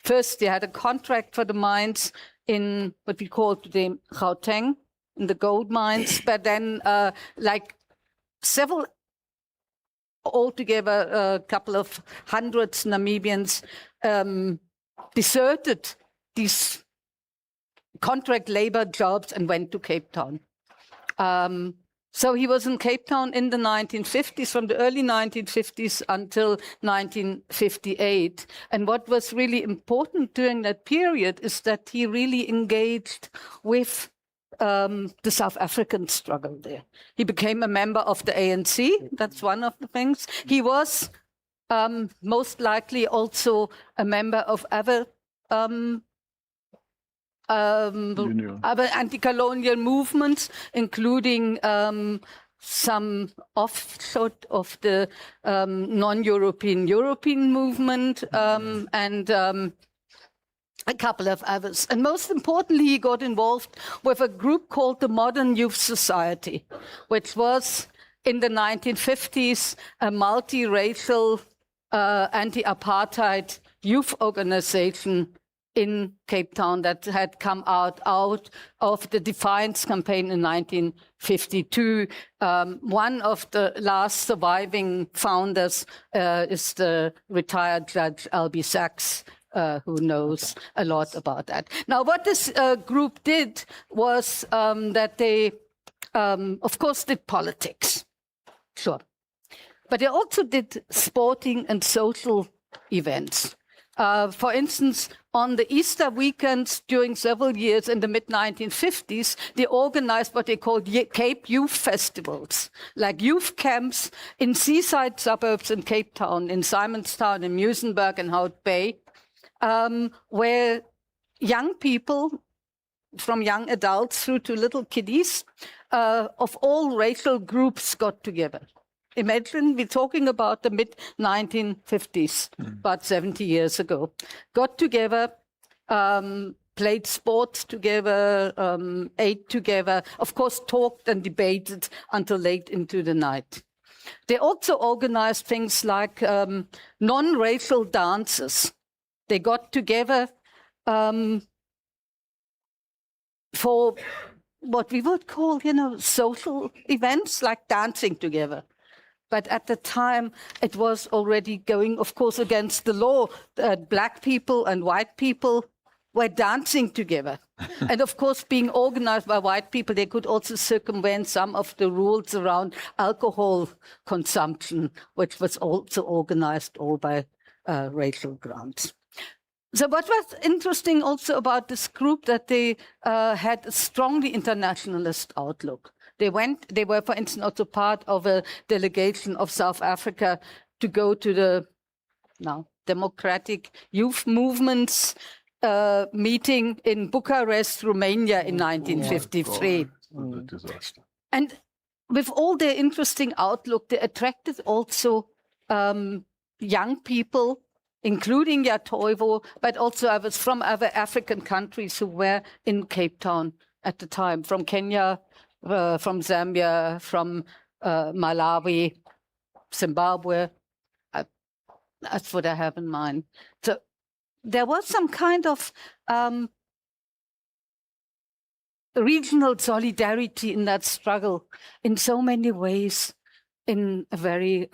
First, they had a contract for the mines in what we call today Gauteng, in the gold mines, but then like several, altogether a couple of hundreds Namibians deserted these contract labor jobs and went to Cape Town. So he was in Cape Town in the 1950s, from the early 1950s until 1958. And what was really important during that period is that he really engaged with the South African struggle there. He became a member of the ANC. That's one of the things. He was most likely also a member of other anti-colonial movements, including some offshoot of the non-European movement and a couple of others. And most importantly, he got involved with a group called the Modern Youth Society, which was in the 1950s a multiracial anti-apartheid youth organization in Cape Town that had come out of the Defiance campaign in 1952. One of the last surviving founders is the retired Judge Albie Sachs, who knows a lot about that. Now, what this group did was that they, of course, did politics, sure. But they also did sporting and social events. For instance, on the Easter weekends during several years in the mid-1950s, they organized what they called Cape Youth Festivals, like youth camps in seaside suburbs in Cape Town, in Simonstown, in Muizenberg, and Hout Bay, where young people, from young adults through to little kiddies, of all racial groups got together. Imagine, we're talking about the mid-1950s, about 70 years ago. Got together, played sports together, ate together, of course, talked and debated until late into the night. They also organized things like non-racial dances. They got together for what we would call, social events, like dancing together. But at the time, it was already going, of course, against the law. Black people and white people were dancing together. And of course, being organized by white people, they could also circumvent some of the rules around alcohol consumption, which was also organized all by racial grounds. So what was interesting also about this group, that they had a strongly internationalist outlook. They were, for instance, also part of a delegation of South Africa to go to the Democratic Youth Movements meeting in Bucharest, Romania in 1953. What a disaster. And with all their interesting outlook, they attracted also young people, including Toivo, but also others from other African countries who were in Cape Town at the time, from Kenya, from Zambia, from Malawi, Zimbabwe. That's what I have in mind. So there was some kind of regional solidarity in that struggle in so many ways, in a very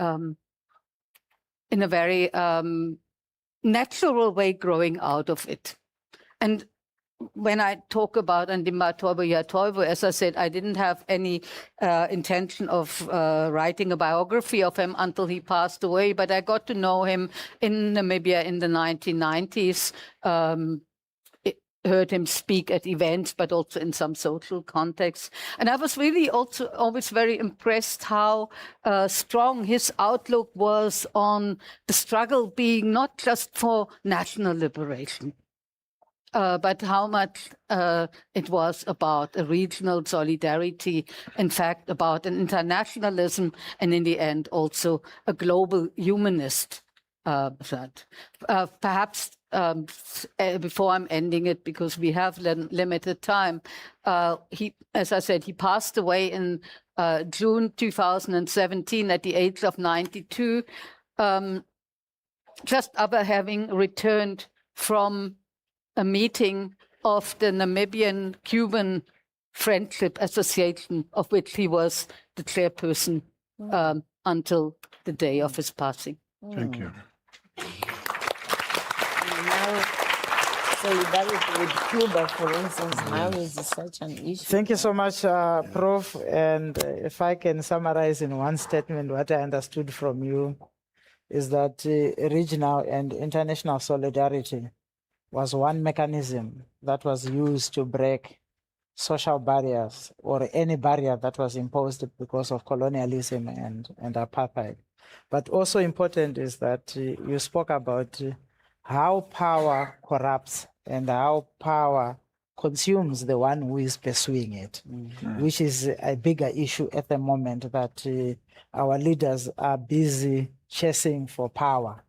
natural way growing out of it. And when I talk about Ndimba Toivo, as I said, I didn't have any intention of writing a biography of him until he passed away, but I got to know him in Namibia in the 1990s. Heard him speak at events, but also in some social contexts. And I was really also always very impressed how strong his outlook was on the struggle being not just for national liberation, but how much it was about a regional solidarity, in fact, about an internationalism, and in the end, also a global humanist. Perhaps before I'm ending it, because we have limited time, as I said, he passed away in June 2017 at the age of 92, just after having returned from a meeting of the Namibian-Cuban Friendship Association, of which he was the chairperson until the day of his passing. Thank you. Now, solidarity with Cuba, for instance, now is such an issue. Thank you so much, Prof. And if I can summarize in one statement, what I understood from you is that regional and international solidarity was one mechanism that was used to break social barriers or any barrier that was imposed because of colonialism and apartheid. But also important is that you spoke about how power corrupts and how power consumes the one who is pursuing it, which is a bigger issue at the moment, that our leaders are busy chasing for power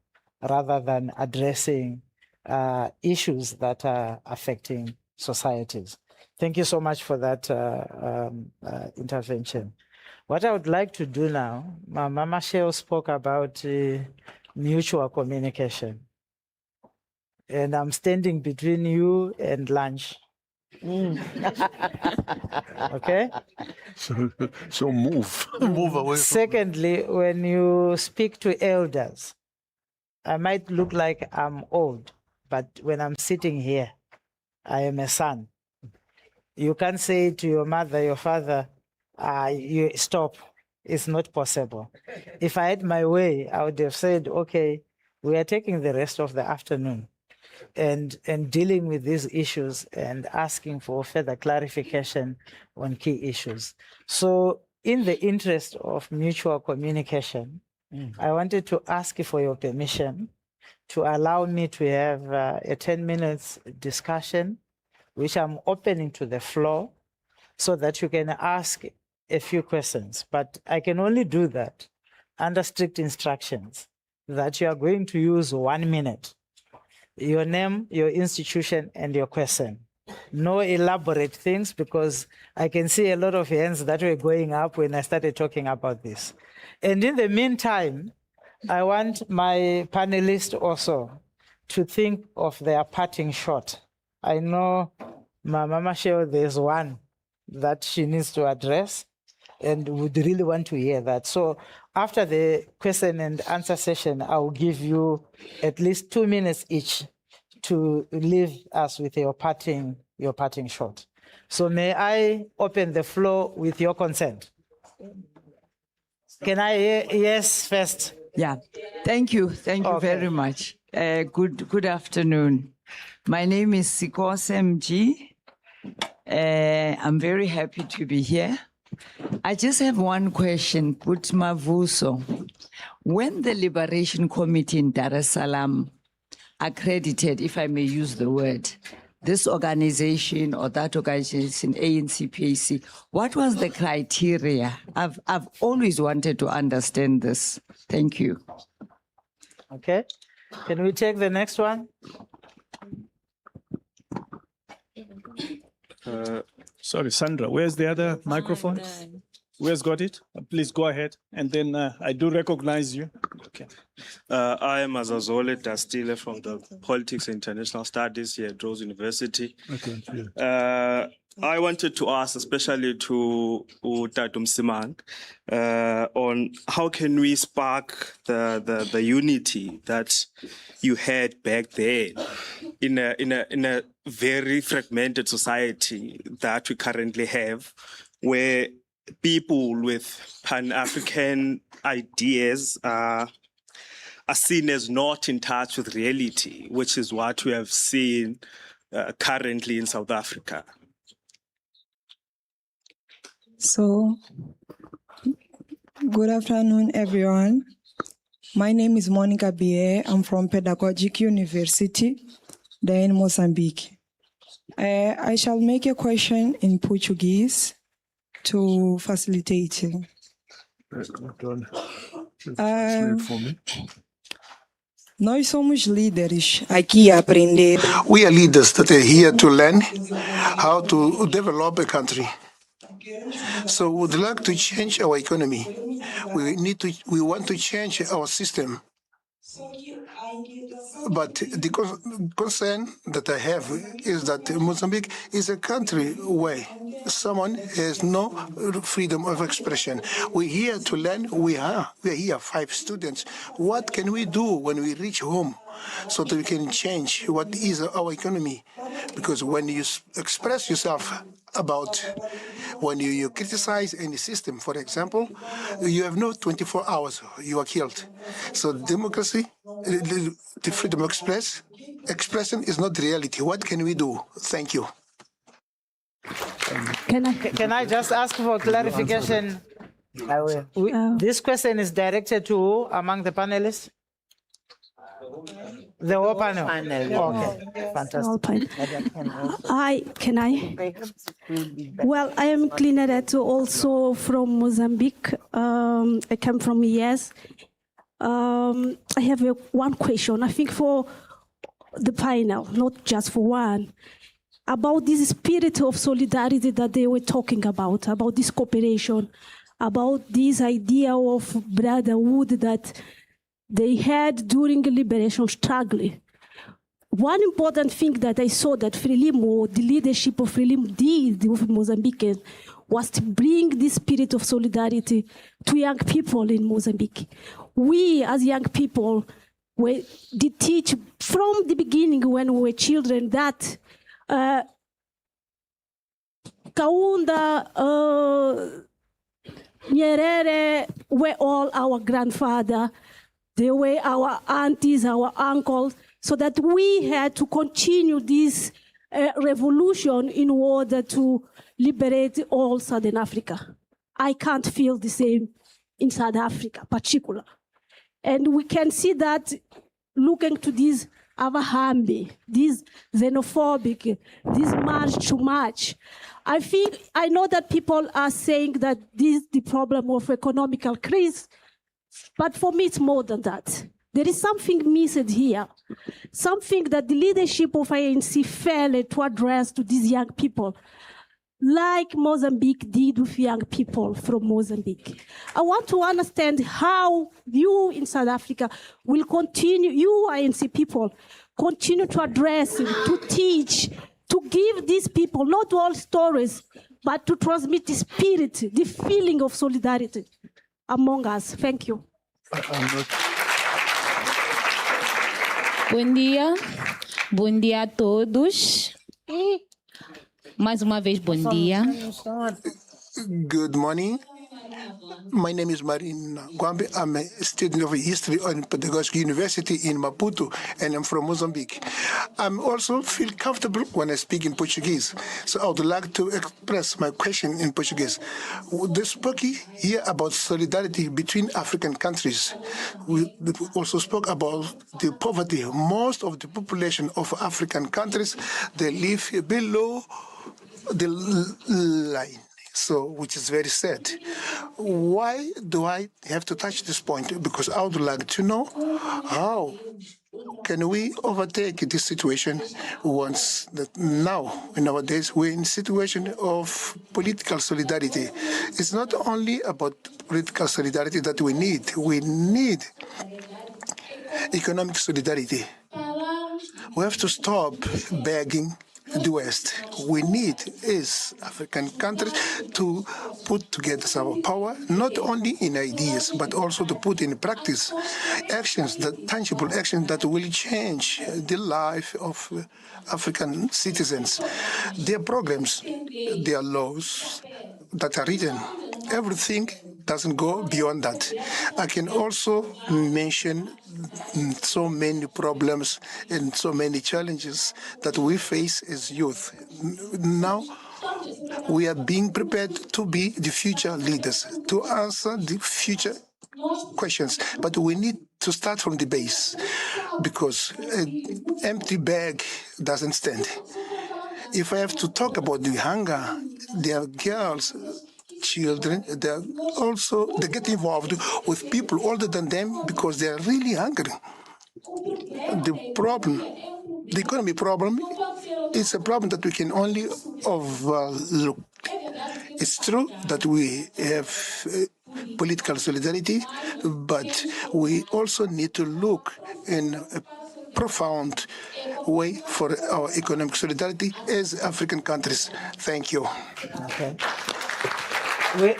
rather than addressing issues that are affecting societies. Thank you so much for that intervention. What I would like to do now, Mama Machel spoke about mutual communication. And I'm standing between you and lunch. Okay? So move away. Secondly, when you speak to elders, I might look like I'm old, but when I'm sitting here, I am a son. You can't say to your mother, your father, you stop. It's not possible. If I had my way, I would have said, okay, we are taking the rest of the afternoon and dealing with these issues and asking for further clarification on key issues. So in the interest of mutual communication, I wanted to ask you for your permission to allow me to have a 10 minutes discussion, which I'm opening to the floor so that you can ask a few questions. But I can only do that under strict instructions that you are going to use 1 minute. Your name, your institution, and your question. No elaborate things, because I can see a lot of hands that were going up when I started talking about this. And in the meantime, I want my panelists also to think of their parting shot. I know Mama Machel, there's one that she needs to address, and would really want to hear that. So after the question and answer session, I will give you at least 2 minutes each to leave us with your parting shot. So may I open the floor with your consent? Can I hear yes first? Yeah, thank you very much. Good afternoon. My name is Sikose MG. I'm very happy to be here. I just have one question, Mavuso. When the Liberation Committee in Dar es Salaam accredited, if I may use the word, this organization or that organization, ANCPAC, what was the criteria? I've always wanted to understand this. Thank you. Okay. Can we take the next one? Sorry, Sandra, where's the other microphone? Where's got it? Please go ahead. And then I do recognize you. Okay. I am Azazole Dastile from the Politics and International Studies here at Rhodes University. Okay. I wanted to ask, especially to Tatum Simang, on how can we spark the unity that you had back then in a very fragmented society that we currently have, where people with Pan-African ideas are seen as not in touch with reality, which is what we have seen currently in South Africa. So, good afternoon, everyone. My name is Monica Bier. I'm from Pedagogic University, there in Mozambique. I shall make a question in Portuguese to facilitate. Nós somos líderes aqui a aprender. We are leaders that are here to learn how to develop a country. So we would like to change our economy. We want to change our system. But the concern that I have is that Mozambique is a country where someone has no freedom of expression. We're here to learn. We are here, 5 students. What can we do when we reach home so that we can change what is our economy? Because when you express yourself about, when you criticize any system, for example, you have no 24 hours, you are killed. So democracy, the freedom of expression is not reality. What can we do? Thank you. Can I just ask for clarification? I will. This question is directed to who among the panelists? The whole panel. Okay, fantastic. Can I? Well, I am Clinaret, also from Mozambique. I come from ES. I have one question, I think for the panel, not just for one, about this spirit of solidarity that they were talking about this cooperation, about this idea of brotherhood that they had during the liberation struggle. One important thing that I saw that Frelimo, the leadership of Frelimo did with Mozambique, was to bring this spirit of solidarity to young people in Mozambique. We, as young people, did teach from the beginning when we were children that Kaunda, Nyerere were all our grandfather. They were our aunties, our uncles, so that we had to continue this revolution in order to liberate all Southern Africa. I can't feel the same in South Africa, particular. And we can see that looking to this Avahambi, this xenophobic, this march to march. I know that people are saying that this is the problem of economical crisis, but for me it's more than that. There is something missing here, something that the leadership of ANC failed to address to these young people, like Mozambique did with young people from Mozambique. I want to understand how you in South Africa will continue, you ANC people, continue to address, to teach, to give these people, not all stories, but to transmit the spirit, the feeling of solidarity among us. Thank you. Bom dia a todos. Mais uma vez, bom dia. Good morning. My name is Marina Gwambe. I'm a student of history at Pedagogic University in Maputo, and I'm from Mozambique. I also feel comfortable when I speak in Portuguese, so I would like to express my question in Portuguese. They spoke here about solidarity between African countries. We also spoke about the poverty. Most of the population of African countries, they live below the line. So, which is very sad. Why do I have to touch this point? Because I would like to know how can we overtake this situation once that now, nowadays, we're in a situation of political solidarity. It's not only about political solidarity that we need economic solidarity. We have to stop begging the West. We need, as African countries, to put together some power, not only in ideas, but also to put in practice actions, that tangible actions that will change the life of African citizens. Their programs, their laws that are written, everything doesn't go beyond that. I can also mention so many problems and so many challenges that we face as youth. Now, we are being prepared to be the future leaders, to answer the future questions. But we need to start from the base, because an empty bag doesn't stand. If I have to talk about the hunger, there are girls, children, they get involved with people older than them because they are really hungry. The economy problem, is a problem that we can only overlook. It's true that we have political solidarity, but we also need to look in a profound way for our economic solidarity as African countries. Thank you. Okay.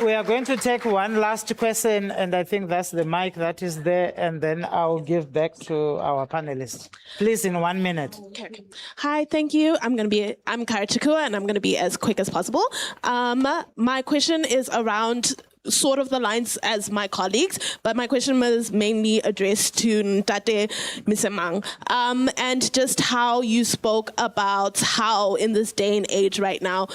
We are going to take one last question, and I think that's the mic that is there, and then I'll give back to our panelists. Please, in 1 minute. Okay. Hi, thank you. I'm Kara Chikua, and I'm going to be as quick as possible. My question is around sort of the lines as my colleagues, but my question was mainly addressed to Ntate Msemang, and just how you spoke about how in this day and age right now,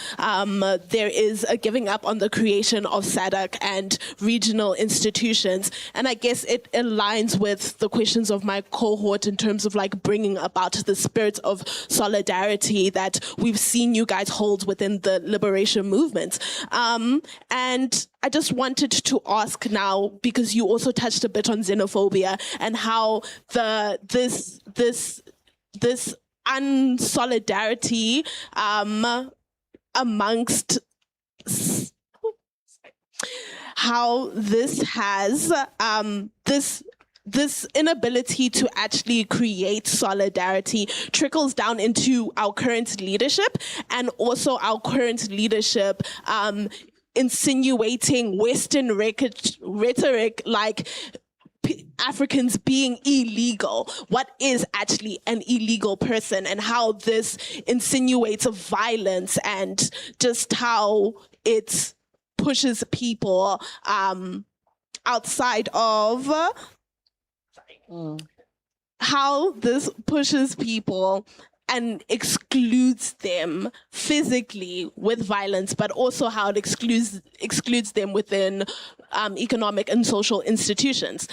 there is a giving up on the creation of SADC and regional institutions. And I guess it aligns with the questions of my cohort in terms of like bringing about the spirit of solidarity that we've seen you guys hold within the liberation movement. And I just wanted to ask now, because you also touched a bit on xenophobia and how this unsolidarity amongst how this has this inability to actually create solidarity trickles down into our current leadership, and also our current leadership insinuating Western rhetoric like Africans being illegal. What is actually an illegal person, and how this insinuates of violence, and just how it pushes people outside of how this pushes people and excludes them physically with violence, but also how it excludes them within economic and social institutions.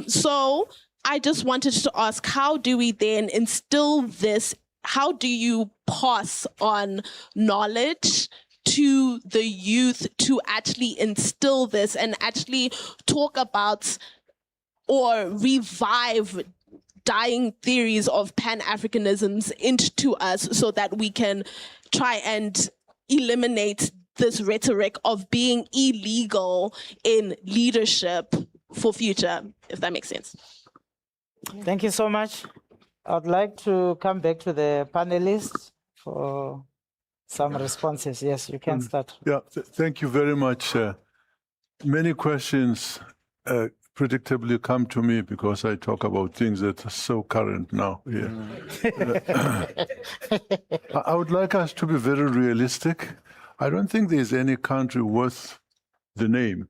So I just wanted to ask, how do we then instill this? How do you pass on knowledge to the youth to actually instill this and actually talk about or revive dying theories of Pan-Africanisms into us, so that we can try and eliminate this rhetoric of being illegal in leadership for future, if that makes sense. Thank you so much. I'd like to come back to the panelists for some responses. Yes, you can start. Yeah, thank you very much. Many questions predictably come to me because I talk about things that are so current now. Yeah. I would like us to be very realistic. I don't think there's any country worth the name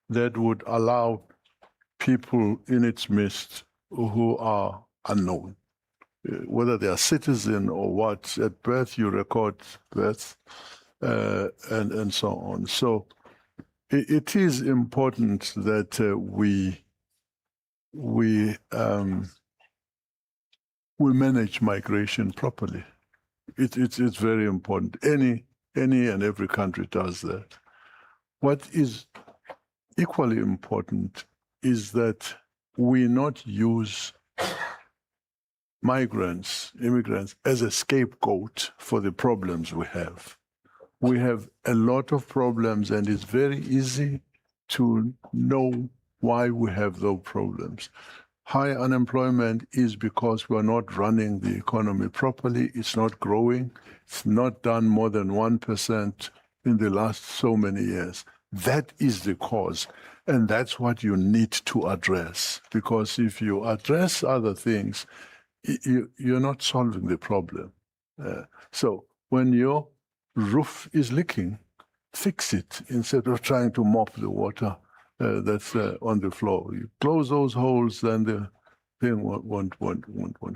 that would allow people in its midst who are unknown, whether they are citizen or what. At birth, you record birth, and so on. So it is important that we manage migration properly. It's very important. Any and every country does that. What is equally important is that we not use immigrants, as a scapegoat for the problems we have. We have a lot of problems, and it's very easy to know why we have those problems. high unemployment is because we're not running the economy properly. It's not growing. It's not done more than 1% in the last so many years. That is the cause. And that's what you need to address. Because if you address other things, you're not solving the problem. So when your roof is leaking, fix it instead of trying to mop the water that's on the floor. You close those holes, then the thing won't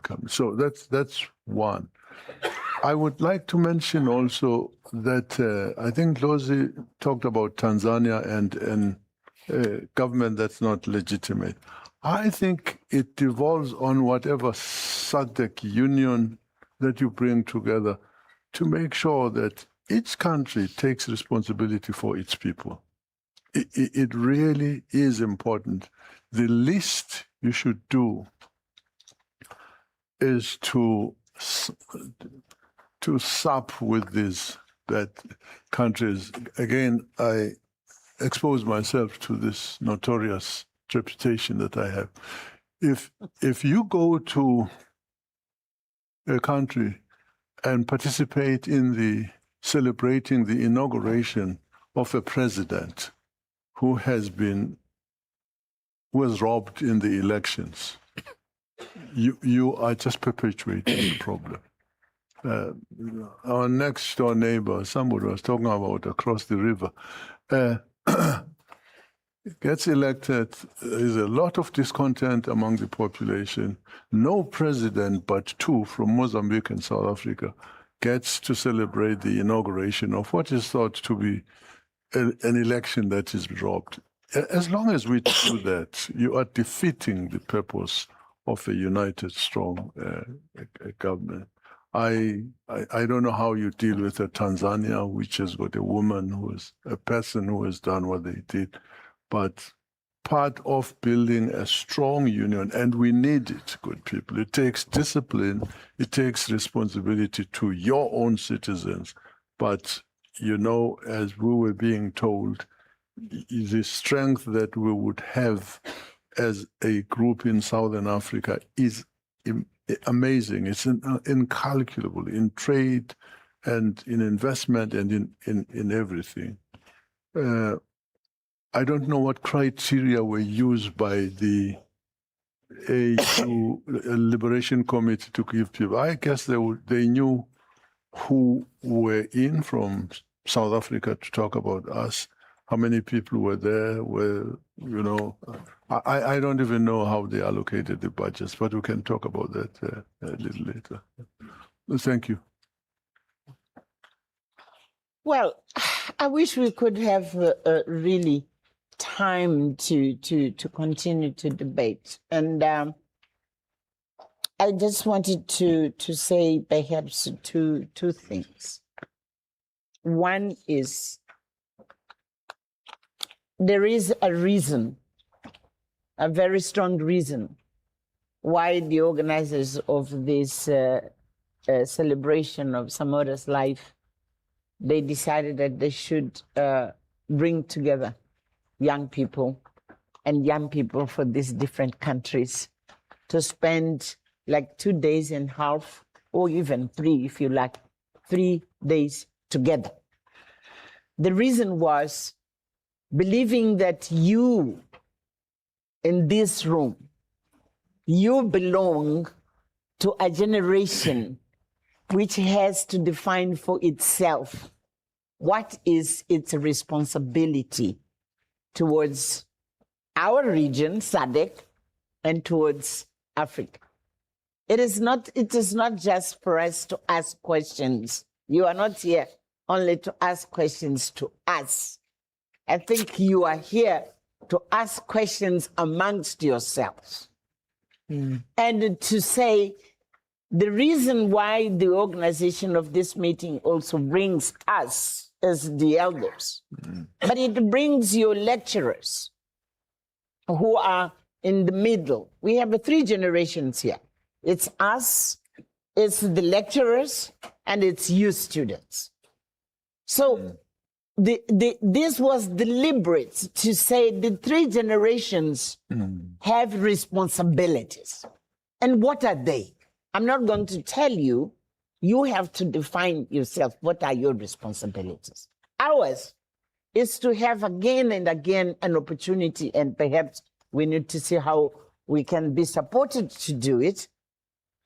come. So that's one. I would like to mention also that I think Ndlozi talked about Tanzania and government that's not legitimate. I think it devolves on whatever SADC union that you bring together to make sure that each country takes responsibility for its people. It really is important. The least you should do is to sup with these bad countries. Again, I expose myself to this notorious reputation that I have. If you go to a country and participate in the celebrating the inauguration of a president who was robbed in the elections, you are just perpetuating the problem. Our next door neighbor, somebody was talking about across the river, gets elected. There's a lot of discontent among the population. No president but two from Mozambique and South Africa gets to celebrate the inauguration of what is thought to be an election that is robbed. As long as we do that, you are defeating the purpose of a united, strong government. I don't know how you deal with Tanzania, which has got a person who has done what they did. But part of building a strong union, and we need it, good people. It takes discipline, it takes responsibility to your own citizens. But, you know, as we were being told, the strength that we would have as a group in Southern Africa is amazing. It's incalculable in trade and in investment and in everything. I don't know what criteria were used by the AU Liberation Committee to give people. I guess they knew who were in from South Africa to talk about us, how many people were there, I don't even know how they allocated the budgets, but we can talk about that a little later. Thank you. Well, I wish we could have really time to continue to debate. And I just wanted to say perhaps two things. One is there is a reason, a very strong reason, why the organizers of this celebration of Samora's life, they decided that they should bring together young people for these different countries to spend like 2.5 days, or even 3, if you like, 3 days together. The reason was believing that you, in this room, you belong to a generation which has to define for itself what is its responsibility towards our region, SADC, and towards Africa. It is not just for us to ask questions. You are not here only to ask questions to us. I think you are here to ask questions amongst yourselves. And to say, the reason why the organization of this meeting also brings us as the elders, but it brings your lecturers who are in the middle. We have 3 generations here. It's us, it's the lecturers, and it's you students. So this was deliberate to say the 3 generations have responsibilities. And what are they? I'm not going to tell you. You have to define yourself. What are your responsibilities? Ours is to have again and again an opportunity, and perhaps we need to see how we can be supported to do it,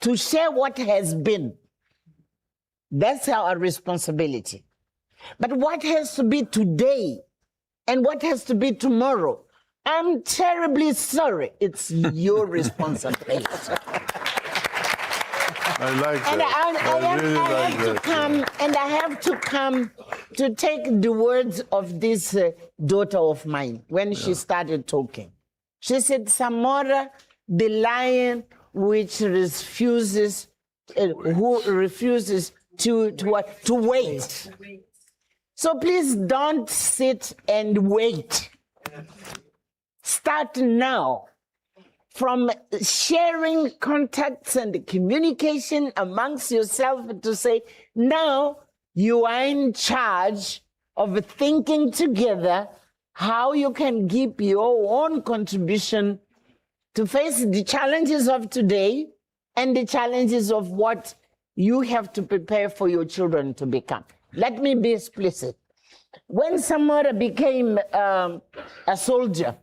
to share what has been. That's our responsibility. But what has to be today and what has to be tomorrow, I'm terribly sorry. It's your responsibility. I like And I have to come to take the words of this daughter of mine when she started talking. She said, Samora, the lion which refuses, who refuses to wait. So please don't sit and wait. Start now. From sharing contacts and communication amongst yourself to say, now you are in charge of thinking together how you can give your own contribution to face the challenges of today and the challenges of what you have to prepare for your children to become. Let me be explicit. When Samora became a soldier,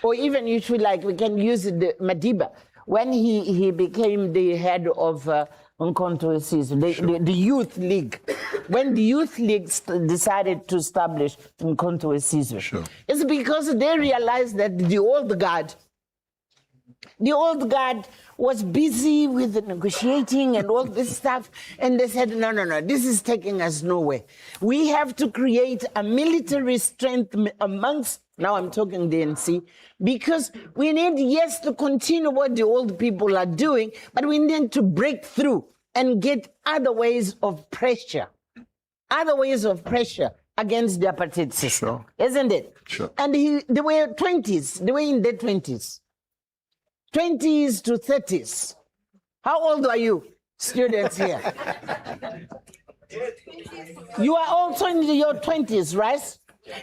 or even if we like, we can use the Madiba, when he became the head of the Youth League, when the Youth League decided to establish Sure. It's because they realized that the old guard was busy with the negotiating and all this stuff, and they said, no, this is taking us nowhere. We have to create a military strength amongst, now I'm talking DNC, because we need, yes, to continue what the old people are doing, but we need to break through and get other ways of pressure against the apartheid system, isn't it? Sure. And they were in their 20s. 20s to 30s. How old are you, students here? You are also in your 20s, right?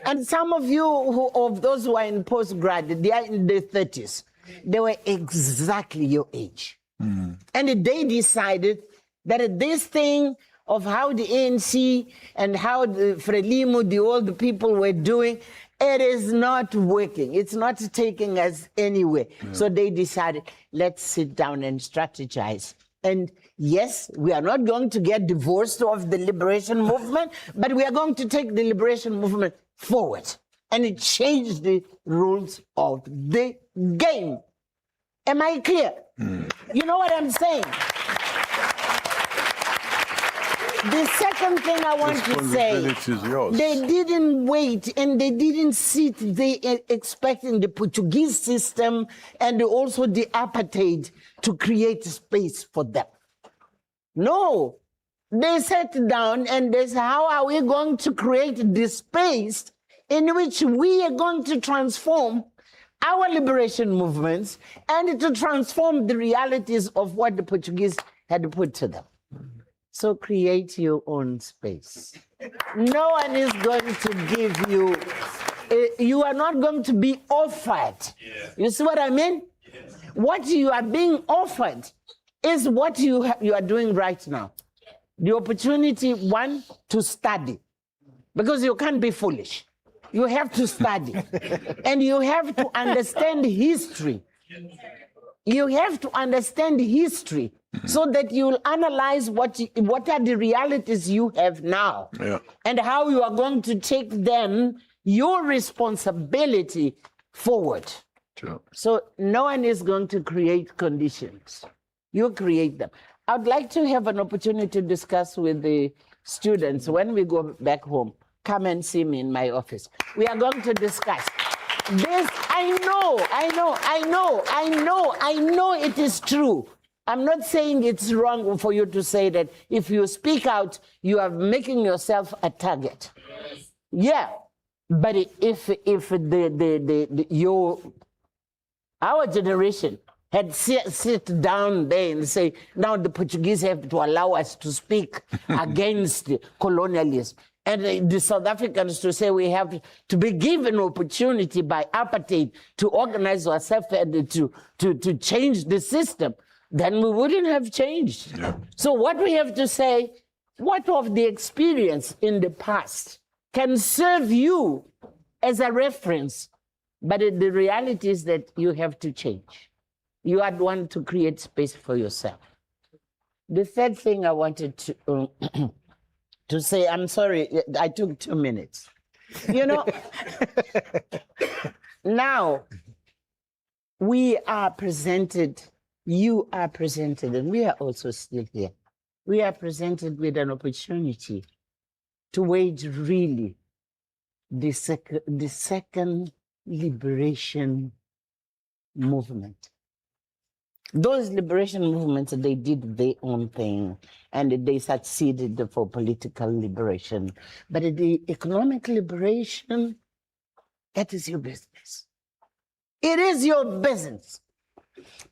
And some of you, of those who are in postgrad, they are in their 30s. They were exactly your age. And they decided that this thing of how the ANC and how the Frelimo, the old people were doing, it is not working. It's not taking us anywhere. Yeah. So they decided, let's sit down and strategize. And yes, we are not going to get divorced of the liberation movement, but we are going to take the liberation movement forward. And it changed the rules of the game. Am I clear? You know what I'm saying? The second thing I want to say, they didn't wait and they didn't sit there expecting the Portuguese system and also the apartheid to create space for them. No, they sat down and they said, how are we going to create this space in which we are going to transform our liberation movements and to transform the realities of what the Portuguese had put to them. So create your own space. No one is going to give you, you are not going to be offered. Yeah. You see what I mean? Yeah. What you are being offered is what you are doing right now. The opportunity, one, to study. Because you can't be foolish. You have to study. And you have to understand history. You have to understand history so that you'll analyze what are the realities you have now, and how you are going to take them, your responsibility, forward. Sure. So no one is going to create conditions. You create them. I'd like to have an opportunity to discuss with the students when we go back home. Come and see me in my office. We are going to discuss. This, I know it is true. I'm not saying it's wrong for you to say that if you speak out, you are making yourself a target. Yeah, but if our generation had sit down there and say, now the Portuguese have to allow us to speak against colonialism, And the South Africans to say we have to be given opportunity by apartheid to organize ourselves and to change the system, then we wouldn't have changed. Yeah. So what we have to say, what of the experience in the past can serve you as a reference, but the reality is that you have to change. You are the one to create space for yourself. The third thing I wanted to to say, I'm sorry, I took 2 minutes. You know, now we are presented, you are presented, and we are also still here. We are presented with an opportunity to wage really the second liberation movement. Those liberation movements, they did their own thing and they succeeded for political liberation. But the economic liberation, that is your business. It is your business.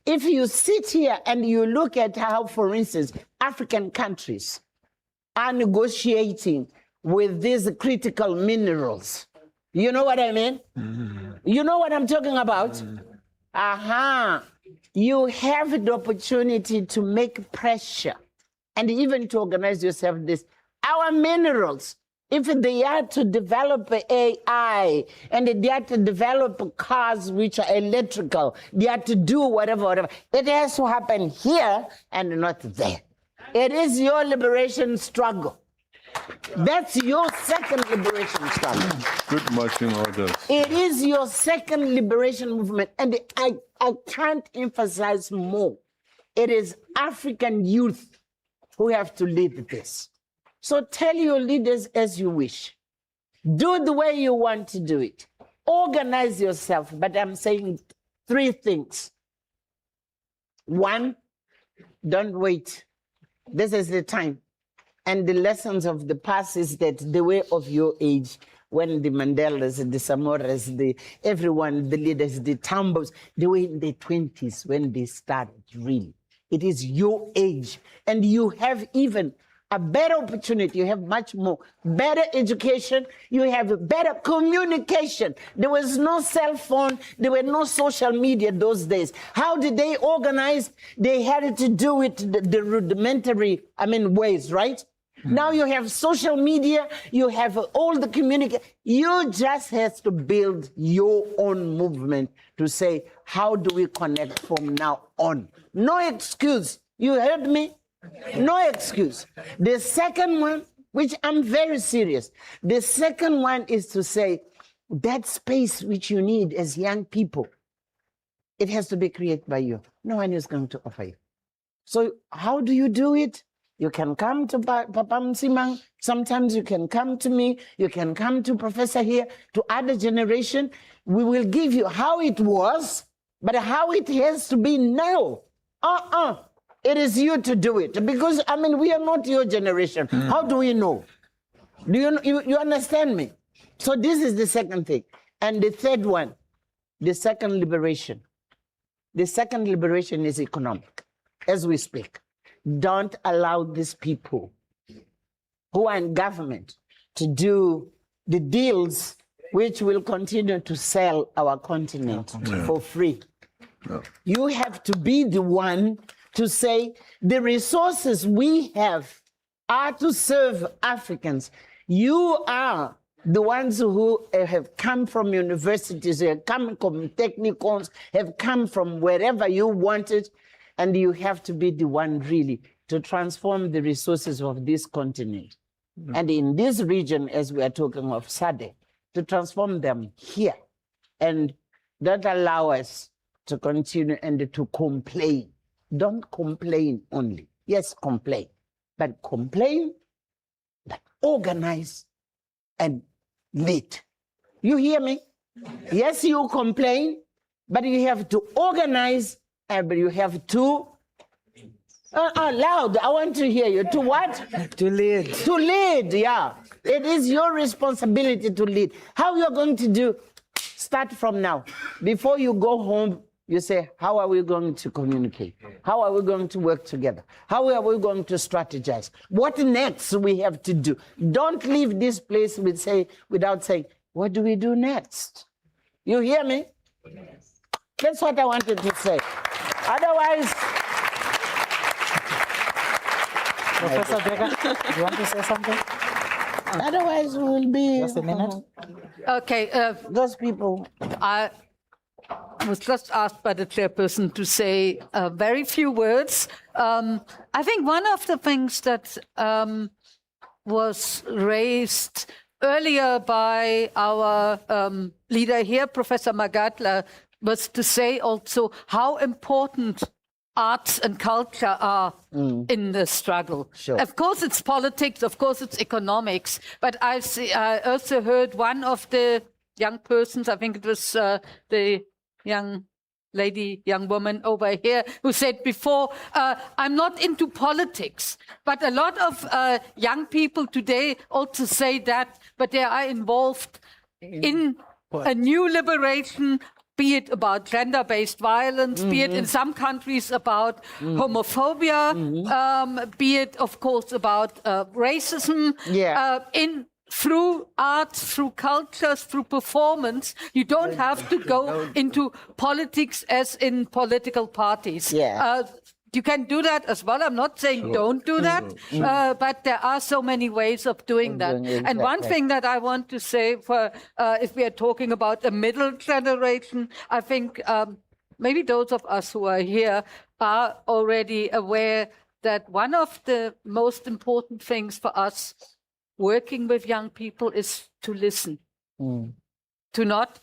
If you sit here and you look at how, for instance, African countries are negotiating with these critical minerals, you know what I mean? You know what I'm talking about? You have the opportunity to make pressure and even to organize yourself this. Our minerals, if they are to develop AI and they are to develop cars which are electrical, they are to do whatever. It has to happen here and not there. It is your liberation struggle. That's your second liberation struggle. Good marching orders. It is your second liberation movement. And I can't emphasize more. It is African youth who have to lead this. So tell your leaders as you wish. Do the way you want to do it. Organize yourself. But I'm saying 3 things. 1, don't wait. This is the time. And the lessons of the past is that the way of your age, when the Mandelas, the Samoras, everyone, the leaders, the Tambos, they were in their 20s when they started, really. It is your age. And you have even a better opportunity. You have much more better education. You have better communication. There was no cell phone. There were no social media those days. How did they organize? They had to do it the rudimentary, ways, right? Now you have social media, you have all the communication. You just have to build your own movement to say, how do we connect from now on? No excuse. You heard me? No excuse. The second one, which I'm very serious, the second one is to say, that space which you need as young people, it has to be created by you. No one is going to offer you. So how do you do it? You can come to Papa Msimang. Sometimes you can come to me. You can come to Professor here, to other generation. We will give you how it was, but how it has to be now. It is you to do it. Because, we are not your generation. How do we know? Do you understand me? So this is the second thing. And the third one, the second liberation. The second liberation is economic, as we speak. Don't allow these people who are in government to do the deals which will continue to sell our continent for free. You have to be the one to say the resources we have are to serve Africans. You are the ones who have come from universities, have come from technicals, have come from wherever you wanted. And you have to be the one really to transform the resources of this continent. And in this region, as we are talking of SADC, to transform them here. And don't allow us to continue and to complain. Don't complain only. Yes, complain. But complain, but organize and lead. You hear me? Yes, you complain, but you have to organize. But you have to, loud, I want to hear you. To what? To lead. To lead, yeah. It is your responsibility to lead. How you're going to do, start from now. Before you go home, You say, how are we going to communicate? How are we going to work together? How are we going to strategize? What next we have to do? Don't leave this place without saying, what do we do next? You hear me? That's what I wanted to say. Otherwise, Professor Becker, you want to say something? Otherwise, we will be. Just a minute. Okay. Those people. I was just asked by the chairperson to say very few words. I think one of the things that was raised earlier by our leader here, Professor Magatla, was to say also how important arts and culture are in the struggle. Sure. Of course, it's politics, of course, it's economics, but I also heard one of the young persons, I think it was the young woman over here, who said before, I'm not into politics, but a lot of young people today also say that, but they are involved in a new liberation, be it about gender-based violence, be it in some countries about homophobia, be it, of course, about racism. Through arts, through cultures, through performance, you don't have to go into politics as in political parties. You can do that as well. I'm not saying don't do that, but there are so many ways of doing that. And one thing that I want to say, for if we are talking about the middle generation, I think maybe those of us who are here are already aware that one of the most important things for us working with young people is to listen. To not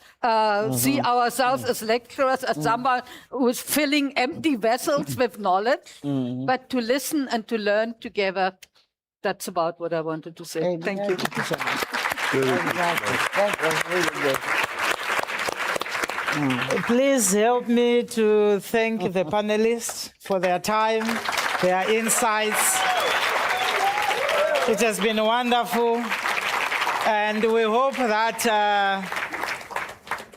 see ourselves as lecturers, as someone who's filling empty vessels with knowledge, but to listen and to learn together. That's about what I wanted to say. Thank you. That was really good. Please help me to thank the panelists for their time, their insights. It has been wonderful, and we hope that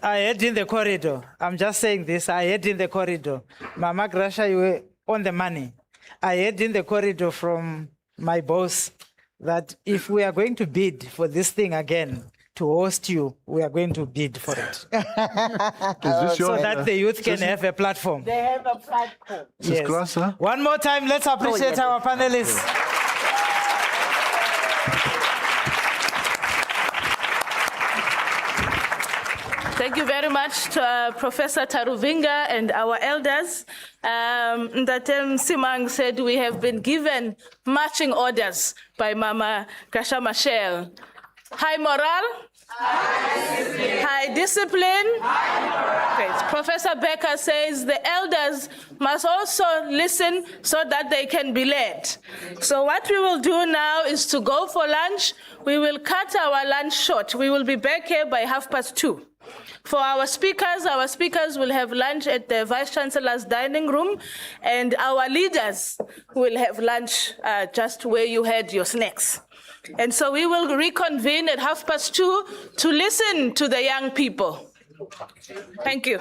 I heard in the corridor. I'm just saying this. I heard in the corridor. Mama Grasha, you were on the money. I heard in the corridor from my boss that if we are going to bid for this thing again, to host you, we are going to bid for it. So that the youth can have a platform. They have a platform. Yes. One more time, let's appreciate our panelists. Thank you very much to Professor Taruvinga and our elders. Ndatem Simang said we have been given marching orders by Mama Kasha Machel. High morale? High discipline? Great. Professor Becker says the elders must also listen so that they can be led. So what we will do now is to go for lunch. We will cut our lunch short. We will be back here by 2:30. For our speakers will have lunch at the Vice-Chancellor's dining room, and our leaders will have lunch just where you had your snacks. And so we will reconvene at 2:30 to listen to the young people. Thank you.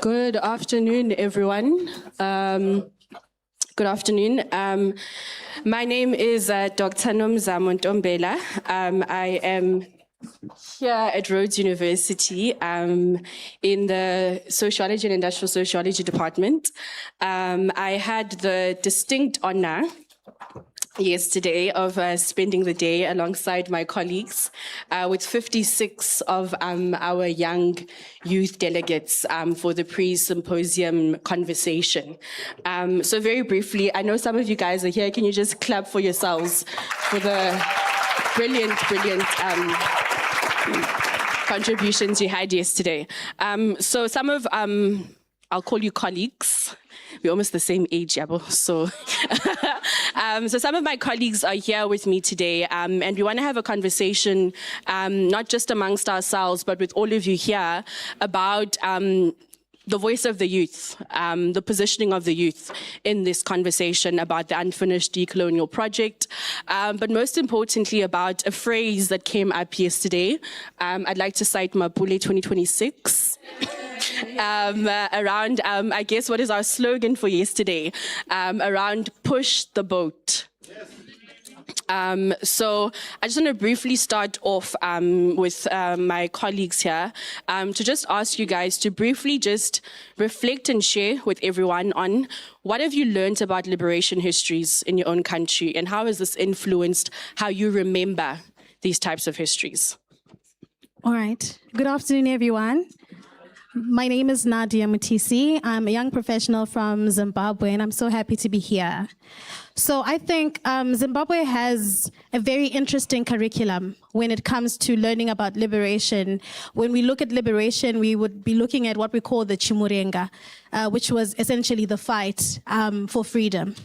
Good afternoon, everyone. Good afternoon. My name is Dr. Mbuyiseni. I am here at Rhodes University in the Sociology and Industrial Sociology Department. I had the distinct honor yesterday of spending the day alongside my colleagues with 56 of our young youth delegates for the pre-symposium conversation. So very briefly, I know some of you guys are here. Can you just clap for yourselves for the brilliant contributions you had yesterday? So some of, I'll call you colleagues. We're almost the same age, Yabo. So, so some of my colleagues are here with me today, and we want to have a conversation, not just amongst ourselves, but with all of you here about the voice of the youth, the positioning of the youth in this conversation about the unfinished decolonial project, but most importantly about a phrase that came up yesterday. I'd like to cite Mapule 2026. Around, I guess, what is our slogan for yesterday? Around push the boat. So I just want to briefly start off with my colleagues here to just ask you guys to briefly just reflect and share with everyone on what have you learned about liberation histories in your own country, and how has this influenced how you remember these types of histories? All right. Good afternoon, everyone. My name is Nadia Mutisi. I'm a young professional from Zimbabwe, and I'm so happy to be here. So I think Zimbabwe has a very interesting curriculum when it comes to learning about liberation. When we look at liberation, we would be looking at what we call the Chimurenga, which was essentially the fight for freedom.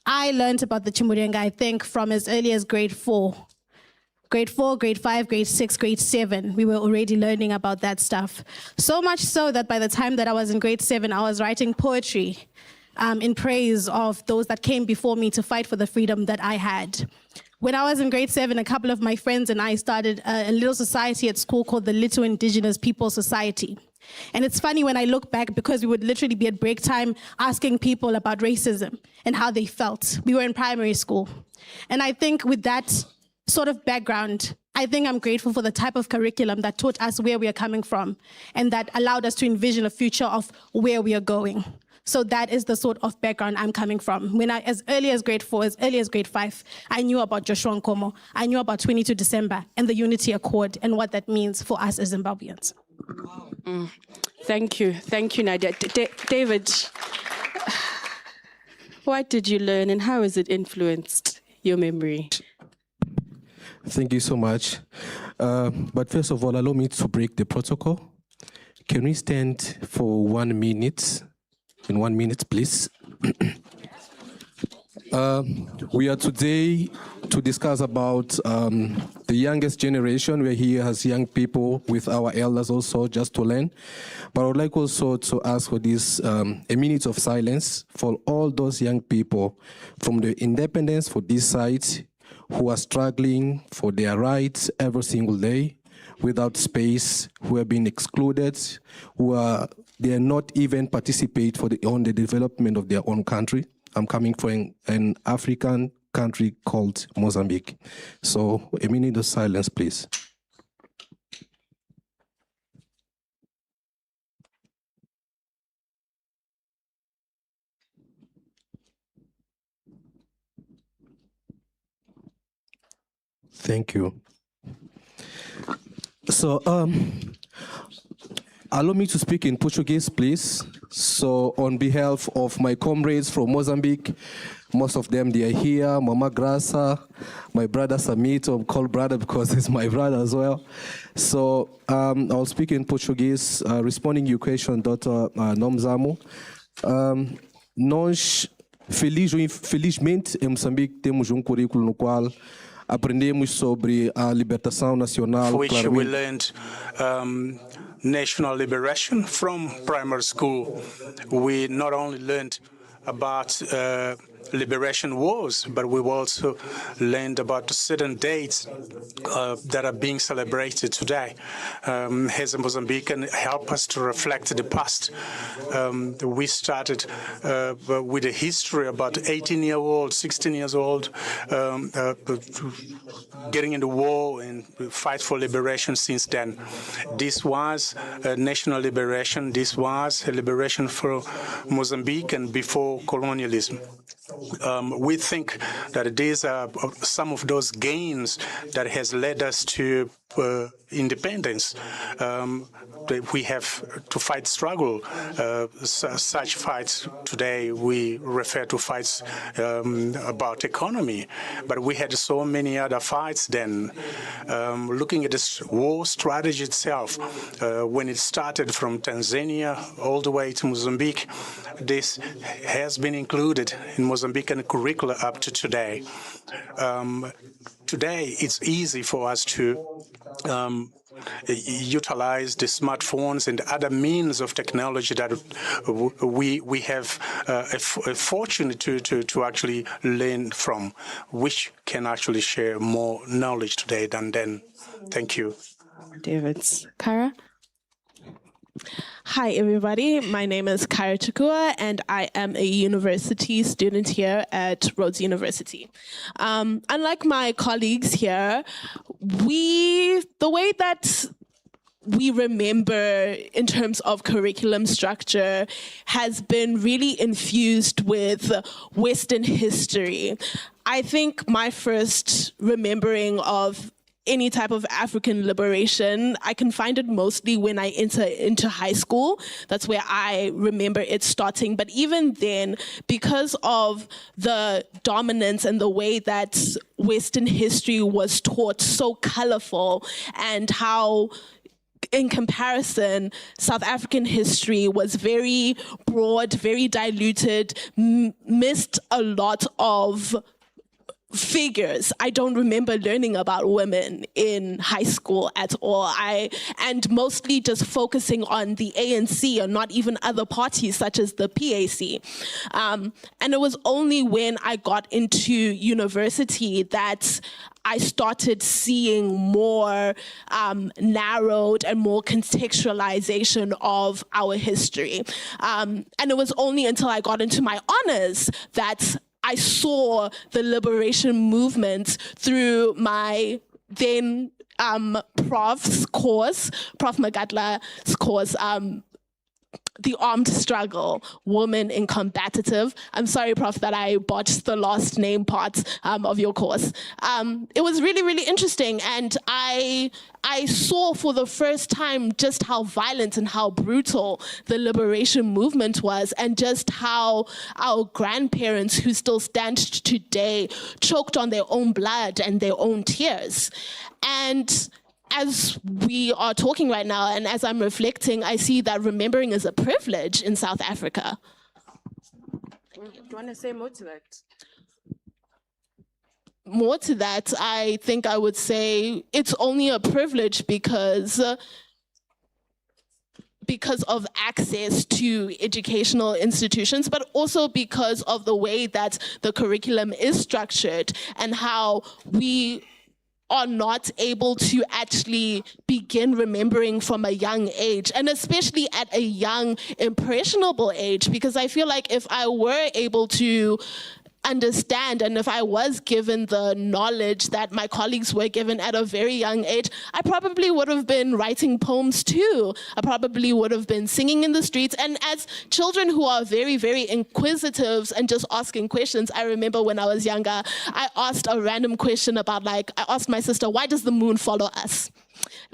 I learned about the Chimurenga, I think, from as early as grade 4. Grade 4, grade 5, grade 6, grade 7, we were already learning about that stuff. So much so that by the time that I was in grade 7, I was writing poetry in praise of those that came before me to fight for the freedom that I had. When I was in grade 7, a couple of my friends and I started a little society at school called the Little Indigenous People Society. And it's funny when I look back, because we would literally be at break time asking people about racism and how they felt. We were in primary school. And I think with that sort of background, I think I'm grateful for the type of curriculum that taught us where we are coming from and that allowed us to envision a future of where we are going. So that is the sort of background I'm coming from. When I, as early as grade 4, as early as grade 5, I knew about Joshua Nkomo, I knew about 22 December and the Unity Accord and what that means for us as Zimbabweans. Thank you, Nadia. David, what did you learn and how has it influenced your memory? Thank you so much. But first of all, allow me to break the protocol. Can we stand for 1 minute? In 1 minute, please. We are today to discuss about the youngest generation. We're here as young people with our elders also, just to learn. But I would like also to ask for this, a minute of silence for all those young people from the independence for this site who are struggling for their rights every single day, without space, who have been excluded, they are not even participate on the development of their own country. I'm coming from an African country called Mozambique. So a minute of silence, please. Thank you. So, allow me to speak in Portuguese, please. So, on behalf of my comrades from Mozambique, most of them, they are here, Mama Graça, my brother Samito, I'm called brother because he's my brother as well. So, I'll speak in Portuguese, responding to your question, Dr. Nomzamo. Nós, felizmente, em Moçambique, temos currículo no qual aprendemos sobre a libertação nacional. For which we learned national liberation from primary school. We not only learned about liberation wars, but we've also learned about certain dates that are being celebrated today. As a Mozambican, help us to reflect the past. We started with a history about 18-year-old, 16 years old, getting into war and fight for liberation since then. This was a national liberation. This was a liberation for Mozambique and before colonialism. We think that these are some of those gains that has led us to independence. We have to fight struggle. Such fights today, we refer to fights about economy, but we had so many other fights then. Looking at this war strategy itself, when it started from Tanzania all the way to Mozambique, this has been included in Mozambican curricula up to today. Today, it's easy for us to utilize the smartphones and other means of technology that we have a fortune to actually learn from, which can actually share more knowledge today than then. Thank you. David's. Kara? Hi, everybody. My name is Kara Chukua, and I am a university student here at Rhodes University. Unlike my colleagues here, the way that we remember in terms of curriculum structure has been really infused with Western history. I think my first remembering of any type of African liberation, I can find it mostly when I enter into high school. That's where I remember it starting. But even then, because of the dominance and the way that Western history was taught so colorful, and how in comparison, South African history was very broad, very diluted, missed a lot of figures. I don't remember learning about women in high school at all. And mostly just focusing on the ANC and not even other parties such as the PAC. And it was only when I got into university that I started seeing more narrowed and more contextualization of our history. And it was only until I got into my honors that I saw the liberation movement through my then prof's course, Prof. Magadla's course, The Armed Struggle, Women in Combative. I'm sorry, Prof, that I botched the last name part of your course. It was really, really interesting, and I saw for the first time just how violent and how brutal the liberation movement was, and just how our grandparents who still stand today choked on their own blood and their own tears. And as we are talking right now, and as I'm reflecting, I see that remembering is a privilege in South Africa. Do you want to say more to that? More to that, I think I would say it's only a privilege because of access to educational institutions, but also because of the way that the curriculum is structured and how we are not able to actually begin remembering from a young age, and especially at a young, impressionable age, because I feel like if I were able to understand, and if I was given the knowledge that my colleagues were given at a very young age, I probably would have been writing poems too. I probably would have been singing in the streets. And as children who are very, very inquisitive and just asking questions, I remember when I was younger, I asked a random question about, like, I asked my sister, why does the moon follow us?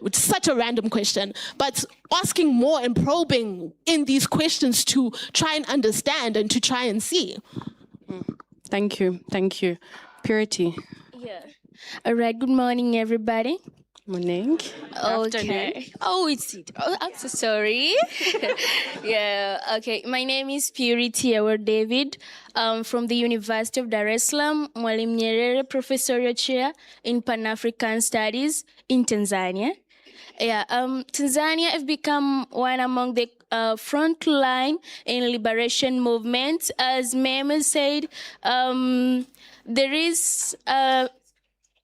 Which is such a random question, but asking more and probing in these questions to try and understand and to try and see. Thank you. Thank you. Purity. Yeah. All right. Good morning, everybody. Morning. Okay. Oh, it's it. Oh, I'm so sorry. Yeah. Okay. My name is Purity Our David. From the University of Dar es Salaam, Mwalimu Nyerere Professorial Chair in Pan-African Studies in Tanzania. Yeah. Tanzania have become one among the front line in liberation movements. As Mema said, there is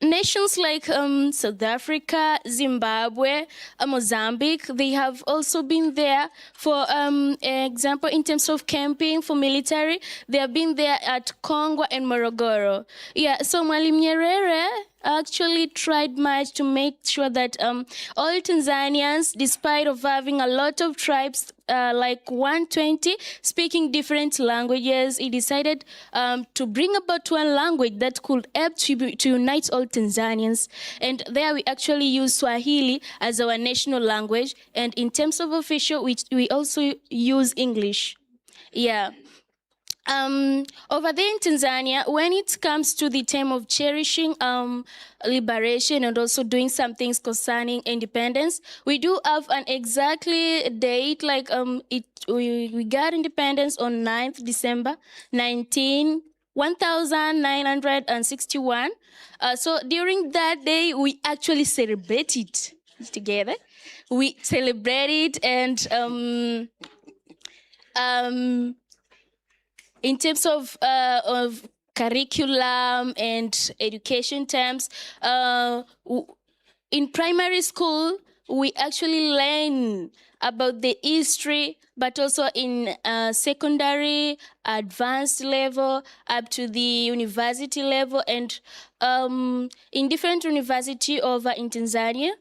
nations like South Africa, Zimbabwe, Mozambique, they have also been there. For example, in terms of camping for military, they have been there at Congo and Morogoro. Yeah, so Mwalimu Nyerere actually tried much to make sure that all Tanzanians, despite of having a lot of tribes, like 120, speaking different languages, he decided to bring about one language that could help to unite all Tanzanians. And there we actually use Swahili as our national language. And in terms of official, we also use English. Yeah. Over there in Tanzania, when it comes to the time of cherishing liberation and also doing some things concerning independence, we do have an exactly date, like we got independence on 9th December 1961. So during that day, we actually celebrated together. We celebrated and in terms of curriculum and education terms, in primary school, we actually learn about the history, but also in secondary, advanced level, up to the university level, and in different universities over in Tanzania.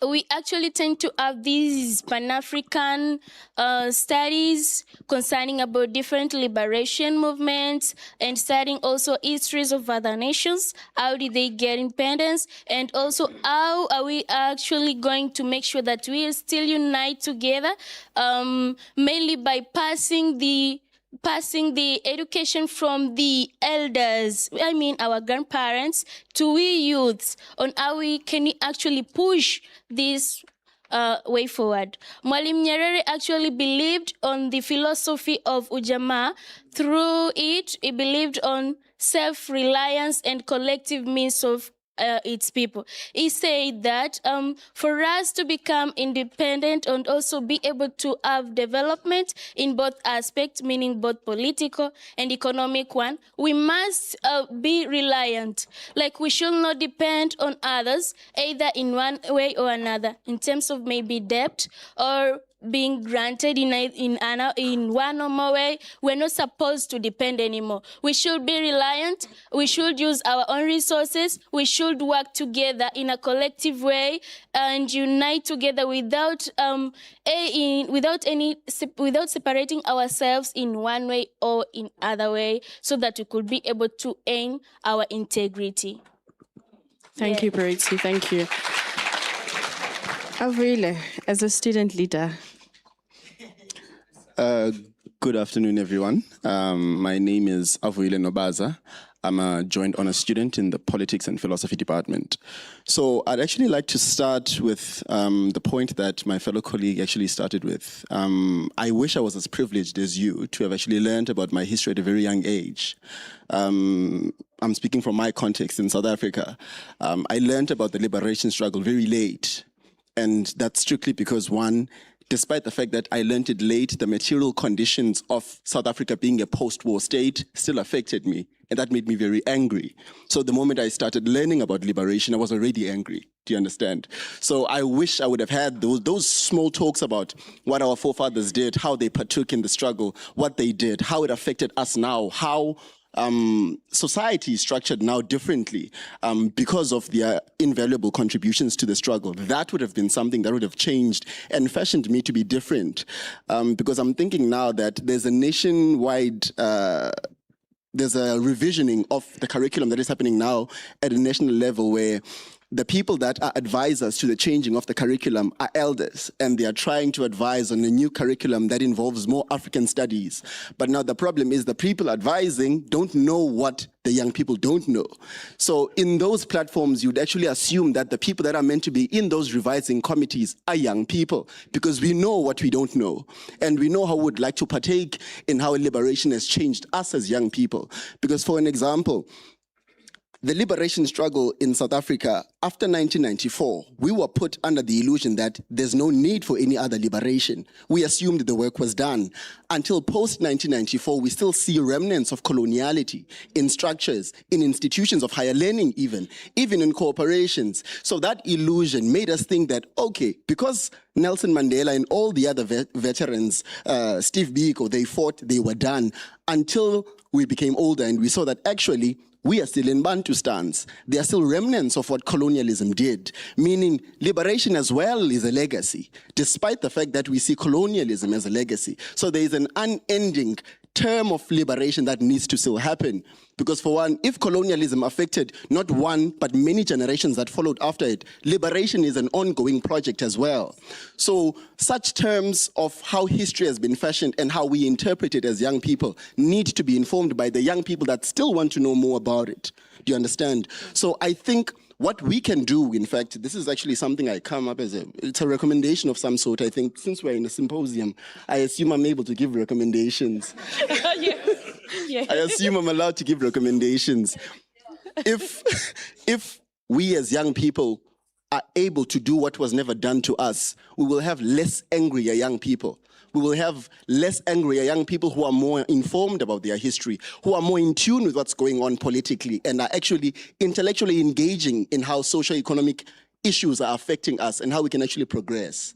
We actually tend to have these Pan-African studies concerning about different liberation movements and studying also histories of other nations. How did they get independence? And also how are we actually going to make sure that we still unite together, mainly by passing the education from the elders, I mean our grandparents, to we youths on how we can actually push this way forward. Mwalimu Nyerere actually believed on the philosophy of Ujamaa. Through it, he believed on self-reliance and collective means of its people. He said that for us to become independent and also be able to have development in both aspects, meaning both political and economic one, we must be reliant. Like we should not depend on others, either in one way or another, in terms of maybe debt or being granted in one or more way. We're not supposed to depend anymore. We should be reliant. We should use our own resources. We should work together in a collective way and unite together without separating ourselves in one way or in other way, so that we could be able to aim our integrity. Thank you, Purity. Thank you. Avrile, as a student leader. Good afternoon, everyone. My name is Avrile Nobaza. I'm a joint honor student in the Politics and Philosophy department. So I'd actually like to start with the point that my fellow colleague actually started with. I wish I was as privileged as you to have actually learned about my history at a very young age. I'm speaking from my context in South Africa. I learned about the liberation struggle very late. And that's strictly because, one, despite the fact that I learned it late, the material conditions of South Africa being a post-war state still affected me. And that made me very angry. So the moment I started learning about liberation, I was already angry. Do you understand? So I wish I would have had those small talks about what our forefathers did, how they partook in the struggle, what they did, how it affected us now, how society is structured now differently because of their invaluable contributions to the struggle. That would have been something that would have changed and fashioned me to be different. Because I'm thinking now that there's a nationwide there's a revisioning of the curriculum that is happening now at a national level where the people that are advisors to the changing of the curriculum are elders, and they are trying to advise on a new curriculum that involves more African studies. But now the problem is the people advising don't know what the young people don't know. So in those platforms, you'd actually assume that the people that are meant to be in those revising committees are young people, because we know what we don't know. And we know how we'd like to partake in how liberation has changed us as young people. Because for an example, the liberation struggle in South Africa, after 1994, we were put under the illusion that there's no need for any other liberation. We assumed the work was done. Until post-1994, we still see remnants of coloniality in structures, in institutions of higher learning even in corporations. So that illusion made us think that, okay, because Nelson Mandela and all the other veterans, Steve Biko, they fought, they were done, until we became older and we saw that actually we are still in Bantustans. There are still remnants of what colonialism did, meaning liberation as well is a legacy, despite the fact that we see colonialism as a legacy. So there is an unending term of liberation that needs to still happen. Because for one, if colonialism affected not one, but many generations that followed after it, liberation is an ongoing project as well. So such terms of how history has been fashioned and how we interpret it as young people need to be informed by the young people that still want to know more about it. Do you understand? So I think what we can do, in fact, this is actually something I come up as it's a recommendation of some sort. I think since we're in a symposium, I assume I'm able to give recommendations. Yes. I assume I'm allowed to give recommendations. If we as young people are able to do what was never done to us, we will have less angrier young people. We will have less angrier young people who are more informed about their history, who are more in tune with what's going on politically, and are actually intellectually engaging in how socio-economic issues are affecting us and how we can actually progress.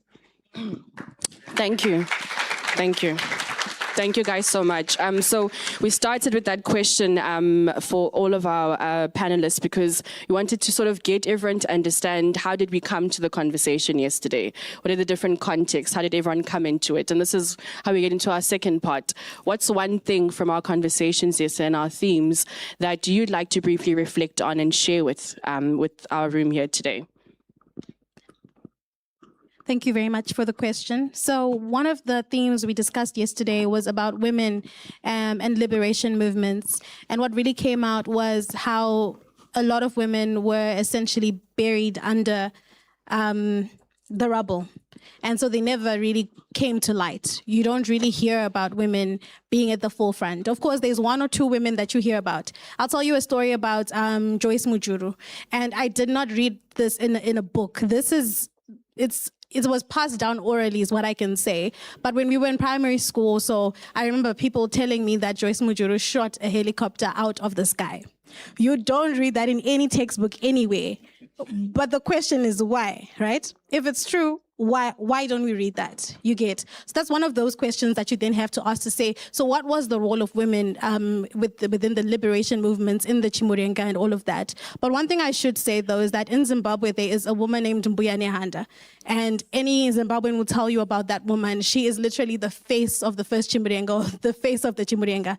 Thank you. Thank you. Thank you guys so much. So we started with that question for all of our panelists because we wanted to sort of get everyone to understand how did we come to the conversation yesterday? What are the different contexts? How did everyone come into it? And this is how we get into our second part. What's one thing from our conversations yesterday and our themes that you'd like to briefly reflect on and share with our room here today? Thank you very much for the question. So one of the themes we discussed yesterday was about women and liberation movements. And what really came out was how a lot of women were essentially buried under the rubble. And so they never really came to light. You don't really hear about women being at the forefront. Of course, there's one or two women that you hear about. I'll tell you a story about Joyce Mujuru. And I did not read this in a book. It was passed down orally is what I can say. But when we were in primary school, so I remember people telling me that Joyce Mujuru shot a helicopter out of the sky. You don't read that in any textbook anywhere. But the question is why, right? If it's true, why don't we read that? You get. So that's one of those questions that you then have to ask to say, so what was the role of women within the liberation movements in the Chimurenga and all of that? But one thing I should say, though, is that in Zimbabwe, there is a woman named Mbuyiseni Ndlozi. And any Zimbabwean will tell you about that woman. She is literally the face of the first Chimurenga, the face of the Chimurenga.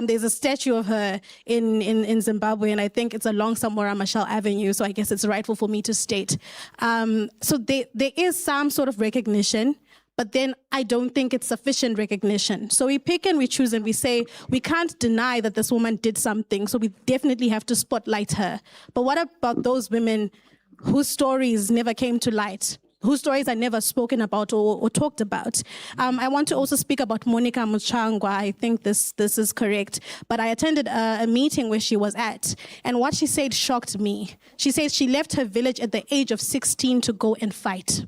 There's a statue of her in Zimbabwe, and I think it's along Samora Machel Avenue, so I guess it's rightful for me to state. So there is some sort of recognition, but then I don't think it's sufficient recognition. So we pick and we choose and we say, we can't deny that this woman did something, so we definitely have to spotlight her. But what about those women whose stories never came to light? Whose stories are never spoken about or talked about. I want to also speak about Monica Muchangwa. I think this is correct. But I attended a meeting where she was at, and what she said shocked me. She said she left her village at the age of 16 to go and fight.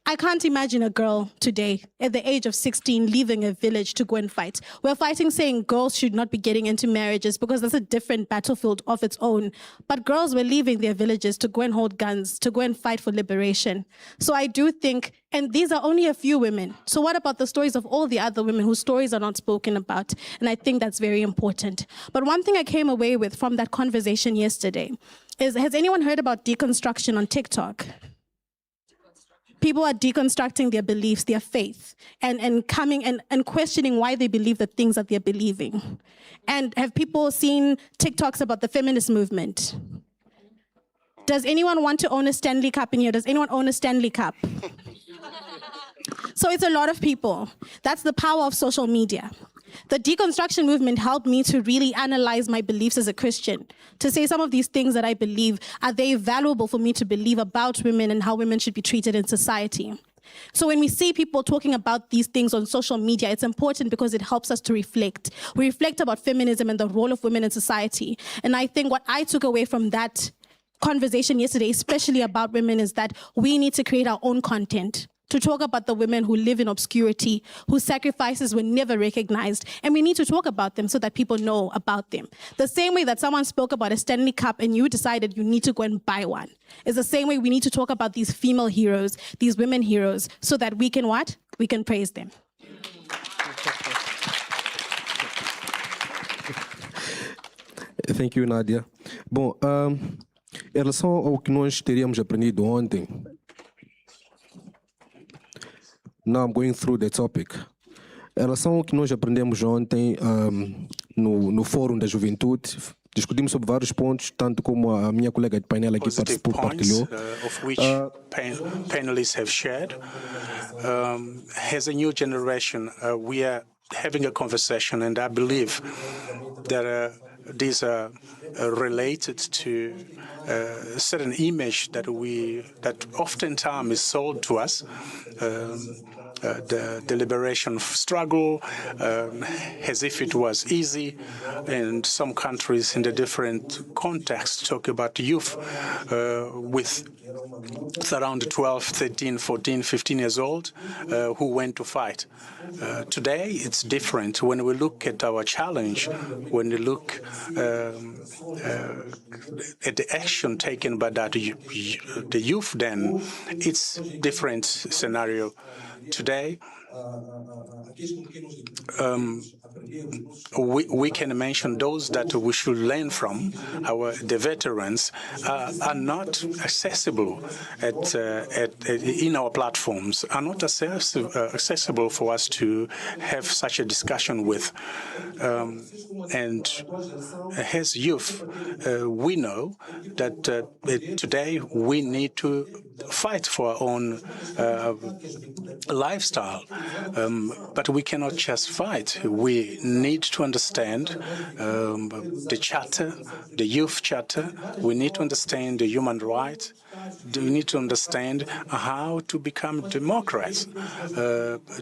I can't imagine a girl today at the age of 16 leaving a village to go and fight. We're fighting saying girls should not be getting into marriages because that's a different battlefield of its own. But girls were leaving their villages to go and hold guns, to go and fight for liberation. So I do think, and these are only a few women. So what about the stories of all the other women whose stories are not spoken about? And I think that's very important. But one thing I came away with from that conversation yesterday is, has anyone heard about deconstruction on TikTok? People are deconstructing their beliefs, their faith, and coming and questioning why they believe the things that they're believing. And have people seen TikToks about the feminist movement? Does anyone want to own a Stanley Cup in here? Does anyone own a Stanley Cup? So it's a lot of people. That's the power of social media. The deconstruction movement helped me to really analyze my beliefs as a Christian, to say some of these things that I believe, are they valuable for me to believe about women and how women should be treated in society? So when we see people talking about these things on social media, it's important because it helps us to reflect. We reflect about feminism and the role of women in society. And I think what I took away from that conversation yesterday, especially about women, is that we need to create our own content to talk about the women who live in obscurity, whose sacrifices were never recognized. And we need to talk about them so that people know about them. The same way that someone spoke about a Stanley Cup and you decided you need to go and buy one, is the same way we need to talk about these female heroes, these women heroes, so that we can what? We can praise them. Thank you, Nadia. Bom, em relação ao que nós teríamos aprendido ontem, now I'm going through the topic. Em relação ao que nós aprendemos ontem no Fórum da Juventude, discutimos sobre vários pontos, tanto como a minha colega de painel aqui partilhou. Of which panelists have shared. As a new generation, we are having a conversation, and I believe that these are related to a certain image that oftentimes is sold to us. The liberation struggle as if it was easy, and some countries in the different contexts talk about youth with around 12, 13, 14, 15 years old who went to fight. Today it's different. When we look at our challenge, when we look at the action taken by the youth, then it's different scenario. Today, we can mention those that we should learn from. The veterans are not accessible in our platforms, are not accessible for us to have such a discussion with. And as youth, we know that today we need to fight for our own lifestyle, but we cannot just fight. We need to understand the charter, the youth charter. We need to understand the human rights. We need to understand how to become democrats.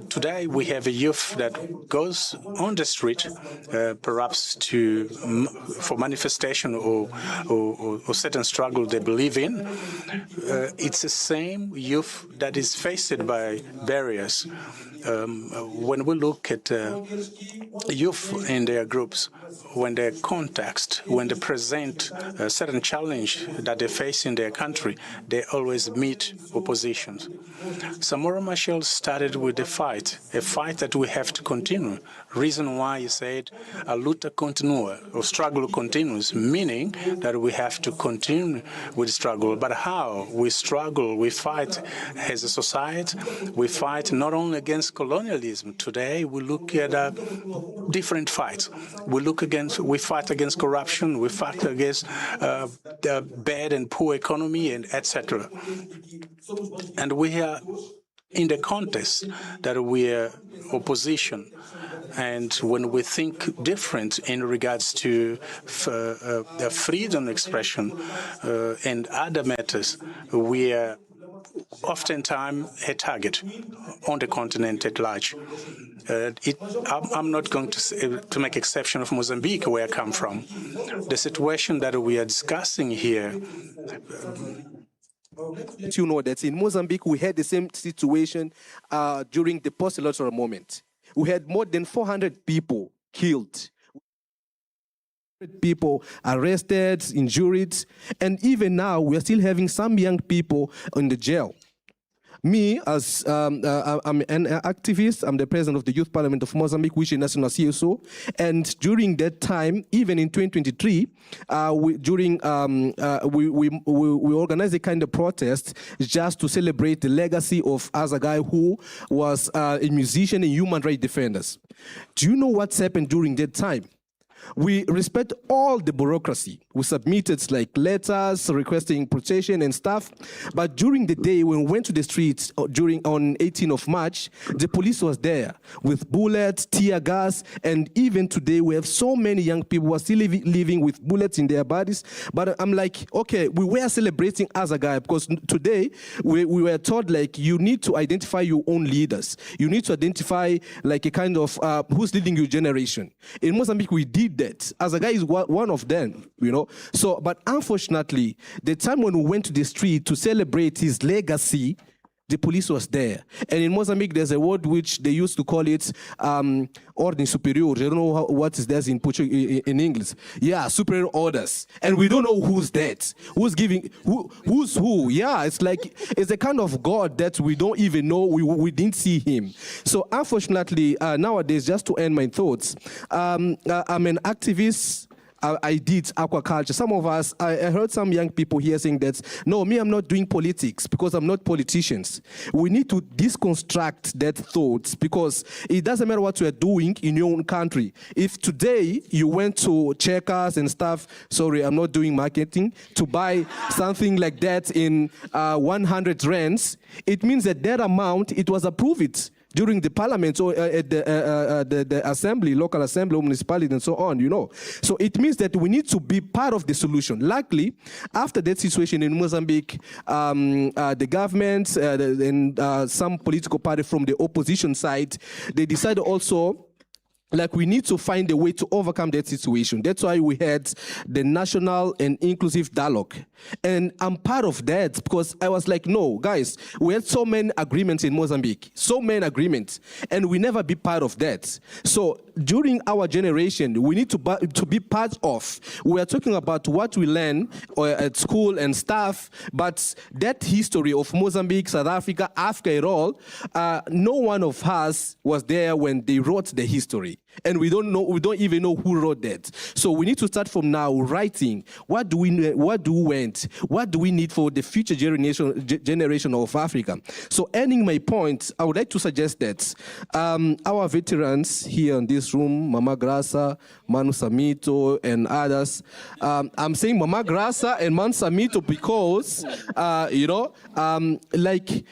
Today we have a youth that goes on the street, perhaps for manifestation or certain struggle they believe in. It's the same youth that is faced by barriers. When we look at youth in their groups, when they context, when they present a certain challenge that they face in their country, they always meet oppositions. Samora Machel started with a fight that we have to continue. Reason why he said a Luta Continua, or struggle continues, meaning that we have to continue with the struggle. But how? We struggle, we fight as a society, we fight not only against colonialism. Today we look at different fights. We fight against corruption, we fight against the bad and poor economy, and etc. And we are in the context that we are opposition. And when we think different in regards to freedom of expression and other matters, we are oftentimes a target on the continent at large. I'm not going to make exception of Mozambique, where I come from. The situation that we are discussing here Let you know that in Mozambique, we had the same situation during the post-electoral moment. We had more than 400 people killed, people arrested, injured, and even now, we are still having some young people in the jail. Me, as I'm an activist, I'm the president of the Youth Parliament of Mozambique, which is national CSO. And during that time, even in 2023, we organized a kind of protest just to celebrate the legacy of as a guy who was a musician and human rights defenders. Do you know what's happened during that time? We respect all the bureaucracy. We submitted like letters requesting protection and stuff. But during the day when we went to the streets on 18th of March, the police was there with bullets, tear gas, and even today we have so many young people who are still living with bullets in their bodies. But I'm like, okay, we were celebrating as a guy because today we were told like you need to identify your own leaders. You need to identify like a kind of who's leading your generation. In Mozambique, we did that. As a guy is one of them, you know. So, but unfortunately, the time when we went to the street to celebrate his legacy, the police was there. And in Mozambique, there's a word which they used to call it ordem superior. I don't know what is that in Portuguese, in English. Yeah, superior orders. And we don't know who's that. Who's giving, who's who. Yeah, it's like, it's a kind of God that we don't even know. We didn't see him. So unfortunately, nowadays, just to end my thoughts, I'm an activist. I did aquaculture. Some of us, I heard some young people here saying that, no, me, I'm not doing politics because I'm not politicians. We need to deconstruct that thought because it doesn't matter what you are doing in your own country. If today you went to Checkers and stuff, sorry, I'm not doing marketing, to buy something like that in 100 rands, it means that that amount, it was approved during the parliament or at the assembly, local assembly, municipality, and so on, you know. So it means that we need to be part of the solution. Luckily, after that situation in Mozambique, the government and some political party from the opposition side, they decided also like we need to find a way to overcome that situation. That's why we had the national and inclusive dialogue. And I'm part of that because I was like, no, guys, we had so many agreements in Mozambique, so many agreements, and we never be part of that. So during our generation, we need to be part of. We are talking about what we learn at school and stuff, but that history of Mozambique, South Africa, Africa at all, no one of us was there when they wrote the history. And we don't even know who wrote that. So we need to start from now writing. What do we want? What do we need for the future generation of Africa? So ending my point, I would like to suggest that our veterans here in this room, Mama Grasa, Manu Samito, and others, I'm saying Mama Grasa and Manu Samito because, you know, like,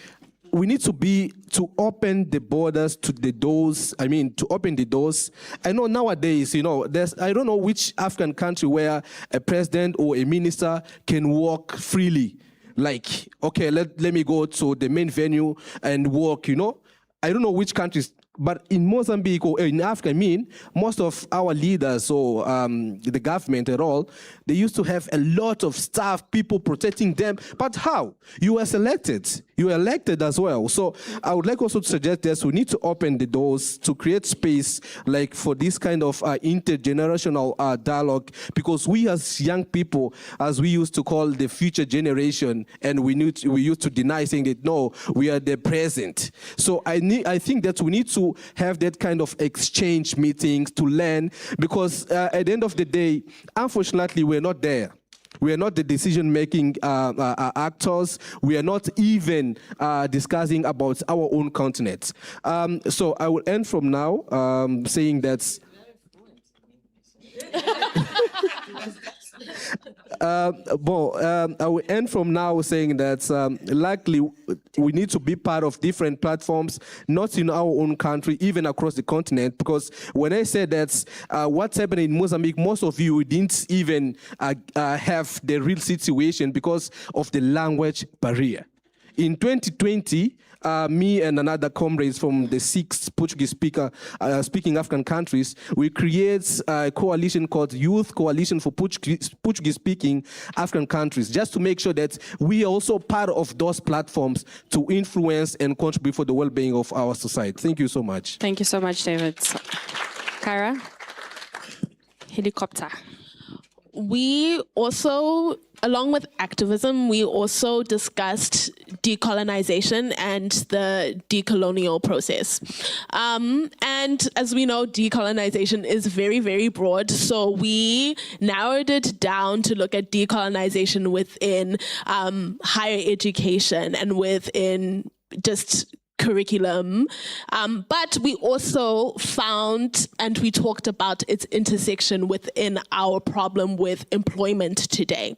we need to open the borders to the doors. I mean, to open the doors. I know nowadays, you know, I don't know which African country where a president or a minister can walk freely. Like, okay, let me go to the main venue and walk, you know. I don't know which countries. But in Mozambique or in Africa, I mean, most of our leaders or the government at all, they used to have a lot of staff, people protecting them. But how? You were selected. You were elected as well. So I would like also to suggest that we need to open the doors to create space like for this kind of intergenerational dialogue, because we as young people, as we used to call the future generation, and we used to deny saying that, no, we are the present. So I think that we need to have that kind of exchange meetings to learn, because at the end of the day, unfortunately, we're not there. We are not the decision-making actors. We are not even discussing about our own continent. So I will end from now saying that I will end from now saying that likely we need to be part of different platforms, not in our own country, even across the continent, because when I say that what's happening in Mozambique, most of you didn't even have the real situation because of the language barrier. In 2020, me and another comrades from the 6 Portuguese speaking African countries, we create a coalition called Youth Coalition for Portuguese speaking African countries, just to make sure that we are also part of those platforms to influence and contribute for the well-being of our society. Thank you so much. Thank you so much, David. Kyra? Helicopter. We also, along with activism, we also discussed decolonization and the decolonial process. And as we know, decolonization is very, very broad. So we narrowed it down to look at decolonization within higher education and within just curriculum, but we also found and we talked about its intersection within our problem with employment today,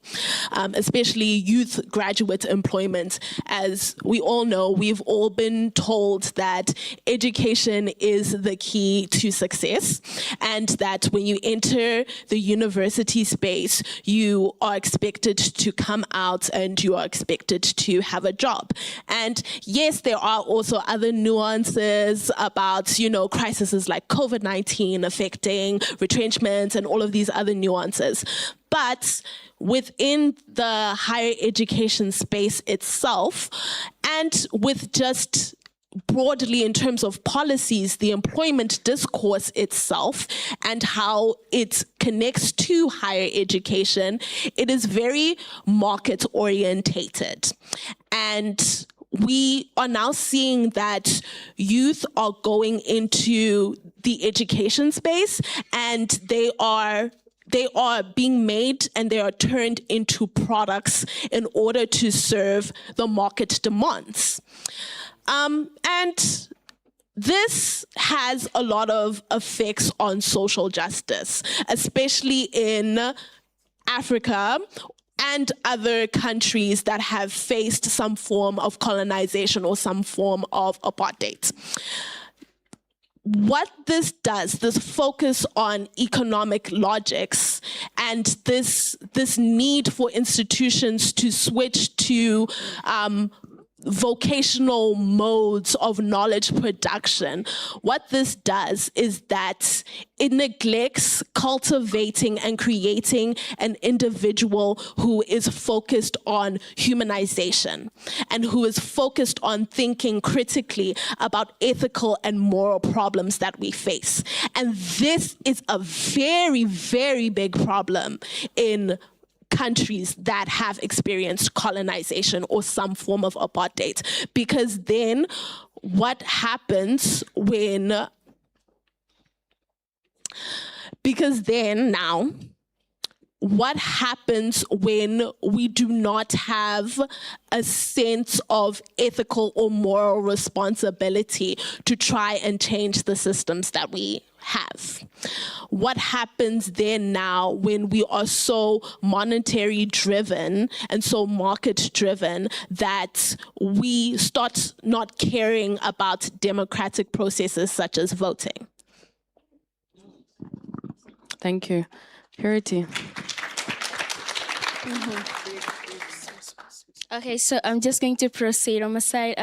especially youth graduate employment. As we all know, we've all been told that education is the key to success, and that when you enter the university space, you are expected to come out and you are expected to have a job. And yes, there are also other nuances about, crises like COVID-19 affecting retrenchment and all of these other nuances. But within the higher education space itself, and with just broadly in terms of policies, the employment discourse itself and how it connects to higher education, it is very market orientated. And we are now seeing that youth are going into the education space and they are being made and they are turned into products in order to serve the market demands. And this has a lot of effects on social justice, especially in Africa and other countries that have faced some form of colonization or some form of apartheid. What this does, this focus on economic logics and this need for institutions to switch to vocational modes of knowledge production, what this does is that it neglects cultivating and creating an individual who is focused on humanization and who is focused on thinking critically about ethical and moral problems that we face. And this is a very, very big problem in countries that have experienced colonization or some form of apartheid, because then what happens when, what happens when we do not have a sense of ethical or moral responsibility to try and change the systems that we have? What happens then now when we are so monetary driven and so market driven that we start not caring about democratic processes such as voting? Thank you. Purity. Okay, so I'm just going to proceed on my side.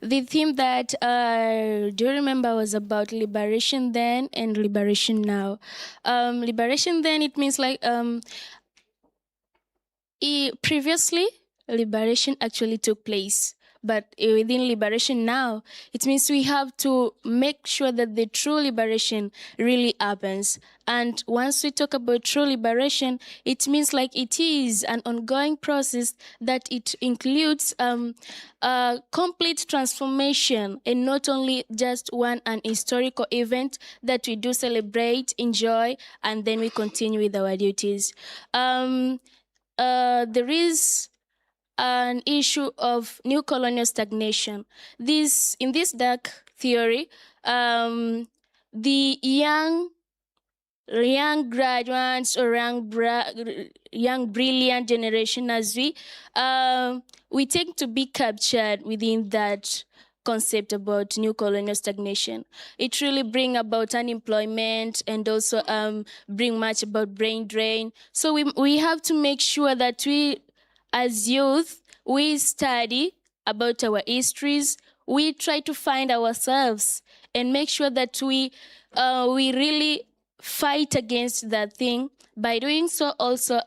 The theme that I do remember was about liberation then and liberation now. Liberation then, it means like previously, liberation actually took place. But within liberation now, it means we have to make sure that the true liberation really happens. And once we talk about true liberation, it means like it is an ongoing process that it includes a complete transformation and not only just an historical event that we do celebrate, enjoy, and then we continue with our duties. There is an issue of new colonial stagnation. In this dark theory, the young graduates or young brilliant generation, as we tend to be captured within that concept about new colonial stagnation. It really bring about unemployment and also bring much about brain drain. So we have to make sure that we, as youth, we study about our histories, we try to find ourselves and make sure that we really fight against that thing. By doing so, also,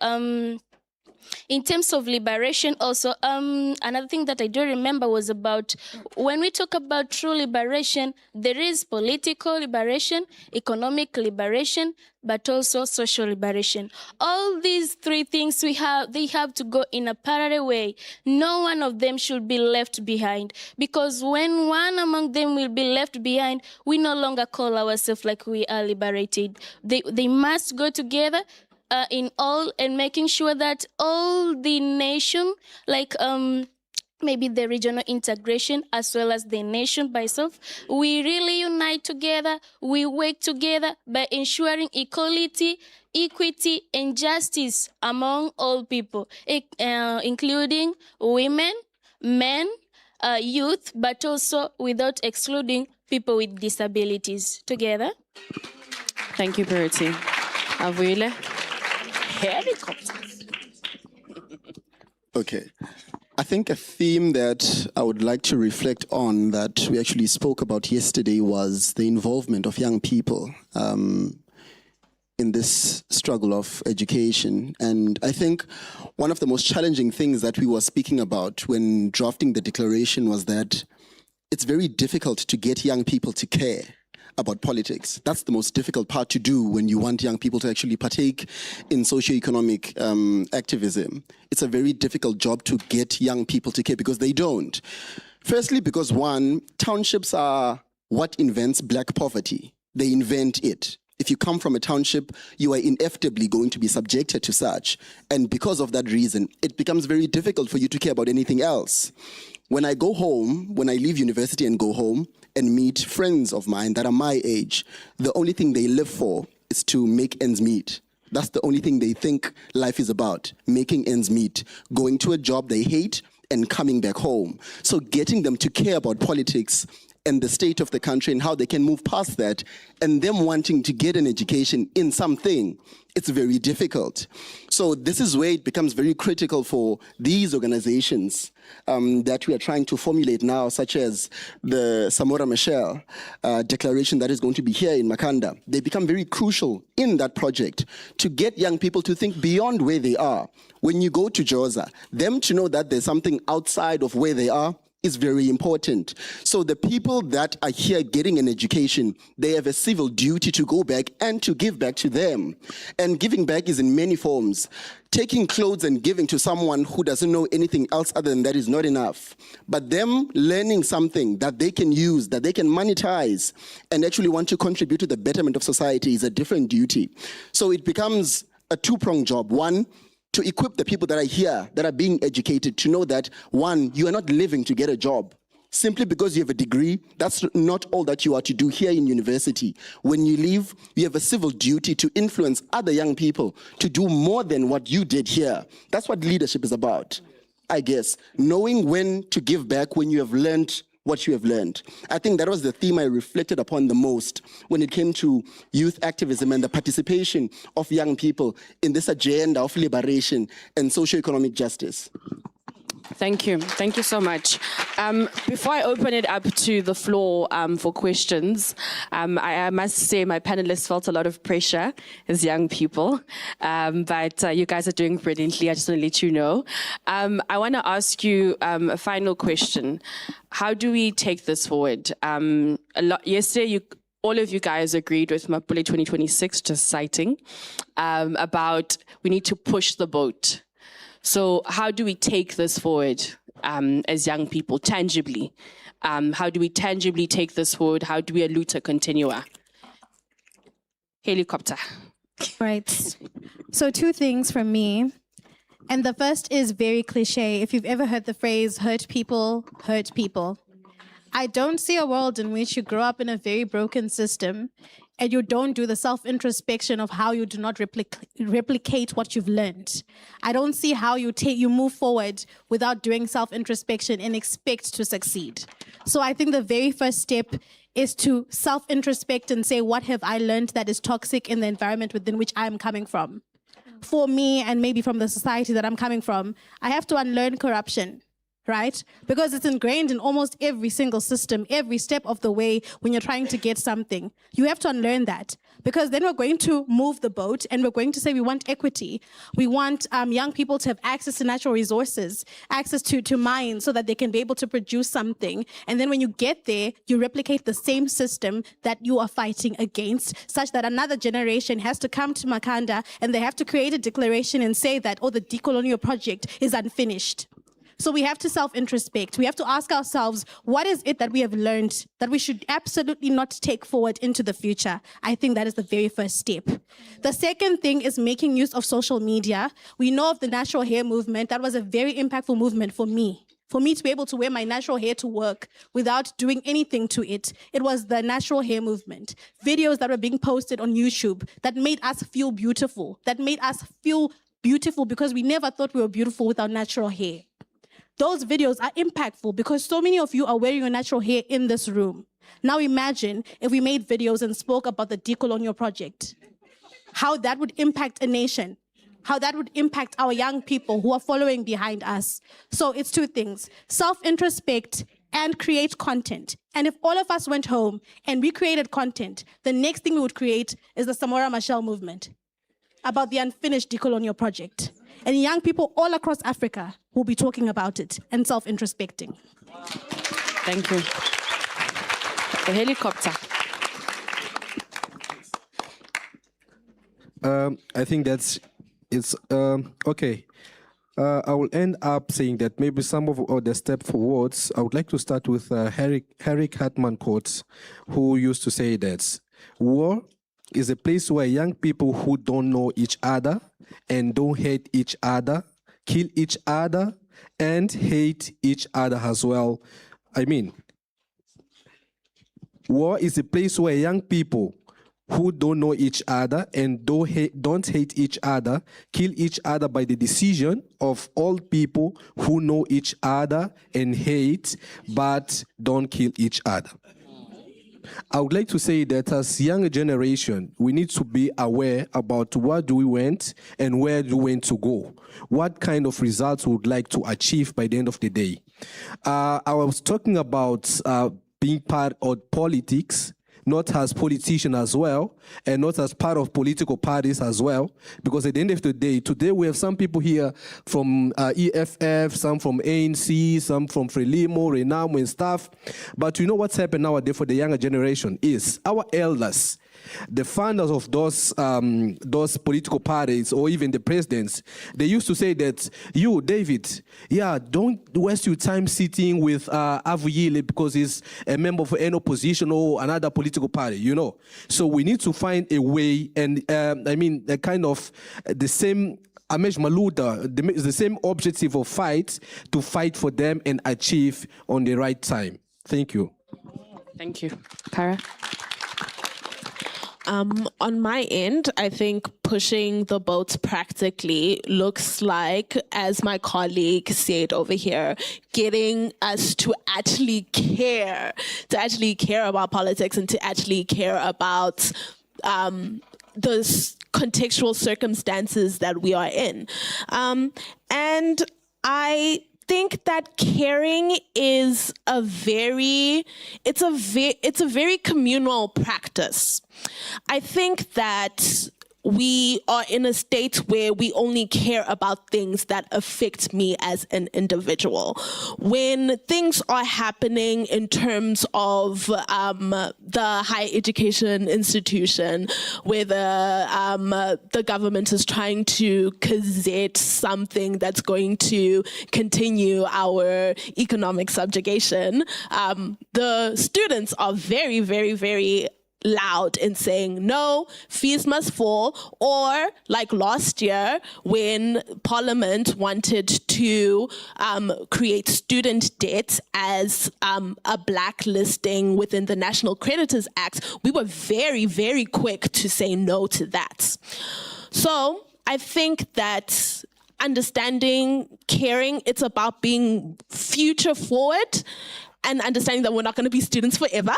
in terms of liberation, also, another thing that I do remember was about when we talk about true liberation, there is political liberation, economic liberation, but also social liberation. All these three things they have to go in a parallel way. No one of them should be left behind, because when one among them will be left behind, we no longer call ourselves like we are liberated. They must go together. In all, and making sure that all the nation, like maybe the regional integration as well as the nation by itself, we really unite together, we work together by ensuring equality, equity, and justice among all people, including women, men, youth, but also without excluding people with disabilities. Together. Thank you, Purity. Avuyile. Okay. I think a theme that I would like to reflect on that we actually spoke about yesterday was the involvement of young people in this struggle of education. And I think one of the most challenging things that we were speaking about when drafting the declaration was that it's very difficult to get young people to care about politics. That's the most difficult part to do when you want young people to actually partake in socio-economic activism. It's a very difficult job to get young people to care because they don't. Firstly, because one, townships are what invents black poverty. They invent it. If you come from a township, you are inevitably going to be subjected to such. And because of that reason, it becomes very difficult for you to care about anything else. When I go home, when I leave university and go home and meet friends of mine that are my age, the only thing they live for is to make ends meet. That's the only thing they think life is about, making ends meet, going to a job they hate and coming back home. So getting them to care about politics and the state of the country and how they can move past that, and them wanting to get an education in something, it's very difficult. So this is where it becomes very critical for these organizations that we are trying to formulate now, such as the Samora Machel declaration that is going to be here in Makhanda. They become very crucial in that project to get young people to think beyond where they are. When you go to Joza, them to know that there's something outside of where they are is very important. So the people that are here getting an education, they have a civil duty to go back and to give back to them. And giving back is in many forms. Taking clothes and giving to someone who doesn't know anything else other than that is not enough. But them learning something that they can use, that they can monetize, and actually want to contribute to the betterment of society is a different duty. So it becomes a two-pronged job. One, to equip the people that are here, that are being educated, to know that, one, you are not living to get a job. Simply because you have a degree, that's not all that you are to do here in university. When you leave, you have a civil duty to influence other young people to do more than what you did here. That's what leadership is about, I guess. Knowing when to give back when you have learned what you have learned. I think that was the theme I reflected upon the most when it came to youth activism and the participation of young people in this agenda of liberation and socio-economic justice. Thank you. Thank you so much. Before I open it up to the floor for questions, I must say my panelists felt a lot of pressure as young people, but you guys are doing brilliantly. I just want to let you know. I want to ask you a final question. How do we take this forward? Yesterday, all of you guys agreed with Mapule 2026, just citing, about we need to push the boat. So how do we take this forward as young people, tangibly? How do we tangibly take this forward? How do we Luta Continua? Helicopter. Right. So 2 things from me. And the first is very cliche. If you've ever heard the phrase, hurt people, hurt people. I don't see a world in which you grow up in a very broken system and you don't do the self-introspection of how you do not replicate what you've learned. I don't see how you move forward without doing self-introspection and expect to succeed. So I think the very first step is to self-introspect and say, what have I learned that is toxic in the environment within which I'm coming from? For me, and maybe from the society that I'm coming from, I have to unlearn corruption. right? Because it's ingrained in almost every single system, every step of the way when you're trying to get something. You have to unlearn that, because then we're going to move the boat and we're going to say we want equity. We want young people to have access to natural resources, access to mines so that they can be able to produce something. And then when you get there, you replicate the same system that you are fighting against, such that another generation has to come to Makhanda and they have to create a declaration and say that, oh, the Decolonial project is unfinished. So we have to self-introspect. We have to ask ourselves, what is it that we have learned that we should absolutely not take forward into the future? I think that is the very first step. The second thing is making use of social media. We know of the natural hair movement. That was a very impactful movement for me. For me to be able to wear my natural hair to work without doing anything to it, it was the natural hair movement. Videos that were being posted on YouTube that made us feel beautiful, because we never thought we were beautiful with our natural hair. Those videos are impactful because so many of you are wearing your natural hair in this room. Now imagine if we made videos and spoke about the Decolonial project, how that would impact a nation, how that would impact our young people who are following behind us. So it's two things: self-introspect and create content. And if all of us went home and we created content, the next thing we would create is the Samora Machel movement about the unfinished Decolonial project. And young people all across Africa will be talking about it and self-introspecting. Thank you. The helicopter. I think it's okay. I will end up saying that maybe some of the step forwards, I would like to start with Harry Hartman quotes, who used to say that war is a place where young people who don't know each other and don't hate each other, kill each other, and hate each other as well. I mean, war is a place where young people who don't know each other and don't hate each other, kill each other by the decision of all people who know each other and hate, but don't kill each other. I would like to say that as younger generation, we need to be aware about what do we want and where do we want to go. What kind of results we would like to achieve by the end of the day. I was talking about being part of politics, not as politician as well, and not as part of political parties as well, because at the end of the day, today we have some people here from EFF, some from ANC, some from Frelimo, Renamo and stuff. But you know what's happened nowadays for the younger generation is our elders, the founders of those political parties or even the presidents, they used to say that, you, David, don't waste your time sitting with Avuyile because he's a member of an opposition or another political party, you know. So we need to find a way, and the kind of the same Amesh Maluda, the same objective of fight, to fight for them and achieve on the right time. Thank you. Thank you. Kara? On my end, I think pushing the boat practically looks like, as my colleague said over here, getting us to actually care about politics and to actually care about the contextual circumstances that we are in. And I think that caring is a very communal practice. I think that we are in a state where we only care about things that affect me as an individual. When things are happening in terms of the higher education institution, where the government is trying to gazette something that's going to continue our economic subjugation, the students are very, very, very loud in saying, no, fees must fall. Or like last year when Parliament wanted to create student debt as a blacklisting within the National Creditors Act, we were very, very quick to say no to that. So I think that understanding, caring, it's about being future forward and understanding that we're not going to be students forever.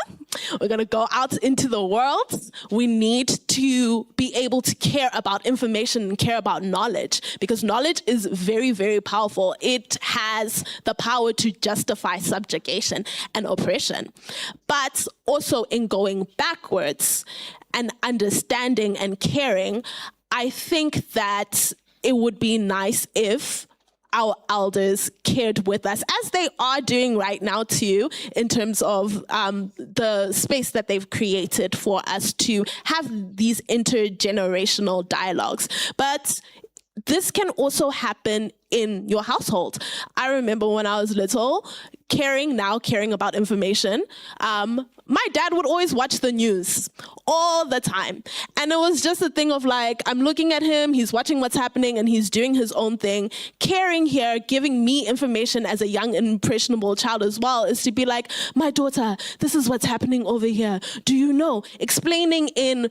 We're going to go out into the world. We need to be able to care about information and care about knowledge, because knowledge is very, very powerful. It has the power to justify subjugation and oppression. But also in going backwards and understanding and caring, I think that it would be nice if our elders cared with us, as they are doing right now too, in terms of the space that they've created for us to have these intergenerational dialogues. But this can also happen in your household. I remember when I was little, caring about information, my dad would always watch the news all the time. And it was just a thing of like, I'm looking at him, he's watching what's happening and he's doing his own thing. Caring here, giving me information as a young and impressionable child as well, is to be like, my daughter, this is what's happening over here. Do you know? Explaining in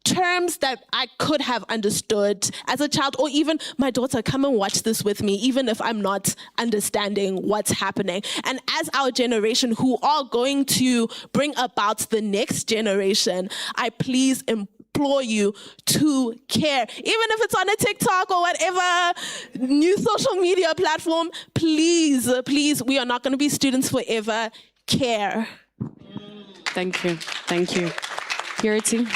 terms that I could have understood as a child, or even, my daughter, come and watch this with me, even if I'm not understanding what's happening. And as our generation who are going to bring about the next generation, I please implore you to care. Even if it's on a TikTok or whatever new social media platform, please, please, we are not going to be students forever. Care. Thank you. Thank you. Purity?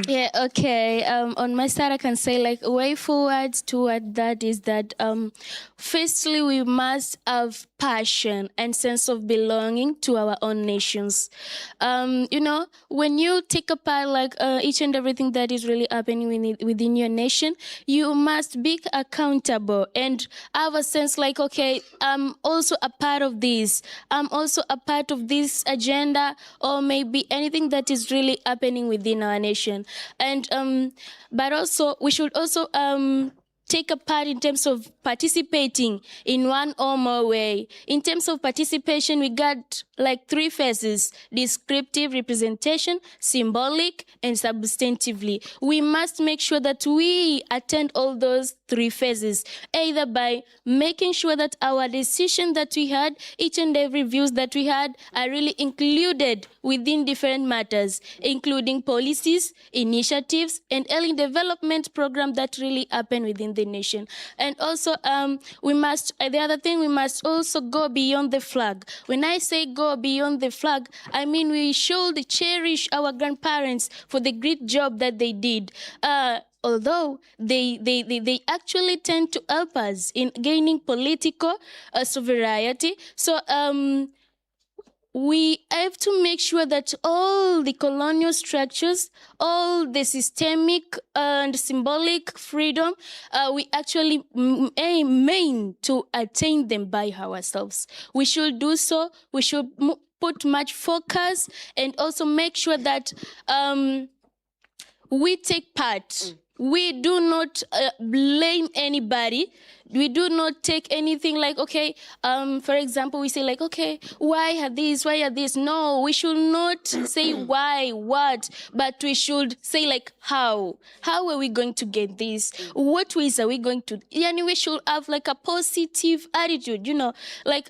Yeah, okay. On my side, I can say like a way forward toward that is that firstly, we must have passion and sense of belonging to our own nations. You know, when you take apart like each and everything that is really happening within your nation, you must be accountable and have a sense like, okay, I'm also a part of this. I'm also a part of this agenda, or maybe anything that is really happening within our nation. And but also we should also take a part in terms of participating in one or more way. In terms of participation, we got like 3 phases: descriptive, representation, symbolic, and substantively. We must make sure that we attend all those 3 phases, either by making sure that our decision that we had, each and every views that we had, are really included within different matters, including policies, initiatives, and early development programs that really happen within the nation. And also, we must also go beyond the flag. When I say go beyond the flag, I mean we should cherish our grandparents for the great job that they did. Although they actually tend to help us in gaining political sovereignty. So we have to make sure that all the colonial structures, all the systemic and symbolic freedom, we actually aim to attain them by ourselves. We should do so. We should put much focus and also make sure that we take part. We do not blame anybody. We do not take anything like, okay, for example, we say like, okay, why are this? No, we should not say why, what, but we should say like how. How are we going to get this? What ways are we going to? Yani we should have like a positive attitude, you know, like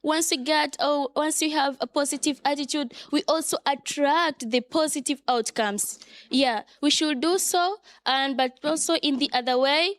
once you have a positive attitude, we also attract the positive outcomes. Yeah, we should do so, but also in the other way,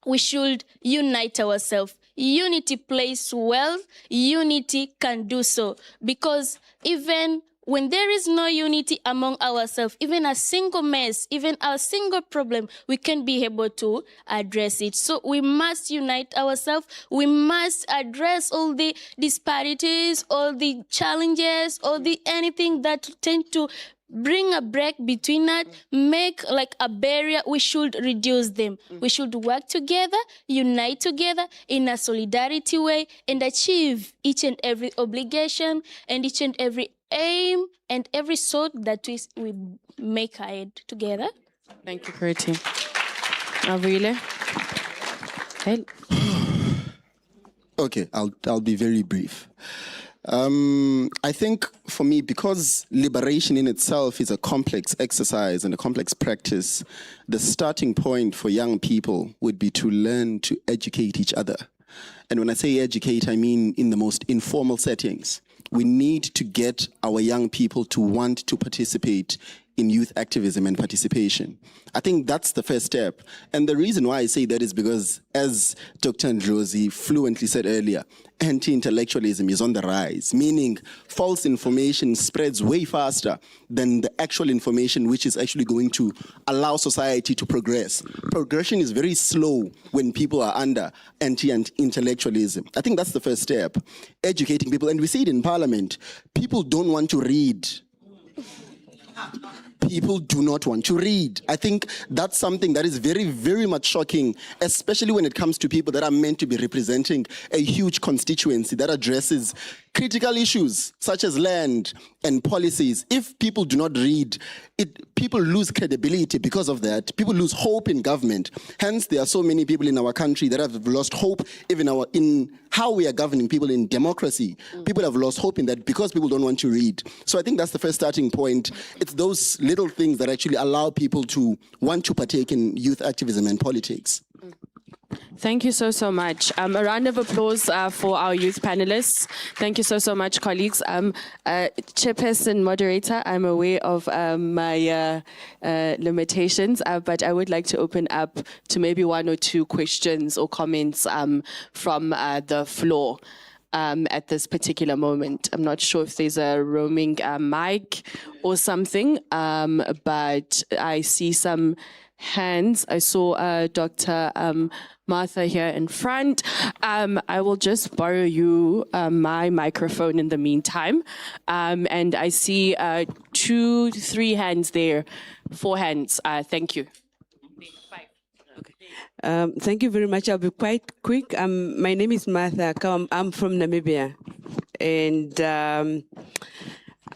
we should unite ourselves. Unity plays well. Unity can do so. Because even when there is no unity among ourselves, even a single mess, even a single problem, we can be able to address it. So we must unite ourselves. We must address all the disparities, all the challenges, all the anything that tend to bring a break between us, make like a barrier. We should reduce them. We should work together, unite together in a solidarity way, and achieve each and every obligation and each and every aim and every sort that we make ahead together. Thank you, Purity. Avile? Okay, I'll be very brief. I think for me, because liberation in itself is a complex exercise and a complex practice, the starting point for young people would be to learn to educate each other. And when I say educate, I mean in the most informal settings. We need to get our young people to want to participate in youth activism and participation. I think that's the first step. And the reason why I say that is because, as Dr. Ndlozi fluently said earlier, anti-intellectualism is on the rise, meaning false information spreads way faster than the actual information which is actually going to allow society to progress. Progression is very slow when people are under anti-intellectualism. I think that's the first step, educating people. And we see it in Parliament. People don't want to read. People do not want to read. I think that's something that is very, very much shocking, especially when it comes to people that are meant to be representing a huge constituency that addresses critical issues such as land and policies. If people do not read, people lose credibility because of that. People lose hope in government. Hence, there are so many people in our country that have lost hope even in how we are governing people in democracy. People have lost hope in that because people don't want to read. So I think that's the first starting point. It's those little things that actually allow people to want to partake in youth activism and politics. Thank you so much. A round of applause for our youth panelists. Thank you so much, colleagues. Chairperson, moderator, I'm aware of my limitations, but I would like to open up to maybe one or two questions or comments from the floor at this particular moment. I'm not sure if there's a roaming mic or something, but I see some hands. I saw Dr. Martha here in front. I will just borrow you my microphone in the meantime. And I see 2, 3 hands there, 4 hands. Thank you. Thank you very much. I'll be quite quick. My name is Martha. I'm from Namibia. And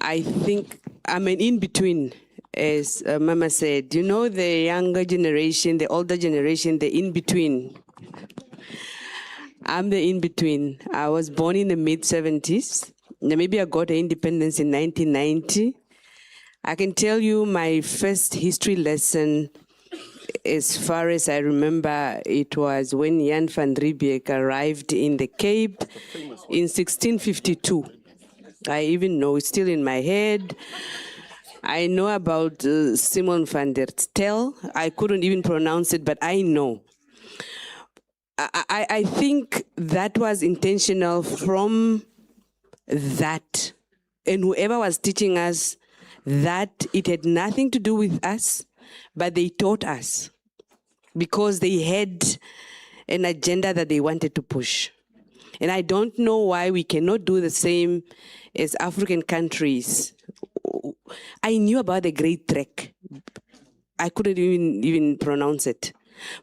I think I'm an in-between. As Mama said, you know, the younger generation, the older generation, the in-between. I'm the in-between. I was born in the mid-70s. Namibia got her independence in 1990. I can tell you my first history lesson, as far as I remember, it was when Jan van Riebeeck arrived in the Cape in 1652. I even know, it's still in my head. I know about Simon van der Stel. I couldn't even pronounce it, but I know. I think that was intentional from that. And whoever was teaching us that, it had nothing to do with us, but they taught us because they had an agenda that they wanted to push. And I don't know why we cannot do the same as African countries. I knew about the Great Trek. I couldn't even pronounce it.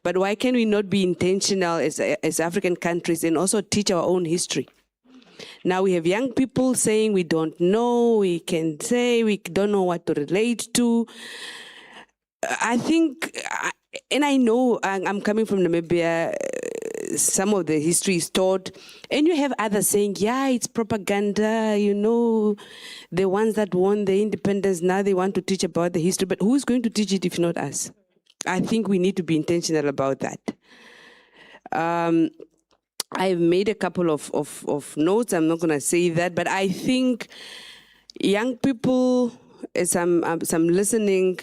But why can we not be intentional as African countries and also teach our own history? Now we have young people saying we don't know, we can say we don't know what to relate to. I think, and I know I'm coming from Namibia, some of the history is taught, and you have others saying, yeah, it's propaganda, you know, the ones that won the independence, now they want to teach about the history, but who's going to teach it if not us? I think we need to be intentional about that. I've made a couple of notes, I'm not gonna say that, but I think young people, as I'm listening,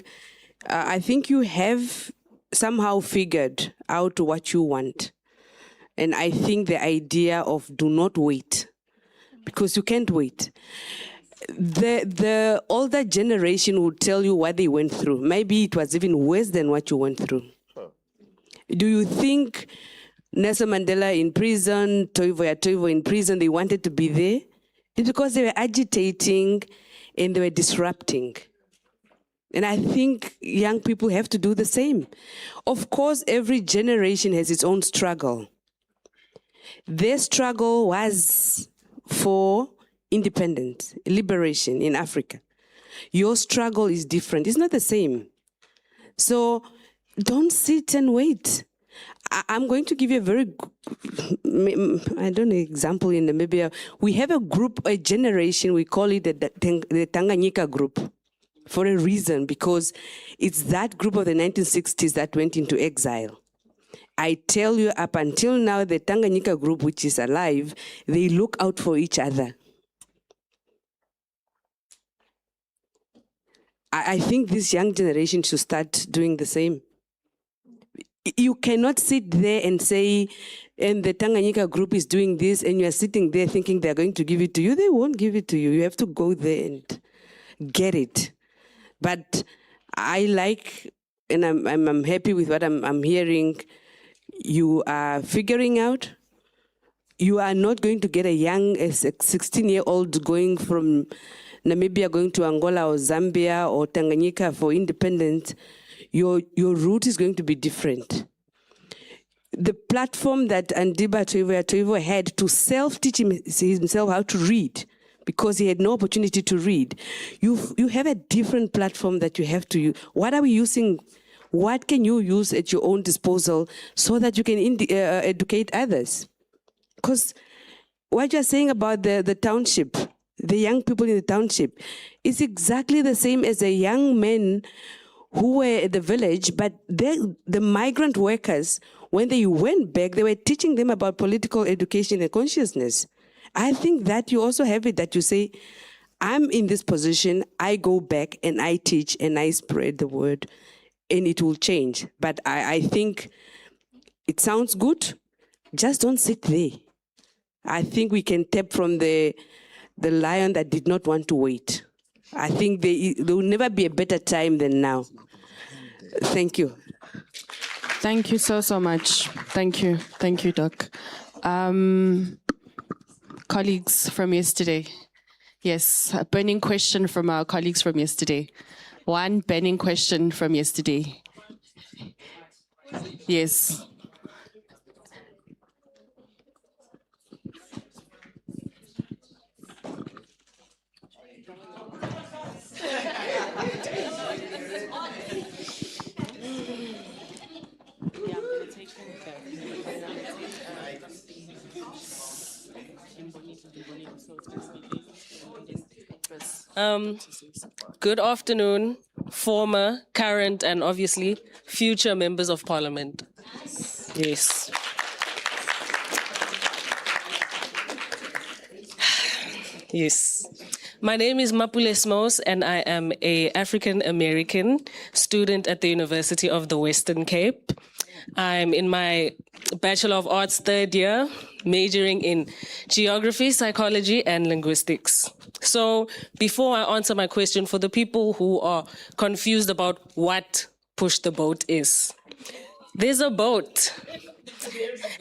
I think you have somehow figured out what you want. And I think the idea of do not wait, because you can't wait. The older generation would tell you what they went through. Maybe it was even worse than what you went through. Do you think Nelson Mandela in prison, Toivo in prison, they wanted to be there? It's because they were agitating and they were disrupting. And I think young people have to do the same. Of course, every generation has its own struggle. Their struggle was for independence, liberation in Africa. Your struggle is different. It's not the same. So don't sit and wait. I'm going to give you a very, I don't know, example in Namibia. We have a group, a generation, we call it the Tanganyika group for a reason, because it's that group of the 1960s that went into exile. I tell you, up until now, the Tanganyika group, which is alive, they look out for each other. I think this young generation should start doing the same. You cannot sit there and say, and the Tanganyika group is doing this, and you are sitting there thinking they're going to give it to you. They won't give it to you. You have to go there and get it. But I like, and I'm happy with what I'm hearing. You are figuring out. You are not going to get a young, a 16-year-old going from Namibia going to Angola or Zambia or Tanganyika for independence. Your route is going to be different. The platform that Andiba Toivo had to self-teach himself how to read, because he had no opportunity to read. You have a different platform that you have to use. What are we using? What can you use at your own disposal so that you can educate others? Because what you're saying about the township, the young people in the township, is exactly the same as the young men who were at the village, but the migrant workers, when they went back, they were teaching them about political education and consciousness. I think that you also have it, that you say, I'm in this position, I go back and I teach and I spread the word, and it will change. But I think it sounds good, just don't sit there. I think we can tap from the lion that did not want to wait. I think there will never be a better time than now. Thank you. Thank you so much. Thank you, Doc. Colleagues from yesterday. Yes, a burning question from our colleagues from yesterday. One burning question from yesterday. Yes. Good afternoon, former, current, and obviously future members of parliament. Yes. Yes. My name is Mapule Smos, and I am an African-American student at the University of the Western Cape. I'm in my Bachelor of Arts third year, majoring in geography, psychology, and linguistics. So before I answer my question, for the people who are confused about what Push the Boat is, there's a boat,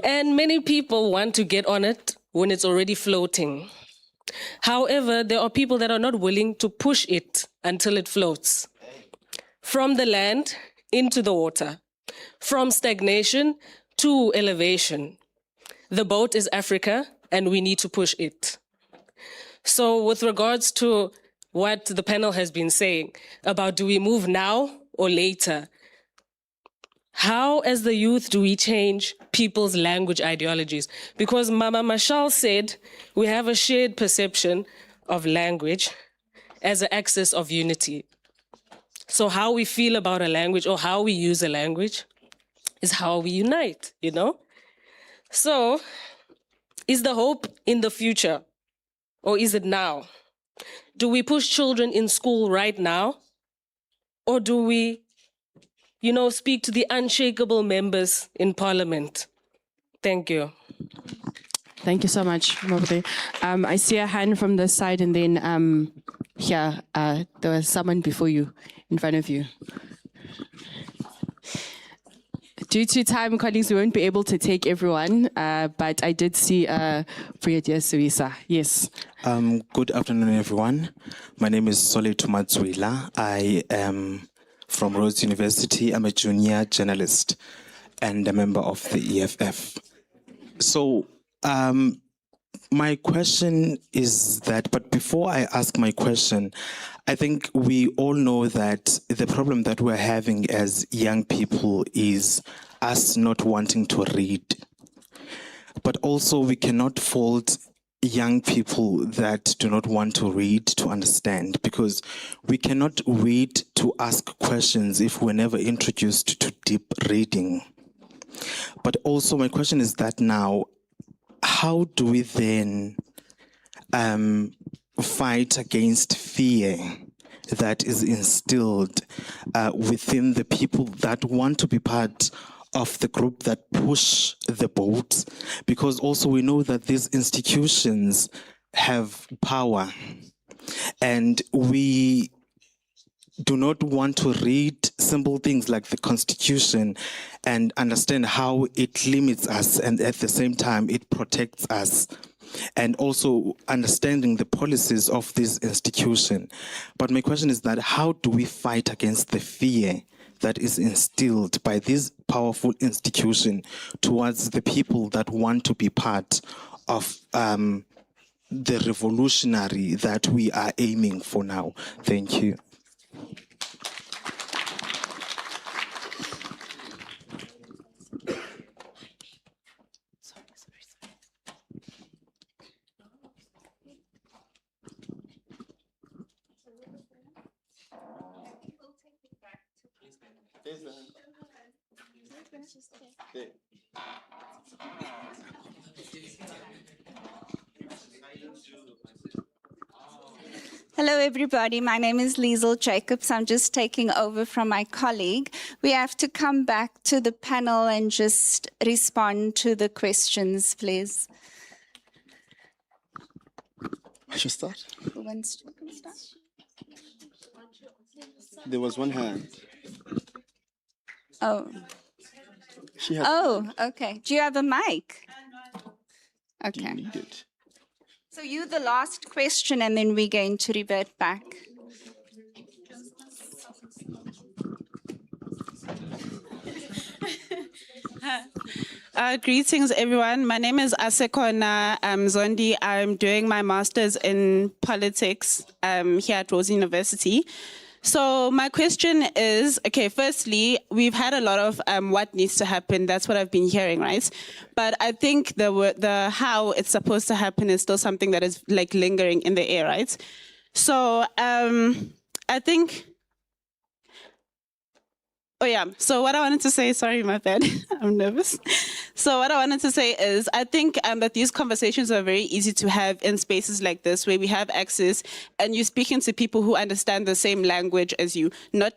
and many people want to get on it when it's already floating. However, there are people that are not willing to push it until it floats. From the land into the water, from stagnation to elevation. The boat is Africa, and we need to push it. So with regards to what the panel has been saying about do we move now or later, how as the youth do we change people's language ideologies? Because Mama Machel said we have a shared perception of language as an axis of unity. So how we feel about a language or how we use a language is how we unite, you know? So is the hope in the future, or is it now? Do we push children in school right now? Or do we, speak to the unshakable members in parliament? Thank you. Thank you so much, Mabure. I see a hand from this side, and then here, there was someone before you, in front of you. Due to time, colleagues, we won't be able to take everyone, but I did see Priyadia Suisa. Yes. Good afternoon, everyone. My name is Sole Tumatswila. I am from Rhodes University. I'm a junior journalist and a member of the EFF. So my question is that, but before I ask my question, I think we all know that the problem that we're having as young people is us not wanting to read. But also we cannot fault young people that do not want to read to understand, because we cannot wait to ask questions if we're never introduced to deep reading. But also my question is that now, how do we then fight against fear that is instilled within the people that want to be part of the group that push the boat? Because also we know that these institutions have power, and we do not want to read simple things like the Constitution and understand how it limits us and at the same time it protects us, and also understanding the policies of this institution. But my question is that how do we fight against the fear that is instilled by this powerful institution towards the people that want to be part of the revolutionary that we are aiming for now? Thank you. Hello, everybody. My name is Liesl Jacobs. I'm just taking over from my colleague. We have to come back to the panel and just respond to the questions, please. I should start. Who wants to start? There was one hand. Oh. She has. Oh, okay. Do you have a mic? Do you Okay. need it? So you the last question, and then we're going to revert back. Greetings, everyone. My name is Asekona Zondi. I'm doing my master's in politics here at Rhodes University. So my question is, okay, firstly, we've had a lot of what needs to happen. That's what I've been hearing, right? But I think the how it's supposed to happen is still something that is like lingering in the air, right? So I think, oh yeah, so what I wanted to say, sorry, my bad, I'm nervous. So what I wanted to say is, I think that these conversations are very easy to have in spaces like this, where we have access and you're speaking to people who understand the same language as you. Not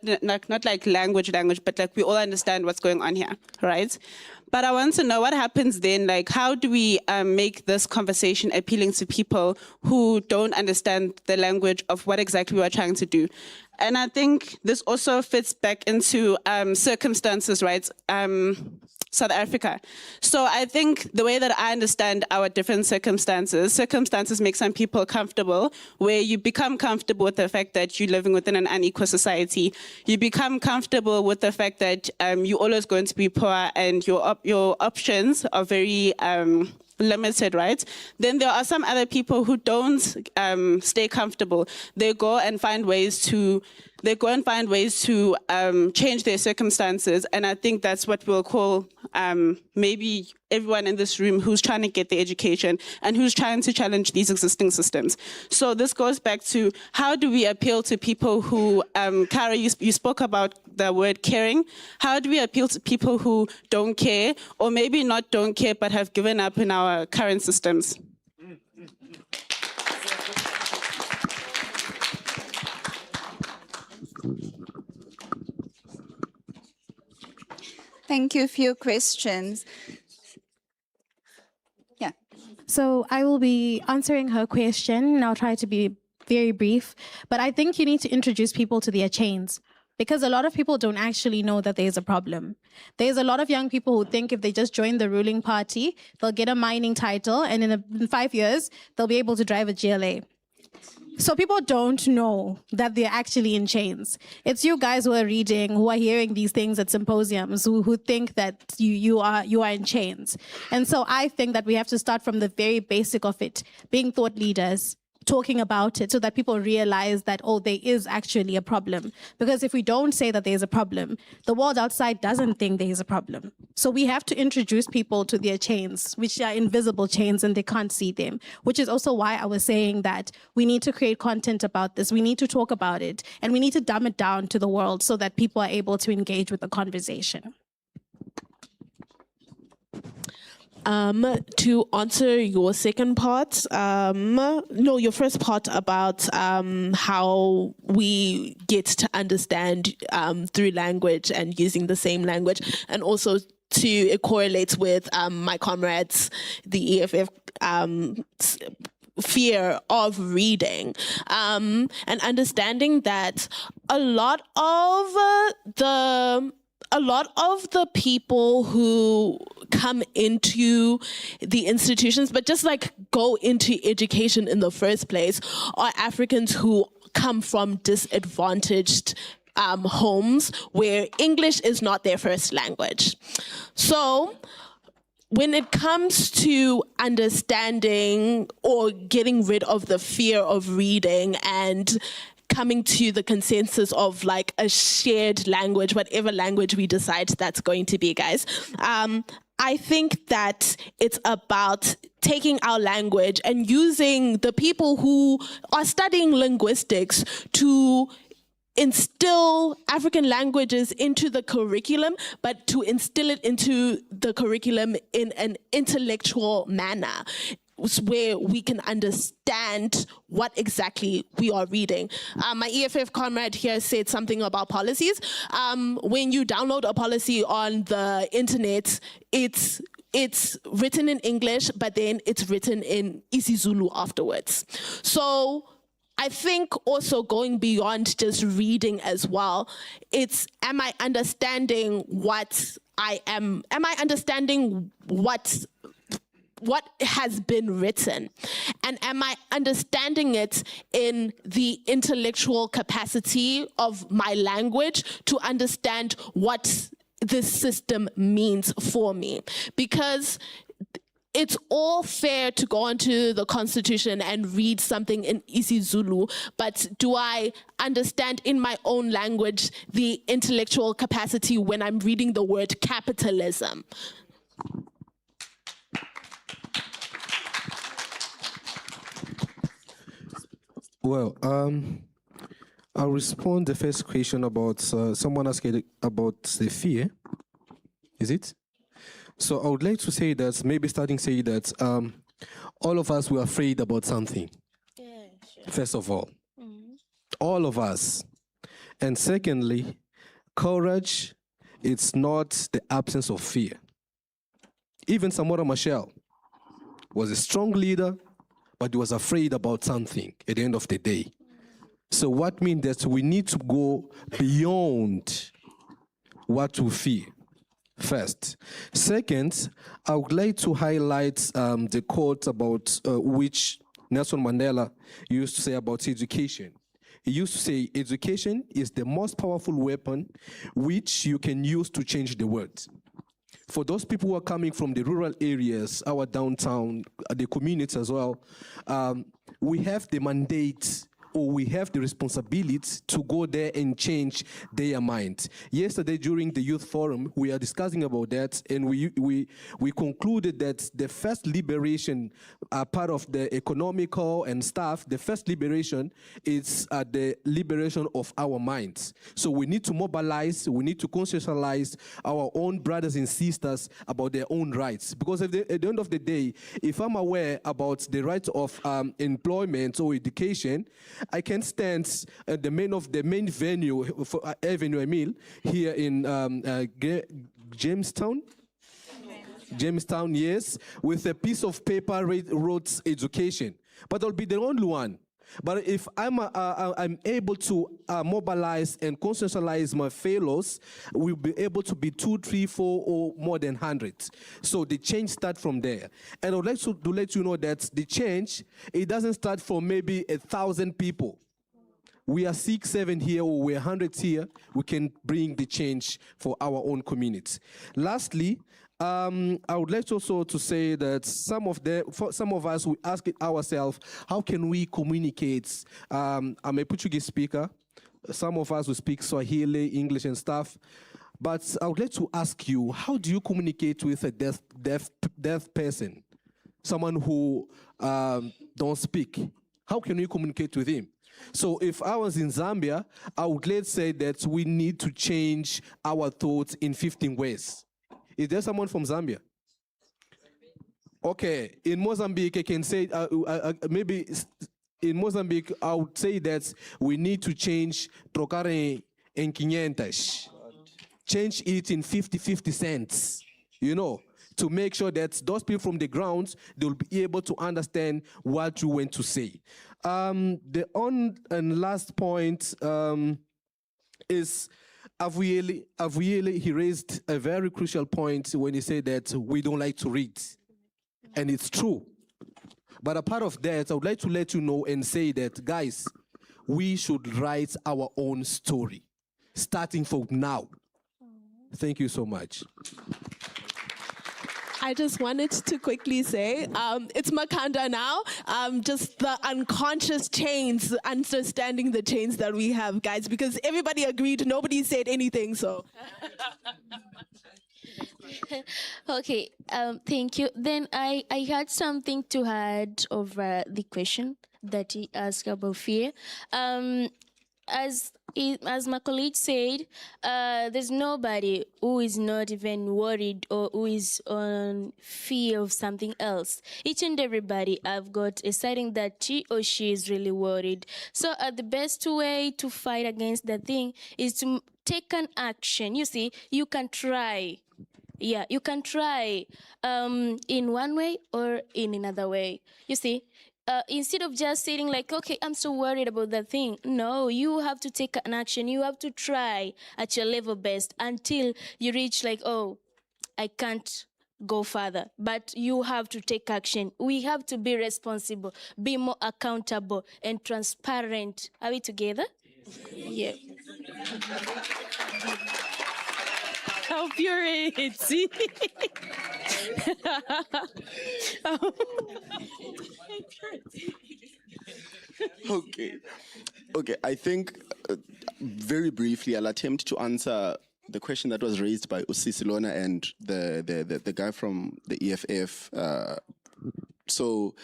like language, but like we all understand what's going on here, right? But I want to know what happens then, like how do we make this conversation appealing to people who don't understand the language of what exactly we're trying to do? And I think this also fits back into circumstances, right? South Africa. So I think the way that I understand our different circumstances make some people comfortable, where you become comfortable with the fact that you're living within an unequal society. You become comfortable with the fact that you're always going to be poor and your options are very limited, right? Then there are some other people who don't stay comfortable. They go and find ways to change their circumstances, and I think that's what we'll call maybe everyone in this room who's trying to get the education and who's trying to challenge these existing systems. So this goes back to how do we appeal to people who, Kara, you spoke about the word caring. How do we appeal to people who don't care, or maybe not don't care but have given up in our current systems? Thank you for your questions. Yeah. So I will be answering her question, and I'll try to be very brief. But I think you need to introduce people to their chains, because a lot of people don't actually know that there's a problem. There's a lot of young people who think if they just join the ruling party, they'll get a mining title, and in 5 years, they'll be able to drive a GLA. So people don't know that they're actually in chains. It's you guys who are reading, who are hearing these things at symposiums, who think that you are in chains. And so I think that we have to start from the very basic of it, being thought leaders, talking about it so that people realize that, oh, there is actually a problem. Because if we don't say that there's a problem, the world outside doesn't think there is a problem. So we have to introduce people to their chains, which are invisible chains and they can't see them, which is also why I was saying that we need to create content about this. We need to talk about it, and we need to dumb it down to the world so that people are able to engage with the conversation. To answer your second part, no, your first part about how we get to understand through language and using the same language, and also it correlates with my comrades, the EFF fear of reading, and understanding that a lot of the people who come into the institutions, but just like go into education in the first place, are Africans who come from disadvantaged homes where English is not their first language. So when it comes to understanding or getting rid of the fear of reading and coming to the consensus of like a shared language, whatever language we decide that's going to be, guys, I think that it's about taking our language and using the people who are studying linguistics to instill African languages into the curriculum, but to instill it into the curriculum in an intellectual manner, where we can understand what exactly we are reading. My EFF comrade here said something about policies. When you download a policy on the internet, it's written in English, but then it's written in isiZulu afterwards. So I think also going beyond just reading as well, it's, am I understanding what I am? Am I understanding what has been written? And am I understanding it in the intellectual capacity of my language to understand what this system means for me? Because it's all fair to go onto the Constitution and read something in isiZulu, but do I understand in my own language the intellectual capacity when I'm reading the word capitalism? Well, I'll respond the first question about someone asking about the fear. Is it? So I would like to say that, maybe starting say that all of us were afraid about something. Yeah, sure. First of all, all of us. And secondly, courage, it's not the absence of fear. Even Samora Machel was a strong leader, but he was afraid about something at the end of the day. So what means that we need to go beyond what we fear. First. Second, I would like to highlight the quote about which Nelson Mandela used to say about education. He used to say, education is the most powerful weapon which you can use to change the world. For those people who are coming from the rural areas, our downtown, the communities as well, we have the mandate, or we have the responsibility to go there and change their mind. Yesterday during the youth forum, we are discussing about that, and we concluded that the first liberation, part of the economical and stuff, the first liberation is the liberation of our minds. So we need to mobilize, we need to conscientize our own brothers and sisters about their own rights. Because at the end of the day, if I'm aware about the right of employment or education, I can stand at the main venue for Avenue Emile here in Jamestown. Jamestown, yes, with a piece of paper Rhodes education. But I'll be the only one. But if I'm able to mobilize and conscientize my fellows, we'll be able to be 2, 3, 4, or more than 100. So the change starts from there. And I would like to let you know that the change, it doesn't start from maybe 1,000 people. We are 6, 7 here, or we're 100 here. We can bring the change for our own community. Lastly, I would like also to say that for some of us, we ask it ourselves, how can we communicate? I'm a Portuguese speaker. Some of us will speak Swahili, English and stuff. But I would like to ask you, how do you communicate with a deaf person? Someone who don't speak. How can you communicate with him? So if I was in Zambia, I would let's say that we need to change our thoughts in 15 ways. Is there someone from Zambia? Okay, in Mozambique, I can say maybe in Mozambique, I would say that we need to change trocare en 500. Change it in 50 cents, to make sure that those people from the grounds, they'll be able to understand what you went to say. The and last point is Avuyele, he raised a very crucial point when he said that we don't like to read. And it's true. But a part of that, I would like to let you know and say that, guys, we should write our own story, starting from now. Thank you so much. I just wanted to quickly say, it's Makhanda now. Just the unconscious chains, understanding the chains that we have, guys, because everybody agreed, nobody said anything, so. Okay, thank you. Then I had something to add over the question that he asked about fear. As my colleague said, there's nobody who is not even worried or who is on fear of something else. Each and everybody have got a sign that he or she is really worried. So the best way to fight against that thing is to take an action. You see, you can try. Yeah, you can try in one way or in another way. You see, instead of just saying like, okay, I'm so worried about that thing. No, you have to take an action. You have to try at your level best until you reach like, oh, I can't go further. But you have to take action. We have to be responsible, be more accountable and transparent. Are we together? Yeah. How pure see? Okay, I think very briefly I'll attempt to answer the question that was raised by Usisilona and the guy from the EFF. So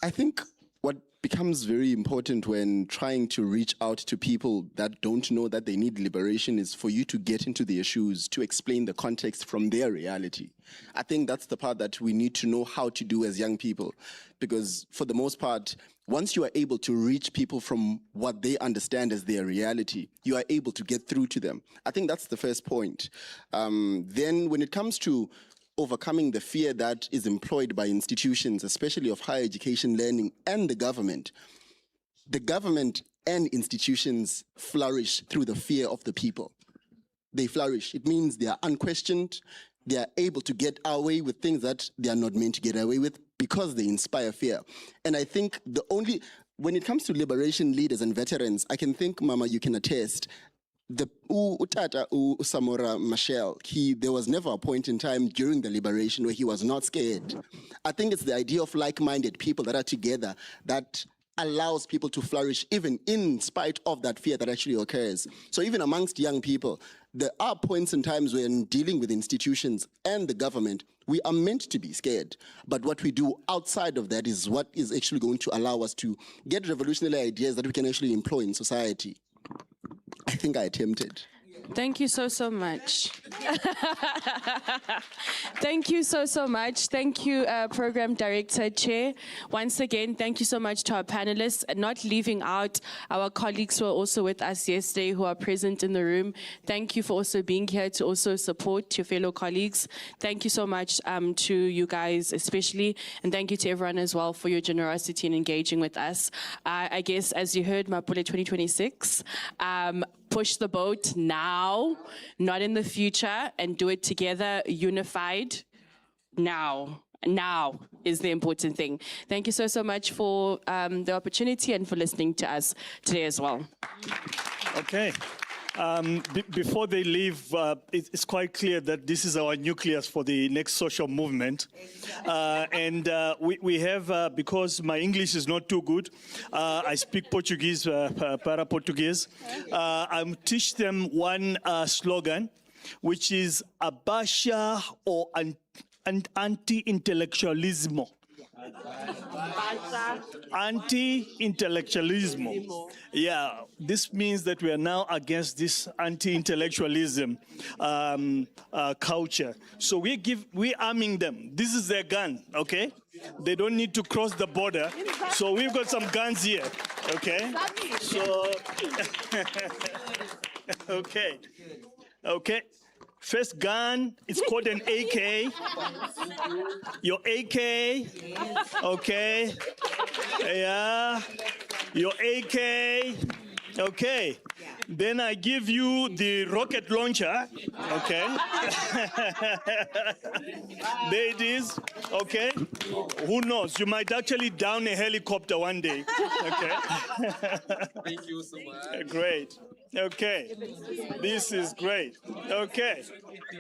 I think what becomes very important when trying to reach out to people that don't know that they need liberation is for you to get into their shoes, to explain the context from their reality. I think that's the part that we need to know how to do as young people, because for the most part, once you are able to reach people from what they understand as their reality, you are able to get through to them. I think that's the first point. Then when it comes to overcoming the fear that is employed by institutions, especially of higher education learning and the government and institutions flourish through the fear of the people. They flourish. It means they are unquestioned. They are able to get away with things that they are not meant to get away with because they inspire fear. And I think when it comes to liberation leaders and veterans, I can think, Mama, you can attest, Samora Machel, there was never a point in time during the liberation where he was not scared. I think it's the idea of like-minded people that are together that allows people to flourish even in spite of that fear that actually occurs. So even amongst young people, there are points and times when dealing with institutions and the government, we are meant to be scared. But what we do outside of that is what is actually going to allow us to get revolutionary ideas that we can actually employ in society. I think I attempted. Thank you so much. Thank you so much. Thank you, Program Director, Chair. Once again, thank you so much to our panelists, and not leaving out our colleagues who are also with us yesterday, who are present in the room. Thank you for also being here to also support your fellow colleagues. Thank you so much to you guys especially, and thank you to everyone as well for your generosity in engaging with us. I guess, as you heard, Mapule 2026, push the boat now, not in the future, and do it together, unified, now. Now is the important thing. Thank you so much for the opportunity and for listening to us today as well. Okay. Before they leave, it's quite clear that this is our nucleus for the next social movement. We have, because my English is not too good, I speak Portuguese, para-Portuguese. I teach them one slogan, which is abaixa o anti-intelectualismo. Anti-intellectualism. Yeah, this means that we are now against this anti-intellectualism culture. So we're arming them. This is their gun, okay? They don't need to cross the border. So we've got some guns here, okay? So, okay. First gun, it's called an AK. Your AK, okay. Yeah, your AK, okay. Then I give you the rocket launcher, okay. There it is, okay. Who knows, you might actually down a helicopter one day, okay. Thank you so much. Great. Okay, this is great. Okay,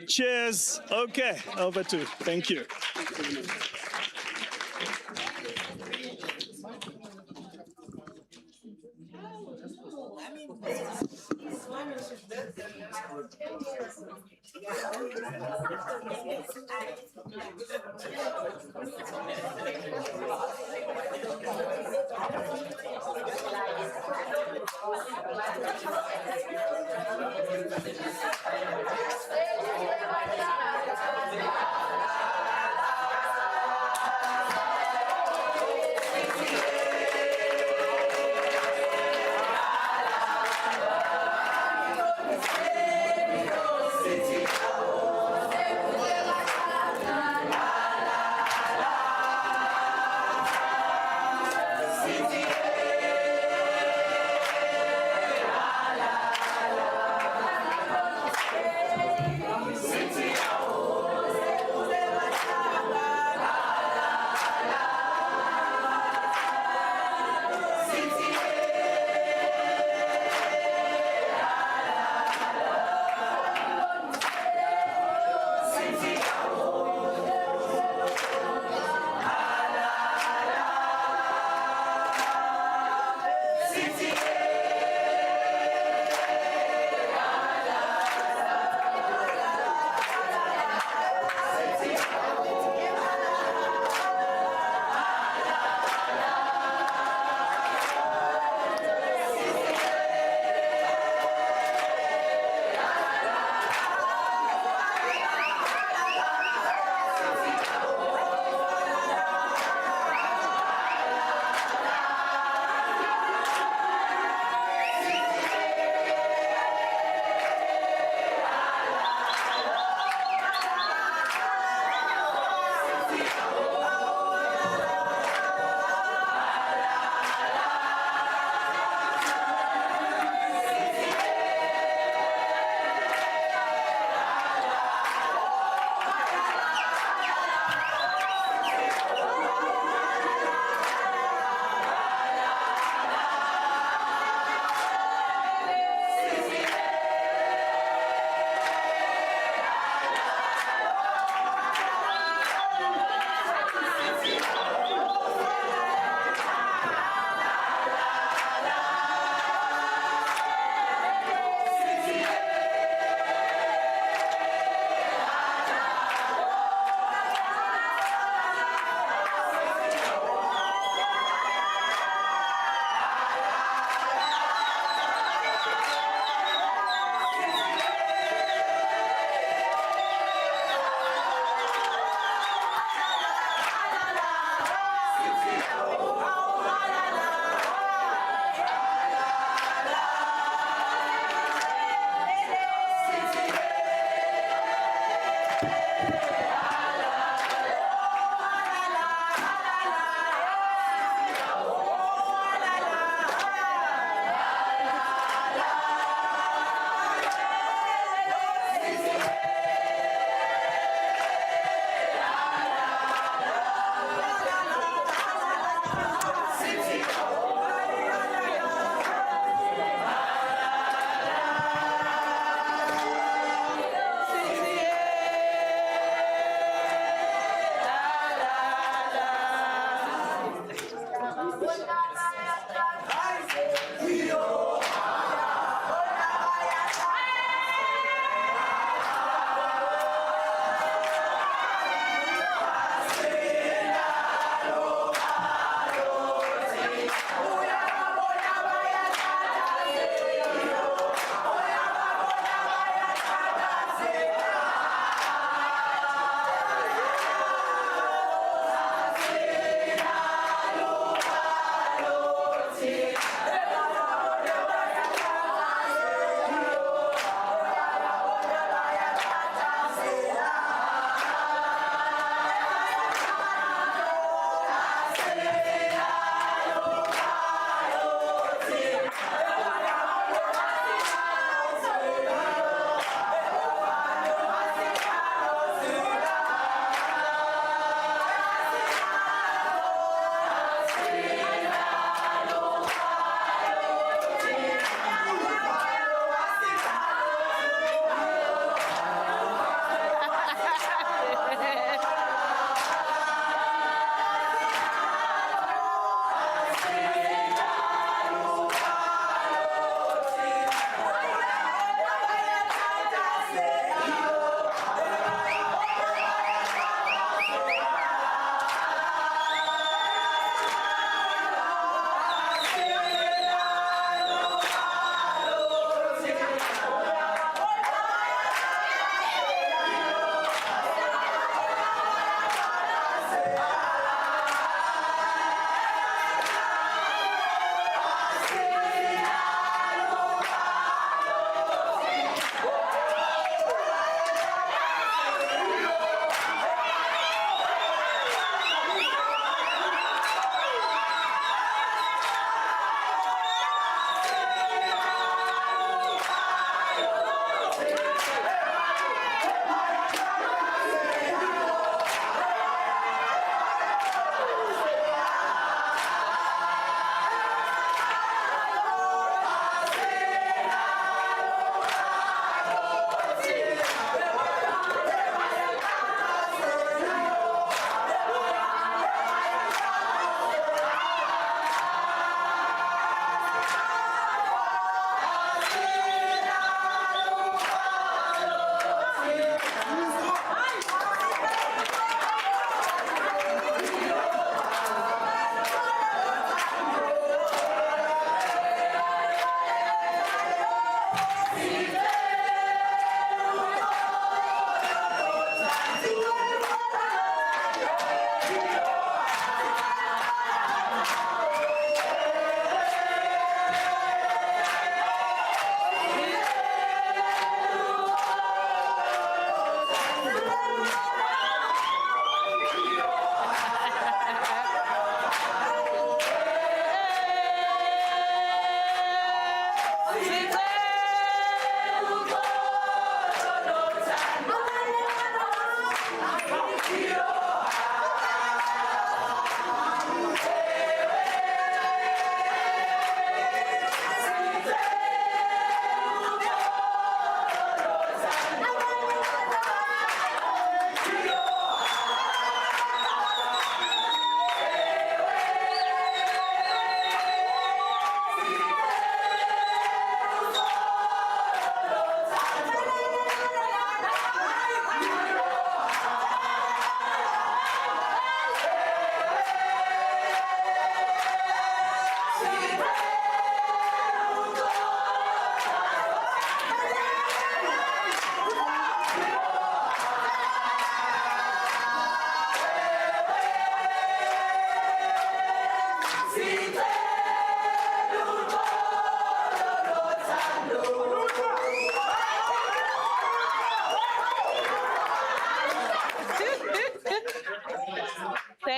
cheers. Okay, over to you. Thank you.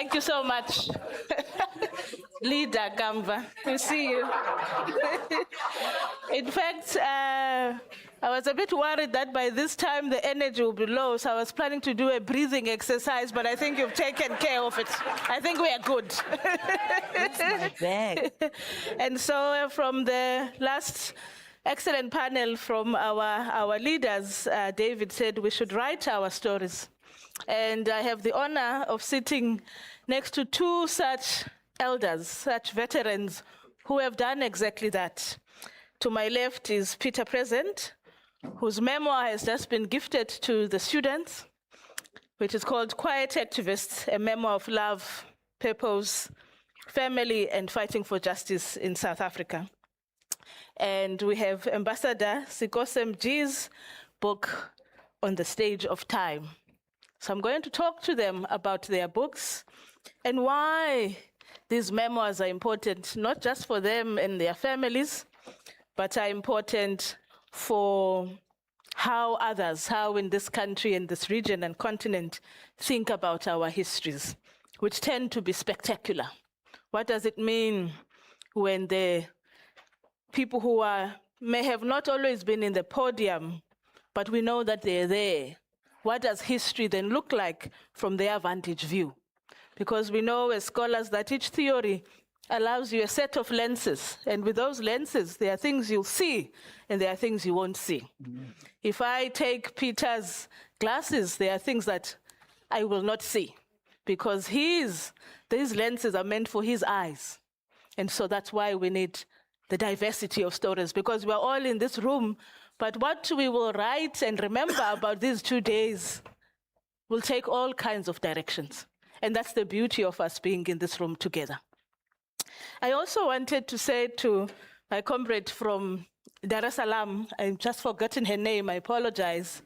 Thank you so much. Leader Gamba, we see you. In fact, I was a bit worried that by this time the energy will be low, so I was planning to do a breathing exercise, but I think you've taken care of it. I think we are good. That's my bag. And so from the last excellent panel from our leaders, David said we should write our stories. And I have the honor of sitting next to two such elders, such veterans who have done exactly that. To my left is Peter Present, whose memoir has just been gifted to the students, which is called Quiet Activists, a memoir of love, purpose, family, and fighting for justice in South Africa. And we have Ambassador Sikose Mji's book, On the Stage of Time. So I'm going to talk to them about their books and why these memoirs are important, not just for them and their families, but are important for how others, how in this country and this region and continent think about our histories, which tend to be spectacular. What does it mean when the people who may have not always been in the podium, but we know that they're there? What does history then look like from their vantage view? Because we know as scholars that each theory allows you a set of lenses, and with those lenses, there are things you'll see, and there are things you won't see. If I take Peter's glasses, there are things that I will not see, because these lenses are meant for his eyes. And so that's why we need the diversity of stories, because we're all in this room, but what we will write and remember about these 2 days will take all kinds of directions. And that's the beauty of us being in this room together. I also wanted to say to my comrade from Dar es Salaam, I've just forgotten her name, I apologize.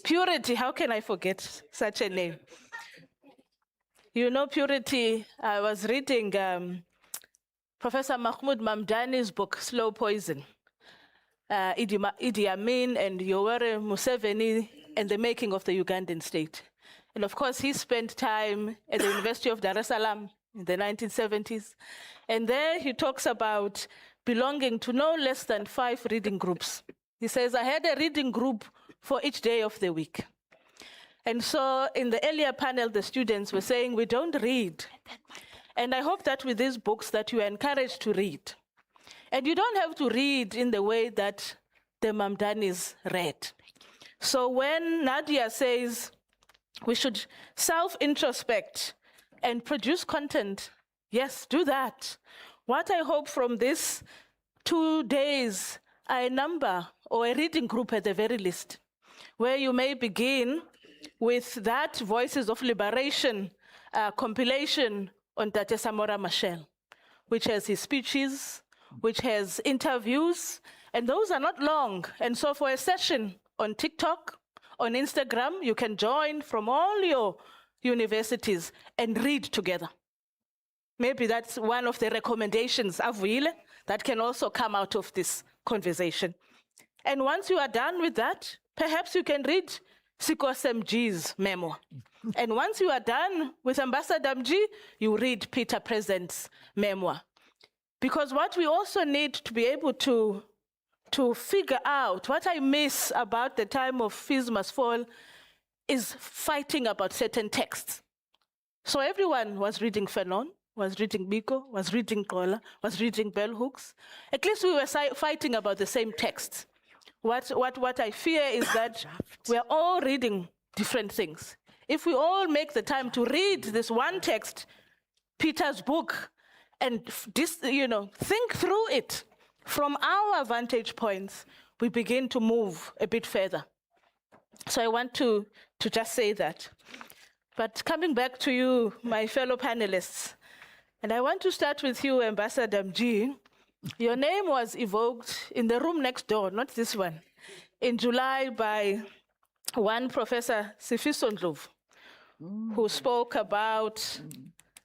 Purity, how can I forget such a name? You know, Purity, I was reading Professor Mahmoud Mamdani's book, Slow Poison, Idi Amin and Yoweri Museveni and the making of the Ugandan state. And of course, he spent time at the University of Dar es Salaam in the 1970s. And there he talks about belonging to no less than 5 reading groups. He says, I had a reading group for each day of the week. And so in the earlier panel, the students were saying, we don't read. And I hope that with these books that you are encouraged to read. And you don't have to read in the way that the Mamdanis read. So when Nadia says we should self-introspect and produce content, yes, do that. What I hope from this 2 days are a number or a reading group at the very least, where you may begin with that Voices of Liberation compilation on Tate Samora Machel, which has his speeches, which has interviews, and those are not long. And so for a session on TikTok, on Instagram, you can join from all your universities and read together. Maybe that's one of the recommendations, Avuile, that can also come out of this conversation. And once you are done with that, perhaps you can read Sikose Mji's memoir. And once you are done with Ambassador Mji, you read Peter Present's memoir. Because what we also need to be able to figure out, what I miss about the time of Fees Must Fall is fighting about certain texts. So everyone was reading Fanon, was reading Biko, was reading Kola, was reading Bell Hooks. At least we were fighting about the same texts. What I fear is that we're all reading different things. If we all make the time to read this one text, Peter's book, and think through it from our vantage points, we begin to move a bit further. So I want to just say that. But coming back to you, my fellow panelists, and I want to start with you, Ambassador Mji. Your name was evoked in the room next door, not this one, in July by one Professor Sifiso Ndlovu, who spoke about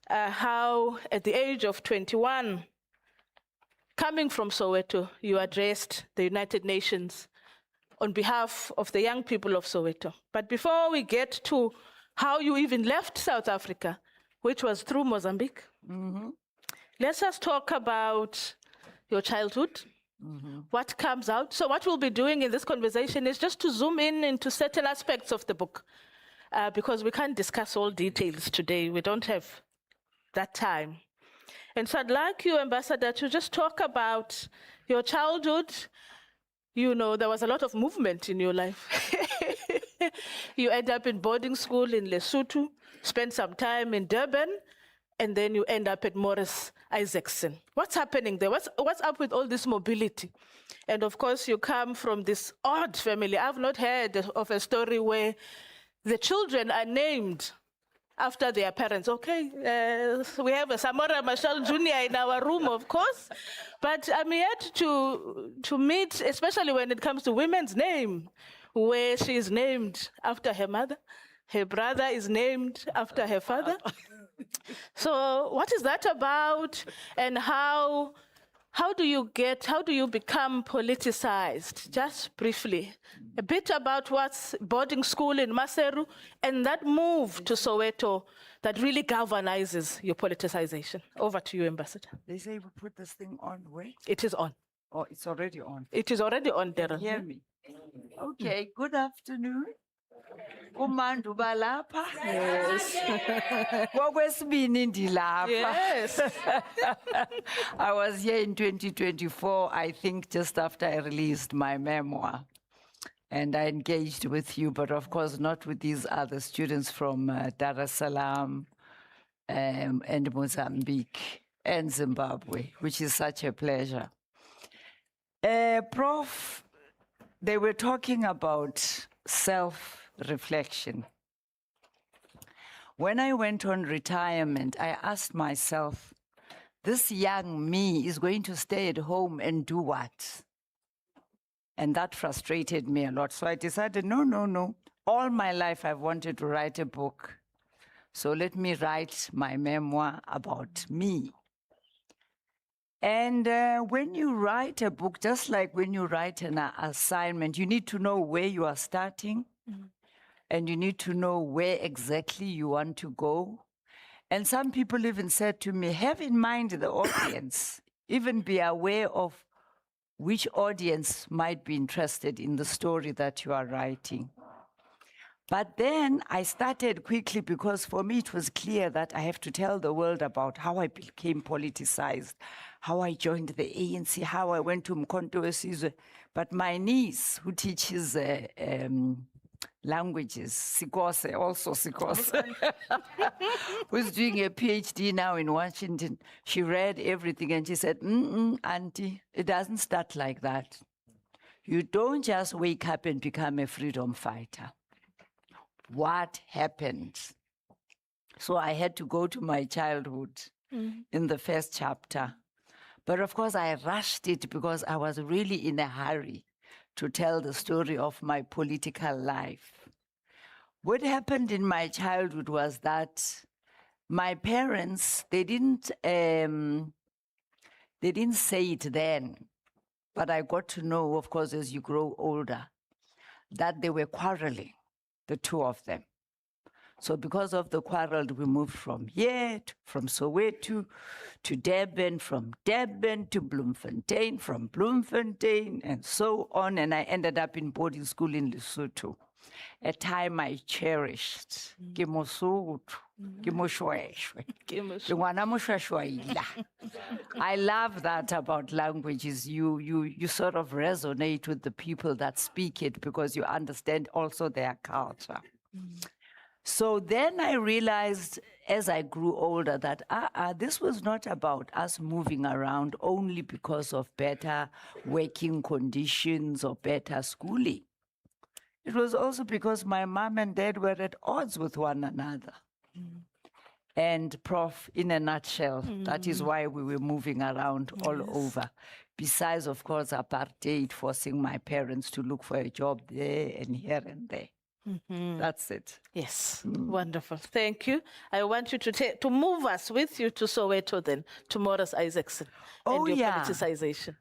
how at the age of 21, coming from Soweto, you addressed the United Nations on behalf of the young people of Soweto. But before we get to how you even left South Africa, which was through Mozambique. Let's just talk about your childhood, what comes out. So what we'll be doing in this conversation is just to zoom in into certain aspects of the book, because we can't discuss all details today. We don't have that time. And so I'd like you, Ambassador, to just talk about your childhood. You know, there was a lot of movement in your life. You end up in boarding school in Lesotho, spend some time in Durban, and then you end up at Morris Isaacson. What's happening there? What's up with all this mobility? And of course, you come from this odd family. I've not heard of a story where the children are named after their parents. Okay, so we have a Samora Machel Junior in our room, of course, but I'm yet to meet, especially when it comes to women's name, where she is named after her mother, her brother is named after her father. So what is that about, and how do you become politicized? Just briefly, a bit about what's boarding school in Maseru and that move to Soweto that really galvanizes your politicization. Over to you, Ambassador. They say we put this thing on, wait? It is on. Oh, it's already on. It is already on, Darren. Hear me. Okay, good afternoon. Umandu balapha. Yes. Kwakwesibini ndilapha. Yes. I was here in 2024, I think just after I released my memoir. And I engaged with you, but of course not with these other students from Dar es Salaam and Mozambique and Zimbabwe, which is such a pleasure. Prof, they were talking about self-reflection. When I went on retirement, I asked myself, this young me is going to stay at home and do what? And that frustrated me a lot. So I decided, no. All my life I've wanted to write a book. So let me write my memoir about me. And when you write a book, just like when you write an assignment, you need to know where you are starting, and you need to know where exactly you want to go. And some people even said to me, have in mind the audience, even be aware of which audience might be interested in the story that you are writing. But then I started quickly, because for me it was clear that I have to tell the world about how I became politicized, how I joined the ANC, how I went to Mkhonto Wesizwe. But my niece, who teaches languages, Sikose, also Sikose, who's doing a PhD now in Washington, she read everything and she said, Auntie, it doesn't start like that. You don't just wake up and become a freedom fighter. What happened? So I had to go to my childhood in the first chapter. But of course, I rushed it because I was really in a hurry to tell the story of my political life. What happened in my childhood was that my parents, they didn't say it then, but I got to know, of course, as you grow older, that they were quarreling, the two of them. So because of the quarrel, we moved from here, from Soweto to Durban, from Durban to Bloemfontein, from Bloemfontein, and so on. And I ended up in boarding school in Lesotho, a time I cherished. I love that about languages. You sort of resonate with the people that speak it because you understand also their culture. So then I realized as I grew older that this was not about us moving around only because of better working conditions or better schooling. It was also because my mom and dad were at odds with one another. And Prof, in a nutshell, that is why we were moving around all over. Besides, of course, apartheid forcing my parents to look for a job there and here and there. That's it. Yes, wonderful. Thank you. I want you to move us with you to Soweto then, to Morris Isaacson and your politicization.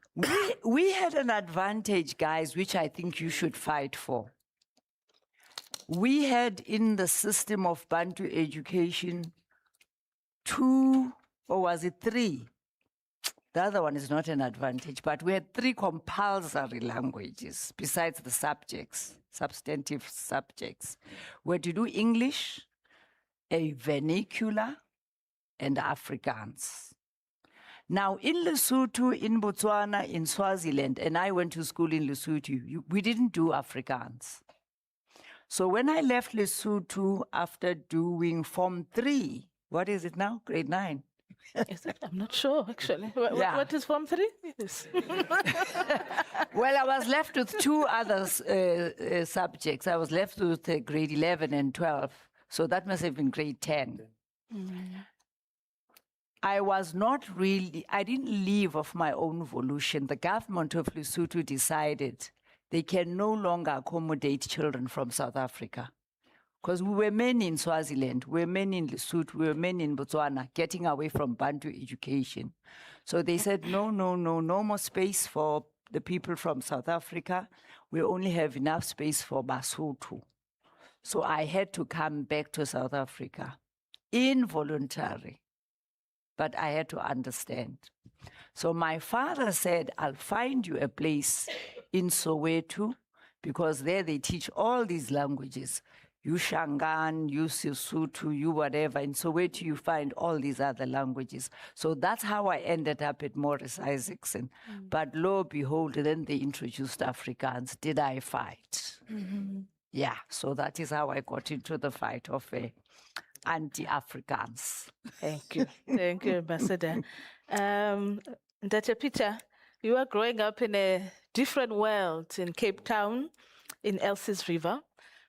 We had an advantage, guys, which I think you should fight for. We had in the system of Bantu education 2, or was it 3? The other one is not an advantage, but we had 3 compulsory languages besides the subjects, substantive subjects. We had to do English, a vernacular, and Afrikaans. Now, in Lesotho, in Botswana, in Swaziland, and I went to school in Lesotho, we didn't do Afrikaans. So when I left Lesotho after doing Form 3, what is it now? Grade 9. Is it? I'm not sure, actually. What is Form 3? Yes. Well, I was left with 2 other subjects. I was left with grade 11 and 12. So that must have been grade 10. I was not really, I didn't leave of my own volition. The government of Lesotho decided they can no longer accommodate children from South Africa. Because we were many in Swaziland, we were many in Lesotho, we were many in Botswana, getting away from Bantu education. So they said, no more space for the people from South Africa. We only have enough space for Basotho. So I had to come back to South Africa, involuntary, but I had to understand. So my father said, I'll find you a place in Soweto, because there they teach all these languages. You Shangaan, you Sesotho, you whatever. In Soweto, you find all these other languages. So that's how I ended up at Morris Isaacson. But lo and behold, then they introduced Afrikaans. Did I fight? Yeah, so that is how I got into the fight of anti-Afrikaans. Thank you. Thank you, Ambassador. Dr. Peter, you are growing up in a different world in Cape Town, in Elsie's River.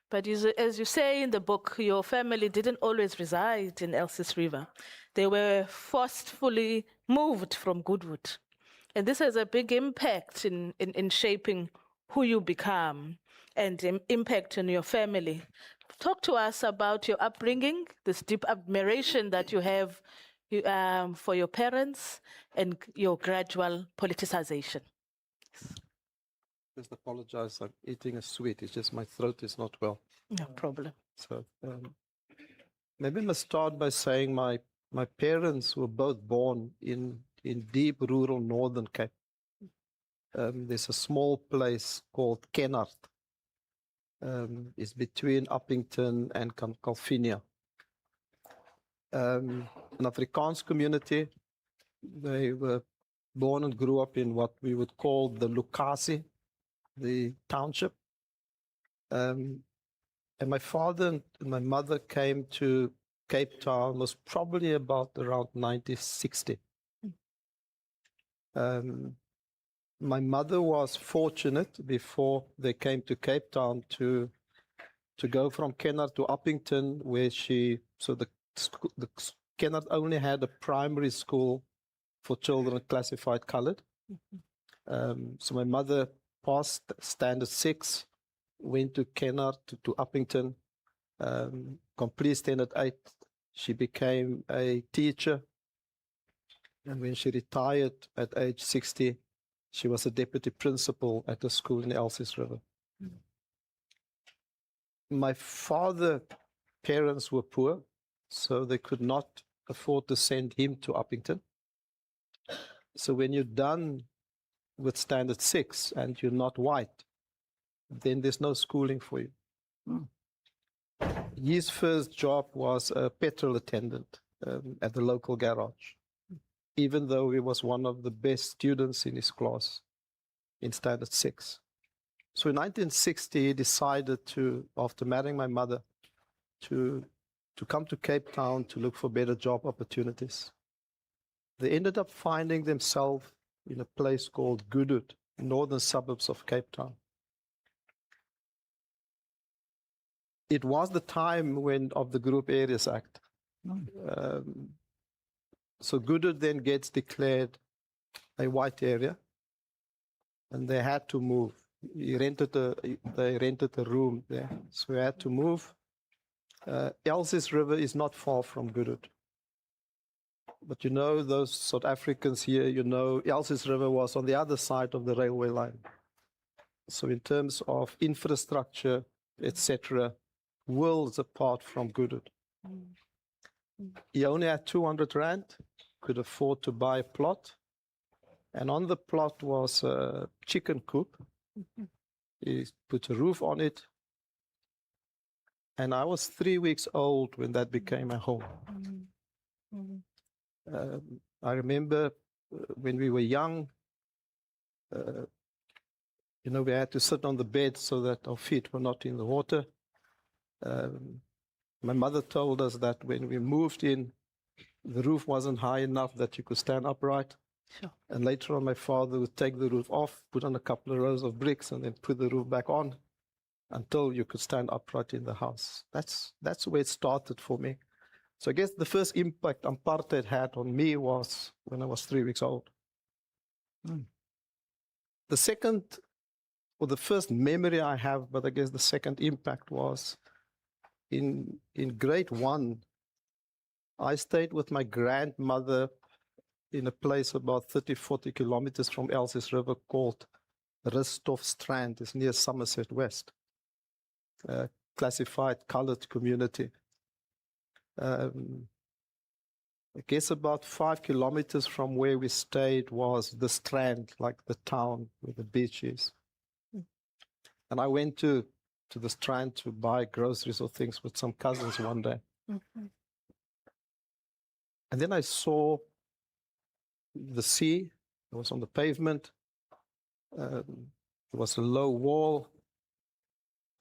But as you say in the book, your family didn't always reside in Elsie's River. They were forcefully moved from Goodwood. And this has a big impact in shaping who you become and impact on your family. Talk to us about your upbringing, this deep admiration that you have for your parents and your gradual politicization. Just apologize, I'm eating a sweet. It's just my throat is not well. No problem. So maybe I must start by saying my parents were both born in deep rural Northern Cape. There's a small place called Keynote. It's between Uppington and Calvinia. An Afrikaans community. They were born and grew up in what we would call the Lukasi, the township. And my father and my mother came to Cape Town was probably about around 1960. My mother was fortunate before they came to Cape Town to go from Keynote to Uppington, where the Keynote only had a primary school for children classified colored. So my mother passed standard 6, went to Keynote to Uppington, complete standard 8. She became a teacher. And when she retired at age 60, she was a deputy principal at a school in Elsie's River. My father's parents were poor, so they could not afford to send him to Uppington. So when you're done with standard 6 and you're not white, then there's no schooling for you. His first job was a petrol attendant at the local garage, even though he was one of the best students in his class in standard 6. So in 1960, he decided to, after marrying my mother, to come to Cape Town to look for better job opportunities. They ended up finding themselves in a place called Goodwood, northern suburbs of Cape Town. It was the time of the Group Areas Act. So Goodwood then gets declared a white area, and they had to move. They rented a room there, so we had to move. Elsie's River is not far from Goodwood. But you know, those South Africans here, you know, Elsie's River was on the other side of the railway line. So in terms of infrastructure, etc., worlds apart from Goodwood. He only had 200 rand, could afford to buy a plot. And on the plot was a chicken coop. He put a roof on it. And I was 3 weeks old when that became a home. I remember when we were young, we had to sit on the bed so that our feet were not in the water. My mother told us that when we moved in, the roof wasn't high enough that you could stand upright. Sure. And later on, my father would take the roof off, put on a couple of rows of bricks, and then put the roof back on until you could stand upright in the house. That's where it started for me. So I guess the first impact apartheid had on me was when I was 3 weeks old. The second, or the first memory I have, but I guess the second impact was in grade 1, I stayed with my grandmother in a place about 30, 40 kilometers from Elsies River called Rustofstrand. It's near Somerset West, classified colored community. I guess about 5 kilometers from where we stayed was the Strand, like the town where the beach is. And I went to the Strand to buy groceries or things with some cousins one day. And then I saw the sea. It was on the pavement. There was a low wall.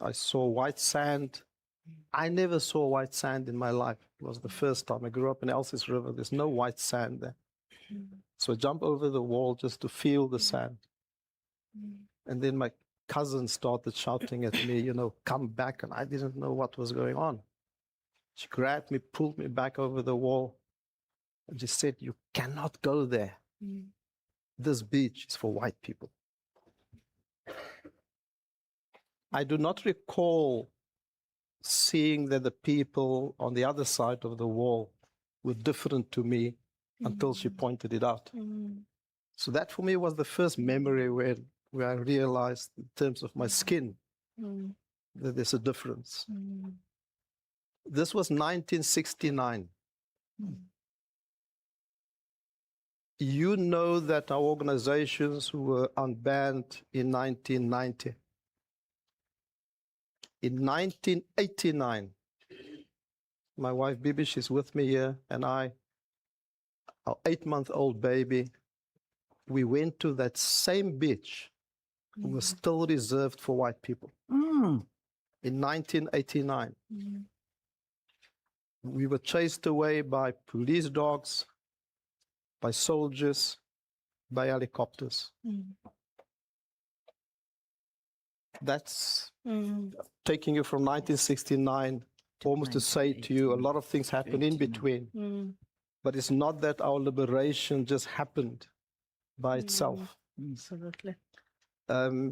I saw white sand. I never saw white sand in my life. It was the first time. I grew up in Elsies River. There's no white sand there. So I jumped over the wall just to feel the sand. And then my cousin started shouting at me, come back. And I didn't know what was going on. She grabbed me, pulled me back over the wall. And she said, you cannot go there. This beach is for white people. I do not recall seeing that the people on the other side of the wall were different to me until she pointed it out. So that for me was the first memory where I realized in terms of my skin that there's a difference. This was 1969. You know that our organizations were unbanned in 1990. In 1989, my wife Bibi, she's with me here, and I, our 8-month-old baby, we went to that same beach. It was still reserved for white people. In 1989. We were chased away by police dogs, by soldiers, by helicopters. That's taking you from 1969 almost to say to you, a lot of things happened in between. But it's not that our liberation just happened by itself. Absolutely. I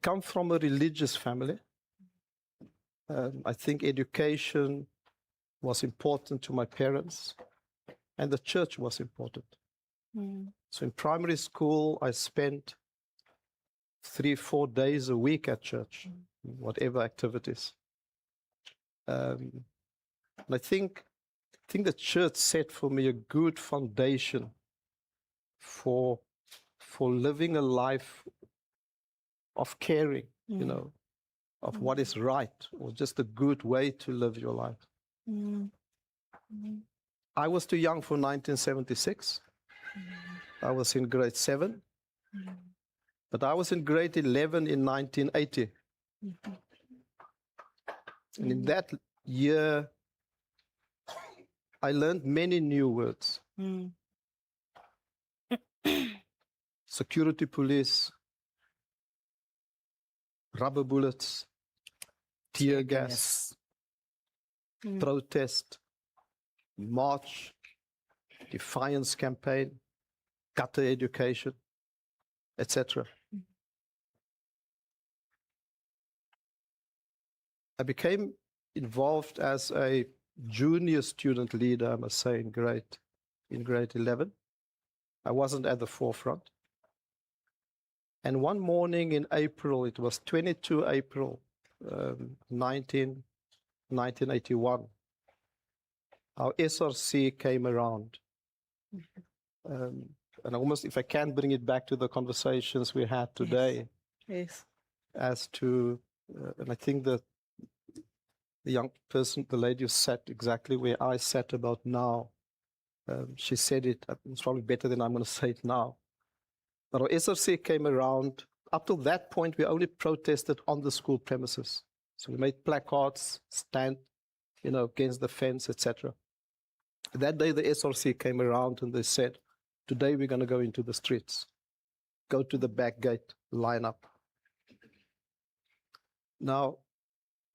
come from a religious family. I think education was important to my parents, and the church was important. So in primary school, I spent 3-4 days a week at church, whatever activities. And I think the church set for me a good foundation for living a life of caring, of what is right, or just a good way to live your life. I was too young for 1976. I was in grade 7, but I was in grade 11 in 1980. And in that year, I learned many new words. Security police, rubber bullets, tear gas, protest, march, defiance campaign, gutter education, etc. I became involved as a junior student leader, I must say, in grade 11. I wasn't at the forefront. And one morning in April, it was 22 April 1981, our SRC came around. And almost, if I can bring it back to the conversations we had today, Yes. as to, and I think that the young person, the lady who sat exactly where I sat about now, she said it, it's probably better than I'm going to say it now. But our SRC came around. Up till that point, we only protested on the school premises. So we made placards, stand, against the fence, etc. That day, the SRC came around and they said, today we're going to go into the streets. Go to the back gate, line up. Now,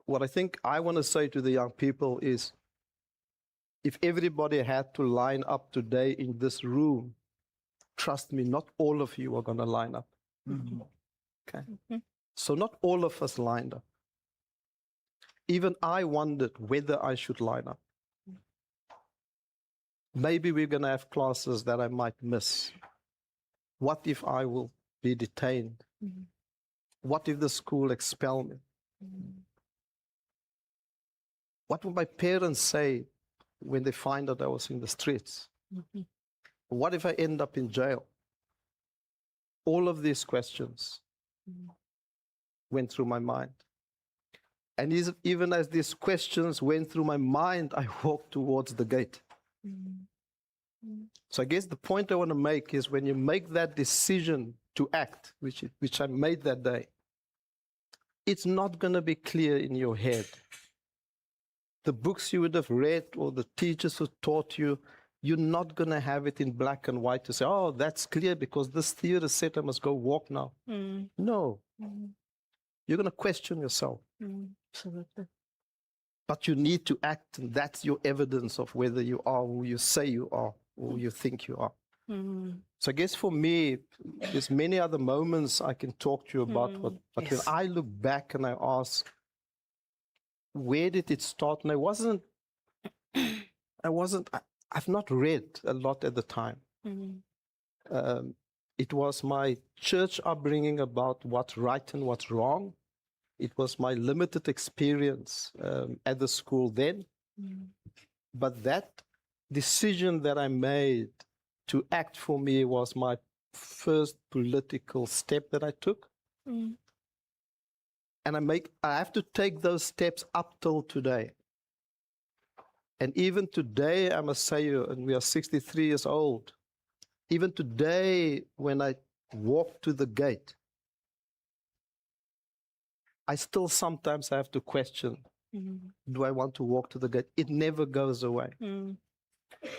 what I think I want to say to the young people is, if everybody had to line up today in this room, trust me, not all of you are going to line up. Okay. So not all of us lined up. Even I wondered whether I should line up. Maybe we're going to have classes that I might miss. What if I will be detained? What if the school expel me? What will my parents say when they find out I was in the streets? What if I end up in jail? All of these questions went through my mind. And even as these questions went through my mind, I walked towards the gate. So I guess the point I want to make is, when you make that decision to act, which I made that day, it's not going to be clear in your head. The books you would have read or the teachers who taught you, you're not going to have it in black and white to say, oh, that's clear because this theater said I must go walk now. No. You're going to question yourself. Absolutely. But you need to act, and that's your evidence of whether you are who you say you are or who you think you are. So I guess for me, there's many other moments I can talk to you about, but Yes. when I look back and I ask, where did it start? And I've not read a lot at the time. It was my church upbringing about what's right and what's wrong. It was my limited experience at the school then. But that decision that I made to act for me was my first political step that I took. And I have to take those steps up till today. And even today, I must say, and we are 63 years old, even today, when I walk to the gate, I still sometimes have to question, do I want to walk to the gate? It never goes away.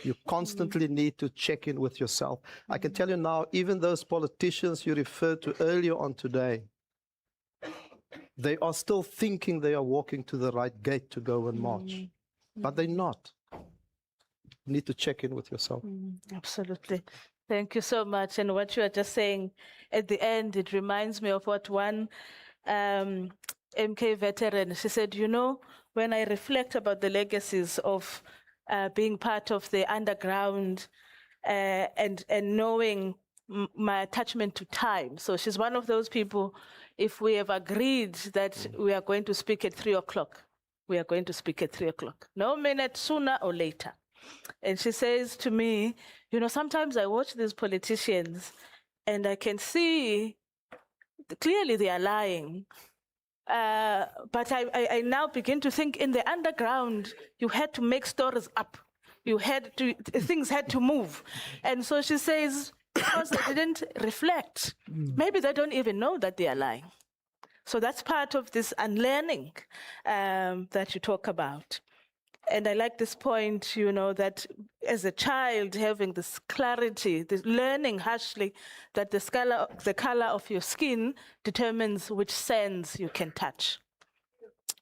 You constantly need to check in with yourself. I can tell you now, even those politicians you referred to earlier on today, they are still thinking they are walking to the right gate to go and march, but they're not. You need to check in with yourself. Absolutely. Thank you so much. And what you are just saying at the end, it reminds me of what one MK veteran, she said, when I reflect about the legacies of being part of the underground and knowing my attachment to time. So she's one of those people, if we have agreed that we are going to speak at 3 o'clock, we are going to speak at 3 o'clock, no minute sooner or later. And she says to me, sometimes I watch these politicians and I can see clearly they are lying. But I now begin to think, in the underground, you had to make stories up. Things had to move. And so she says, because they didn't reflect, maybe they don't even know that they are lying. So that's part of this unlearning that you talk about. And I like this point, that as a child, having this clarity, this learning harshly that the color of your skin determines which sands you can touch.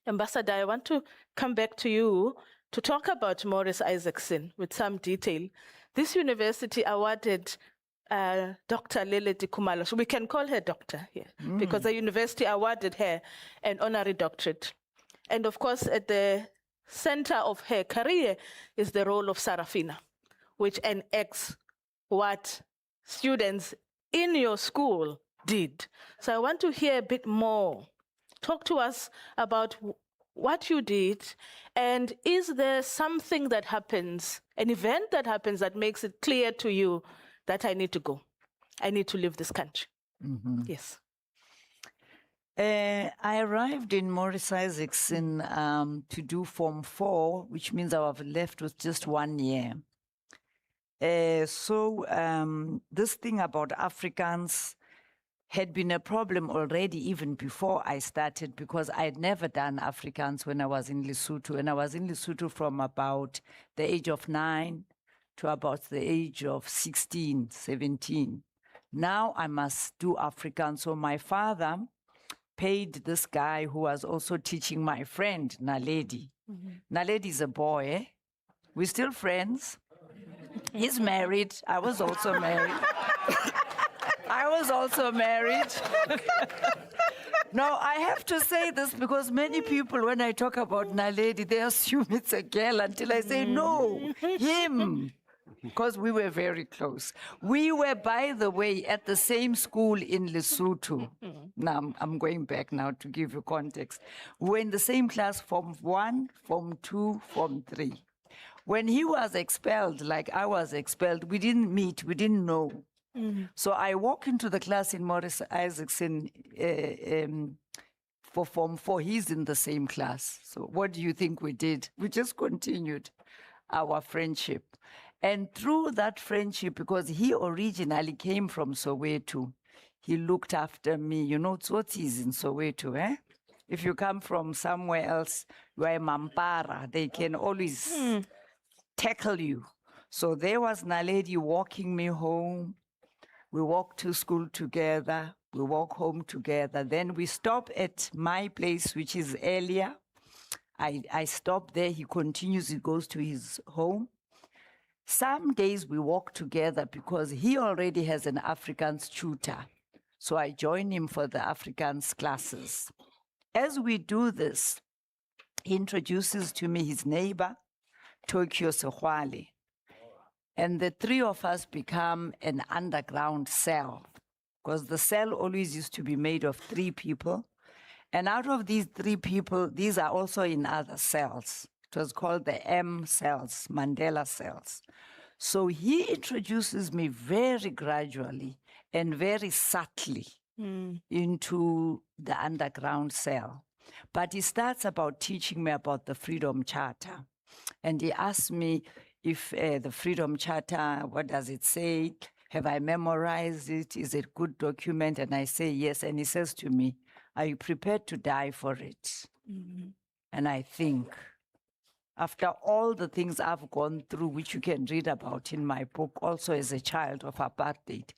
Ambassador, I want to come back to you to talk about Maurice Isaacson with some detail. This university awarded Dr. Lilith Kumalo, so we can call her doctor here, because the university awarded her an honorary doctorate. And of course, at the center of her career is the role of Sarafina, which enacts what students in your school did. So I want to hear a bit more. talk to us about what you did, and is there something that happens, an event that happens that makes it clear to you that I need to go, I need to leave this country? Yes. I arrived in Morris Isaacson to do Form 4, which means I was left with just 1 year. This thing about Afrikaans had been a problem already even before I started, because I had never done Afrikaans when I was in Lesotho. And I was in Lesotho from about the age of 9 to about the age of 16, 17. Now I must do Afrikaans. So my father paid this guy who was also teaching my friend, Naledi. Naledi is a boy, eh? We're still friends. He's married. I was also married. I was also married. No, I have to say this because many people, when I talk about Naledi, they assume it's a girl until I say, no, him. Because we were very close. We were, by the way, at the same school in Lesotho. Now, I'm going back now to give you context. We were in the same class, Form 1, Form 2, Form 3. When he was expelled, like I was expelled, we didn't meet, we didn't know. So I walk into the class in Morris Isaacson for Form 4. He's in the same class. So what do you think we did? We just continued our friendship. And through that friendship, because he originally came from Soweto, he looked after me. You know, Tsotis in Soweto, eh? If you come from somewhere else, you are a Mampara, they can always tackle you. So there was Naledi walking me home. We walk to school together. We walk home together. Then we stop at my place, which is earlier. I stop there. He continues. He goes to his home. Some days we walk together because he already has an Afrikaans tutor. So I join him for the Afrikaans classes. As we do this, he introduces to me his neighbor, Tokyo Sehwale. And the three of us become an underground cell, because the cell always used to be made of 3 people. And out of these 3 people, these are also in other cells. It was called the M cells, Mandela cells. So he introduces me very gradually and very subtly into the underground cell. But he starts about teaching me about the Freedom Charter. And he asked me if the Freedom Charter, what does it say? Have I memorized it? Is it a good document? And I say yes. And he says to me, are you prepared to die for it? And I think, after all the things I've gone through, which you can read about in my book, also as a child of apartheid,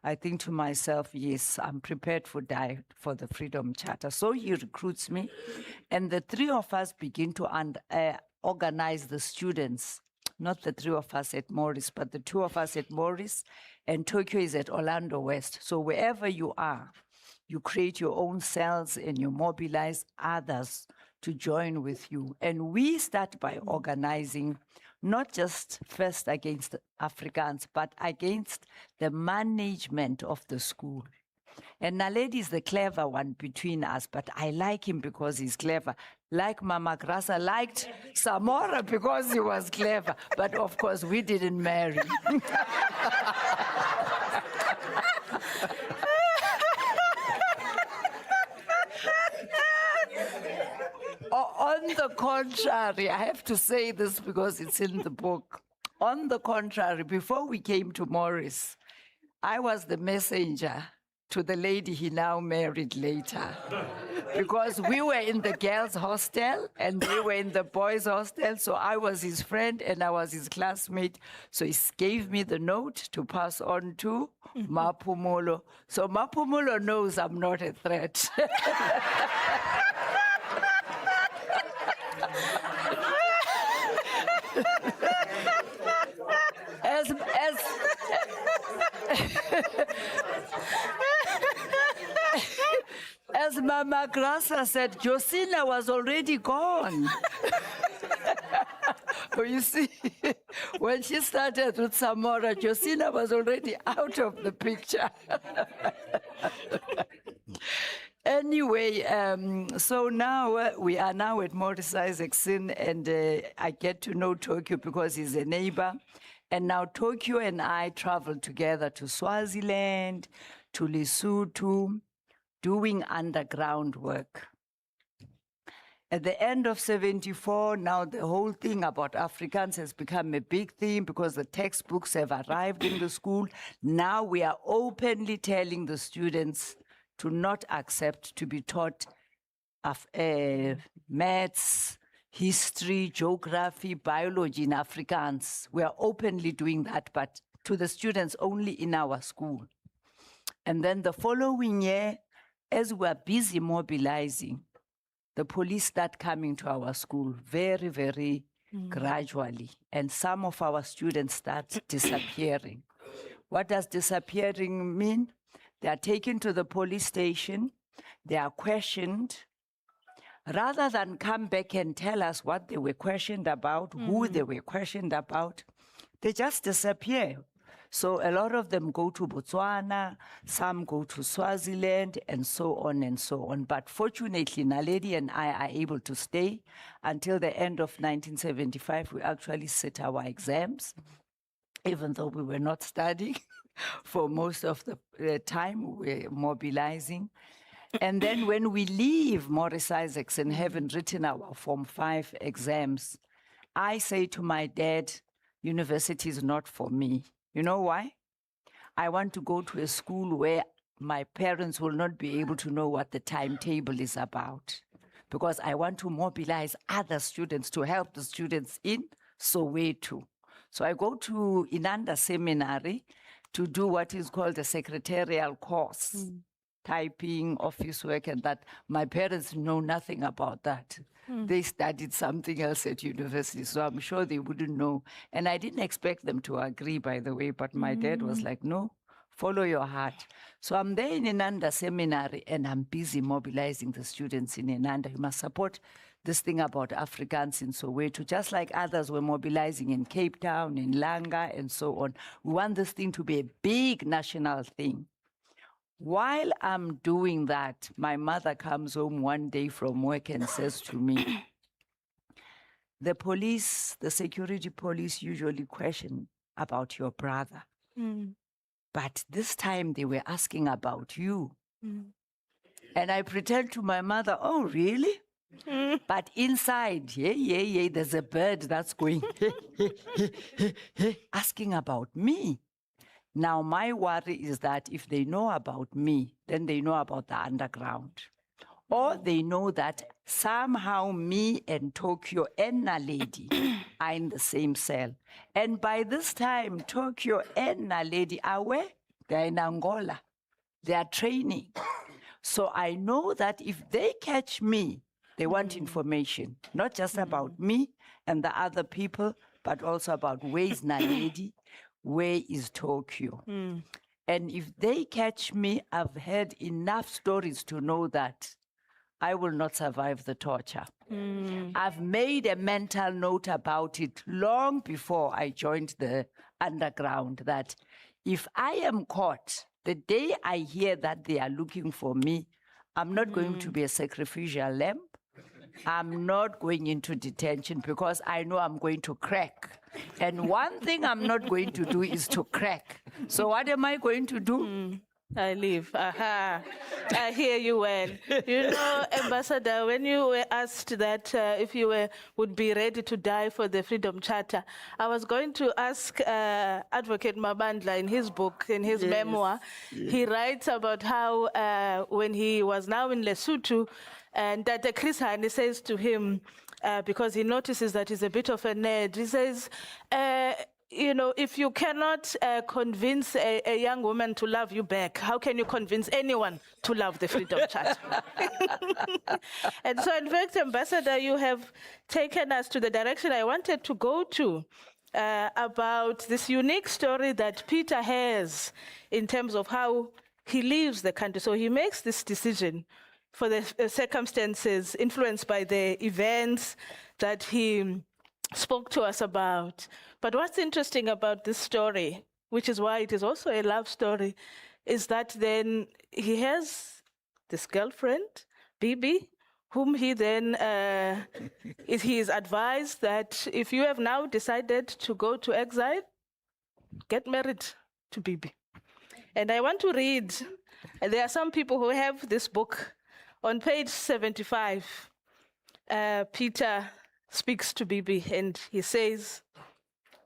I think to myself, yes, I'm prepared to die for the Freedom Charter. So he recruits me, and the 3 of us begin to organize the students, not the 3 of us at Morris, but the 2 of us at Morris, and Tokyo is at Orlando West. So wherever you are, you create your own cells and you mobilize others to join with you. And we start by organizing, not just first against Afrikaans, but against the management of the school. And Naledi is the clever one between us, but I like him because he's clever. Like Mama Grasa liked Samora because he was clever. But of course, we didn't marry. On the contrary, I have to say this because it's in the book. On the contrary, before we came to Morris, I was the messenger to the lady he now married later. Because we were in the girls' hostel and they were in the boys' hostel, so I was his friend and I was his classmate. So he gave me the note to pass on to Mapumulo. So Mapumulo knows I'm not a threat. As Mama Grasa said, Josina was already gone. You see, when she started with Samora, Josina was already out of the picture. Anyway, so now we are now at Morris Isaacson, and I get to know Tokyo because he's a neighbor. And now Tokyo and I traveled together to Swaziland, to Lesotho, doing underground work. At the end of 74, now the whole thing about Afrikaans has become a big theme because the textbooks have arrived in the school. Now we are openly telling the students to not accept to be taught maths, history, geography, biology in Afrikaans. We are openly doing that, but to the students only in our school. And then the following year, as we are busy mobilizing, the police start coming to our school very, very gradually. And some of our students start disappearing. What does disappearing mean? They are taken to the police station, they are questioned. Rather than come back and tell us what they were questioned about, who they were questioned about, they just disappear. So a lot of them go to Botswana, some go to Swaziland, and so on and so on. But fortunately, Naledi and I are able to stay until the end of 1975. We actually set our exams, even though we were not studying for most of the time. We were mobilizing. And then when we leave Morris Isaacson, having written our Form 5 exams, I say to my dad, university is not for me. You know why? I want to go to a school where my parents will not be able to know what the timetable is about, because I want to mobilize other students to help the students in Soweto. So I go to Inanda Seminary to do what is called a secretarial course, typing, office work, and that. My parents know nothing about that. They studied something else at university, so I'm sure they wouldn't know. And I didn't expect them to agree, by the way, but my dad was like, no, follow your heart. So I'm there in Inanda Seminary, and I'm busy mobilizing the students in Inanda. You must support this thing about Afrikaans in Soweto, just like others were mobilizing in Cape Town, in Langa, and so on. We want this thing to be a big national thing. While I'm doing that, my mother comes home one day from work and says to me, the police, the security police usually question about your brother. But this time they were asking about you. And I pretend to my mother, oh, really? But inside, there's a bird that's going, asking about me. Now, my worry is that if they know about me, then they know about the underground. Or they know that somehow me and Tokyo and Naledi are in the same cell. And by this time, Tokyo and Naledi are where? They're in Angola. They are training. So I know that if they catch me, they want information, not just about me and the other people, but also about where is Naledi, where is Tokyo. And if they catch me, I've heard enough stories to know that I will not survive the torture. I've made a mental note about it long before I joined the underground, that if I am caught, the day I hear that they are looking for me, I'm not going to be a sacrificial lamb. I'm not going into detention because I know I'm going to crack. And one thing I'm not going to do is to crack. So what am I going to do? I leave. Aha. I hear you well. You know, Ambassador, when you were asked that if you would be ready to die for the Freedom Charter, I was going to ask Advocate Mabandla in his book, in his memoir, he writes about how when he was now in Lesotho, and that Chris Hani says to him, because he notices that he's a bit of a nerd, he says, you know, if you cannot convince a young woman to love you back, how can you convince anyone to love the Freedom Charter? And so, in fact, Ambassador, you have taken us to the direction I wanted to go to about this unique story that Peter has in terms of how he leaves the country. So he makes this decision for the circumstances influenced by the events that he spoke to us about. But what's interesting about this story, which is why it is also a love story, is that then he has this girlfriend, Bibi, whom he then he is advised that if you have now decided to go to exile, get married to Bibi. And I want to read, there are some people who have this book. On page 75, Peter speaks to Bibi and he says,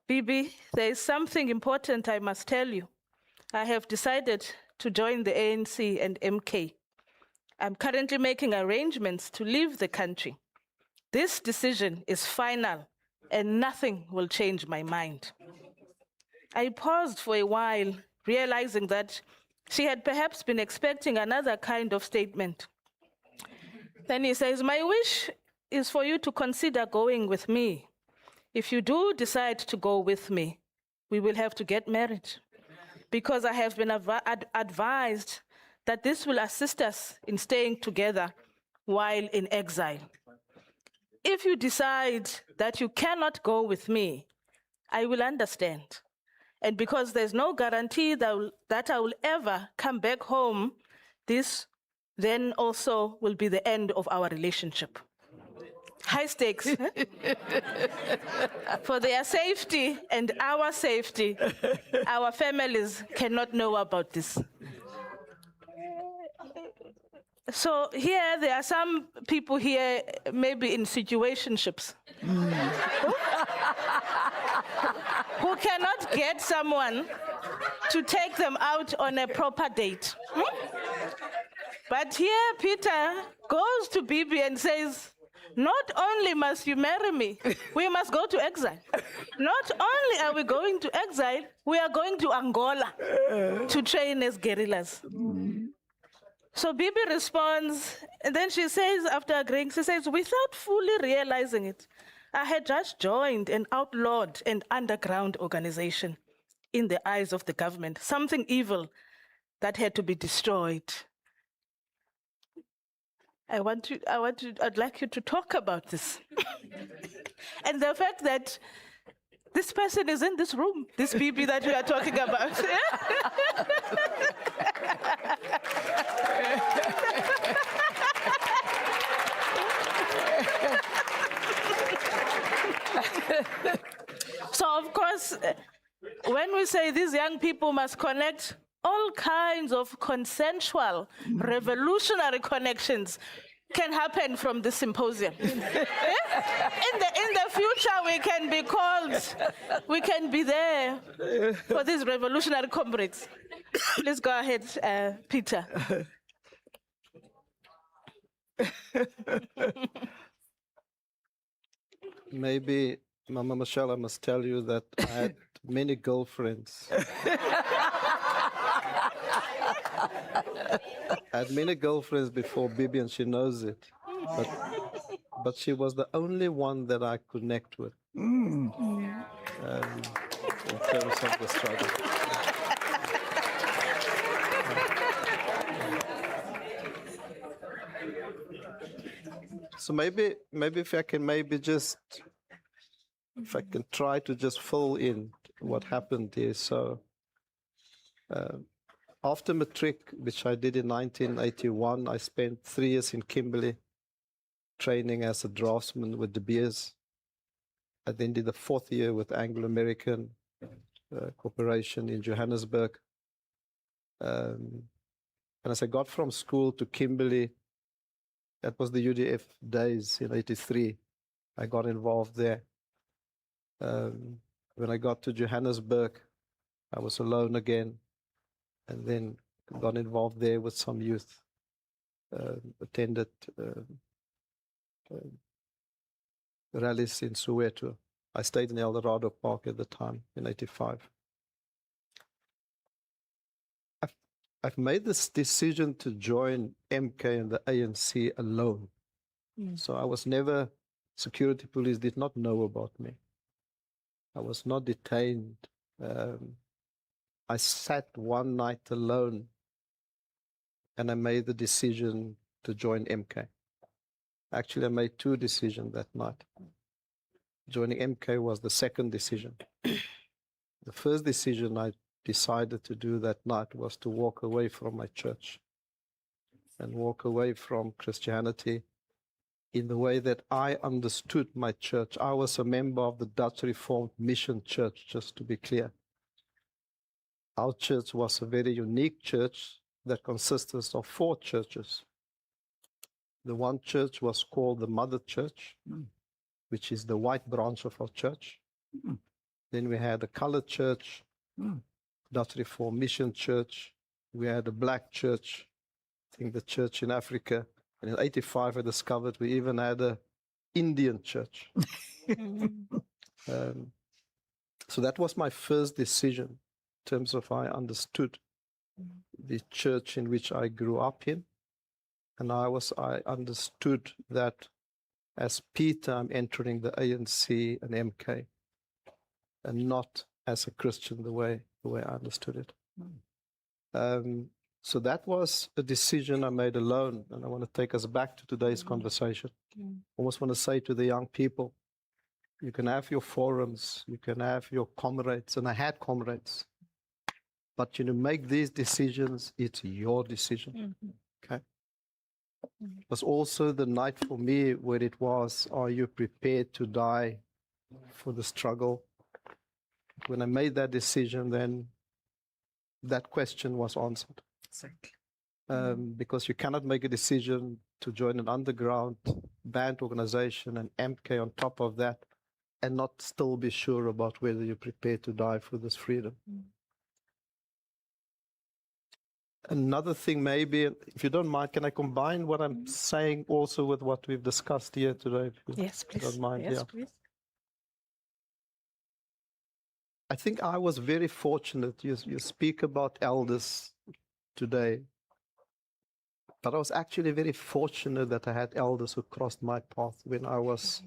Bibi, there is something important I must tell you. I have decided to join the ANC and MK. I'm currently making arrangements to leave the country. This decision is final and nothing will change my mind. I paused for a while, realizing that she had perhaps been expecting another kind of statement. Then he says, my wish is for you to consider going with me. If you do decide to go with me, we will have to get married, because I have been advised that this will assist us in staying together while in exile. If you decide that you cannot go with me, I will understand. And because there's no guarantee that I will ever come back home, this then also will be the end of our relationship. High stakes. For their safety and our safety, our families cannot know about this. So here, there are some people here, maybe in situationships, who cannot get someone to take them out on a proper date. But here, Peter goes to Bibi and says, not only must you marry me, we must go to exile. Not only are we going to exile, we are going to Angola to train as guerrillas. So Bibi responds, and then she says, after agreeing, she says, without fully realizing it, I had just joined an outlawed and underground organization in the eyes of the government, something evil that had to be destroyed. I'd like you to talk about this. And the fact that this person is in this room, this Bibi that we are talking about. So, of course, when we say these young people must connect, all kinds of consensual, revolutionary connections can happen from the symposium. In the future, we can be called, we can be there for these revolutionary comrades. Please go ahead, Peter. Maybe, Mama Machel, I must tell you that I had many girlfriends. I had many girlfriends before Bibi, and she knows it. But she was the only one that I connect with in terms of the struggle. So maybe if I can try to just fill in what happened here. So after matric, which I did in 1981, I spent 3 years in Kimberley training as a draftsman with De Beers. I then did the 4th year with Anglo-American Corporation in Johannesburg. And as I got from school to Kimberley, that was the UDF days in 83. I got involved there. When I got to Johannesburg, I was alone again, and then got involved there with some youth. Attended rallies in Soweto. I stayed in El Dorado Park at the time in 85. I've made this decision to join MK and the ANC alone. So I was never, security police did not know about me. I was not detained. I sat one night alone and I made the decision to join MK. Actually, I made 2 decisions that night. Joining MK was the second decision. The first decision I decided to do that night was to walk away from my church. and walk away from Christianity in the way that I understood my church. I was a member of the Dutch Reformed Mission Church, just to be clear. Our church was a very unique church that consisted of 4 churches. The one church was called the Mother Church, which is the white branch of our church. Then we had a colored church, Dutch Reformed Mission Church. We had a black church, I think the church in Africa. And in '85, I discovered we even had an Indian church. So that was my first decision in terms of I understood the church in which I grew up in. And I understood that as Peter, I'm entering the ANC and MK, and not as a Christian the way I understood it. So that was a decision I made alone, and I want to take us back to today's conversation. I almost want to say to the young people, you can have your forums, you can have your comrades, and I had comrades, but make these decisions, it's your decision, okay? It was also the night for me where it was, are you prepared to die for the struggle? When I made that decision, then that question was answered. Exactly. Because you cannot make a decision to join an underground band organization and MK on top of that and not still be sure about whether you're prepared to die for this freedom. Another thing, maybe, if you don't mind, can I combine what I'm saying also with what we've discussed here today? Yes, please. Don't mind, Yes, yeah. please. I think I was very fortunate. You speak about elders today, but I was actually very fortunate that I had elders who crossed my path when I was,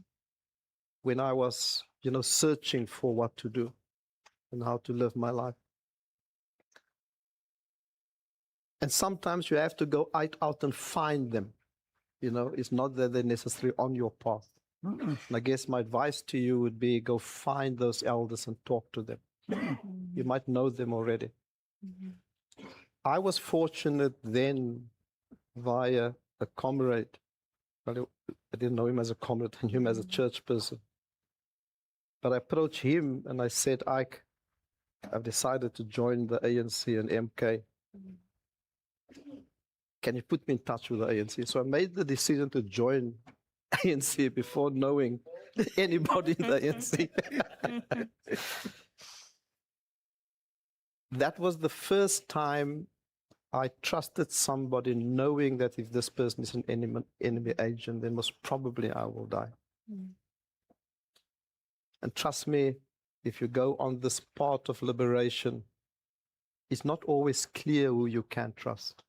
searching for what to do and how to live my life. And sometimes you have to go out and find them. It's not that they're necessarily on your path. And I guess my advice to you would be go find those elders and talk to them. You might know them already. I was fortunate then via a comrade. I didn't know him as a comrade, I knew him as a church person. But I approached him and I said, Ike, I've decided to join the ANC and MK. Can you put me in touch with the ANC? So I made the decision to join ANC before knowing anybody in the ANC. That was the first time I trusted somebody, knowing that if this person is an enemy agent, then most probably I will die. And trust me, if you go on this path of liberation, it's not always clear who you can trust.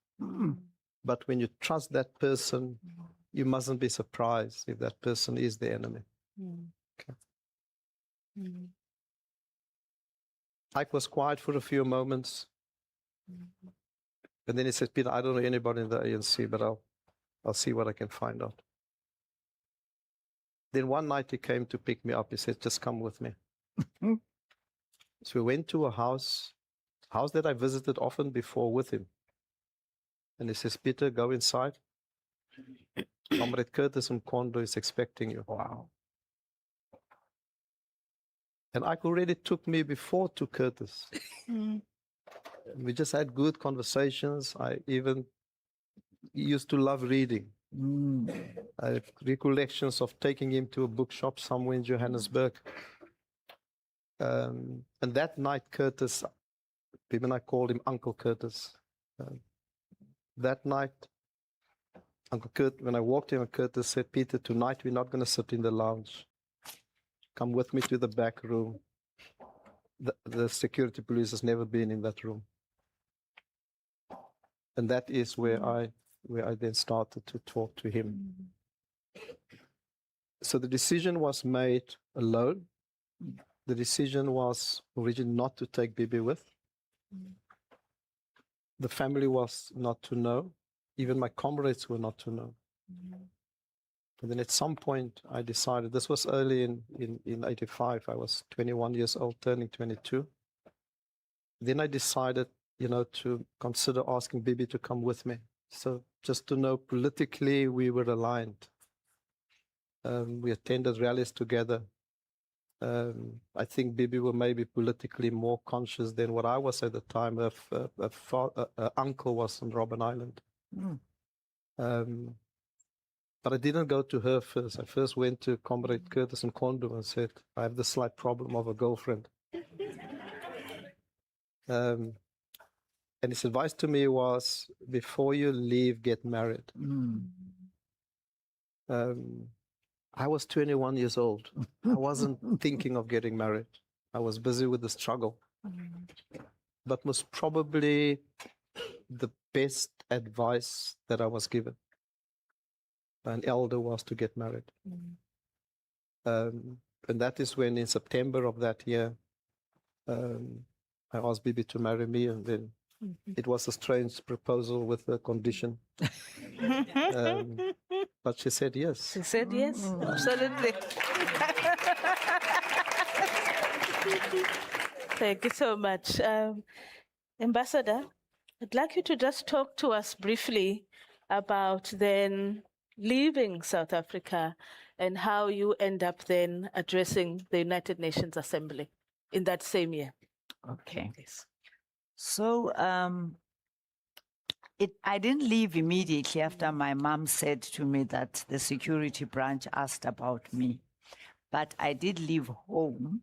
But when you trust that person, you mustn't be surprised if that person is the enemy. Okay. Ike was quiet for a few moments. And then he said, Peter, I don't know anybody in the ANC, but I'll see what I can find out. Then one night he came to pick me up. He said, just come with me. So we went to a house that I visited often before with him. And he says, Peter, go inside. Comrade Curtis Mkondo is expecting you. Wow. And Ike already took me before to Curtis. We just had good conversations. I even used to love reading. I have recollections of taking him to a bookshop somewhere in Johannesburg. And that night, Curtis, even I called him Uncle Curtis. That night, Uncle Kurt, when I walked in, Curtis said, Peter, tonight we're not going to sit in the lounge. Come with me to the back room. The security police has never been in that room. And that is where I then started to talk to him. So the decision was made alone. The decision was originally not to take Bibi with. The family was not to know. Even my comrades were not to know. And then at some point I decided, this was early in 85, I was 21 years old, turning 22. Then I decided, to consider asking Bibi to come with me. So just to know politically we were aligned. We attended rallies together. I think Bibi were maybe politically more conscious than what I was at the time. Her uncle was on Robben Island. But I didn't go to her first. I first went to Comrade Curtis and Kondo and said, I have the slight problem of a girlfriend. And his advice to me was, before you leave, get married. I was 21 years old. I wasn't thinking of getting married. I was busy with the struggle. But most probably the best advice that I was given by an elder was to get married. And that is when, in September of that year, I asked Bibi to marry me, and then it was a strange proposal with a condition. But she said yes. She said yes, absolutely. Thank you so much. Ambassador, I'd like you to just talk to us briefly about then leaving South Africa and how you end up then addressing the United Nations Assembly in that same year. Okay. So I didn't leave immediately after my mom said to me that the security branch asked about me. But I did leave home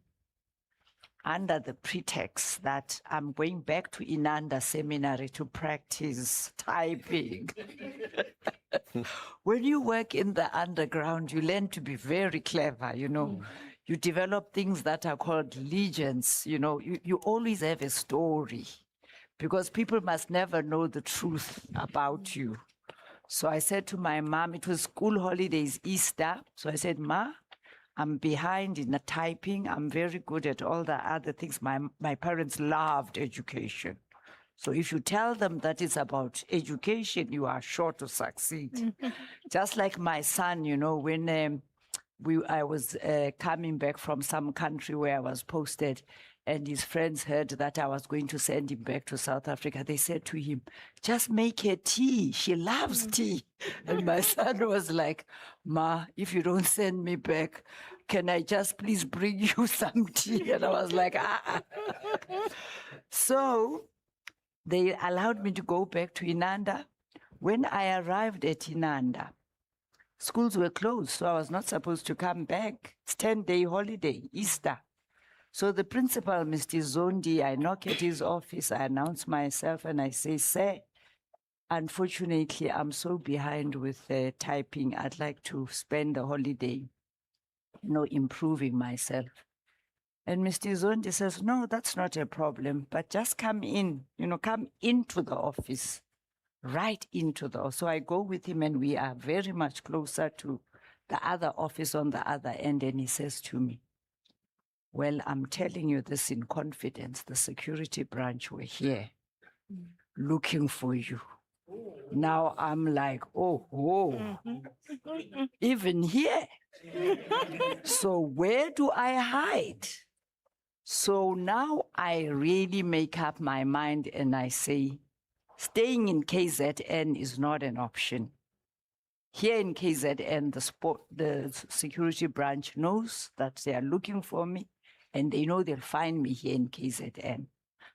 under the pretext that I'm going back to Inanda Seminary to practice typing. When you work in the underground, you learn to be very clever, you know. You develop things that are called legends, you know. You always have a story, because people must never know the truth about you. So I said to my mom, it was school holidays, Easter. So I said, Ma, I'm behind in the typing. I'm very good at all the other things. My parents loved education. So if you tell them that it's about education, you are sure to succeed. Just like my son, you know, when I was coming back from some country where I was posted, and his friends heard that I was going to send him back to South Africa. They said to him, just make her tea. She loves tea. And my son was like, Ma, if you don't send me back, can I just please bring you some tea? And I was like, ah. So they allowed me to go back to Inanda. When I arrived at Inanda, schools were closed, so I was not supposed to come back. It's 10-day holiday, Easter. So the principal, Mr. Zondi, I knock at his office, I announce myself, and I say, sir, unfortunately, I'm so behind with typing. I'd like to spend the holiday, you know, improving myself. And Mr. Zondi says, no, that's not a problem, but just come in, you know, come into the office, right into the office. So I go with him, and we are very much closer to the other office on the other end, and he says to me, well, I'm telling you this in confidence. The security branch were here looking for you. Now I'm like, oh, even here. So where do I hide? So now I really make up my mind, and I say, staying in KZN is not an option. Here in KZN, the security branch knows that they are looking for me, and they know they'll find me here in KZN.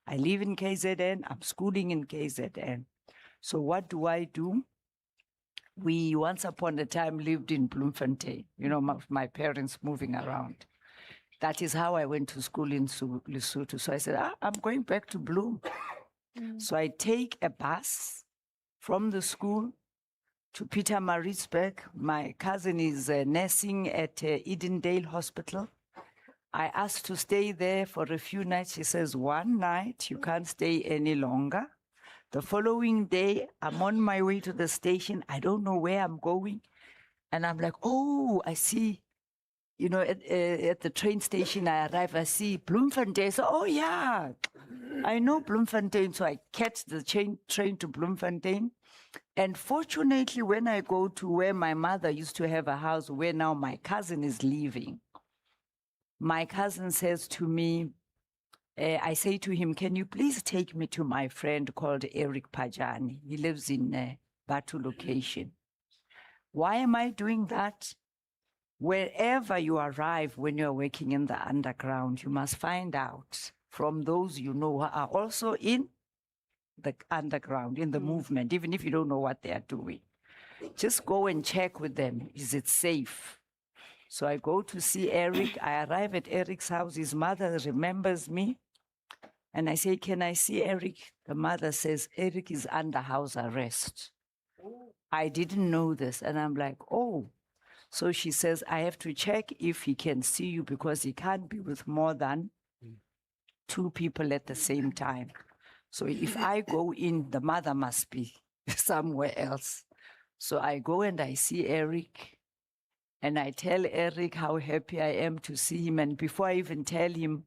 I live in KZN, I'm schooling in KZN. So what do? We once upon a time lived in Bloemfontein, you know, my parents moving around. That is how I went to school in Lesotho. So I said, I'm going back to Bloem. So I take a bus from the school to Pietermaritzburg. My cousin is nursing at Edendale Hospital. I asked to stay there for a few nights. She says, one night, you can't stay any longer. The following day, I'm on my way to the station. I don't know where I'm going. And I'm like, oh, I see, you know, at the train station, I arrive, I see Bloemfontein. So, oh, yeah, I know Bloemfontein. So I catch the train to Bloemfontein. And fortunately, when I go to where my mother used to have a house, where now my cousin is living, my cousin says to me, I say to him, can you please take me to my friend called Eric Pajani? He lives in Batu location. Why am I doing that? Wherever you arrive when you're working in the underground, you must find out from those you know who are also in the underground, in the movement, even if you don't know what they are doing. Just go and check with them. Is it safe? So I go to see Eric. I arrive at Eric's house. His mother remembers me. And I say, can I see Eric? The mother says, Eric is under house arrest. I didn't know this. And I'm like, oh. So she says, I have to check if he can see you because he can't be with more than 2 people at the same time. So if I go in, the mother must be somewhere else. So I go and I see Eric. And I tell Eric how happy I am to see him. And before I even tell him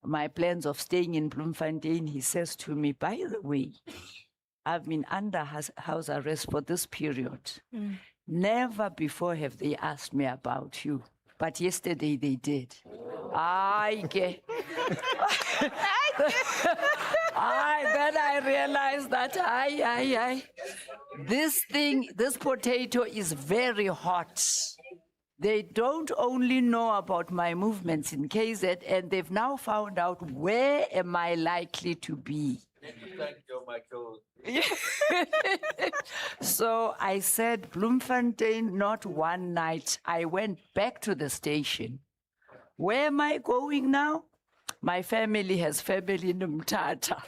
my plans of staying in Bloemfontein, he says to me, by the way, I've been under house arrest for this period. Never before have they asked me about you. But yesterday they did. Then I realized that this potato is very hot. They don't only know about my movements in KZ, and they've now found out where am I likely to be. Thank you, Michael. So I said, Bloemfontein, not one night. I went back to the station. Where am I going now? My family has family in Mthatha.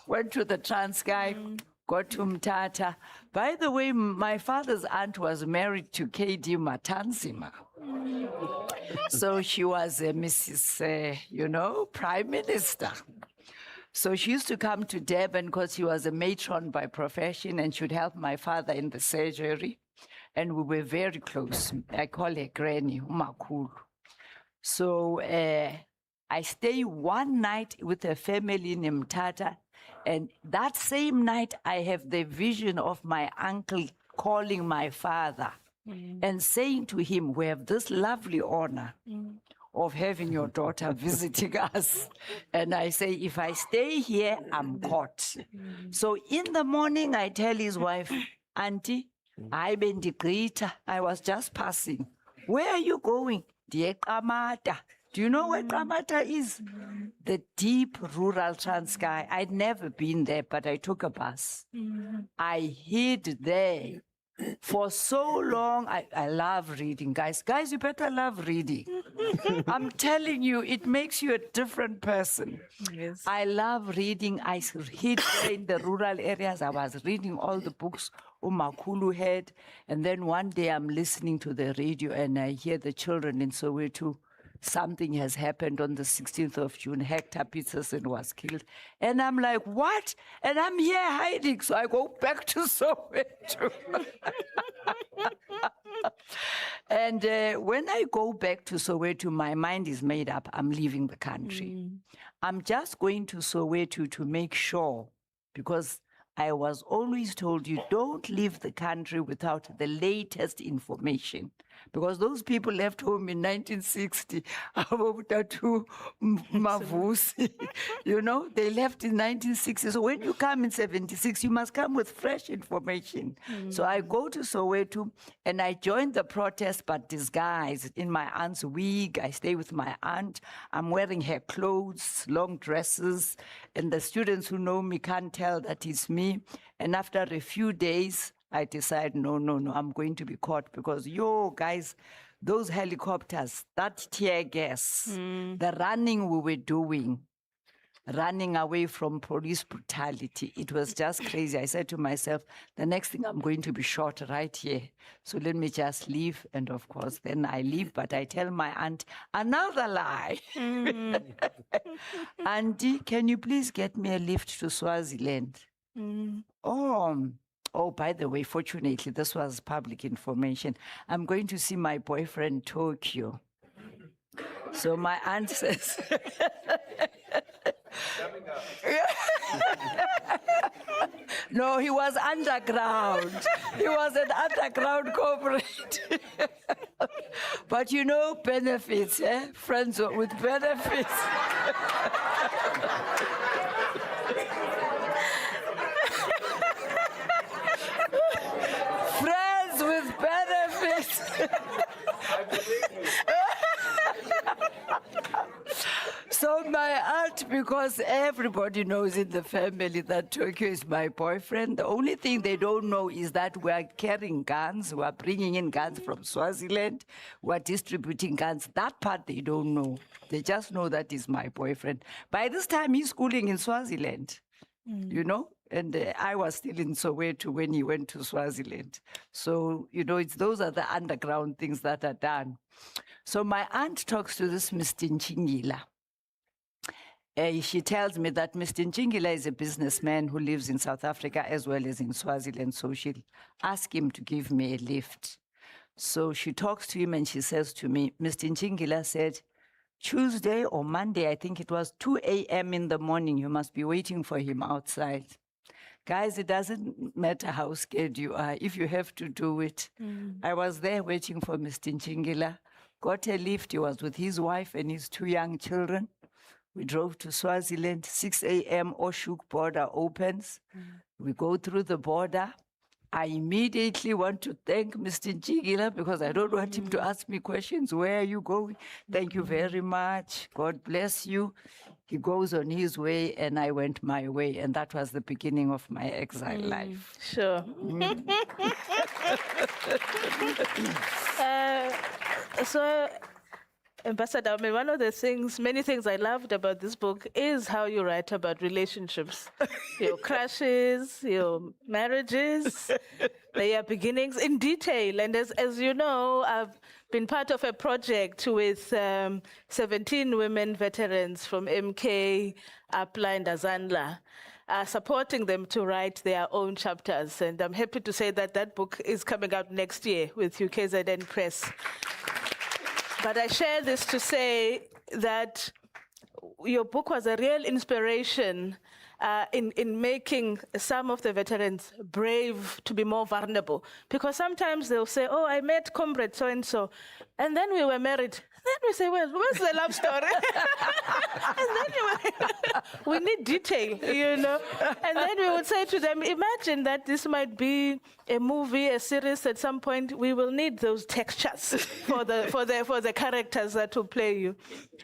Went to the Transkei, got to Mthatha. By the way, my father's aunt was married to KD Matanzima. So she was a Mrs., Prime Minister. So she used to come to Durban because she was a matron by profession and she'd help my father in the surgery. And we were very close. I call her Granny, Umakhulu. So I stay one night with a family in Mthatha. And that same night, I have the vision of my uncle calling my father and saying to him, we have this lovely honor of having your daughter visiting us. And I say, if I stay here, I'm caught. So in the morning, I tell his wife, Auntie, I was just passing. Where are you going? Dear Kamata. Do you know where Kamata is? The deep rural Transkei. I'd never been there, but I took a bus. I hid there for so long. I love reading, guys. Guys, you better love reading. I'm telling you, it makes you a different person. Yes. I love reading. I hid there in the rural areas. I was reading all the books Umakhulu had. And then one day I'm listening to the radio and I hear the children in Soweto. Something has happened on the 16th of June. Hector Peterson was killed. And I'm like, what? And I'm here hiding. So I go back to Soweto. And when I go back to Soweto, my mind is made up. I'm leaving the country. I'm just going to Soweto to make sure, because I was always told you don't leave the country without the latest information. Because those people left home in 1960, they left in 1960. So when you come in 76, you must come with fresh information. So I go to Soweto and I join the protest, but disguised in my aunt's wig. I stay with my aunt. I'm wearing her clothes, long dresses, and the students who know me can't tell that it's me. And after a few days, I decide, no, I'm going to be caught because, guys, those helicopters, that tear gas, the running we were doing, running away from police brutality, it was just crazy. I said to myself, the next thing I'm going to be shot right here. So let me just leave. And of course, then I leave, but I tell my aunt another lie. Auntie, can you please get me a lift to Swaziland? Oh, by the way, fortunately, this was public information. I'm going to see my boyfriend, Tokyo. So my aunt says, no, he was underground. He was an underground corporate. But benefits, friends with benefits. So my aunt, because everybody knows in the family that Tokyo is my boyfriend, the only thing they don't know is that we are carrying guns, we are bringing in guns from Swaziland, we are distributing guns. That part they don't know. They just know that he's my boyfriend. By this time, he's schooling in Swaziland, you know? And I was still in Soweto when he went to Swaziland. So, you know, those are the underground things that are done. So my aunt talks to this Mr. Nchingila. She tells me that Mr. Nchingila is a businessman who lives in South Africa as well as in Swaziland, so she'll ask him to give me a lift. So she talks to him and she says to me, Mr. Nchingila said, Tuesday or Monday, I think it was 2 a.m. in the morning, you must be waiting for him outside. Guys, it doesn't matter how scared you are, if you have to do it. I was there waiting for Mr. Nchingila, got a lift, he was with his wife and his 2 young children. We drove to Swaziland, 6 a.m. Oshuk border opens. We go through the border. I immediately want to thank Mr. Nchingila because I don't want him to ask me questions. Where are you going? Thank you very much. God bless you. He goes on his way and I went my way. And that was the beginning of my exile life. Sure. So, Ambassador, I mean, one of the things, many things I loved about this book is how you write about relationships, your crushes, your marriages, their beginnings in detail. And as you know, I've been part of a project with 17 women veterans from MK, Apla, and Azanla, supporting them to write their own chapters. And I'm happy to say that that book is coming out next year with UKZN Press. But I share this to say that your book was a real inspiration in making some of the veterans brave to be more vulnerable. Because sometimes they'll say, oh, I met comrade so-and-so, and then we were married. Then we say, well, where's the love story? And then we need detail, you know. And then we would say to them, imagine that this might be a movie, a series. At some point, we will need those textures for the characters that will play you.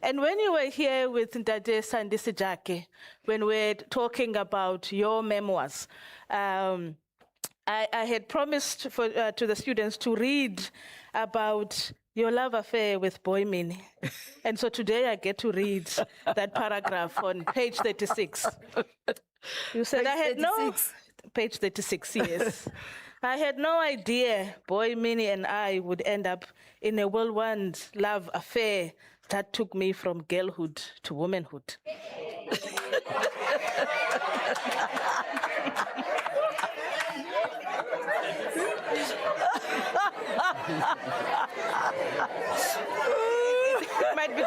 And when you were here with Ndade Sandisi Jake, when we're talking about your memoirs, I had promised to the students to read about your love affair with Boy Mini. And so today I get to read that paragraph on page 36. You said I had no... Page 36, yes. I had no idea Boy Mini and I would end up in a whirlwind love affair that took me from girlhood to womanhood. Might be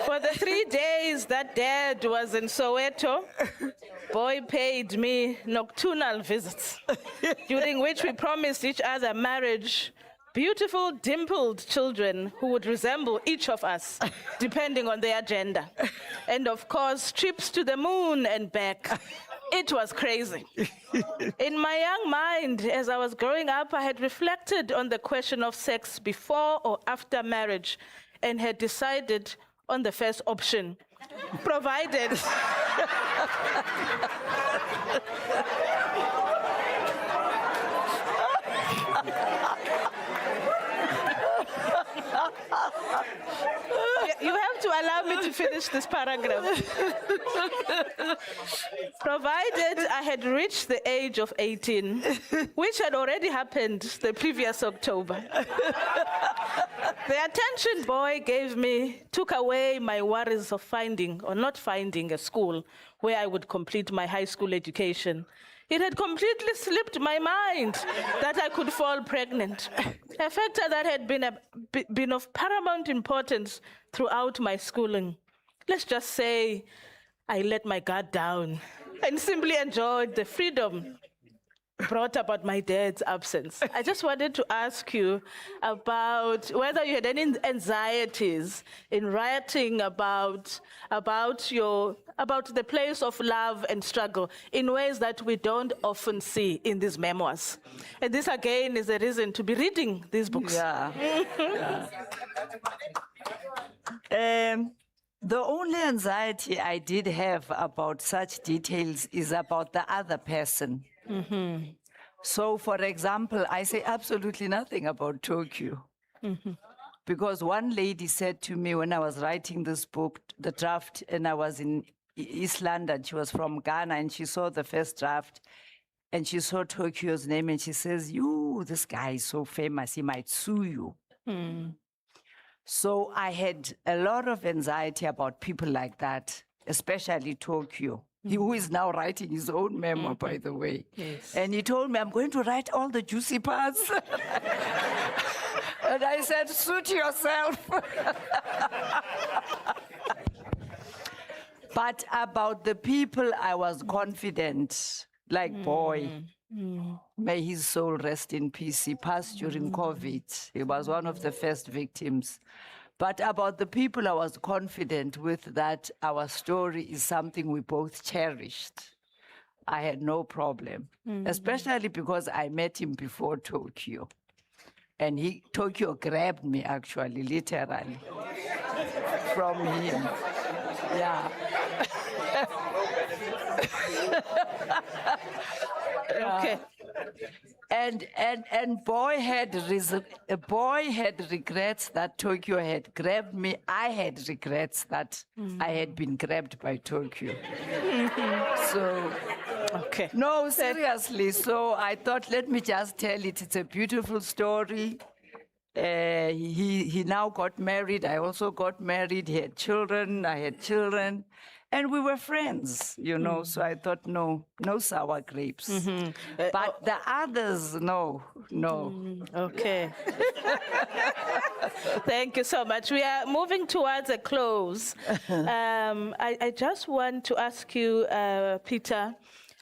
for the 3 days that Dad was in Soweto, Boy paid me nocturnal visits, during which we promised each other marriage, beautiful, dimpled children who would resemble each of us, depending on their gender. And of course, trips to the moon and back. It was crazy. In my young mind, as I was growing up, I had reflected on the question of sex before or after marriage and had decided on the first option, provided you have to allow me to finish this paragraph. Provided I had reached the age of 18, which had already happened the previous October. The attention Boy gave me took away my worries of finding or not finding a school where I would complete my high school education. It had completely slipped my mind that I could fall pregnant, a factor that had been of paramount importance throughout my schooling. Let's just say I let my guard down and simply enjoyed the freedom brought about my dad's absence. I just wanted to ask you about whether you had any anxieties in writing about the place of love and struggle in ways that we don't often see in these memoirs. And this again is a reason to be reading these books. Yeah. The only anxiety I did have about such details is about the other person. Mm-hmm. So, for example, I say absolutely nothing about Tokyo. Mm-hmm. Because one lady said to me when I was writing this book, the draft, and I was in East London, she was from Ghana, and she saw the first draft, and she saw Tokyo's name, and she says, this guy is so famous, he might sue you. Mm. So I had a lot of anxiety about people like that, especially Tokyo. Who is now writing his own memoir, by the way. Yes. And he told me, I'm going to write all the juicy parts. And I said, suit yourself. But about the people, I was confident, like Boy. May his soul rest in peace. He passed during COVID. He was one of the first victims. But about the people, I was confident with that our story is something we both cherished. I had no problem, especially because I met him before Tokyo. And Tokyo grabbed me, actually, literally, from him. Yeah. Okay. And Boy had regrets that Tokyo had grabbed me. I had regrets that I had been grabbed by Tokyo. So, okay. No, seriously. So I thought, let me just tell it. It's a beautiful story. He now got married. I also got married. He had children. I had children. And we were friends, so I thought, no sour grapes. But the others, no. Okay. Thank you so much. We are moving towards a close. I just want to ask you, Peter,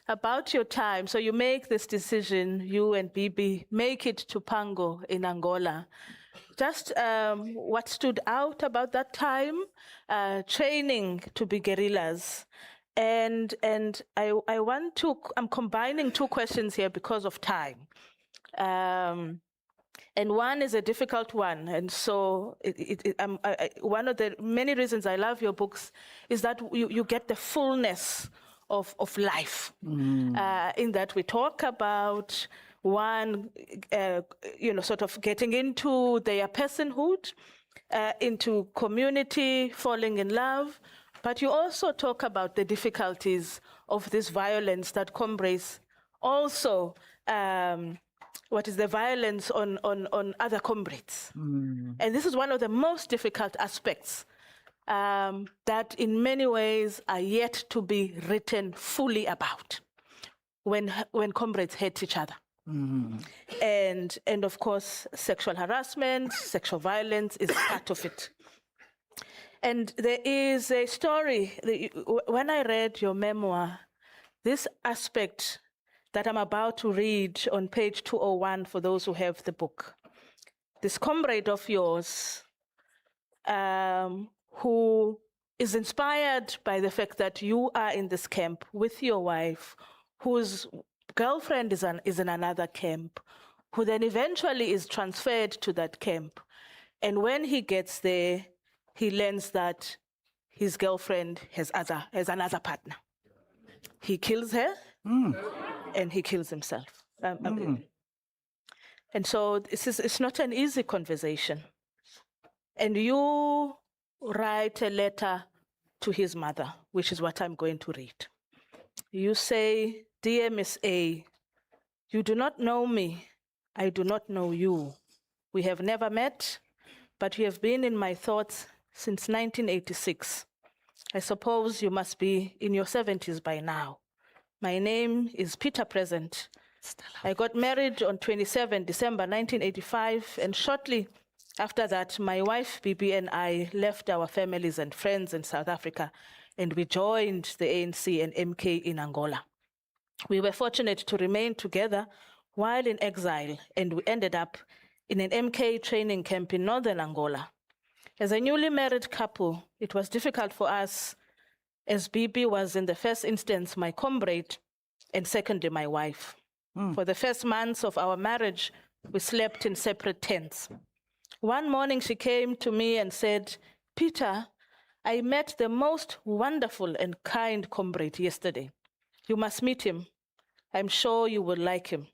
about your time. So you make this decision, you and Bibi, make it to Pango in Angola. Just what stood out about that time, training to be guerrillas. And I'm combining two questions here because of time. And one is a difficult one. And so one of the many reasons I love your books is that you get the fullness of life, in that we talk about one, sort of getting into their personhood, into community, falling in love, but you also talk about the difficulties of this violence that comrades also, what is the violence on other comrades. And this is one of the most difficult aspects that in many ways are yet to be written fully about when comrades hate each other. And of course, sexual harassment, sexual violence is part of it. And there is a story, when I read your memoir, this aspect that I'm about to read on page 201 for those who have the book. This comrade of yours, who is inspired by the fact that you are in this camp with your wife, whose girlfriend is in another camp, who then eventually is transferred to that camp. And when he gets there, he learns that his girlfriend has another partner. He kills her, and he kills himself. And so it's not an easy conversation. And you write a letter to his mother, which is what I'm going to read. You say, "Dear Miss A, you do not know me. I do not know you. We have never met, but you have been in my thoughts since 1986. I suppose you must be in your 70s by now. My name is Peter Present. I got married on 27 December 1985, and shortly after that, my wife, Bibi, and I left our families and friends in South Africa, and we joined the ANC and MK in Angola. We were fortunate to remain together while in exile, and we ended up in an MK training camp in northern Angola. As a newly married couple, it was difficult for us, as Bibi was in the first instance my comrade and secondly my wife. For the first months of our marriage, we slept in separate tents. One morning she came to me and said, "Peter, I met the most wonderful and kind comrade yesterday. You must meet him. I'm sure you will like him."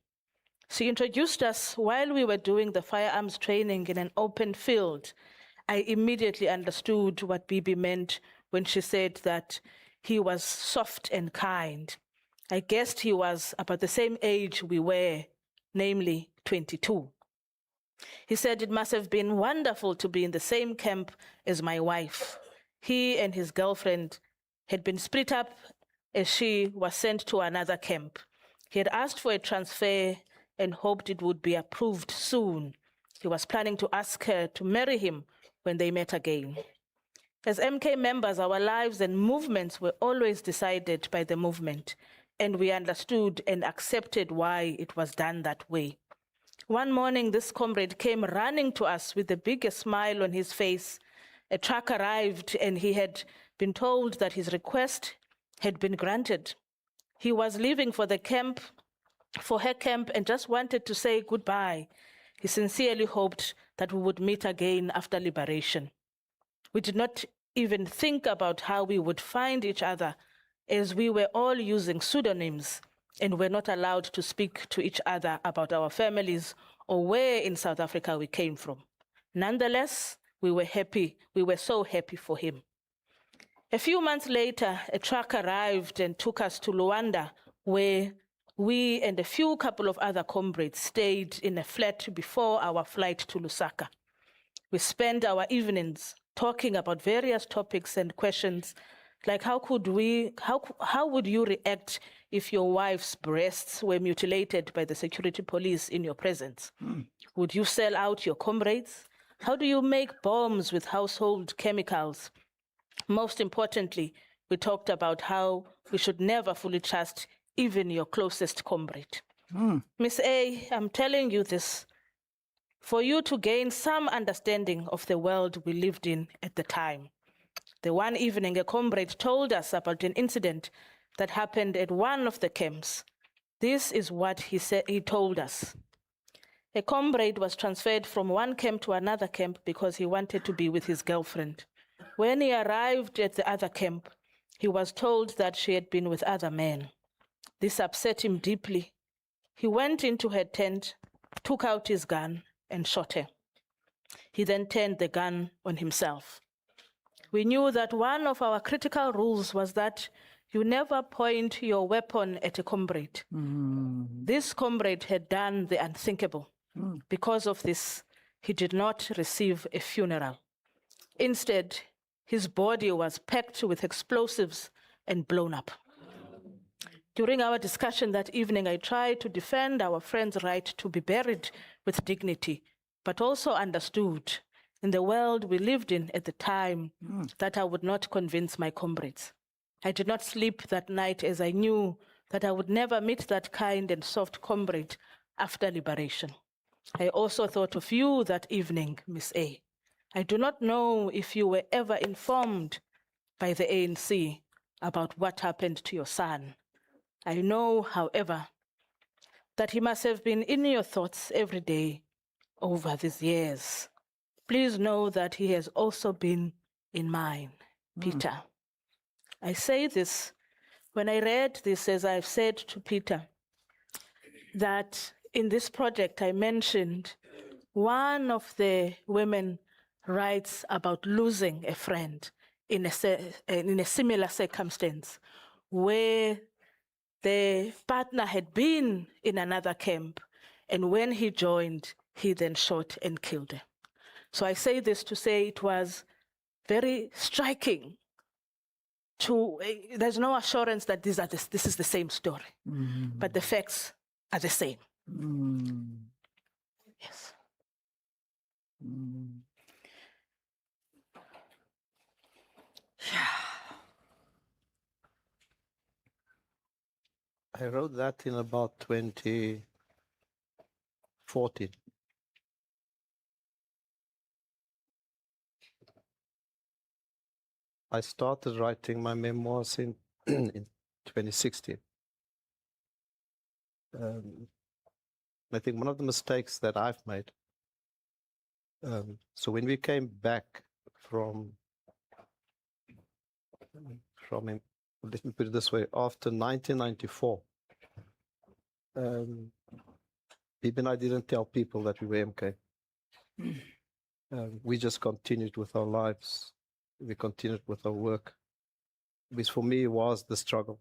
She introduced us while we were doing the firearms training in an open field. I immediately understood what Bibi meant when she said that he was soft and kind. I guessed he was about the same age we were, namely 22. He said it must have been wonderful to be in the same camp as my wife. He and his girlfriend had been split up as she was sent to another camp. He had asked for a transfer and hoped it would be approved soon. He was planning to ask her to marry him when they met again. As MK members, our lives and movements were always decided by the movement, and we understood and accepted why it was done that way. One morning, this comrade came running to us with the biggest smile on his face. A truck arrived, and he had been told that his request had been granted. He was leaving for her camp, and just wanted to say goodbye. He sincerely hoped that we would meet again after liberation. We did not even think about how we would find each other, as we were all using pseudonyms and were not allowed to speak to each other about our families or where in South Africa we came from. Nonetheless, we were happy. We were so happy for him. A few months later, a truck arrived and took us to Luanda, where we and a couple of other comrades stayed in a flat before our flight to Lusaka. We spent our evenings talking about various topics and questions, like how would you react if your wife's breasts were mutilated by the security police in your presence? Would you sell out your comrades? How do you make bombs with household chemicals? Most importantly, we talked about how we should never fully trust even your closest comrade. Miss A, I'm telling you this for you to gain some understanding of the world we lived in at the time. The one evening, a comrade told us about an incident that happened at one of the camps. This is what he told us. A comrade was transferred from one camp to another camp because he wanted to be with his girlfriend. When he arrived at the other camp, he was told that she had been with other men. This upset him deeply. He went into her tent, took out his gun, and shot her. He then turned the gun on himself. We knew that one of our critical rules was that you never point your weapon at a comrade. This comrade had done the unthinkable. Because of this, he did not receive a funeral. Instead, his body was packed with explosives and blown up. During our discussion that evening, I tried to defend our friend's right to be buried with dignity, but also understood in the world we lived in at the time that I would not convince my comrades. I did not sleep that night as I knew that I would never meet that kind and soft comrade after liberation. I also thought of you that evening, Miss A. I do not know if you were ever informed by the ANC about what happened to your son. I know, however, that he must have been in your thoughts every day over these years. Please know that he has also been in mine, Peter. I say this when I read this, as I've said to Peter, that in this project I mentioned one of the women writes about losing a friend in a similar circumstance where the partner had been in another camp, and when he joined, he then shot and killed her. So I say this to say it was very striking. There's no assurance that this is the same story, but the facts are the same. Yes. I wrote that in about 2014. I started writing my memoirs in, in 2016. I think one of the mistakes that I've made, so when we came back from, let me put it this way, after 1994, Bibi and I didn't tell people that we were MK. We just continued with our lives. We continued with our work, which for me was the struggle.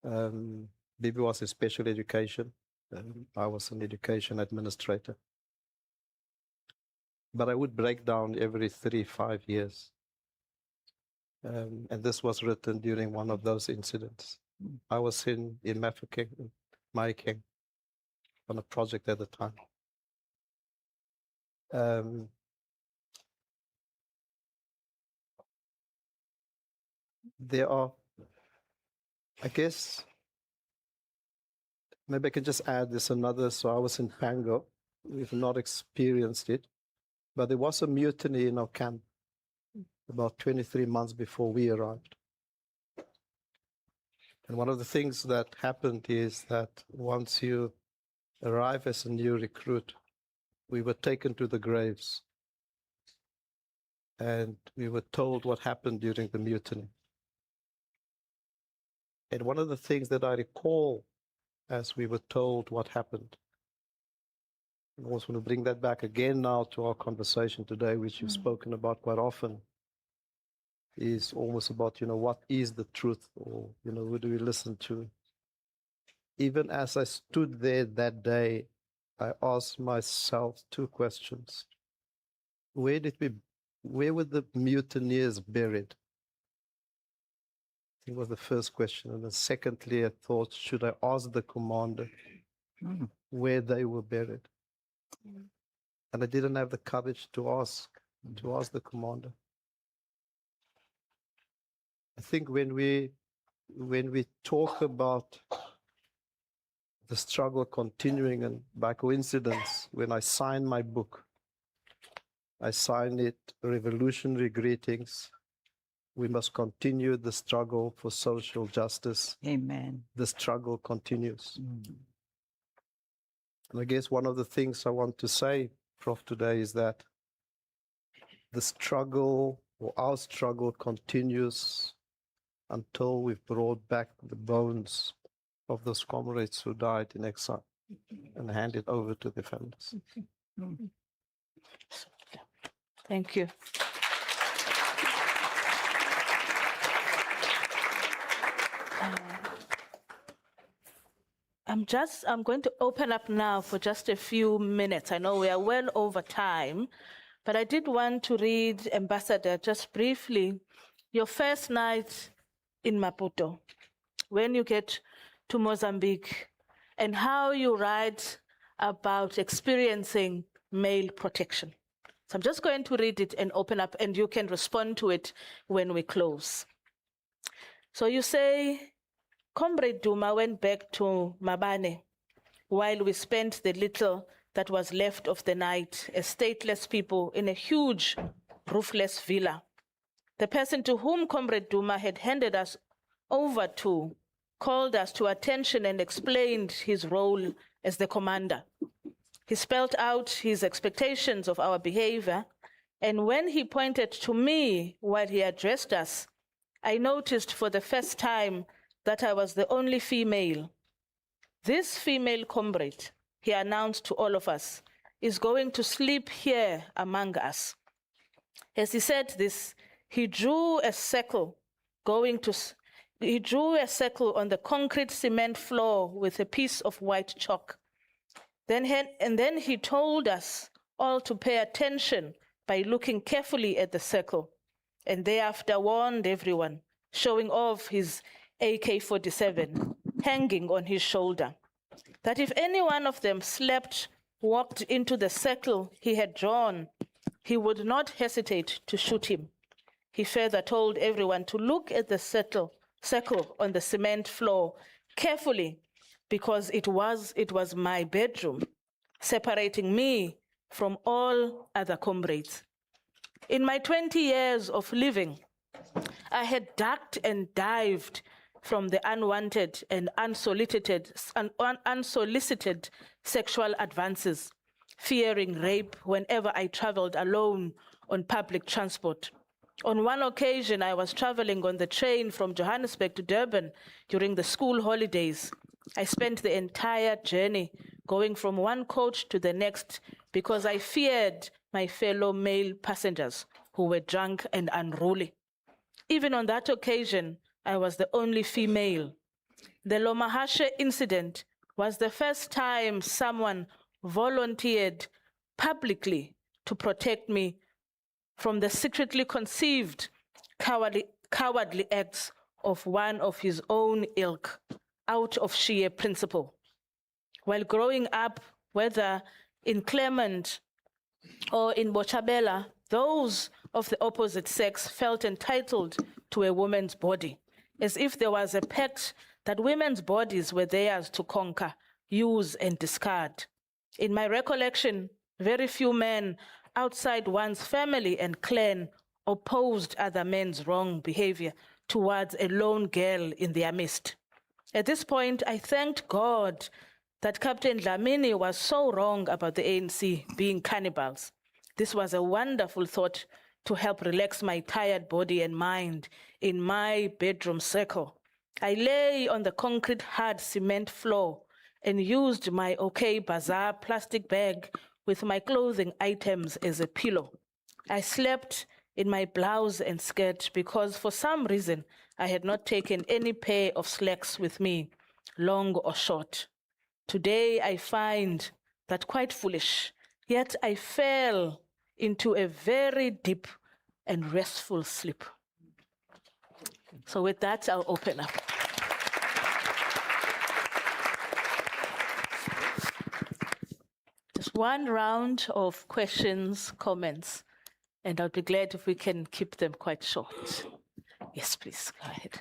Bibi was in special education. I was an education administrator. But I would break down every 3-5 years. And this was written during one of those incidents. I was in Mafeking, on a project at the time. There are, I guess, maybe I could just add this another. So I was in Pango. We've not experienced it, but there was a mutiny in our camp about 23 months before we arrived. And one of the things that happened is that once you arrive as a new recruit, we were taken to the graves and we were told what happened during the mutiny. And one of the things that I recall as we were told what happened, I also want to bring that back again now to our conversation today, which you've spoken about quite often, is almost about, what is the truth, or, who do we listen to? Even as I stood there that day, I asked myself 2 questions. Where were the mutineers buried? I think was the first question. And then secondly, I thought, should I ask the commander where they were buried? And I didn't have the courage to ask the commander. I think when we talk about the struggle continuing, and by coincidence, when I signed my book, I signed it Revolutionary Greetings. We must continue the struggle for social justice. Amen. The struggle continues. And I guess one of the things I want to say, Prof, today is that the struggle, or our struggle, continues until we've brought back the bones of those comrades who died in exile and hand it over to their families. Thank you. I'm going to open up now for just a few minutes. I know we are well over time, but I did want to read, Ambassador, just briefly, your first night in Maputo, when you get to Mozambique, and how you write about experiencing male protection. So I'm just going to read it and open up, and you can respond to it when we close. So you say, Comrade Duma went back to Mabane while we spent the little that was left of the night as stateless people in a huge roofless villa. The person to whom Comrade Duma had handed us over to called us to attention and explained his role as the commander. He spelled out his expectations of our behavior, and when he pointed to me while he addressed us, I noticed for the first time that I was the only female. This female comrade, he announced to all of us, is going to sleep here among us. As he said this, he drew a circle on the concrete cement floor with a piece of white chalk. Then he told us all to pay attention by looking carefully at the circle, and thereafter warned everyone, showing off his AK-47 hanging on his shoulder, that if any one of them walked into the circle he had drawn, he would not hesitate to shoot him. He further told everyone to look at the circle on the cement floor carefully because it was my bedroom, separating me from all other comrades. In my 20 years of living, I had ducked and dived from the unwanted and unsolicited sexual advances, fearing rape whenever I traveled alone on public transport. On one occasion, I was traveling on the train from Johannesburg to Durban during the school holidays. I spent the entire journey going from one coach to the next because I feared my fellow male passengers who were drunk and unruly. Even on that occasion, I was the only female. The Lomahashe incident was the first time someone volunteered publicly to protect me from the secretly conceived cowardly acts of one of his own ilk, out of sheer principle. While growing up, whether in Clement or in Bochabela, those of the opposite sex felt entitled to a woman's body, as if there was a pact that women's bodies were theirs to conquer, use, and discard. In my recollection, very few men outside one's family and clan opposed other men's wrong behavior towards a lone girl in their midst. At this point, I thanked God that Captain Dlamini was so wrong about the ANC being cannibals. This was a wonderful thought to help relax my tired body and mind in my bedroom circle. I lay on the concrete hard cement floor and used my OK Bazaar plastic bag with my clothing items as a pillow. I slept in my blouse and skirt because for some reason I had not taken any pair of slacks with me, long or short. Today I find that quite foolish, yet I fell into a very deep and restful sleep. So with that, I'll open up. Just one round of questions, comments, and I'll be glad if we can keep them quite short. Yes, please, go ahead.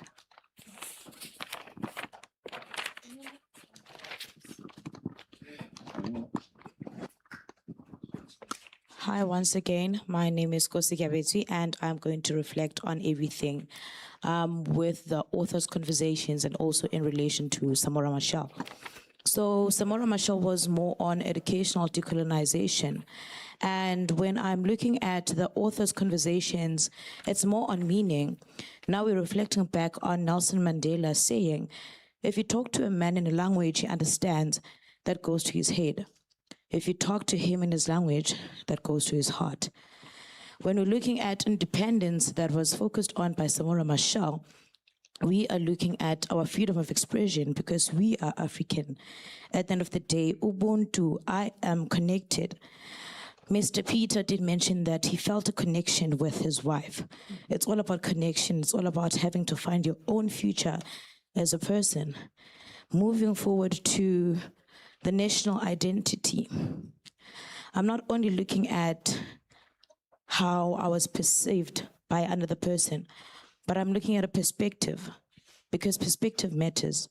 Hi, once again. My name is Kosi Gabetsi, and I'm going to reflect on everything with the author's conversations and also in relation to Samora Machel. So Samora Machel was more on educational decolonization. And when I'm looking at the author's conversations, it's more on meaning. Now we're reflecting back on Nelson Mandela saying, if you talk to a man in a language he understands, that goes to his head. If you talk to him in his language, that goes to his heart. When we're looking at independence that was focused on by Samora Machel, we are looking at our freedom of expression because we are African. At the end of the day, Ubuntu, I am connected. Mr. Peter did mention that he felt a connection with his wife. It's all about connection. It's all about having to find your own future as a person. Moving forward to the national identity. I'm not only looking at how I was perceived by another person, but I'm looking at a perspective, because perspective matters.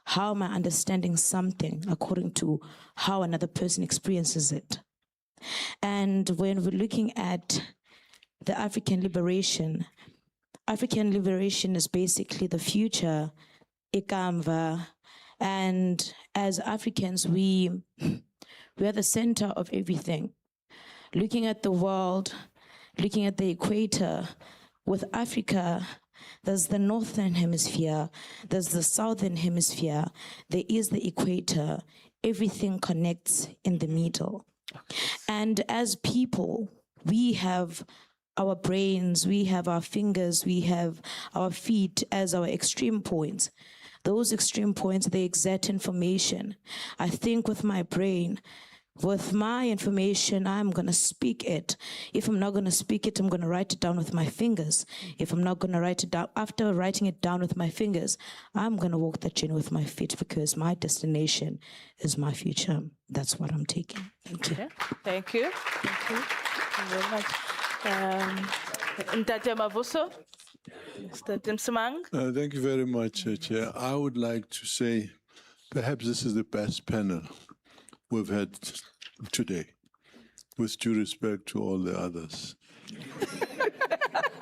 How am I understanding something according to how another person experiences it? And when we're looking at the African liberation is basically the future, ikamva, and as Africans, we are the center of everything. Looking at the world, looking at the equator, with Africa, there's the northern hemisphere, there's the southern hemisphere, there is the equator. Everything connects in the middle. And as people, we have our brains, we have our fingers, we have our feet as our extreme points. Those extreme points, they exert information. I think with my brain, with my information, I'm going to speak it. If I'm not going to speak it, I'm going to write it down with my fingers. If I'm not going to write it down, after writing it down with my fingers, I'm going to walk that journey with my feet because my destination is my future. That's what I'm taking. Thank you. Okay. Thank you. Thank you very much. Ntate Mavuso? Mr. Dimsamang. Thank you very much, Chair. I would like to say perhaps this is the best panel we've had today, with due respect to all the others,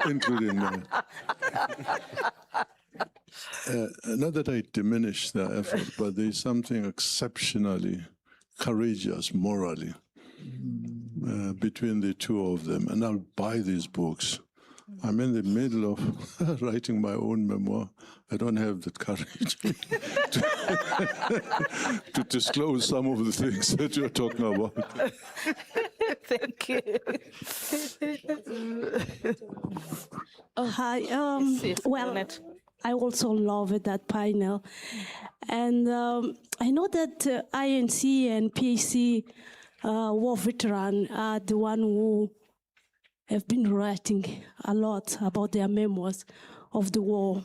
including mine. Not that I diminish their effort, but there's something exceptionally courageous morally between the two of them. And I'll buy these books. I'm in the middle of writing my own memoir. I don't have the courage to disclose some of the things that you're talking about. Thank you. Hi. Well, I also love that panel. And I know that INC and PAC war veteran are the one who have been writing a lot about their memoirs of the war.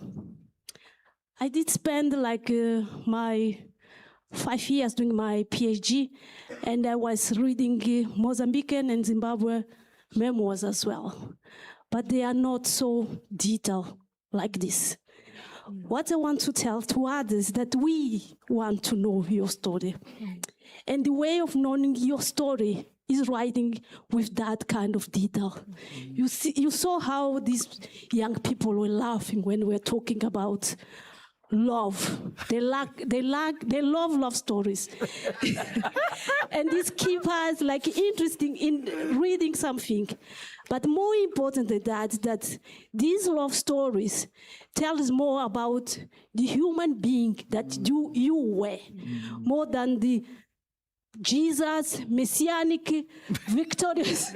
I did spend like my 5 years doing my PhD, and I was reading Mozambican and Zimbabwe memoirs as well. But they are not so detailed like this. What I want to tell to others that we want to know your story. And the way of knowing your story is writing with that kind of detail. You saw how these young people were laughing when we were talking about love. They love stories. And this keeps us like interesting in reading something. But more important than that these love stories tell us more about the human being that you were, more than the Jesus, messianic, victorious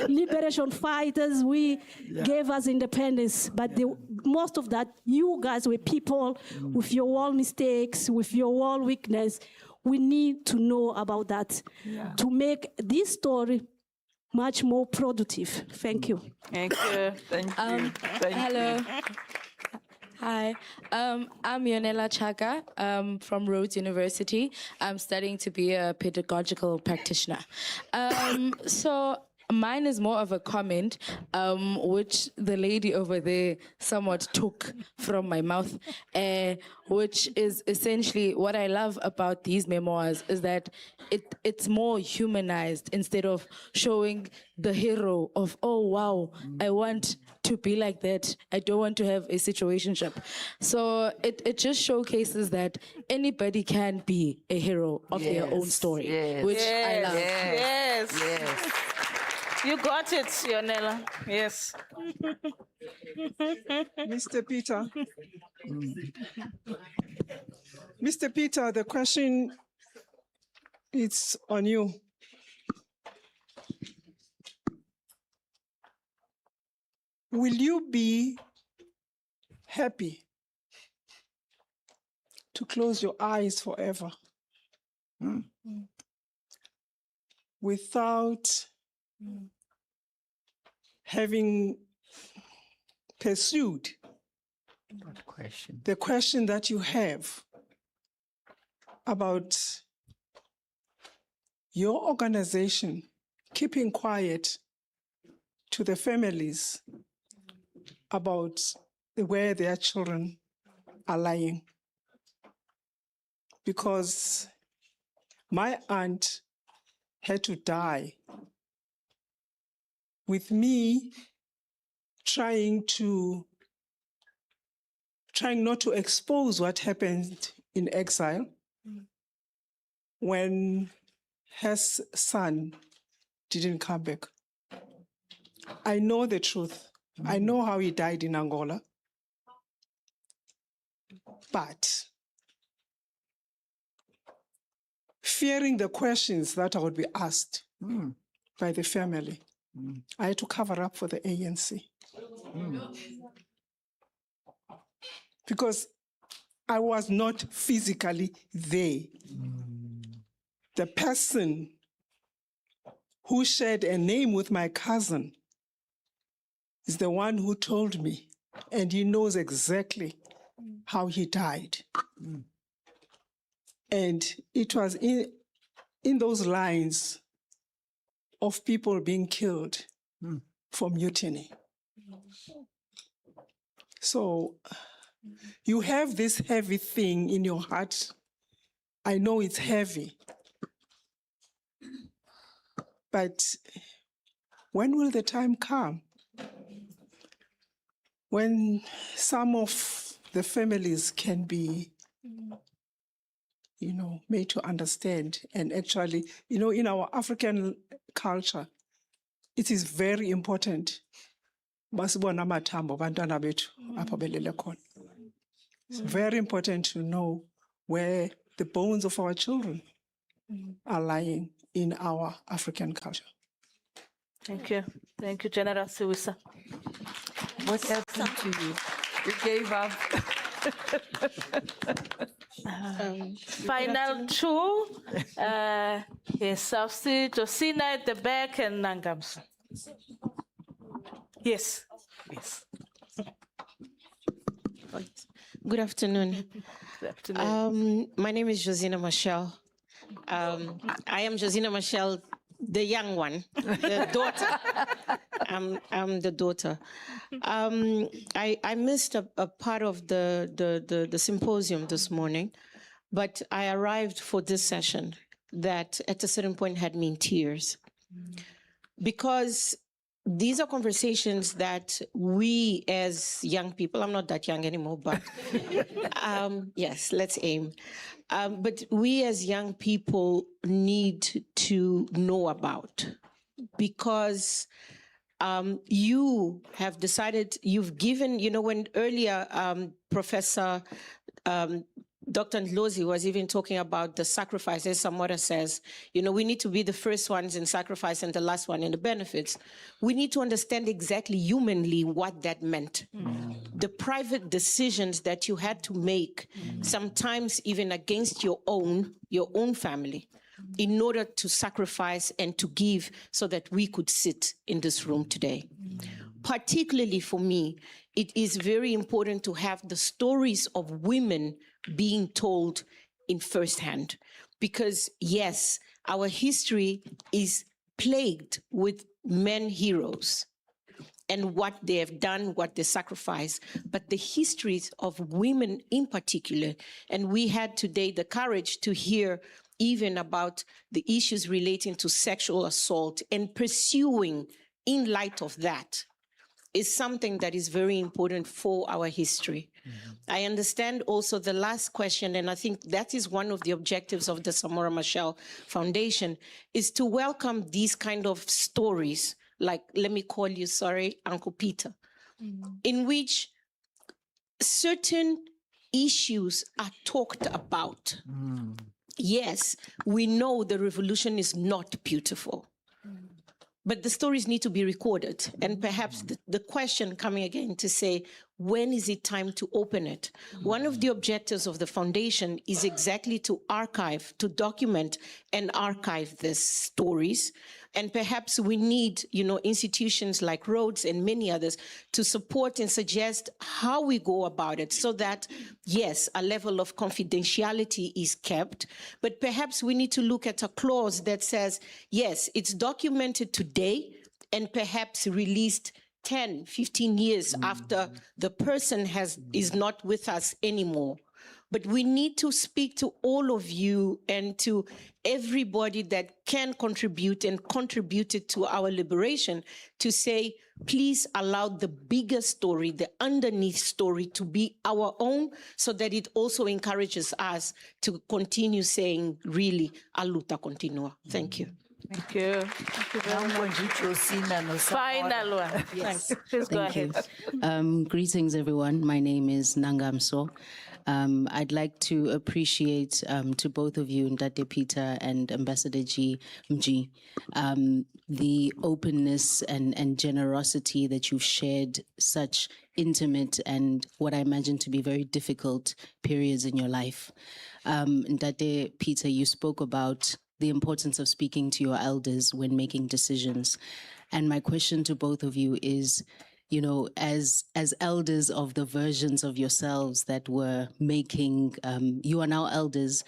liberation fighters, we gave us independence. But most of that, you guys were people with your own mistakes, with your own weakness. We need to know about that to make this story much more productive. Thank you. Thank you. Thank you. Hello. Hi, I'm Yonela Chaka from Rhodes University. I'm studying to be a pedagogical practitioner. So mine is more of a comment, which the lady over there somewhat took from my mouth, which is essentially what I love about these memoirs is that it's more humanized instead of showing the hero of, oh, wow, I want to be like that. I don't want to have a situationship. So it just showcases that anybody can be a hero of their own story, which I love. Yes. You got it, Yonela. Yes. Mr. Peter. Mr. Peter, the question is on you. Will you be happy to close your eyes forever without having pursued the question that you have about your organization keeping quiet to the families about where their children are lying? Because my aunt had to die with me trying not to expose what happened in exile when her son didn't come back. I know the truth. I know how he died in Angola. But fearing the questions that I would be asked by the family, I had to cover up for the ANC. Because I was not physically there. The person who shared a name with my cousin is the one who told me, and he knows exactly how he died. And it was in those lines of people being killed for mutiny. So you have this heavy thing in your heart. I know it's heavy. But when will the time come when some of the families can be, made to understand? And actually, in our African culture, it is very important. It's very important to know where the bones of our children are lying in our African culture. Thank you. Thank you, General Siwisa. What happened to you? You gave up. Final two. Yes, I'll see Josina at the back and Nangamso. Yes. Yes. Good afternoon. Good afternoon. My name is Samora Machel. I am Samora Machel, the young one, the daughter. I'm the daughter. I missed a part of the symposium this morning, but I arrived for this session that at a certain point had me in tears. Because these are conversations that we as young people, I'm not that young anymore, but yes, let's aim. But we as young people need to know about, because you have decided, you've given, when earlier Professor Dr. Ndlozi was even talking about the sacrifices. Samora says, we need to be the first ones in sacrifice and the last one in the benefits. We need to understand exactly humanly what that meant. The private decisions that you had to make, sometimes even against your own family, in order to sacrifice and to give so that we could sit in this room today. Particularly for me, it is very important to have the stories of women being told in firsthand. Because yes, our history is plagued with men heroes and what they have done, what they sacrificed, but the histories of women in particular. And we had today the courage to hear even about the issues relating to sexual assault, and pursuing in light of that is something that is very important for our history. I understand also the last question, and I think that is one of the objectives of the Samora Machel Foundation, is to welcome these kind of stories, like, let me call you, sorry, Uncle Peter, in which certain issues are talked about. Yes, we know the revolution is not beautiful, but the stories need to be recorded. And perhaps the question coming again to say, when is it time to open it? One of the objectives of the foundation is exactly to archive, to document and archive these stories. And perhaps we need, institutions like Rhodes and many others to support and suggest how we go about it, so that, yes, a level of confidentiality is kept, but perhaps we need to look at a clause that says, yes, it's documented today and perhaps released 10, 15 years after the person is not with us anymore. But we need to speak to all of you and to everybody that can contribute and contributed to our liberation to say, please allow the bigger story, the underneath story, to be our own, so that it also encourages us to continue saying, really, a Luta Continua. Thank you. Thank you. Thank you very much. Final one. Yes. Thanks. Please go Thank ahead. you. Greetings, everyone. My name is Nangamso. I'd like to appreciate to both of you, Ndate Peter and Ambassador Mji, the openness and generosity that you've shared such intimate and what I imagine to be very difficult periods in your life. Ndate Peter, you spoke about the importance of speaking to your elders when making decisions. And my question to both of you is, you know, as elders of the versions of yourselves that were making, you are now elders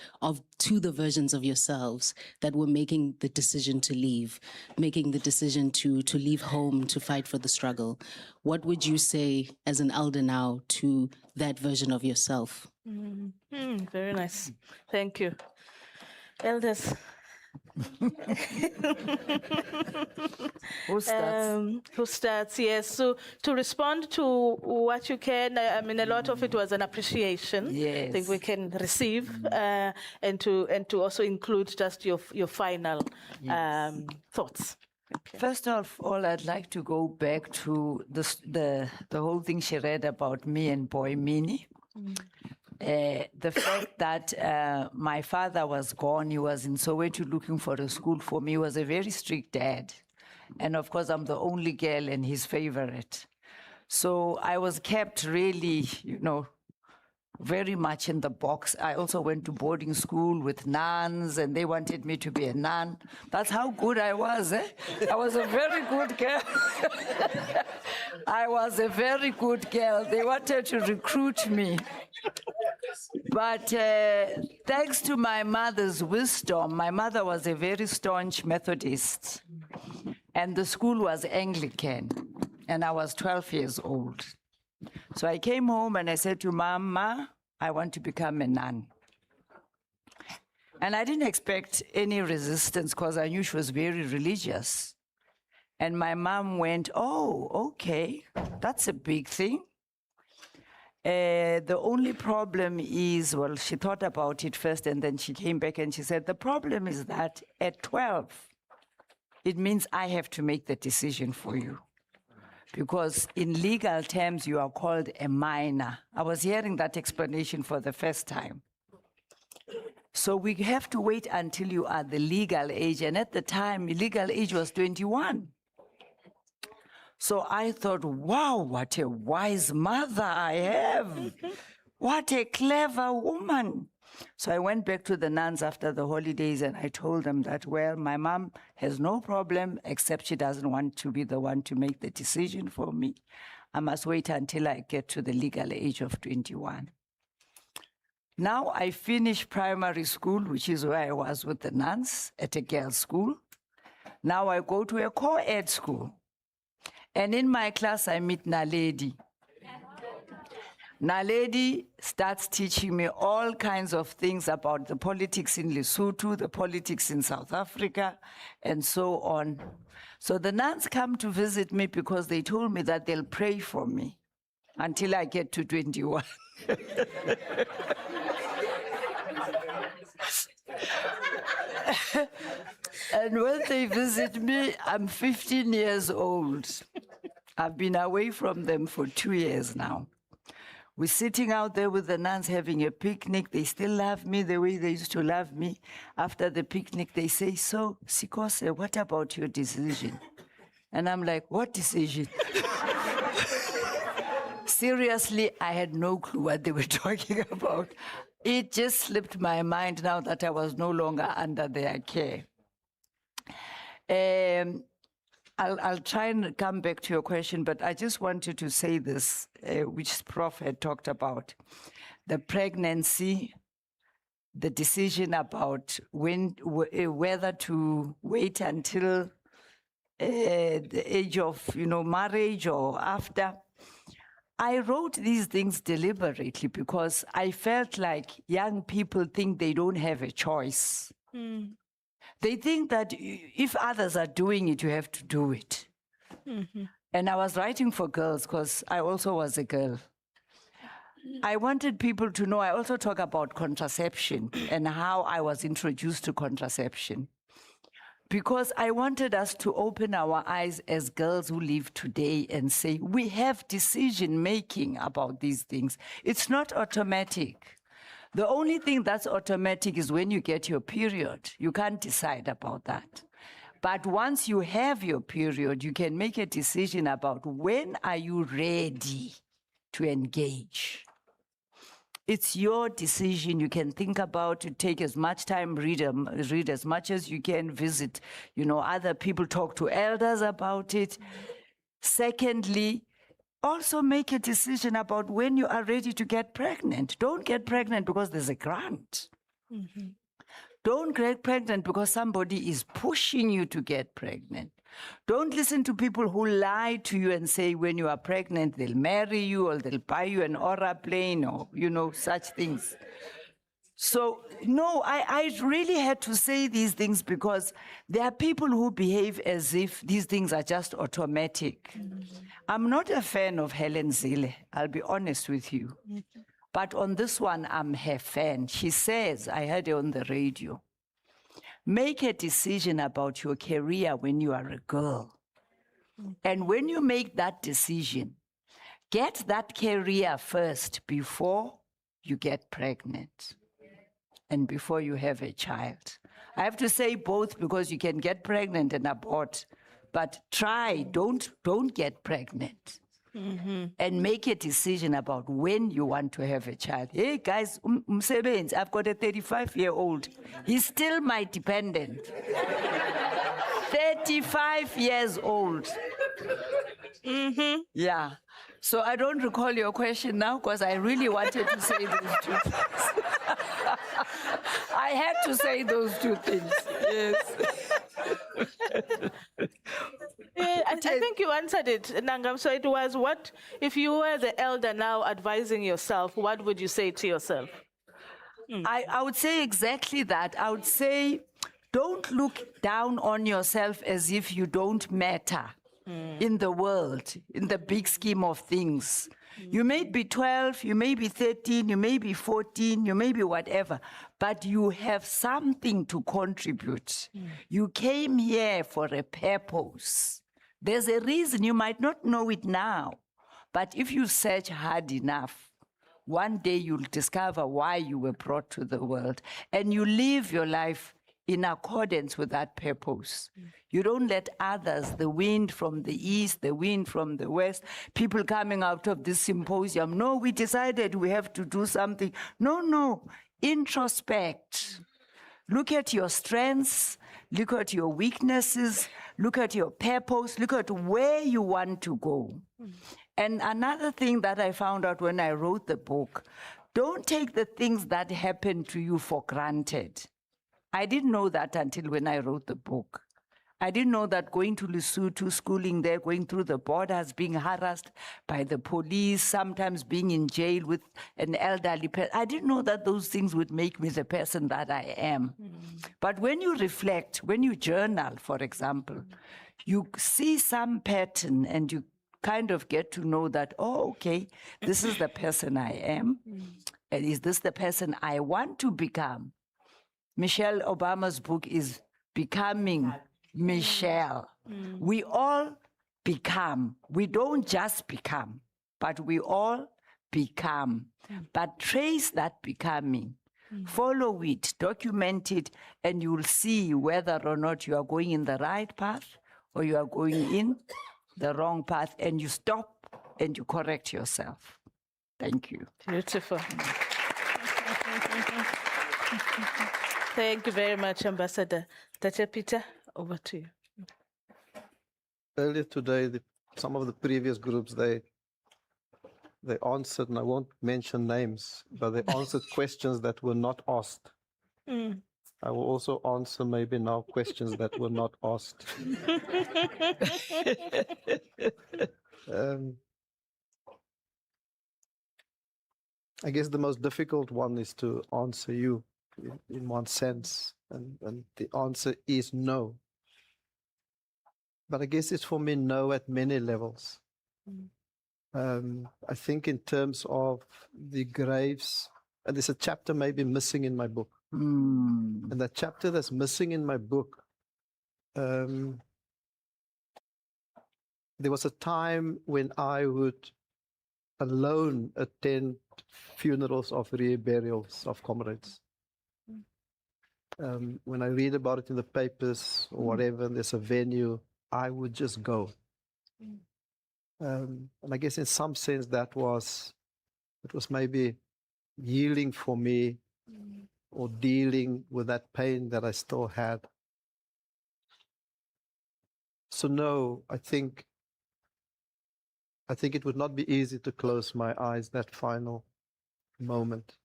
to the versions of yourselves that were making the decision to leave, making the decision to leave home to fight for the struggle. What would you say as an elder now to that version of yourself? Very nice. Thank you. Elders. Who starts? Who starts? Yes. So to respond to what you can, I mean, a lot of it was an appreciation. Yes. I think we can receive, and to also include just your final thoughts. Okay. First of all, I'd like to go back to the whole thing she read about me and boy Mini. The fact that my father was gone, he was in Soweto looking for a school for me. He was a very strict dad. And of course, I'm the only girl and his favorite. So I was kept really, you know, very much in the box. I also went to boarding school with nuns, and they wanted me to be a nun. That's how good I was, eh? I was a very good girl. I was a very good girl. They wanted to recruit me. But thanks to my mother's wisdom, my mother was a very staunch Methodist, and the school was Anglican, and I was 12 years old. So I came home and I said to Mama, I want to become a nun. And I didn't expect any resistance because I knew she was very religious. And my mom went, oh, okay, that's a big thing. The only problem is, well, she thought about it first and then she came back and she said, the problem is that at 12, it means I have to make the decision for you. Because in legal terms, you are called a minor. I was hearing that explanation for the first time. So we have to wait until you are the legal age. And at the time, legal age was 21. So I thought, wow, what a wise mother I have. What a clever woman. So I went back to the nuns after the holidays and I told them that, well, my mom has no problem except she doesn't want to be the one to make the decision for me. I must wait until I get to the legal age of 21. Now I finished primary school, which is where I was with the nuns at a girls' school. Now I go to a co-ed school. And in my class, I meet Naledi. Naledi starts teaching me all kinds of things about the politics in Lesotho, the politics in South Africa, and so on. So the nuns come to visit me because they told me that they'll pray for me until I get to 21. And when they visit me, I'm 15 years old. I've been away from them for 2 years now. We're sitting out there with the nuns having a picnic. They still love me the way they used to love me. After the picnic, they say, so, Sikose, what about your decision? And I'm like, what decision? Seriously, I had no clue what they were talking about. It just slipped my mind now that I was no longer under their care. I'll try and come back to your question, but I just wanted to say this, which Prof had talked about. The pregnancy, the decision about whether to wait until the age of marriage or after. I wrote these things deliberately because I felt like young people think they don't have a choice. Mm. They think that if others are doing it, you have to do it. Mm-hmm. And I was writing for girls because I also was a girl. I wanted people to know, I also talk about contraception and how I was introduced to contraception. Because I wanted us to open our eyes as girls who live today and say, we have decision-making about these things. It's not automatic. The only thing that's automatic is when you get your period. You can't decide about that. But once you have your period, you can make a decision about when are you ready to engage. It's your decision. You can think about it, take as much time, read as much as you can, visit, other people, talk to elders about it. Secondly, Also make a decision about when you are ready to get pregnant. Don't get pregnant because there's a grant. Don't get pregnant because somebody is pushing you to get pregnant. Don't listen to people who lie to you and say when you are pregnant, they'll marry you or they'll buy you an aeroplane or, such things. So, no, I really had to say these things because there are people who behave as if these things are just automatic. I'm not a fan of Helen Zille, I'll be honest with you. But on this one, I'm her fan. She says, I heard her on the radio, make a decision about your career when you are a girl. And when you make that decision, get that career first before you get pregnant and before you have a child. I have to say both because you can get pregnant and abort, but don't get pregnant. And make a decision about when you want to have a child. Hey guys, I've got a 35-year-old. He's still my dependent. 35 years old. Yeah. So I don't recall your question now because I really wanted to say those two things. I had to say those two things. Yes. Yeah, I think you answered it, Nangam. So it was, what if you were the elder now advising yourself, what would you say to yourself? I would say exactly that. I would say, don't look down on yourself as if you don't matter in the world, in the big scheme of things. You may be 12, you may be 13, you may be 14, you may be whatever, but you have something to contribute. You came here for a purpose. There's a reason, you might not know it now, but if you search hard enough, one day you'll discover why you were brought to the world, and you live your life in accordance with that purpose. You don't let others, the wind from the east, the wind from the west, people coming out of this symposium, no, we decided we have to do something. No, introspect. Look at your strengths, look at your weaknesses, look at your purpose, look at where you want to go. And another thing that I found out when I wrote the book, don't take the things that happen to you for granted. I didn't know that until when I wrote the book. I didn't know that going to Lesotho, schooling there, going through the borders, being harassed by the police, sometimes being in jail with an elderly person. I didn't know that those things would make me the person that I am. But when you reflect, when you journal, for example, you see some pattern and you kind of get to know that, oh, okay, this is the person I am. And is this the person I want to become? Michelle Obama's book is Becoming Michelle. We all become. We don't just become, but we all become. But trace that becoming. Follow it, document it, and you'll see whether or not you are going in the right path or you are going in the wrong path, and you stop and you correct yourself. Thank you. Beautiful. Thank you very much, Ambassador. Dr. Peter, over to you. Earlier today, some of the previous groups, they answered, and I won't mention names, but they answered questions that were not asked. I will also answer maybe now questions that were not asked. I guess the most difficult one is to answer you in one sense, and the answer is no. But I guess it's for me no at many levels. I think in terms of the graves, and there's a chapter maybe missing in my book. And that chapter that's missing in my book, there was a time when I would alone attend funerals of burials of comrades. When I read about it in the papers or whatever, and there's a venue, I would just go. And I guess in some sense it was maybe healing for me, or dealing with that pain that I still had. So no, I think I think it would not be easy to close my eyes that final moment.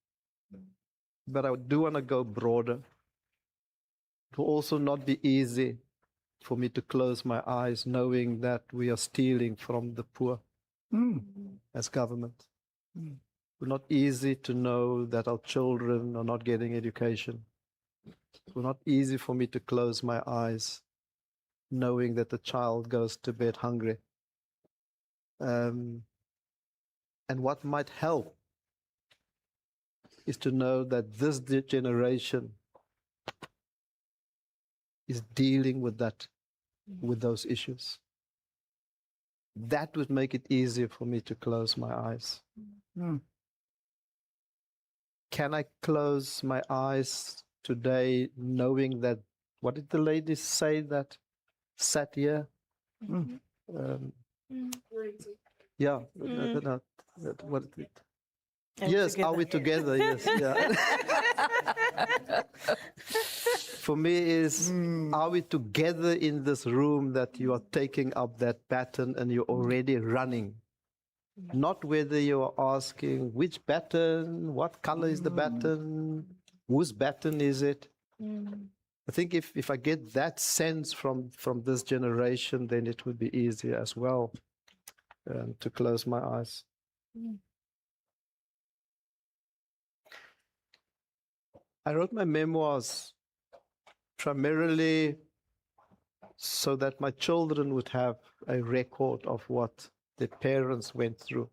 But I do want to go broader. It will also not be easy for me to close my eyes knowing that we are stealing from the poor as government. It's not easy to know that our children are not getting education. It's not easy for me to close my eyes knowing that the child goes to bed hungry. And what might help is to know that this generation is dealing with that, with those issues. That would make it easier for me to close my eyes. Can I close my eyes today knowing that, what did the lady say that sat here? Yeah, what is it? Yes, are we together? Yes, yeah. For me is, are we together in this room that you are taking up that baton and you're already running? Not whether you're asking which baton, what color is the baton, whose baton is it? I think if I get that sense from this generation, then it would be easier as well to close my eyes. I wrote my memoirs primarily so that my children would have a record of what their parents went through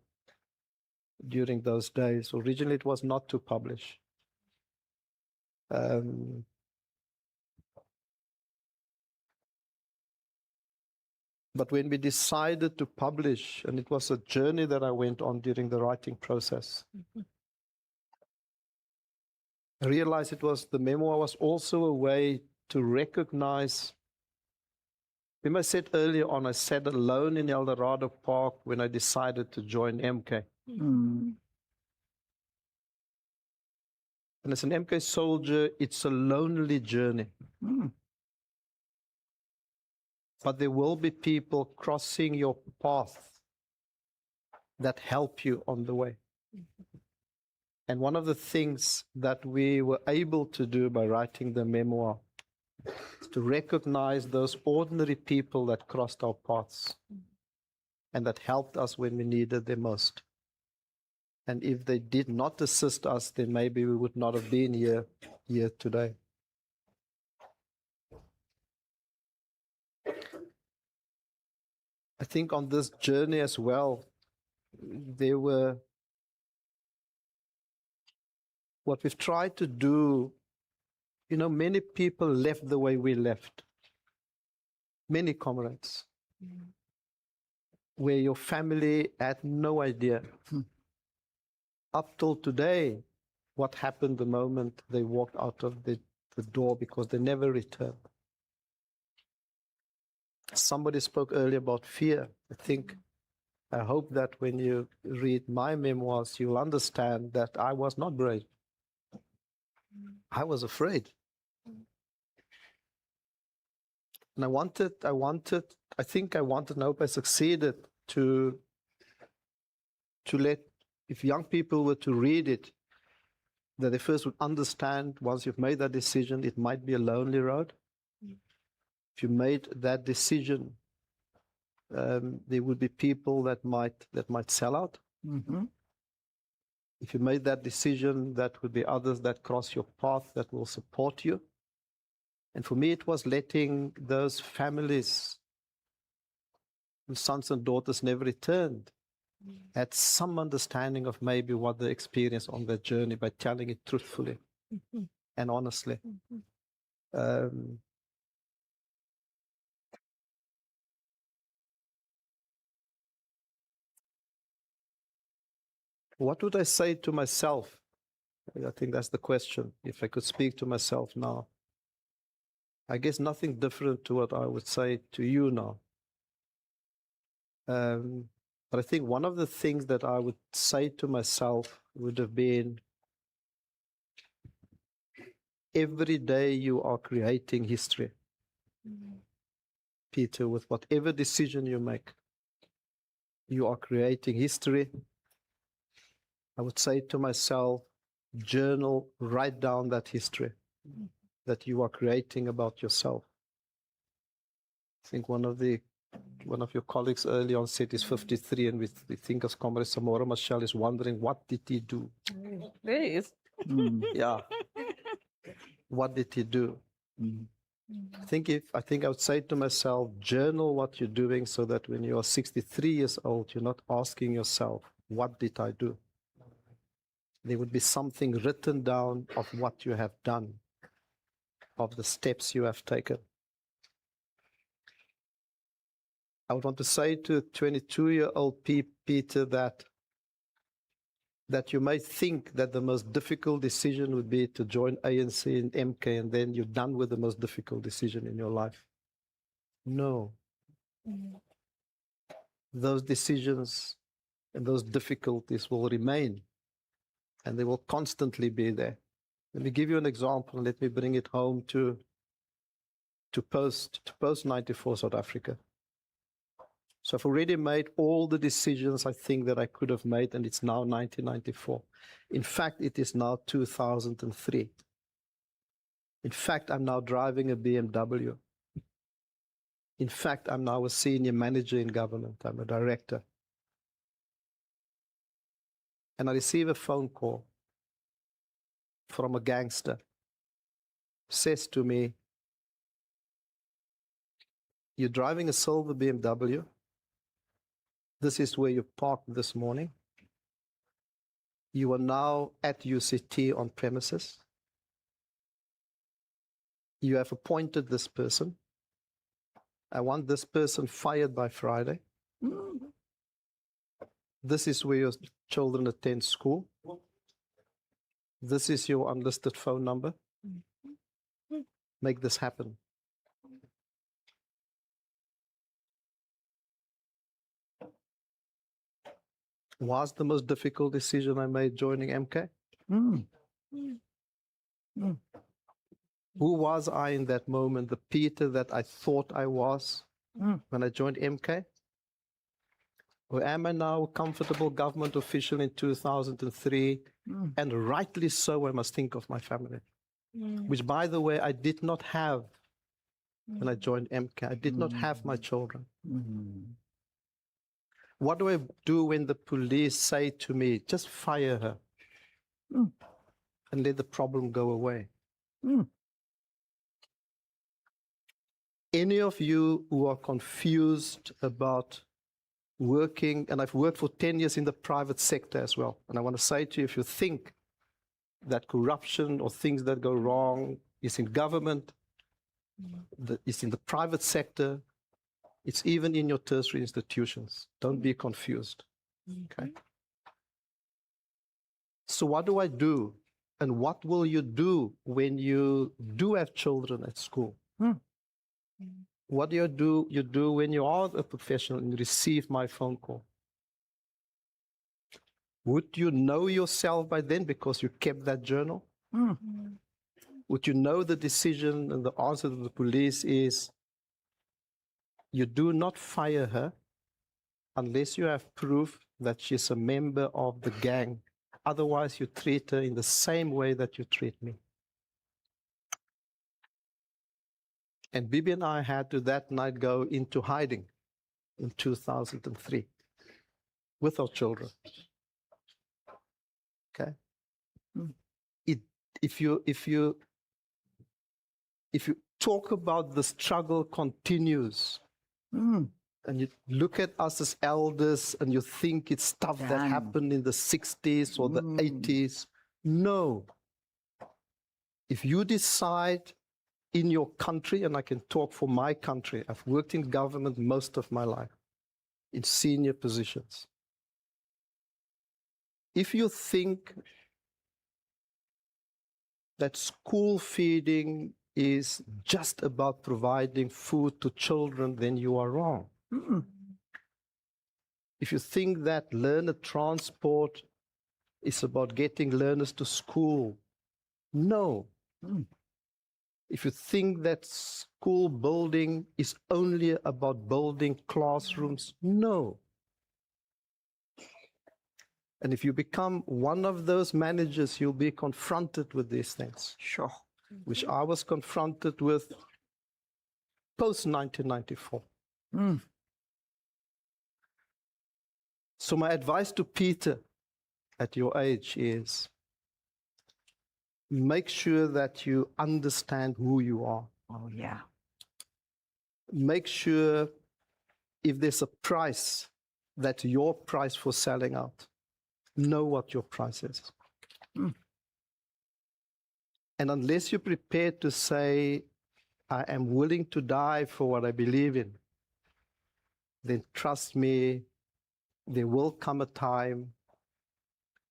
during those days. Originally, it was not to publish. But when we decided to publish, and it was a journey that I went on during the writing process, I realized the memoir was also a way to recognize. Remember I said earlier on, I sat alone in El Dorado Park when I decided to join MK. And as an MK soldier, it's a lonely journey. But there will be people crossing your path that help you on the way. And one of the things that we were able to do by writing the memoir is to recognize those ordinary people that crossed our paths and that helped us when we needed them most. And if they did not assist us, then maybe we would not have been here today. I think on this journey as well, there were, what we've tried to do, many people left the way we left. Many comrades, where your family had no idea. Up till today, what happened the moment they walked out of the door, because they never returned. Somebody spoke earlier about fear. I hope that when you read my memoirs, you'll understand that I was not brave. I was afraid. And I hope I succeeded to let, if young people were to read it, that they first would understand, once you've made that decision, it might be a lonely road. If you made that decision, there would be people that might sell out. If you made that decision, that would be others that cross your path that will support you. And for me, it was letting those families whose sons and daughters never returned had some understanding of maybe what they experienced on their journey by telling it truthfully and honestly. What would I say to myself? I think that's the question. If I could speak to myself now, I guess nothing different to what I would say to you now. But I think one of the things that I would say to myself would have been, every day you are creating history, Peter, with whatever decision you make. You are creating history. I would say to myself, journal, write down that history that you are creating about yourself. I think one of your colleagues early on said he's 53, and we think as Comrade Samora Machel is wondering, what did he do? There he is. Yeah. What did he do? I think I would say to myself, journal what you're doing so that when you are 63 years old, you're not asking yourself, what did I do? There would be something written down of what you have done, of the steps you have taken. I would want to say to 22-year-old Peter that you may think that the most difficult decision would be to join ANC and MK, and then you're done with the most difficult decision in your life. No. Those decisions and those difficulties will remain, and they will constantly be there. Let me give you an example, and let me bring it home to post-94 South Africa. So I've already made all the decisions I think that I could have made, and it's now 1994. In fact, it is now 2003. In fact, I'm now driving a BMW. In fact, I'm now a senior manager in government. I'm a director. And I receive a phone call from a gangster. Says to me, "You're driving a silver BMW. This is where you parked this morning. You are now at UCT on premises. You have appointed this person. I want this person fired by Friday. This is where your children attend school. This is your unlisted phone number. Make this happen." Was the most difficult decision I made joining MK? Who was I in that moment, the Peter that I thought I was when I joined MK? Or am I now a comfortable government official in 2003? And rightly so, I must think of my family, which, by the way, I did not have when I joined MK. I did not have my children. What do I do when the police say to me, just fire her and let the problem go away? Any of you who are confused about working, and I've worked for 10 years in the private sector as well, and I want to say to you, if you think that corruption or things that go wrong is in government, it's in the private sector, it's even in your tertiary institutions. Don't be confused. Okay? So what do I do? And what will you do when you do have children at school? What do you do? You do when you are a professional and you receive my phone call. Would you know yourself by then because you kept that journal? Would you know the decision and the answer to the police is, you do not fire her unless you have proof that she's a member of the gang. Otherwise, you treat her in the same way that you treat me. And Bibi and I had to that night go into hiding in 2003 with our children. Okay? If you talk about the struggle continues, and you look at us as elders and you think it's stuff that happened in the 60s or the 80s. No. If you decide in your country, and I can talk for my country, I've worked in government most of my life, in senior positions. If you think that school feeding is just about providing food to children, then you are wrong. If you think that learner transport is about getting learners to school, no. If you think that school building is only about building classrooms, no. And if you become one of those managers, you'll be confronted with these things. Sure. Which I was confronted with post-1994. So my advice to Peter at your age is make sure that you understand who you are. Oh, yeah. Make sure if there's a price, that's your price for selling out. Know what your price is. And unless you're prepared to say, I am willing to die for what I believe in, then trust me, there will come a time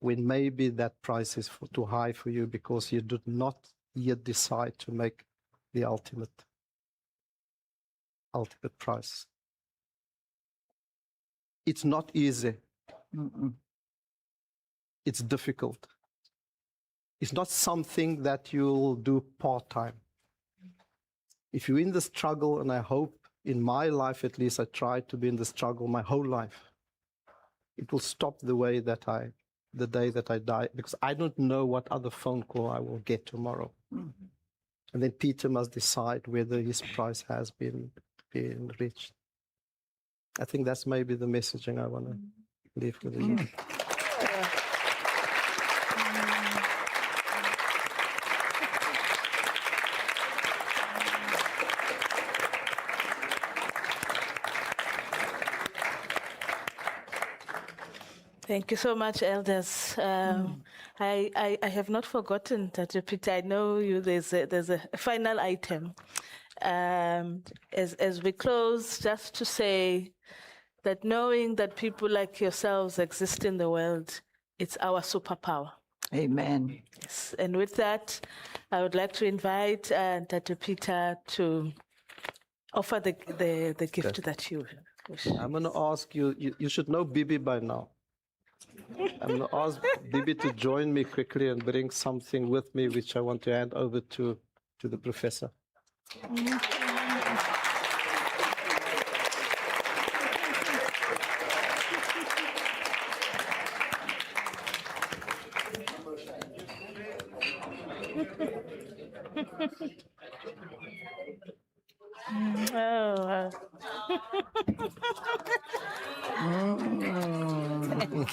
when maybe that price is too high for you because you did not yet decide to make the ultimate price. It's not easy. It's difficult. It's not something that you'll do part-time. If you're in the struggle, and I hope in my life at least I try to be in the struggle my whole life, it will stop the day that I die, because I don't know what other phone call I will get tomorrow. And then Peter must decide whether his price has been reached. I think that's maybe the messaging I want to leave with you. Thank you so much, elders. I have not forgotten that, Peter. I know you. There's a final item. As we close, just to say that knowing that people like yourselves exist in the world, it's our superpower. Amen. Yes. And with that, I would like to invite Dr. Peter to offer the gift that you wish. I'm going to ask you, you should know Bibi by now. I'm going to ask Bibi to join me quickly and bring something with me, which I want to hand over to the professor. Thank you.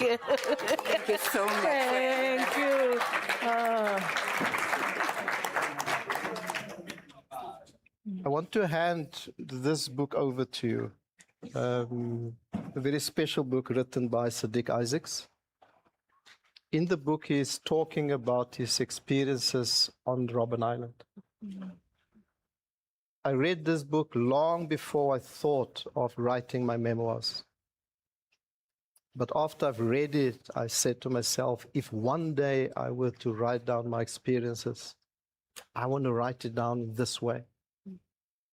Thank you so much. Thank you. I want to hand this book over to you. A very special book written by Sadiq Isaacs. In the book, he's talking about his experiences on Robben Island. I read this book long before I thought of writing my memoirs. But after I've read it, I said to myself, if one day I were to write down my experiences, I want to write it down this way,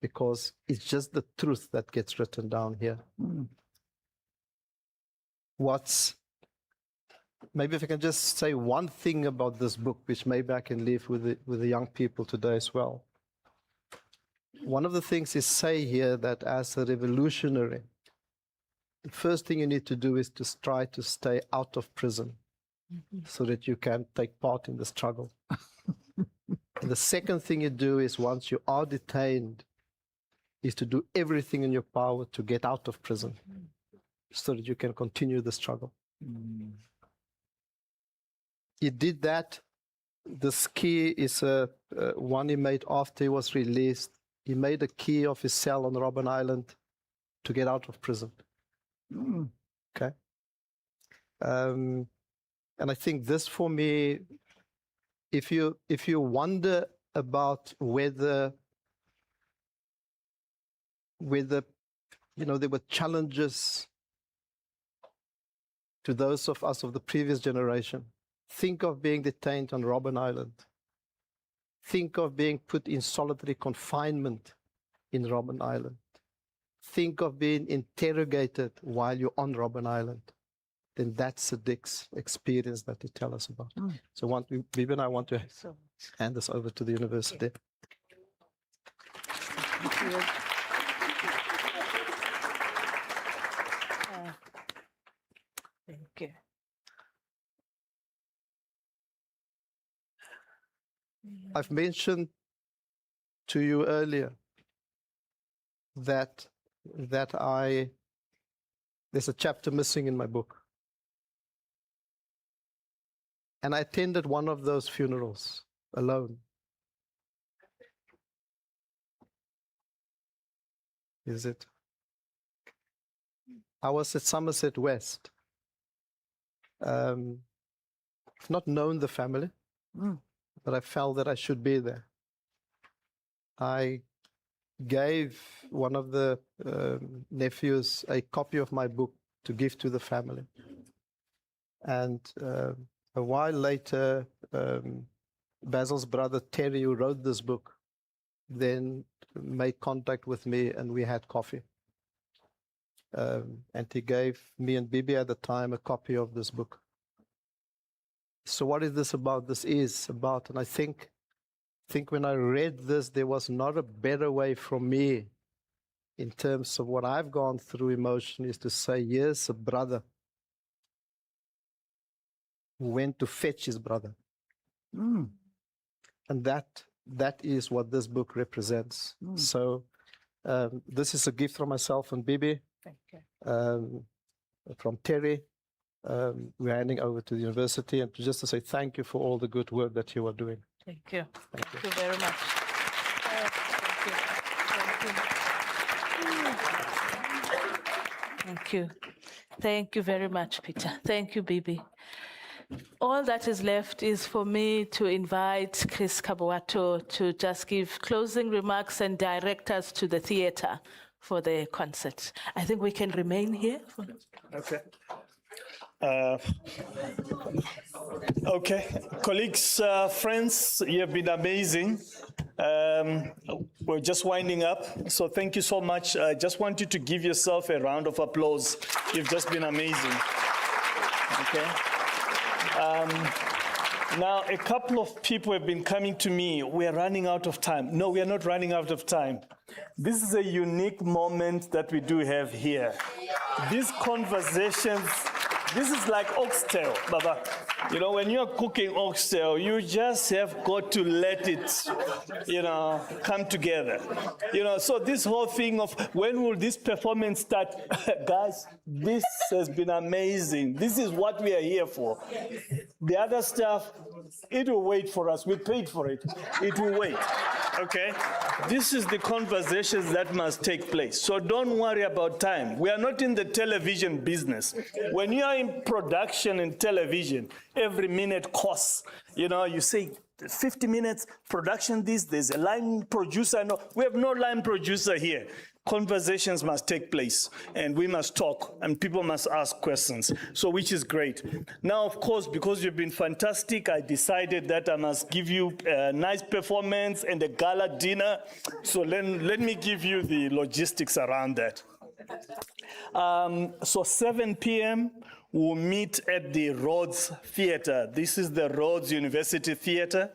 because it's just the truth that gets written down here. Maybe if I can just say one thing about this book, which maybe I can leave with the young people today as well. One of the things is say here that as a revolutionary, the first thing you need to do is to try to stay out of prison so that you can take part in the struggle. And the second thing you do is once you are detained, is to do everything in your power to get out of prison so that you can continue the struggle. He did that. This key is one he made after he was released. He made a key of his cell on Robben Island to get out of prison. Okay. And I think this for me, if you wonder about whether there were challenges to those of us of the previous generation, think of being detained on Robben Island. Think of being put in solitary confinement in Robben Island. Think of being interrogated while you're on Robben Island. Then that's Sadiq's experience that he tells us about. So Bibi and I want to hand this over to the university. Thank you. Thank you. I've mentioned to you earlier that there's a chapter missing in my book. And I attended one of those funerals alone. Is it? I was at Somerset West. I've not known the family, but I felt that I should be there. I gave one of the nephews a copy of my book to give to the family. And a while later, Basil's brother Terry, who wrote this book, then made contact with me and we had coffee. And he gave me and Bibi at the time a copy of this book. So what is this about? This is about, and I think when I read this, there was not a better way for me in terms of what I've gone through emotionally is to say, yes, a brother who went to fetch his brother. And that is what this book represents. So this is a gift from myself and Bibi. Thank you. From Terry. We're handing over to the university and just to say thank you for all the good work that you are doing. Thank you. Thank you very much. Thank you. Thank you very much, Peter. Thank you, Bibi. All that is left is for me to invite Chris Kabuato to just give closing remarks and direct us to the theater for the concert. I think we can remain here. Okay. Okay, colleagues, friends, you have been amazing. We're just winding up, so thank you so much. I just want you to give yourself a round of applause. You've just been amazing. Okay. Now, a couple of people have been coming to me. We are running out of time. No, we are not running out of time. This is a unique moment that we do have here. These conversations, this is like oxtail, Baba. You know, when you're cooking oxtail, you just have got to let it, you know, come together. You know, so this whole thing of when will this performance start? Guys, this has been amazing. This is what we are here for. The other stuff, it will wait for us. We paid for it. It will wait, okay? This is the conversations that must take place. So don't worry about time. We are not in the television business. When you are in production in television, every minute costs. You know, you say 50 minutes, production this, there's a line producer. No, we have no line producer here. Conversations must take place, and we must talk, and people must ask questions, so which is great. Now, of course, because you've been fantastic, I decided that I must give you a nice performance and a gala dinner. So let me give you the logistics around that. So 7 p.m., we'll meet at the Rhodes Theater. This is the Rhodes University Theater.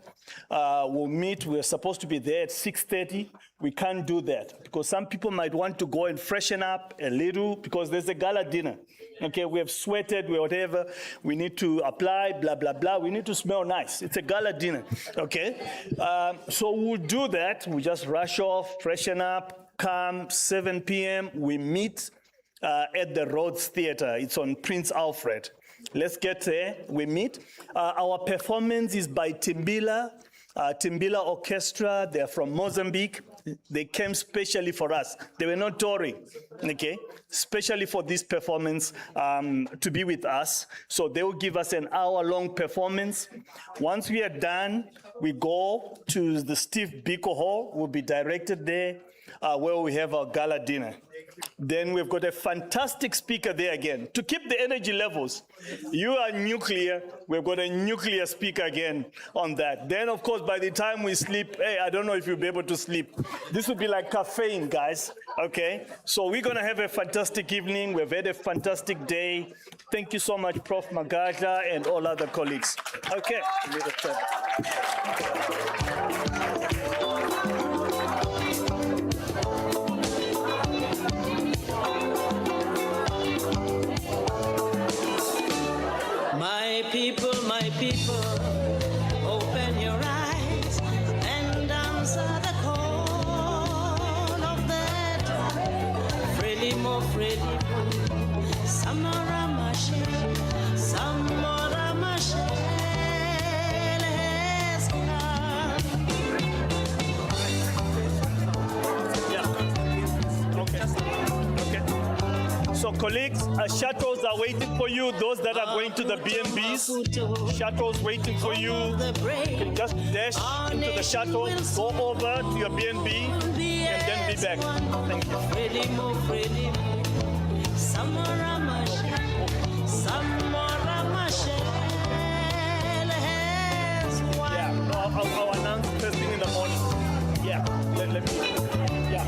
We'll meet, we're supposed to be there at 6:30. We can't do that because some people might want to go and freshen up a little because there's a gala dinner. Okay, we have sweated, whatever. We need to apply, blah, blah, blah. We need to smell nice. It's a gala dinner, okay? So we'll do that. We just rush off, freshen up, come, 7 p.m. We meet at the Rhodes Theater. It's on Prince Alfred. Let's get there, we meet. Our performance is by Timbila Orchestra. They're from Mozambique. They came specially for us. They were not touring, okay? Especially for this performance to be with us. So they will give us an hour-long performance. Once we are done, we go to the Steve Biko Hall. We'll be directed there where we have our gala dinner. Then we've got a fantastic speaker there again. To keep the energy levels, you are nuclear, we've got a nuclear speaker again on that. Then, of course, by the time we sleep, hey, I don't know if you'll be able to sleep. This will be like caffeine, guys, okay? So we're gonna have a fantastic evening. We've had a fantastic day. Thank you so much, Prof. Makhanda and all other colleagues. Okay. My people, open your eyes Samora Machel, Samora Machel has come. Okay. So colleagues, shuttles are waiting for you. Those that are going to the B&Bs, shuttles waiting for you. You can just dash into the shuttle, go over to your B&B, and then be back. Thank you. Samora Machel, Samora Machel has won. Yeah, I'll announce first thing in the morning. Yeah, let me. Yeah.